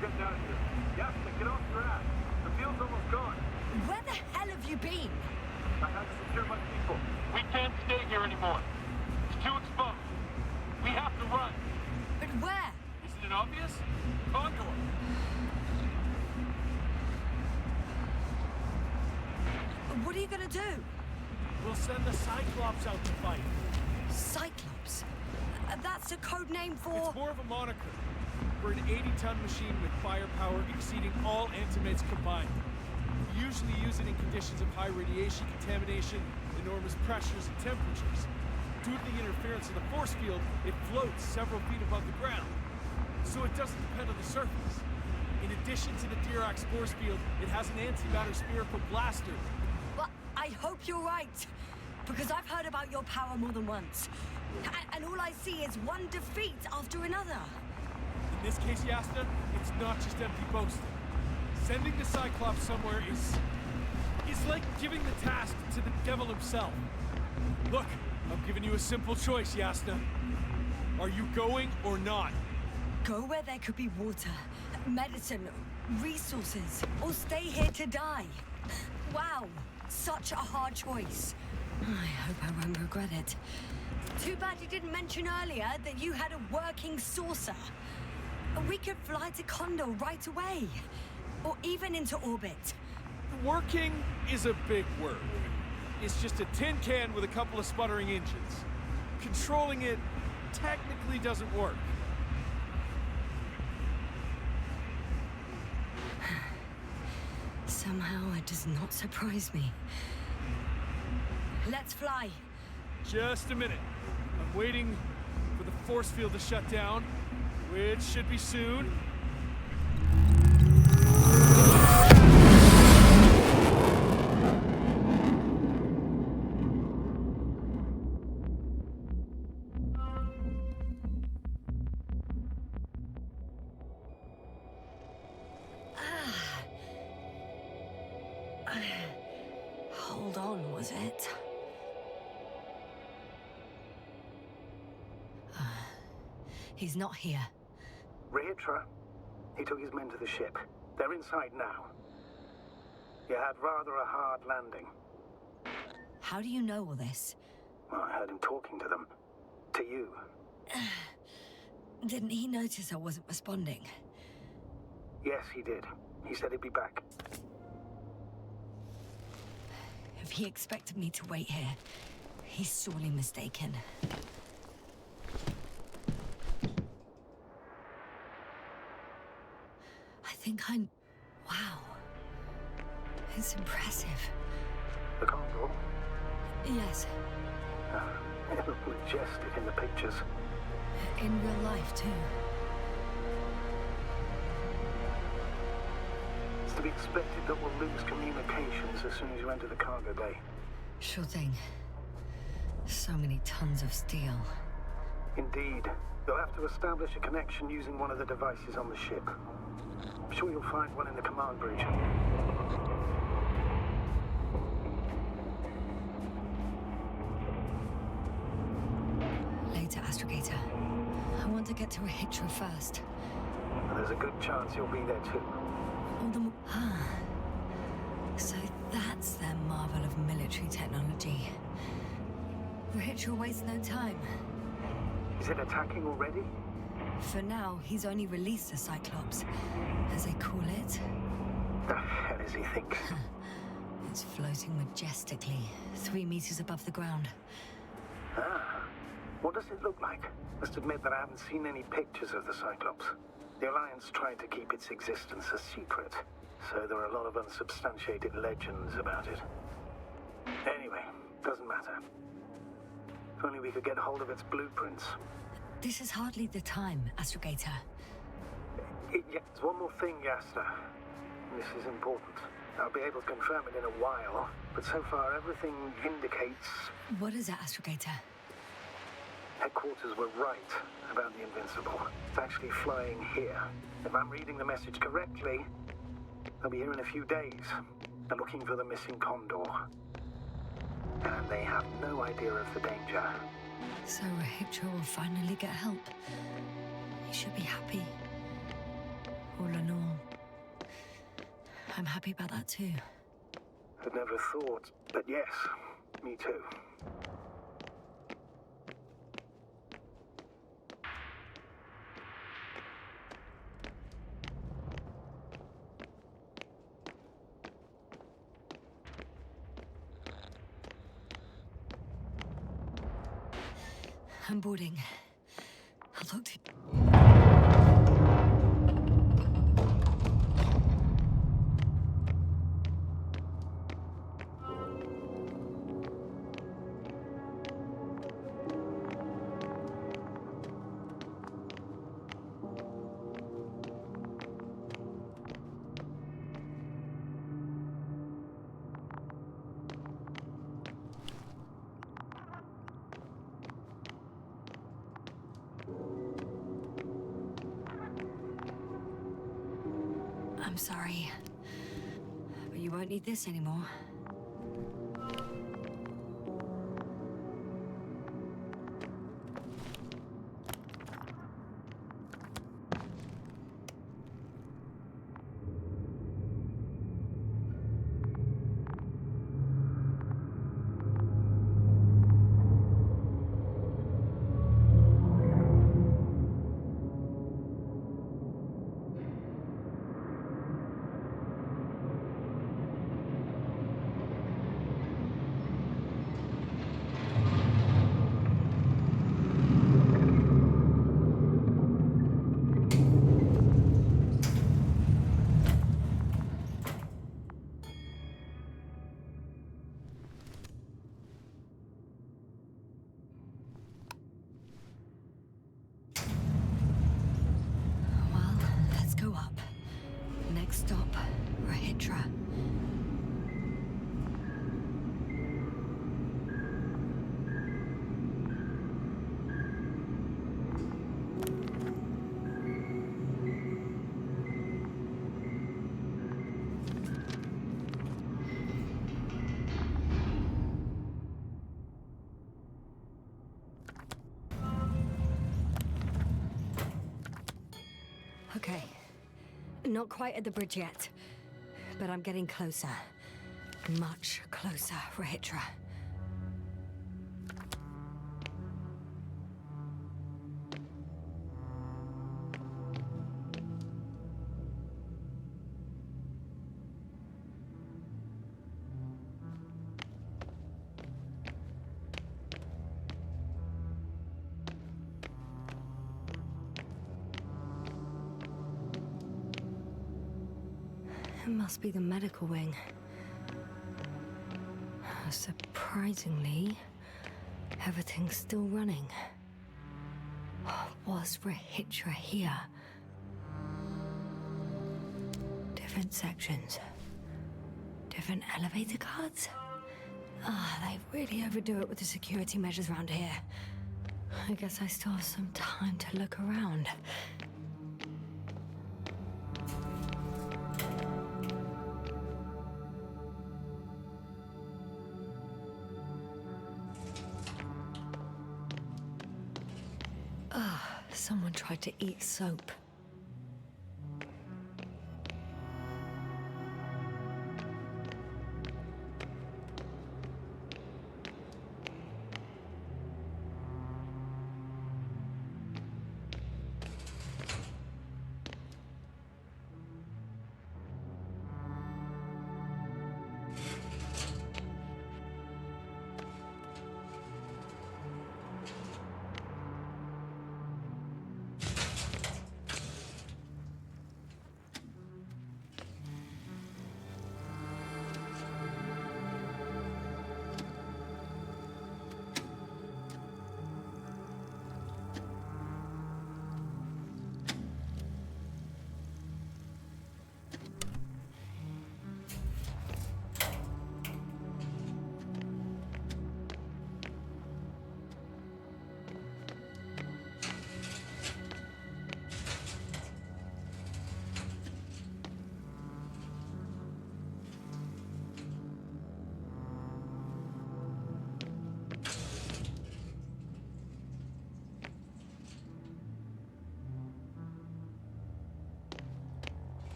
S8: Get down here. Yasna, get off your ass. The field's almost gone.
S1: Where the hell have you been?
S8: I had to secure my people.
S11: We can't stay here anymore. It's too exposed. We have to run.
S1: But where?
S11: Isn't it obvious? Condor.
S1: What are you gonna do?
S6: We'll send the Cyclops out to fight.
S1: Cyclops? That's a code name for...
S6: It's more of a moniker. We're an 80-ton machine with firepower exceeding all antimates combined. We usually use it in conditions of high radiation contamination, enormous pressures and temperatures. Due to the interference of the force field, it floats several feet above the ground, so it doesn't depend on the surface. In addition to the Dirac force field, it has an antimatter spherical blaster.
S1: Well, I hope you're right, because I've heard about your power more than once. And all I see is one defeat after another.
S6: In this case, Yasna, it's not just empty boasting. Sending the Cyclops somewhere is like giving the task to the devil himself. Look, I'm giving you a simple choice, Yasna. Are you going or not?
S1: Go where there could be water, medicine, resources, or stay here to die. Wow, such a hard choice. I hope I won't regret it. Too bad you didn't mention earlier that you had a working saucer. We could fly to Condor right away, or even into orbit.
S6: Working is a big word. It's just a tin can with a couple of sputtering engines. Controlling it technically doesn't work.
S1: Somehow it does not surprise me. Let's fly.
S6: Just a minute. I'm waiting for the force field to shut down, which should be soon.
S1: Hold on, was it? He's not here.
S8: Rahitra, he took his men to the ship. They're inside now. You had rather a hard landing.
S1: How do you know all this?
S8: Well, I heard him talking to them. To you.
S1: Didn't he notice I wasn't responding?
S8: Yes, he did. He said he'd be back.
S1: If he expected me to wait here, he's sorely mistaken. I think I'm... Wow. It's impressive.
S8: The condor?
S1: Yes.
S8: It looked majestic in the pictures.
S1: In real life, too.
S8: It's to be expected that we'll lose communications as soon as you enter the cargo bay.
S1: Sure thing. So many tons of steel.
S8: Indeed. You'll have to establish a connection using one of the devices on the ship. I'm sure you'll find one in the command bridge.
S1: Later, Astrogator. I want to get to Rahitra first.
S8: There's a good chance you'll be there too.
S1: All the more... So that's their marvel of military technology. Rahitra wastes no time.
S8: Is it attacking already?
S1: For now, he's only released a Cyclops, as they call it.
S8: The hell does he think?
S1: It's floating majestically, 3 meters above the ground.
S8: Ah. What does it look like? Must admit that I haven't seen any pictures of the Cyclops. The Alliance tried to keep its existence a secret, so there are a lot of unsubstantiated legends about it. Anyway, doesn't matter. If only we could get hold of its blueprints.
S1: This is hardly the time, Astrogator.
S8: Yes, one more thing, Yasta. This is important. I'll be able to confirm it in a while, but so far everything indicates...
S1: What is it, Astrogator?
S8: Headquarters were right about the Invincible. It's actually flying here. If I'm reading the message correctly, they'll be here in a few days. They're looking for the missing Condor. And they have no idea of the danger.
S1: So Rahitra will finally get help. He should be happy. All in all. I'm happy about that too.
S8: I'd never thought, but yes, me too.
S1: I'm boarding. I'll talk to you. I'm sorry, but you won't need this anymore. Stop, Rahitra. Okay. Not quite at the bridge yet, but I'm getting closer. Much closer, Rahitra. Must be the medical wing. Surprisingly, everything's still running. What's for a hitcher here? Different sections. Different elevator cards? They really overdo it with the security measures around here. I guess I still have some time to look around. Someone tried to eat soap.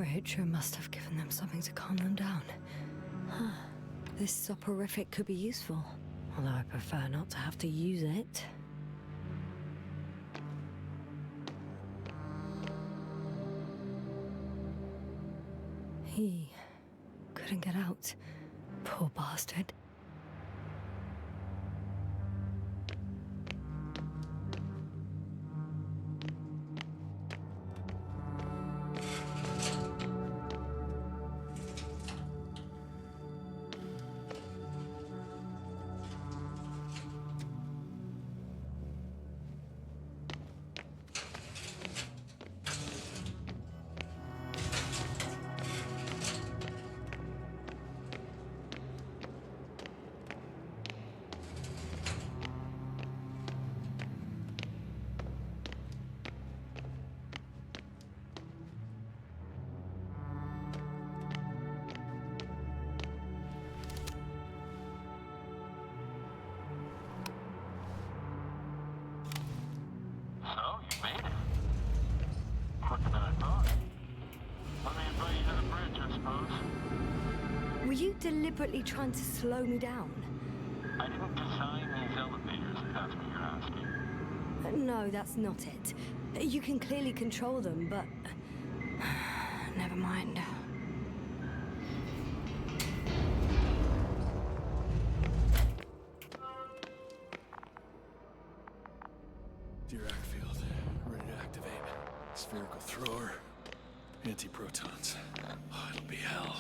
S1: Hitcher must have given them something to calm them down. This soporific could be useful, although I prefer not to have to use it. He couldn't get out. Poor bastard. Were you deliberately trying to slow me down?
S11: I didn't design these elevators, if that's what you're asking.
S1: No, that's not it. You can clearly control them, but... never mind.
S6: Dirac field, ready to activate. Spherical thrower, anti-protons. Oh, it'll be hell.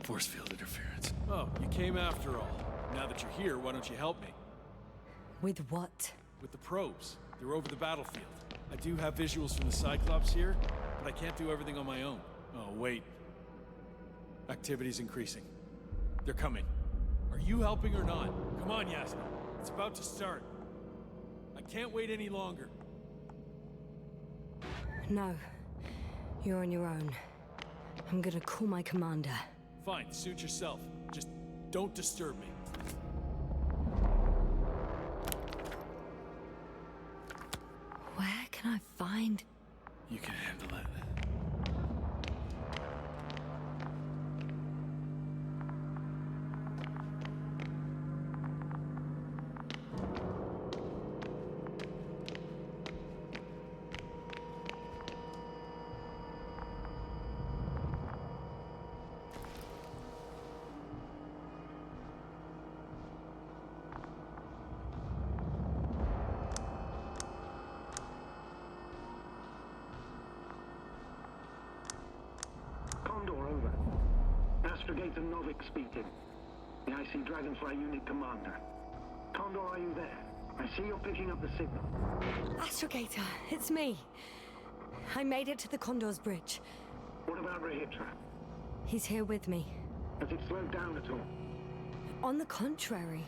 S6: Force field interference. Oh, you came after all. Now that you're here, why don't you help me?
S1: With what?
S6: With the probes. They're over the battlefield. I do have visuals from the Cyclops here, but I can't do everything on my own. Oh, wait. Activity's increasing. They're coming. Are you helping or not? Come on, Yasna. It's about to start. I can't wait any longer.
S1: No. You're on your own. I'm gonna call my commander.
S6: Fine, suit yourself. Just don't disturb me.
S1: Where can I find...
S6: You can handle it.
S8: Astrogator Novik speaking. The IC Dragonfly Unit Commander. Condor, are you there? I see you're picking up the signal.
S1: Astrogator, it's me. I made it to the Condor's bridge.
S8: What about Rahitra?
S1: He's here with me.
S8: Has it slowed down at all?
S1: On the contrary,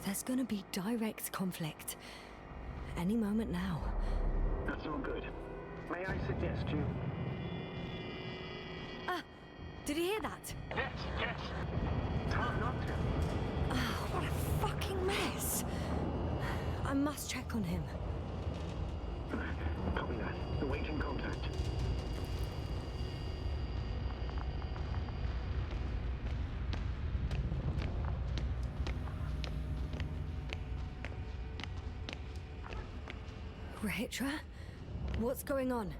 S1: there's gonna be direct conflict. Any moment now.
S8: That's not good. May I suggest you...
S1: Did you hear that?
S8: Yes, yes. It's hard not to.
S1: Oh, what a fucking mess. I must check on him.
S8: Copy that. Awaiting contact.
S1: Rahitra? What's going on?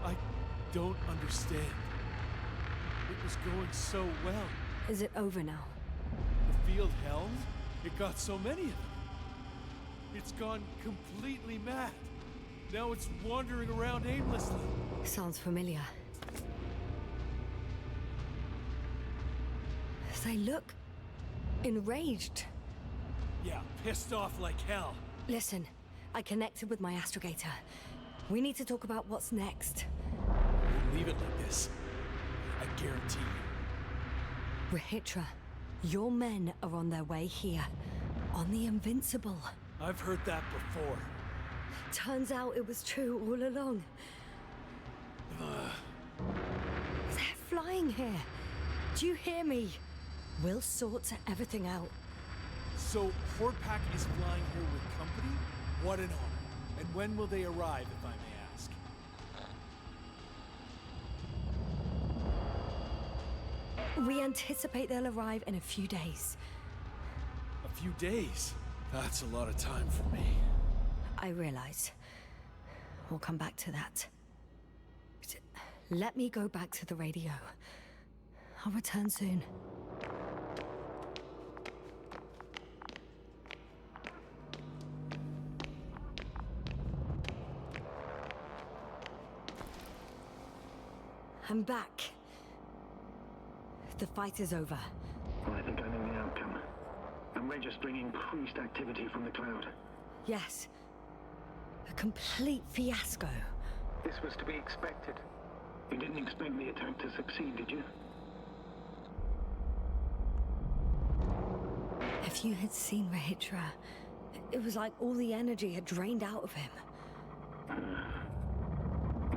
S6: I don't understand. It was going so well.
S1: Is it over now?
S6: The field held? It got so many of them. It's gone completely mad. Now it's wandering around aimlessly.
S1: Sounds familiar. They look enraged.
S6: Yeah, pissed off like hell.
S1: Listen, I connected with my astrogator. We need to talk about what's next.
S6: We'll leave it like this. I guarantee you.
S1: Rahitra, your men are on their way here. On the Invincible.
S6: I've heard that before.
S1: Turns out it was true all along. They're flying here. Do you hear me? We'll sort everything out.
S6: So, Hortpack is flying here with company? What an honor. And when will they arrive, if I may ask?
S1: We anticipate they'll arrive in a few days.
S6: A few days? That's a lot of time for me.
S1: I realize. We'll come back to that. Let me go back to the radio. I'll return soon. I'm back. The fight is over.
S8: I think I know the outcome. I'm registering increased activity from the cloud.
S1: Yes. A complete fiasco.
S8: This was to be expected. You didn't expect the attack to succeed, did you?
S1: If you had seen Rahitra, it was like all the energy had drained out of him.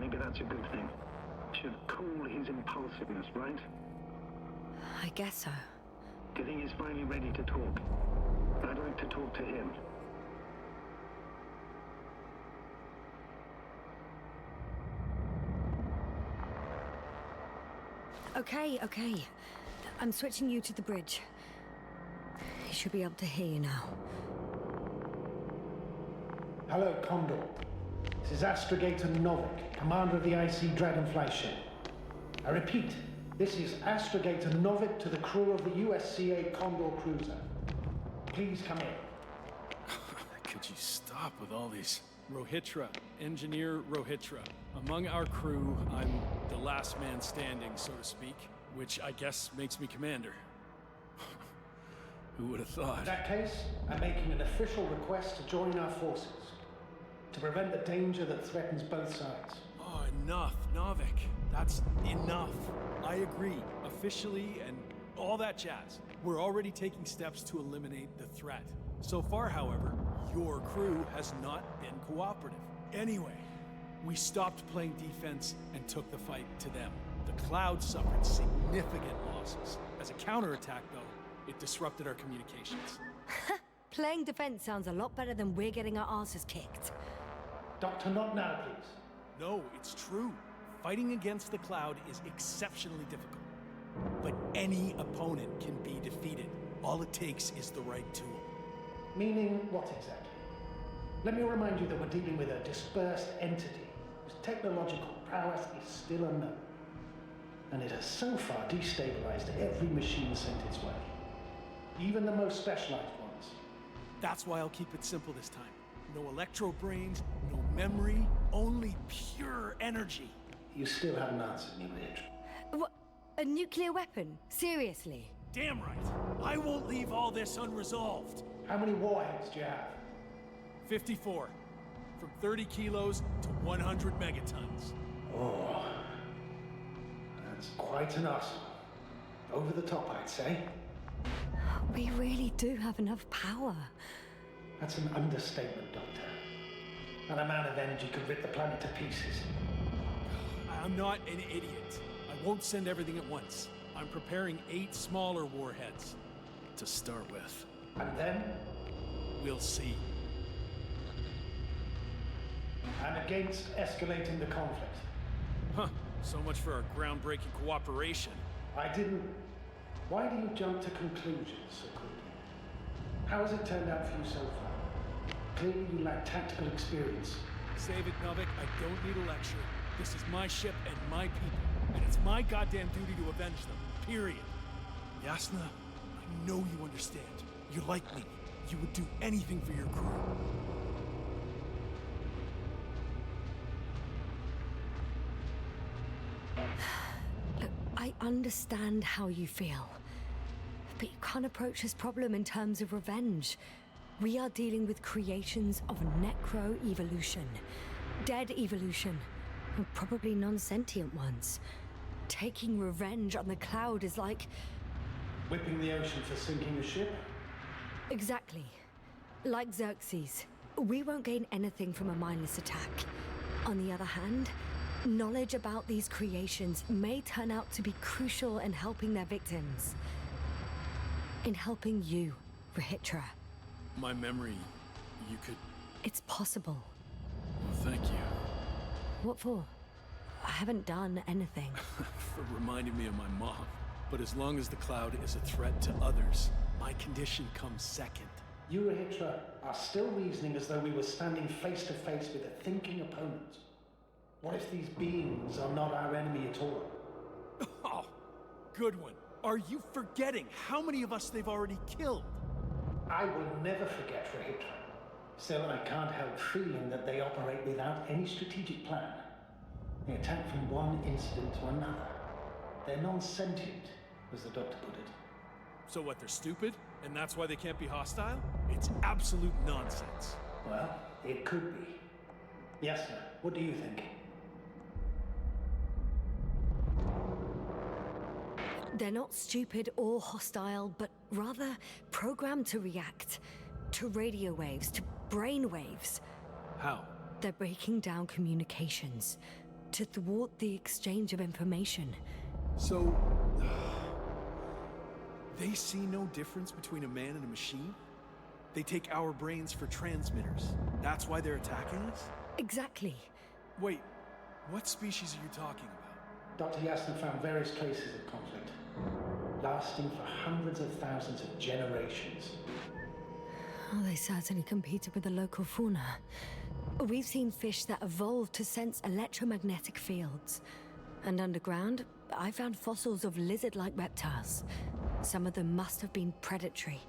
S8: Maybe that's a good thing. Should cool his impulsiveness, right?
S1: I guess so.
S8: Do you think he's finally ready to talk? I'd like to talk to him.
S1: Okay. I'm switching you to the bridge. He should be able to hear you now.
S4: Hello, Condor. This is Astrogator Novik, commander of the IC Dragonfly ship. I repeat, this is Astrogator Novik to the crew of the USCA Condor cruiser. Please come in.
S6: Could you stop with all these? Rohitra, Engineer Rohitra. Among our crew, I'm the last man standing, so to speak, which I guess makes me commander. Who would have thought?
S4: In that case, I'm making an official request to join our forces, to prevent the danger that threatens both sides.
S6: Oh, enough, Novik. That's enough. I agree, officially and all that jazz. We're already taking steps to eliminate the threat. So far, however, your crew has not been cooperative. Anyway, we stopped playing defense and took the fight to them. The Cloud suffered significant losses. As a counterattack, though, it disrupted our communications.
S1: Playing defense sounds a lot better than we're getting our asses kicked.
S4: Doctor, not now, please.
S6: No, it's true. Fighting against the Cloud is exceptionally difficult. But any opponent can be defeated. All it takes is the right tool.
S4: Meaning what exactly? Let me remind you that we're dealing with a dispersed entity whose technological prowess is still unknown. And it has so far destabilized every machine sent its way. Even the most specialized ones.
S6: That's why I'll keep it simple this time. No electro brains, no memory, only pure energy.
S4: You still haven't answered me, Rich.
S1: A nuclear weapon? Seriously?
S6: Damn right. I won't leave all this unresolved.
S4: How many warheads do you have?
S6: 54. From 30 kilos to 100 megatons.
S4: Oh, that's quite an arsenal. Over the top, I'd say.
S1: We really do have enough power.
S4: That's an understatement, Doctor. That amount of energy could rip the planet to pieces.
S6: I'm not an idiot. I won't send everything at once. I'm preparing 8 smaller warheads to start with.
S4: And then?
S6: We'll see.
S4: I'm against escalating the conflict.
S6: Huh. So much for our groundbreaking cooperation.
S4: I didn't... Why do you jump to conclusions so quickly? How has it turned out for you so far? Clearly you lack tactical experience.
S6: Save it, Novik. I don't need a lecture. This is my ship and my people, and it's my goddamn duty to avenge them. Period. Yasna, I know you understand. You're like me. You would do anything for your crew.
S1: Look, I understand how you feel. But you can't approach this problem in terms of revenge. We are dealing with creations of necro-evolution. Dead evolution. And probably non-sentient ones. Taking revenge on the cloud is like...
S4: Whipping the ocean for sinking a ship?
S1: Exactly. Like Xerxes. We won't gain anything from a mindless attack. On the other hand, knowledge about these creations may turn out to be crucial in helping their victims. In helping you, Rahitra.
S6: My memory, you could...
S1: It's possible.
S6: Well, thank you.
S1: What for? I haven't done anything.
S6: For reminding me of my mom. But as long as the cloud is a threat to others, my condition comes second.
S4: You, Rahitra, are still reasoning as though we were standing face to face with a thinking opponent. What if these beings are not our enemy at all?
S6: Oh, good one. Are you forgetting how many of us they've already killed?
S4: I will never forget, Rahitra. Still, I can't help feeling that they operate without any strategic plan. They attack from one incident to another. They're non-sentient, as the doctor put it.
S6: So what, they're stupid? And that's why they can't be hostile? It's absolute nonsense.
S4: Well, it could be. Yes, sir. What do you think?
S1: They're not stupid or hostile, but rather programmed to react. To radio waves, to brain waves.
S6: How?
S1: They're breaking down communications. To thwart the exchange of information.
S6: So... they see no difference between a man and a machine? They take our brains for transmitters. That's why they're attacking us?
S1: Exactly.
S6: Wait, what species are you talking about?
S4: Dr. Yasna found various traces of conflict, lasting for hundreds of thousands of generations.
S1: Oh, they certainly competed with the local fauna. We've seen fish that evolved to sense electromagnetic fields. And underground, I found fossils of lizard-like reptiles. Some of them must have been predatory.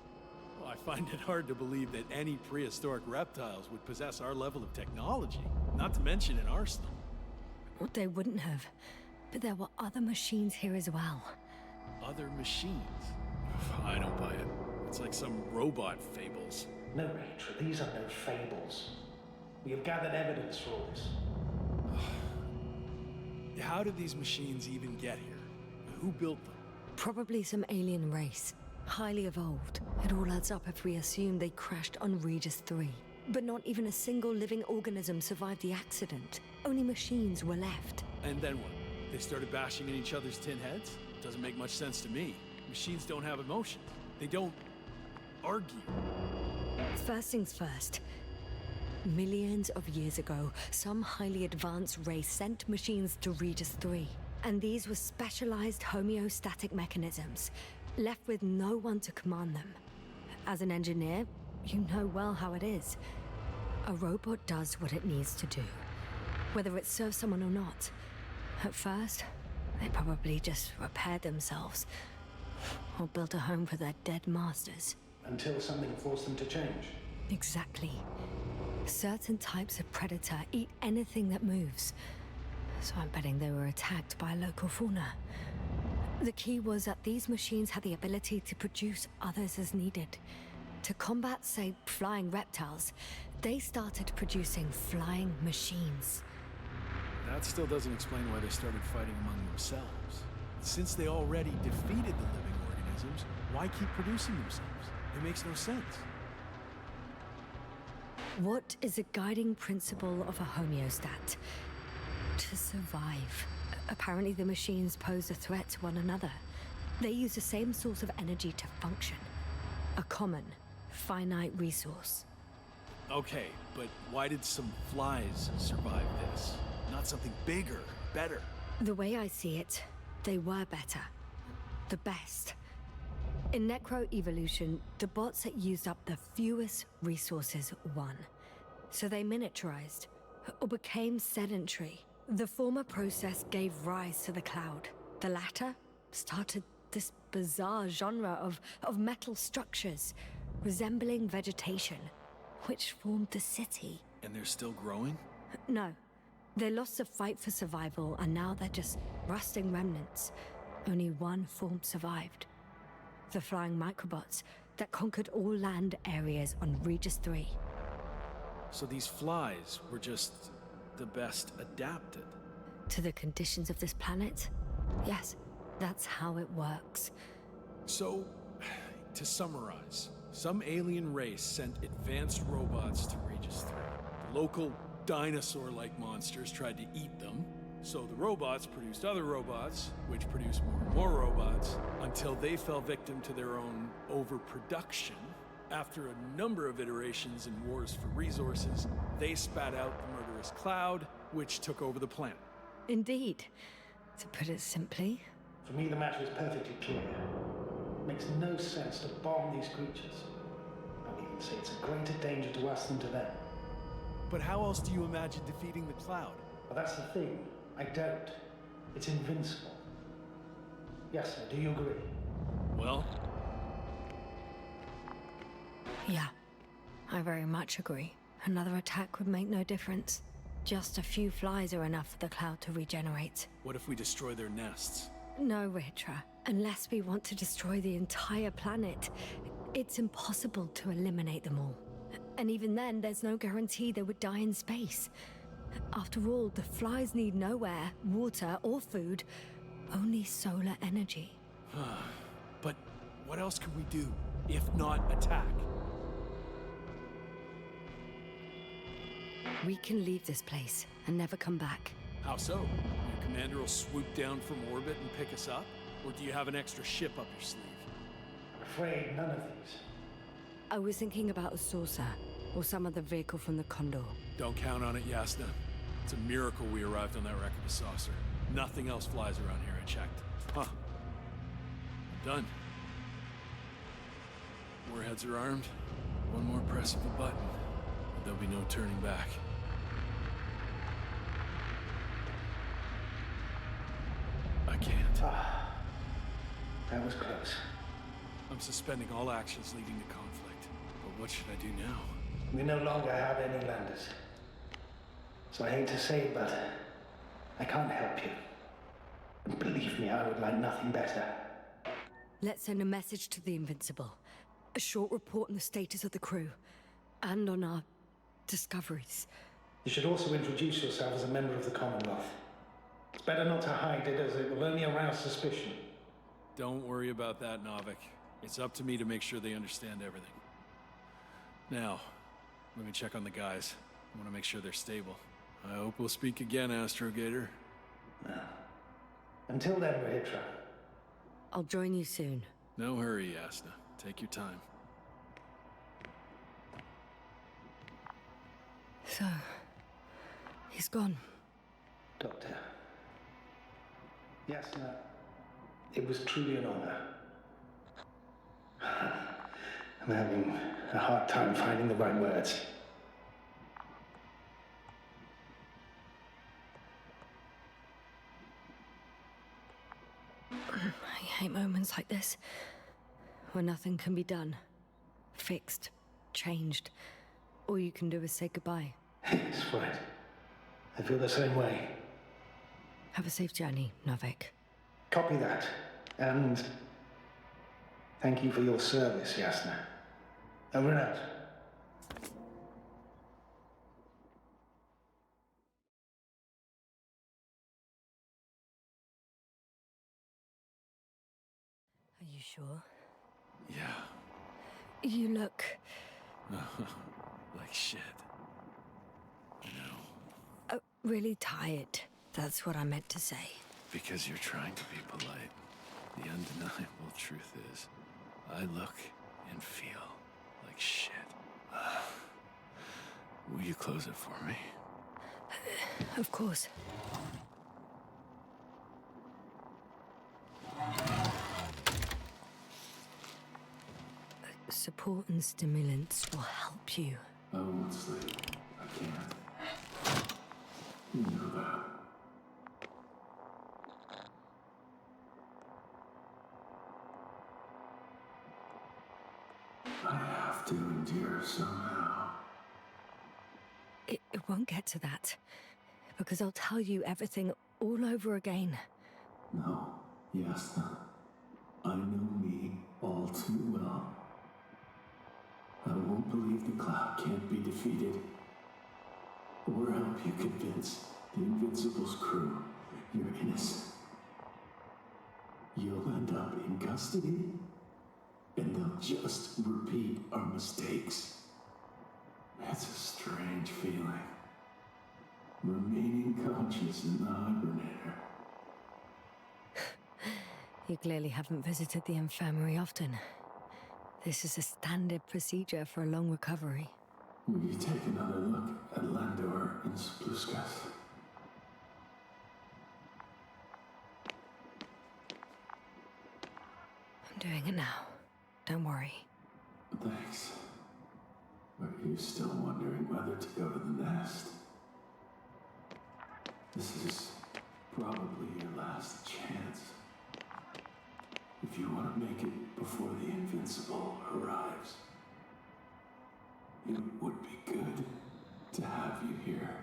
S6: Well, I find it hard to believe that any prehistoric reptiles would possess our level of technology, not to mention an arsenal.
S1: Well, they wouldn't have. But there were other machines here as well.
S6: Other machines? I don't buy it. It's like some robot fables.
S4: No, Rachel, these are no fables. We have gathered evidence for all this.
S6: How did these machines even get here? Who built them?
S1: Probably some alien race. Highly evolved. It all adds up if we assume they crashed on Regis 3. But not even a single living organism survived the accident. Only machines were left.
S6: And then what? They started bashing in each other's tin heads? Doesn't make much sense to me. Machines don't have emotions. They don't... argue.
S1: First things first. Millions of years ago, some highly advanced race sent machines to Regis 3. And these were specialized homeostatic mechanisms, left with no one to command them. As an engineer, you know well how it is. A robot does what it needs to do, whether it serves someone or not. At first, they probably just repaired themselves, or built a home for their dead masters.
S4: Until something forced them to change.
S1: Exactly. Certain types of predator eat anything that moves. So I'm betting they were attacked by a local fauna. The key was that these machines had the ability to produce others as needed. To combat, say, flying reptiles, they started producing flying machines.
S6: That still doesn't explain why they started fighting among themselves. Since they already defeated the living organisms, why keep producing themselves? It makes no sense.
S1: What is a guiding principle of a homeostat? To survive. Apparently the machines pose a threat to one another. They use the same source of energy to function. A common, finite resource.
S6: Okay, but why did some flies survive this? Not something bigger, better.
S1: The way I see it, they were better. The best. In necroevolution, the bots that used up the fewest resources won. So they miniaturized, or became sedentary. The former process gave rise to the cloud. The latter started this bizarre genre of metal structures, resembling vegetation, which formed the city.
S6: And they're still growing?
S1: No. They lost the fight for survival, and now they're just rusting remnants. Only one form survived. The flying microbots that conquered all land areas on Regis 3.
S6: So these flies were just the best adapted?
S1: To the conditions of this planet? Yes, that's how it works.
S6: So, to summarize, some alien race sent advanced robots to Regis 3. The local dinosaur-like monsters tried to eat them, so the robots produced other robots, which produced more and more robots, until they fell victim to their own overproduction. After a number of iterations and wars for resources, they spat out the murderous cloud, which took over the planet.
S1: Indeed. To put it simply...
S8: For me, the matter is perfectly clear. It makes no sense to bomb these creatures. I would even say it's a greater danger to us than to them.
S6: But how else do you imagine defeating the cloud?
S8: Well, that's the thing. I don't. It's invincible. Yes, sir, do you agree?
S6: Well...
S1: Yeah, I very much agree. Another attack would make no difference. Just a few flies are enough for the cloud to regenerate.
S6: What if we destroy their nests?
S1: No, Ritra. Unless we want to destroy the entire planet, it's impossible to eliminate them all. And even then, there's no guarantee they would die in space. After all, the flies need no air, water, or food, only solar energy.
S6: But what else could we do, if not attack?
S1: We can leave this place and never come back.
S6: How so? Your commander will swoop down from orbit and pick us up? Or do you have an extra ship up your sleeve?
S8: I'm afraid none of these.
S1: I was thinking about a saucer, or some other vehicle from the Condor.
S6: Don't count on it, Yasna. It's a miracle we arrived on that wreck of a saucer. Nothing else flies around here, I checked. Huh. Done. Warheads are armed. One more press of a button, and there'll be no turning back. I can't.
S8: That was close.
S6: I'm suspending all actions leading to conflict. But what should I do now?
S8: We no longer have any landers. So I hate to say it, but I can't help you. And believe me, I would like nothing better.
S1: Let's send a message to the Invincible. A short report on the status of the crew. And on our discoveries.
S8: You should also introduce yourself as a member of the Commonwealth. It's better not to hide it, as it will only arouse suspicion.
S6: Don't worry about that, Novik. It's up to me to make sure they understand everything. Now, let me check on the guys. I want to make sure they're stable. I hope we'll speak again, Astrogator.
S8: Until then, Rahitra.
S1: I'll join you soon.
S6: No hurry, Yasna. Take your time.
S1: So... he's gone.
S8: Doctor. Yasna, it was truly an honor. I'm having a hard time finding the right words.
S1: I hate moments like this, where nothing can be done. Fixed, changed. All you can do is say goodbye.
S8: It's right. I feel the same way.
S1: Have a safe journey, Novik.
S8: Copy that. And thank you for your service, Yasna. Over and out.
S1: Are you sure?
S6: Yeah.
S1: You look...
S6: Like shit.
S1: really tired. That's what I meant to say.
S6: Because you're trying to be polite. The undeniable truth is, I look and feel like shit. Will you close it for me?
S1: Of course. Support and stimulants will help you.
S13: I won't sleep. I can't. You know that. I have to endure somehow.
S1: It won't get to that. Because I'll tell you everything all over again.
S13: No, Yasna. I know me all too well. I won't believe the cloud can't be defeated. Or help you convince the Invincible's crew you're innocent. You'll end up in custody, and they'll just repeat our mistakes. It's a strange feeling. Remaining conscious in the hibernator.
S1: You clearly haven't visited the infirmary often. This is a standard procedure for a long recovery.
S13: Will you take another look at Landor and Spluskas?
S1: I'm doing it now. Don't worry.
S13: Thanks. Are you still wondering whether to go to the nest? This is probably your last chance. If you want to make it before the Invincible arrives, it would be good to have you here.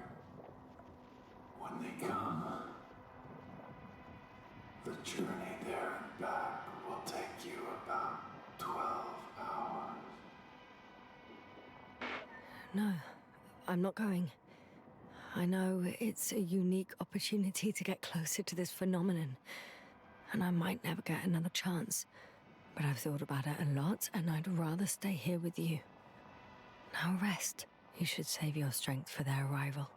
S13: When they come, the journey there and back will take you about 12 hours.
S1: No, I'm not going. I know it's a unique opportunity to get closer to this phenomenon, and I might never get another chance. But I've thought about it a lot, and I'd rather stay here with you. Now rest. You should save your strength for their arrival.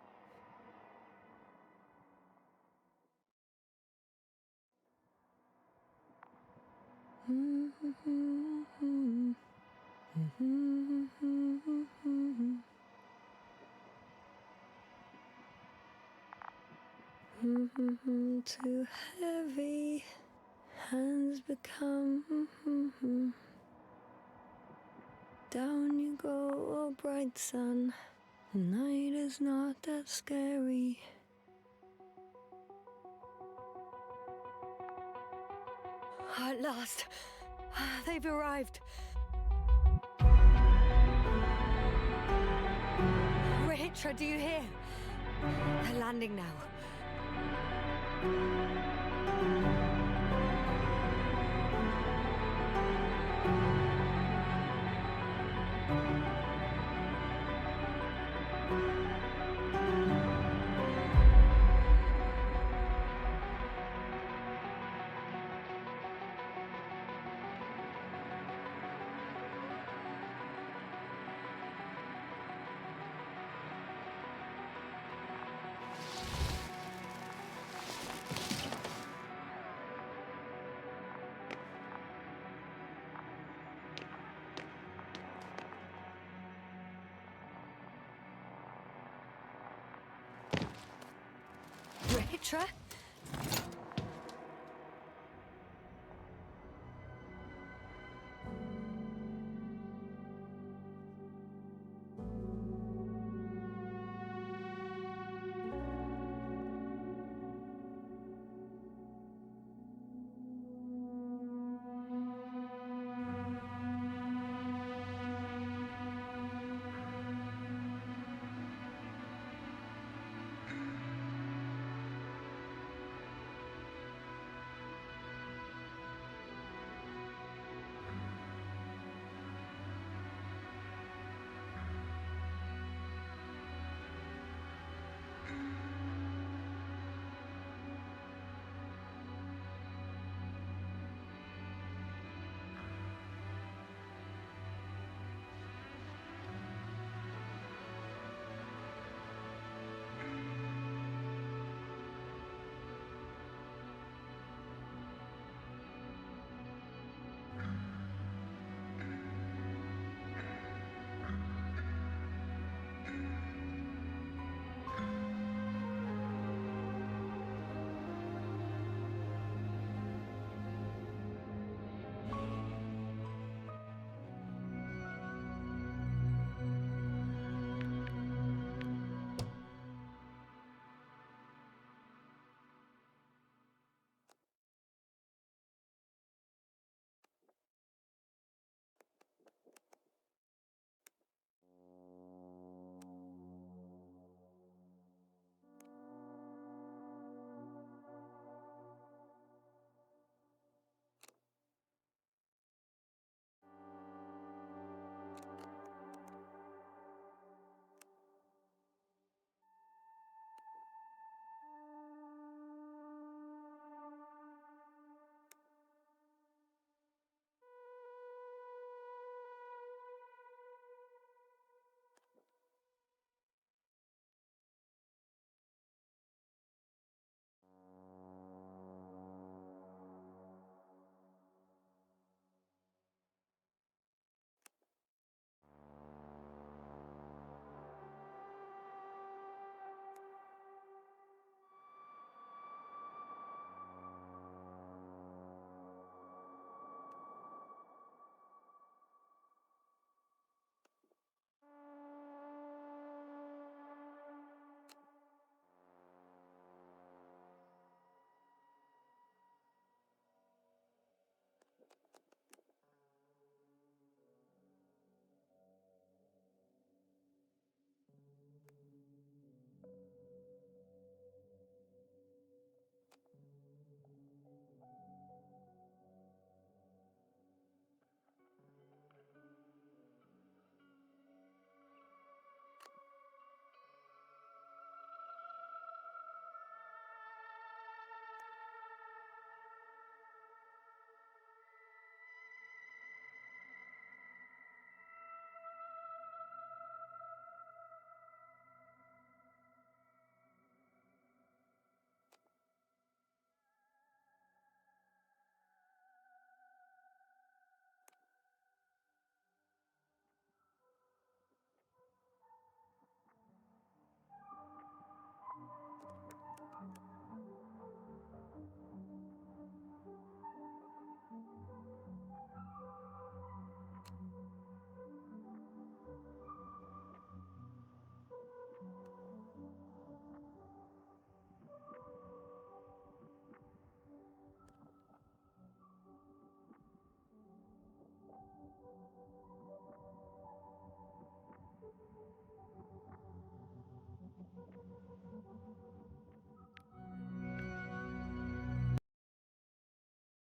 S1: Too heavy, hands become. Down you go, oh bright sun. Night is not that scary. At last, they've arrived. Rachel, do you hear? They're landing now. Rachel?